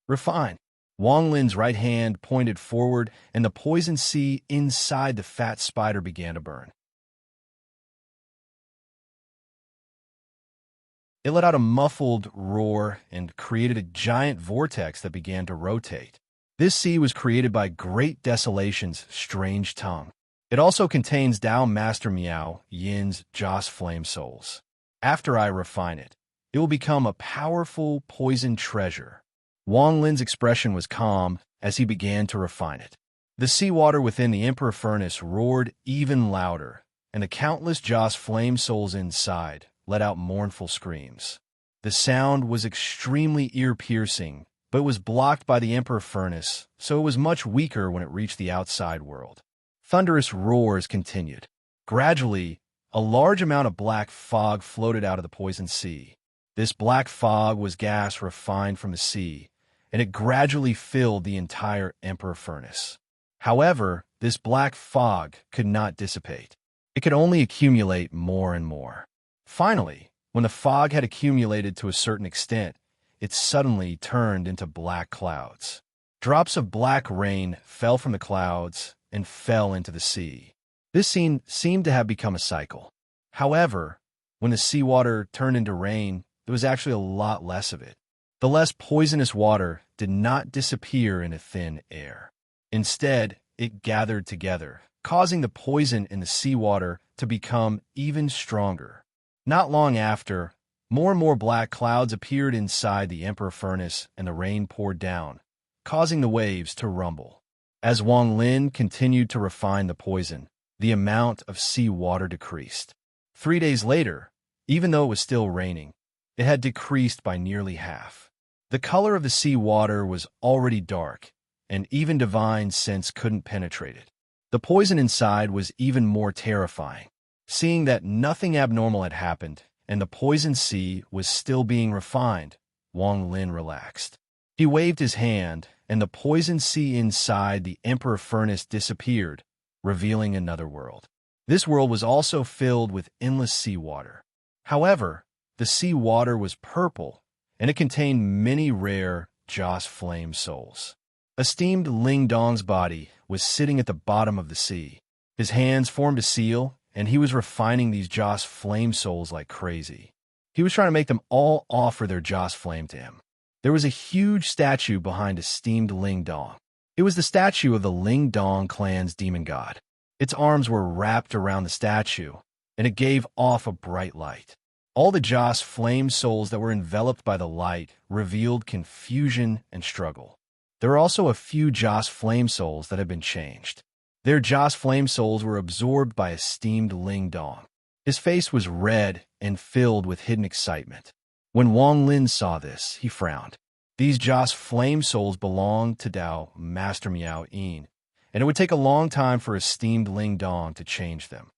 Refine. Wang Lin's right hand pointed forward, and the poison sea inside the fat spider began to burn. It let out a muffled roar and created a giant vortex that began to rotate. This sea was created by Great Desolation's strange tongue. It also contains Tao Master Miao Yin's Joss flame souls. After I refine it, it will become a powerful poison treasure. Wang Lin's expression was calm as he began to refine it. The seawater within the Emperor Furnace roared even louder, and the countless Joss flame souls inside let out mournful screams. The sound was extremely ear-piercing, but it was blocked by the Emperor Furnace, so it was much weaker when it reached the outside world. Thunderous roars continued. Gradually, a large amount of black fog floated out of the poison sea. This black fog was gas refined from the sea, and it gradually filled the entire Emperor Furnace. However, this black fog could not dissipate. It could only accumulate more and more. Finally, when the fog had accumulated to a certain extent, it suddenly turned into black clouds. Drops of black rain fell from the clouds and fell into the sea. This scene seemed to have become a cycle. However, when the seawater turned into rain, there was actually a lot less of it. The less poisonous water did not disappear into thin air. Instead, it gathered together, causing the poison in the seawater to become even stronger. Not long after, more and more black clouds appeared inside the emperor furnace and the rain poured down, causing the waves to rumble. As Wang Lin continued to refine the poison, the amount of seawater decreased. 3 days later, even though it was still raining, it had decreased by nearly half. The color of the seawater was already dark, and even divine sense couldn't penetrate it. The poison inside was even more terrifying. Seeing that nothing abnormal had happened, and the poison sea was still being refined, Wang Lin relaxed. He waved his hand, and the poison sea inside the emperor furnace disappeared, revealing another world. This world was also filled with endless seawater. However, the seawater was purple, and it contained many rare Joss flame souls. Esteemed Ling Dong's body was sitting at the bottom of the sea. His hands formed a seal, and he was refining these Joss flame souls like crazy. He was trying to make them all offer their Joss flame to him. There was a huge statue behind esteemed Ling Dong. It was the statue of the Ling Dong clan's demon god. Its arms were wrapped around the statue, and it gave off a bright light. All the Joss flame souls that were enveloped by the light revealed confusion and struggle. There were also a few Joss flame souls that had been changed. Their Joss flame souls were absorbed by esteemed Ling Dong. His face was red and filled with hidden excitement. When Wang Lin saw this, he frowned. These Joss flame souls belonged to Dao Master Miao Yin, and it would take a long time for esteemed Ling Dong to change them.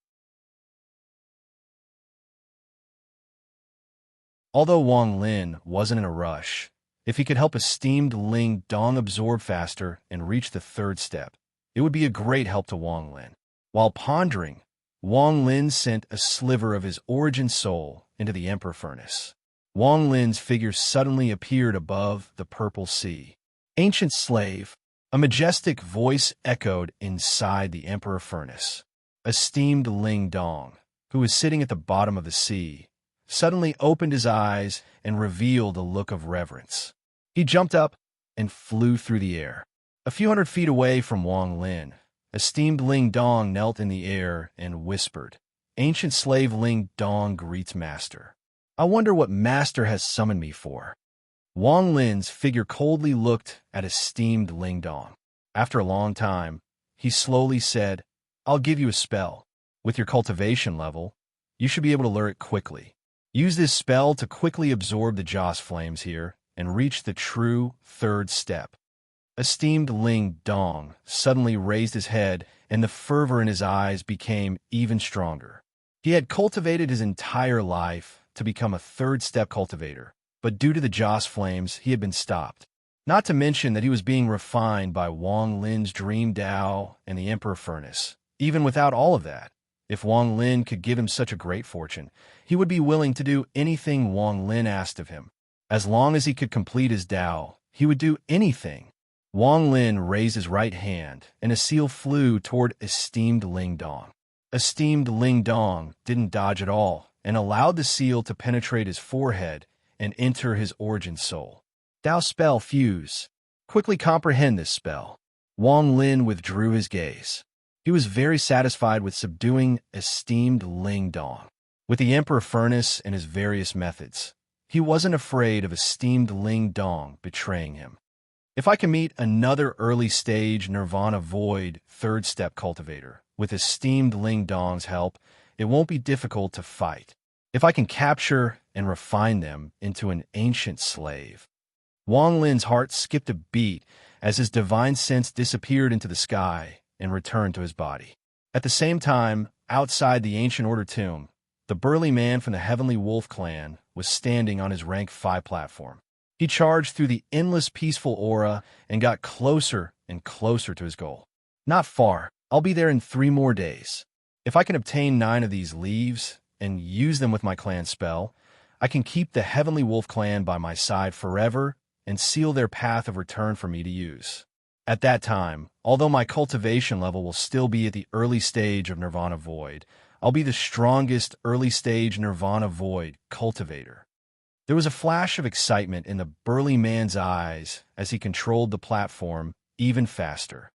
Although Wang Lin wasn't in a rush, if he could help esteemed Ling Dong absorb faster and reach the third step, it would be a great help to Wang Lin. While pondering, Wang Lin sent a sliver of his origin soul into the emperor furnace. Wang Lin's figure suddenly appeared above the purple sea. Ancient slave, a majestic voice echoed inside the emperor furnace. Esteemed Ling Dong, who was sitting at the bottom of the sea, suddenly opened his eyes and revealed a look of reverence. He jumped up and flew through the air. A few hundred feet away from Wang Lin, esteemed Ling Dong knelt in the air and whispered, "Ancient slave Ling Dong greets master. I wonder what master has summoned me for." Wang Lin's figure coldly looked at esteemed Ling Dong. After a long time, he slowly said, "I'll give you a spell. With your cultivation level, you should be able to learn it quickly. Use this spell to quickly absorb the Joss flames here and reach the true third step." Esteemed Ling Dong suddenly raised his head, and the fervor in his eyes became even stronger. He had cultivated his entire life to become a third-step cultivator, but due to the Joss flames, he had been stopped. Not to mention that he was being refined by Wang Lin's dream Dao and the Emperor Furnace. Even without all of that, if Wang Lin could give him such a great fortune, he would be willing to do anything Wang Lin asked of him. As long as he could complete his Dao, he would do anything. Wang Lin raised his right hand, and a seal flew toward esteemed Ling Dong. Esteemed Ling Dong didn't dodge at all, and allowed the seal to penetrate his forehead and enter his origin soul. Dao spell fuse. Quickly comprehend this spell. Wang Lin withdrew his gaze. He was very satisfied with subduing esteemed Ling Dong. With the Emperor Furnace and his various methods, he wasn't afraid of esteemed Ling Dong betraying him. If I can meet another early-stage Nirvana Void third-step cultivator with esteemed Ling Dong's help, it won't be difficult to fight. If I can capture and refine them into an ancient slave. Wang Lin's heart skipped a beat as his divine sense disappeared into the sky and returned to his body. At the same time, outside the Ancient Order tomb, the burly man from the Heavenly Wolf clan was standing on his rank 5 platform. He charged through the endless peaceful aura and got closer and closer to his goal. Not far. I'll be there in 3 more days. If I can obtain 9 of these leaves and use them with my clan spell, I can keep the Heavenly Wolf clan by my side forever and seal their path of return for me to use. At that time, although my cultivation level will still be at the early stage of Nirvana Void, I'll be the strongest early stage Nirvana Void cultivator. There was a flash of excitement in the burly man's eyes as he controlled the platform even faster.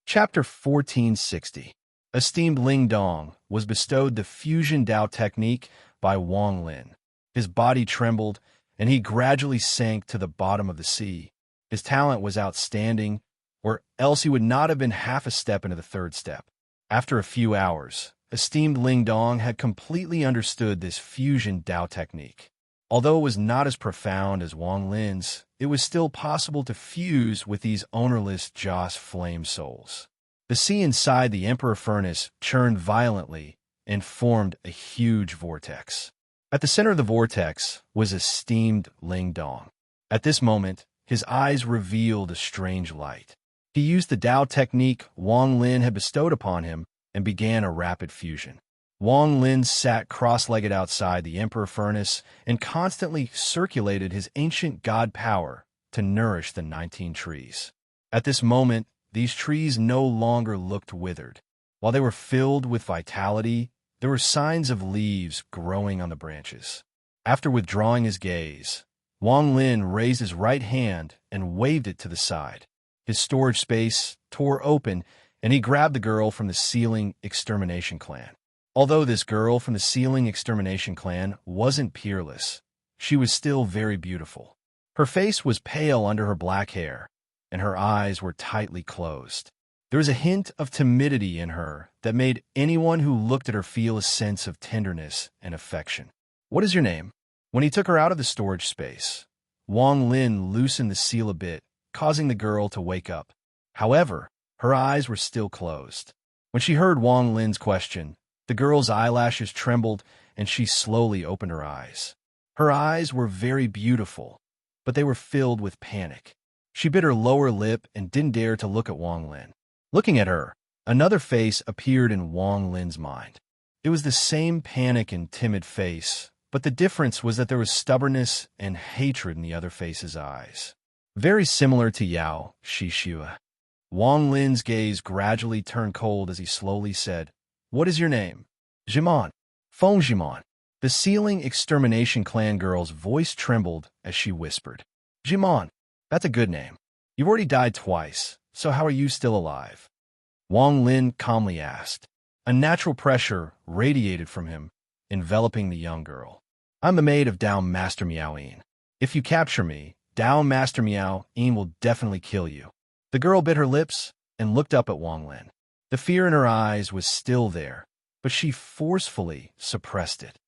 Chapter 1460. Esteemed Ling Dong was bestowed the Fusion Dao technique by Wang Lin. His body trembled, and he gradually sank to the bottom of the sea. His talent was outstanding, or else he would not have been half a step into the third step. After a few hours, esteemed Ling Dong had completely understood this Fusion Dao technique. Although it was not as profound as Wang Lin's, it was still possible to fuse with these ownerless Joss flame souls. The sea inside the Emperor furnace churned violently and formed a huge vortex. At the center of the vortex was esteemed Ling Dong. At this moment, his eyes revealed a strange light. He used the Dao technique Wang Lin had bestowed upon him and began a rapid fusion. Wang Lin sat cross-legged outside the Emperor furnace and constantly circulated his ancient god power to nourish the 19 trees. At this moment, these trees no longer looked withered. While they were filled with vitality, there were signs of leaves growing on the branches. After withdrawing his gaze, Wang Lin raised his right hand and waved it to the side. His storage space tore open, and he grabbed the girl from the Ceiling Extermination Clan. Although this girl from the Ceiling Extermination Clan wasn't peerless, she was still very beautiful. Her face was pale under her black hair, and her eyes were tightly closed. There was a hint of timidity in her that made anyone who looked at her feel a sense of tenderness and affection. "What is your name?" When he took her out of the storage space, Wang Lin loosened the seal a bit, causing the girl to wake up. However, her eyes were still closed. When she heard Wang Lin's question, the girl's eyelashes trembled and she slowly opened her eyes. Her eyes were very beautiful, but they were filled with panic. She bit her lower lip and didn't dare to look at Wang Lin. Looking at her, another face appeared in Wang Lin's mind. It was the same panic and timid face, but the difference was that there was stubbornness and hatred in the other face's eyes. Very similar to Yao Shishua. Wang Lin's gaze gradually turned cold as he slowly said, "What is your name?" "Jimon. Feng Jimon." The Ceiling Extermination Clan girl's voice trembled as she whispered, "Jimon, that's a good name. You've already died twice, so how are you still alive?" Wang Lin calmly asked. A natural pressure radiated from him, enveloping the young girl. "I'm the maid of Dao Master Miao Yin. If you capture me, Dao Master Miao Yin will definitely kill you." The girl bit her lips and looked up at Wang Lin. The fear in her eyes was still there, but she forcefully suppressed it.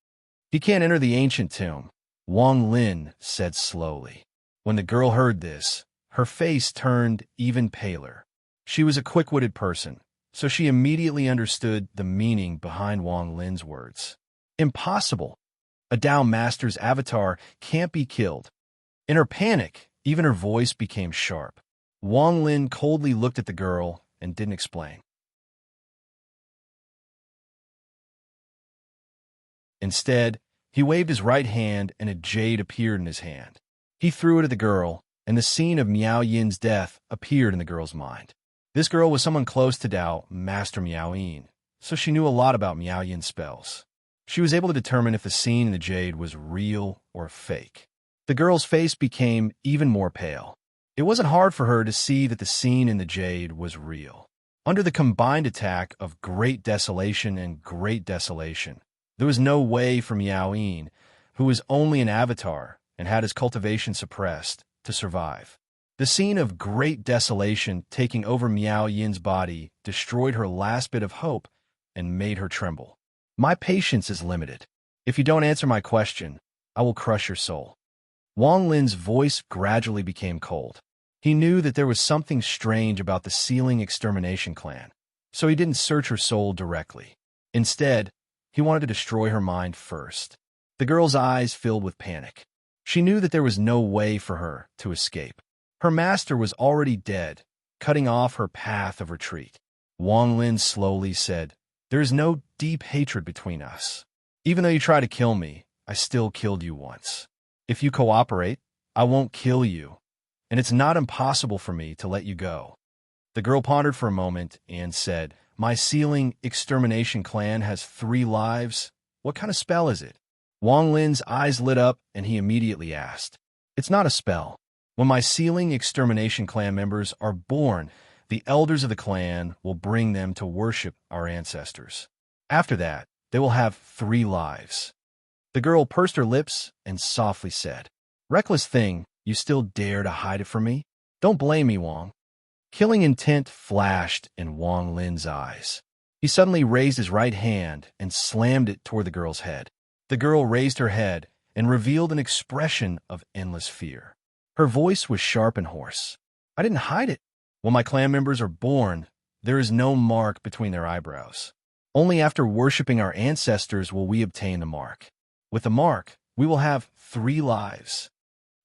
"He can't enter the ancient tomb," Wang Lin said slowly. When the girl heard this, her face turned even paler. She was a quick-witted person, so she immediately understood the meaning behind Wang Lin's words. "Impossible. A Dao Master's avatar can't be killed." In her panic, even her voice became sharp. Wang Lin coldly looked at the girl and didn't explain. Instead, he waved his right hand and a jade appeared in his hand. He threw it at the girl, and the scene of Miao Yin's death appeared in the girl's mind. This girl was someone close to Dao Master Miao Yin, so she knew a lot about Miao Yin's spells. She was able to determine if the scene in the jade was real or fake. The girl's face became even more pale. It wasn't hard for her to see that the scene in the jade was real. Under the combined attack of Great Desolation and Great Desolation, there was no way for Miao Yin, who was only an avatar and had his cultivation suppressed, to survive. The scene of Great Desolation taking over Miao Yin's body destroyed her last bit of hope and made her tremble. "My patience is limited. If you don't answer my question, I will crush your soul." Wang Lin's voice gradually became cold. He knew that there was something strange about the Ceiling Extermination Clan, so he didn't search her soul directly. Instead, he wanted to destroy her mind first. The girl's eyes filled with panic. She knew that there was no way for her to escape. Her master was already dead, cutting off her path of retreat. Wang Lin slowly said, "There is no deep hatred between us. Even though you try to kill me, I still killed you once. If you cooperate, I won't kill you, and it's not impossible for me to let you go." The girl pondered for a moment and said, "My sealing extermination clan has 3 lives. What kind of spell is it?" Wang Lin's eyes lit up and he immediately asked, "It's not a spell. When my sealing extermination clan members are born, the elders of the clan will bring them to worship our ancestors. After that, they will have 3 lives." The girl pursed her lips and softly said, "Reckless thing, you still dare to hide it from me? Don't blame me, Wang." Killing intent flashed in Wang Lin's eyes. He suddenly raised his right hand and slammed it toward the girl's head. The girl raised her head and revealed an expression of endless fear. Her voice was sharp and hoarse. "I didn't hide it. When my clan members are born, there is no mark between their eyebrows. Only after worshipping our ancestors will we obtain the mark. With the mark, we will have 3 lives."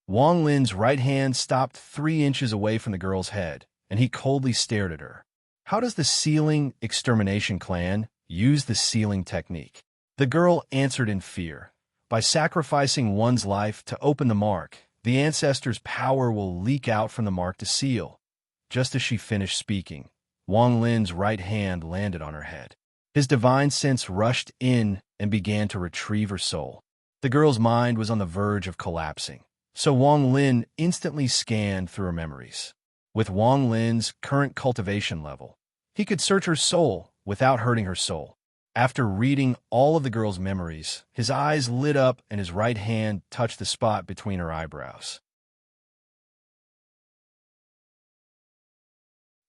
Wang Lin's right hand stopped 3 inches away from the girl's head, and he coldly stared at her. "How does the sealing extermination clan use the sealing technique?" The girl answered in fear. "By sacrificing one's life to open the mark, the ancestors' power will leak out from the mark to seal." Just as she finished speaking, Wang Lin's right hand landed on her head. His divine sense rushed in and began to retrieve her soul. The girl's mind was on the verge of collapsing, so Wang Lin instantly scanned through her memories. With Wang Lin's current cultivation level, he could search her soul without hurting her soul. After reading all of the girl's memories, his eyes lit up and his right hand touched the spot between her eyebrows.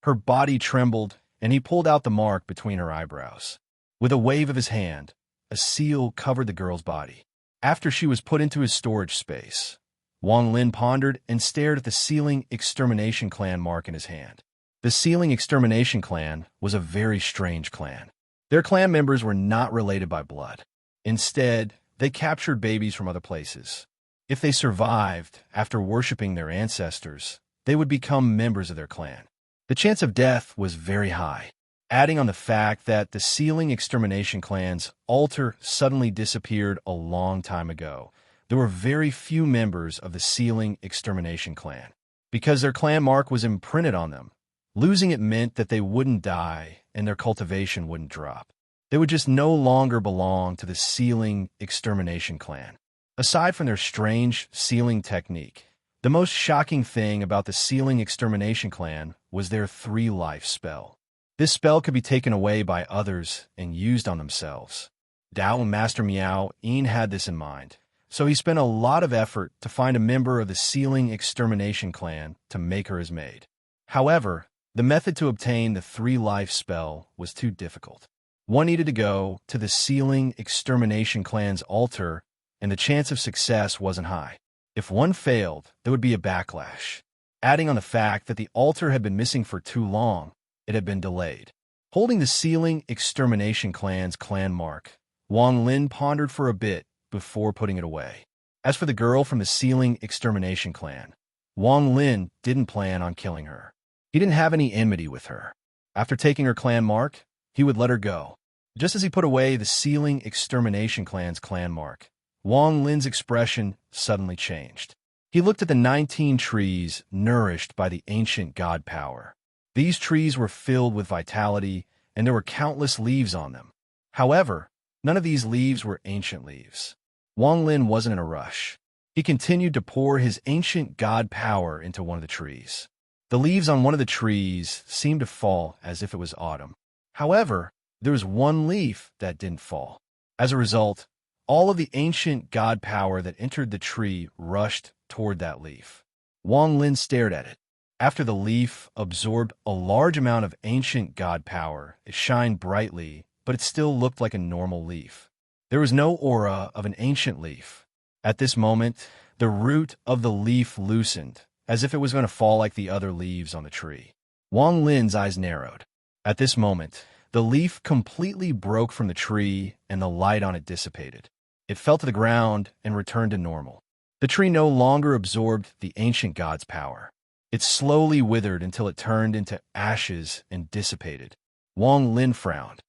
Her body trembled, and he pulled out the mark between her eyebrows. With a wave of his hand, a seal covered the girl's body. After she was put into his storage space, Wang Lin pondered and stared at the sealing extermination clan mark in his hand. The sealing extermination clan was a very strange clan. Their clan members were not related by blood. Instead, they captured babies from other places. If they survived after worshipping their ancestors, they would become members of their clan. The chance of death was very high. Adding on the fact that the sealing extermination clan's altar suddenly disappeared a long time ago, there were very few members of the sealing extermination clan. Because their clan mark was imprinted on them, losing it meant that they wouldn't die and their cultivation wouldn't drop. They would just no longer belong to the sealing extermination clan. Aside from their strange sealing technique, the most shocking thing about the sealing extermination clan was their 3-life spell. This spell could be taken away by others and used on themselves. Dao and Master Miao Yin had this in mind, so he spent a lot of effort to find a member of the sealing extermination clan to make her his maid. However, the method to obtain the 3-life spell was too difficult. One needed to go to the sealing extermination clan's altar, and the chance of success wasn't high. If one failed, there would be a backlash. Adding on the fact that the altar had been missing for too long, it had been delayed. Holding the sealing extermination clan's clan mark, Wang Lin pondered for a bit before putting it away. As for the girl from the sealing extermination clan, Wang Lin didn't plan on killing her. He didn't have any enmity with her. After taking her clan mark, he would let her go. Just as he put away the sealing extermination clan's clan mark, Wang Lin's expression suddenly changed. He looked at the 19 trees nourished by the ancient god power. These trees were filled with vitality, and there were countless leaves on them. However, none of these leaves were ancient leaves. Wang Lin wasn't in a rush. He continued to pour his ancient god power into one of the trees. The leaves on one of the trees seemed to fall as if it was autumn. However, there was one leaf that didn't fall. As a result, all of the ancient god power that entered the tree rushed toward that leaf. Wang Lin stared at it. After the leaf absorbed a large amount of ancient god power, it shined brightly, but it still looked like a normal leaf. There was no aura of an ancient leaf. At this moment, the root of the leaf loosened, as if it was going to fall like the other leaves on the tree. Wang Lin's eyes narrowed. At this moment, the leaf completely broke from the tree and the light on it dissipated. It fell to the ground and returned to normal. The tree no longer absorbed the ancient god's power. It slowly withered until it turned into ashes and dissipated. Wang Lin frowned.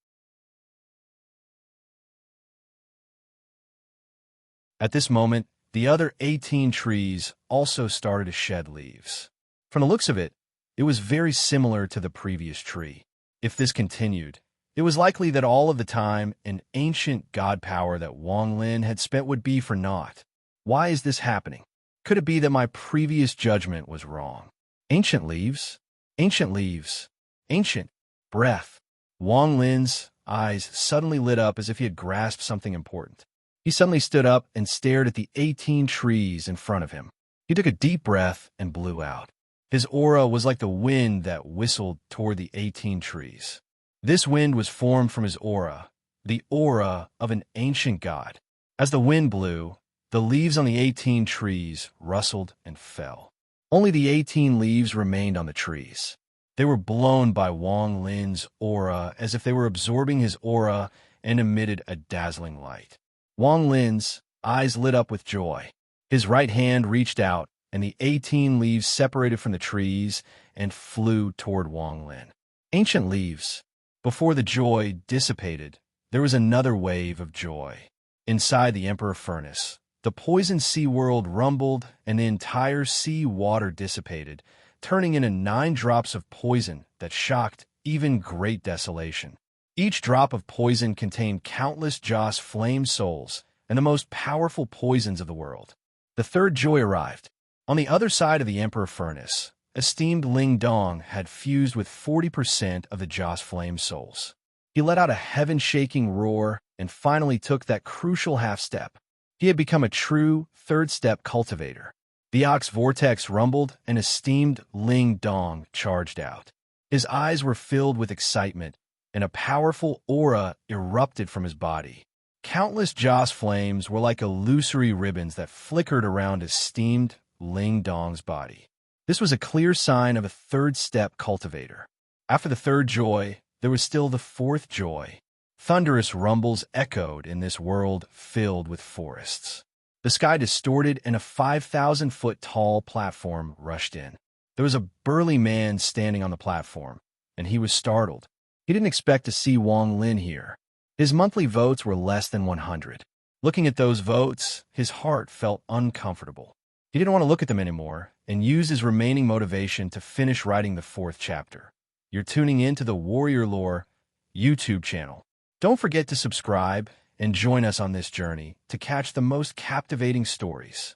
At this moment, the other 18 trees also started to shed leaves. From the looks of it, It was very similar to the previous tree. If this continued, it was likely that all of the time and ancient god power that Wang Lin had spent would be for naught. Why is this happening? Could it be that my previous judgment was wrong? Ancient leaves? Ancient leaves. Ancient breath. Wang Lin's eyes suddenly lit up as if he had grasped something important. He suddenly stood up and stared at the 18 trees in front of him. He took a deep breath and blew out. His aura was like the wind that whistled toward the 18 trees. This wind was formed from his aura, the aura of an ancient god. As the wind blew, the leaves on the 18 trees rustled and fell. Only the 18 leaves remained on the trees. They were blown by Wang Lin's aura as if they were absorbing his aura and emitted a dazzling light. Wang Lin's eyes lit up with joy. His right hand reached out, and the 18 leaves separated from the trees and flew toward Wang Lin. Ancient leaves. Before the joy dissipated, there was another wave of joy. Inside the Emperor Furnace, the poisoned sea world rumbled and the entire sea water dissipated, turning into 9 drops of poison that shocked even great desolation. Each drop of poison contained countless Joss flame souls and the most powerful poisons of the world. The third joy arrived. On the other side of the Emperor Furnace, esteemed Ling Dong had fused with 40% of the Joss flame souls. He let out a heaven-shaking roar and finally took that crucial half-step. He had become a true third-step cultivator. The Ox Vortex rumbled and esteemed Ling Dong charged out. His eyes were filled with excitement, and a powerful aura erupted from his body. Countless Joss flames were like illusory ribbons that flickered around esteemed Ling Dong's body. This was a clear sign of a third-step cultivator. After the third joy, there was still the fourth joy. Thunderous rumbles echoed in this world filled with forests. The sky distorted and a 5,000-foot-tall platform rushed in. There was a burly man standing on the platform, and he was startled. He didn't expect to see Wang Lin here. His monthly votes were less than 100. Looking at those votes, his heart felt uncomfortable. He didn't want to look at them anymore and used his remaining motivation to finish writing the 4th chapter. You're tuning in to the Warrior Lore YouTube channel. Don't forget to subscribe and join us on this journey to catch the most captivating stories.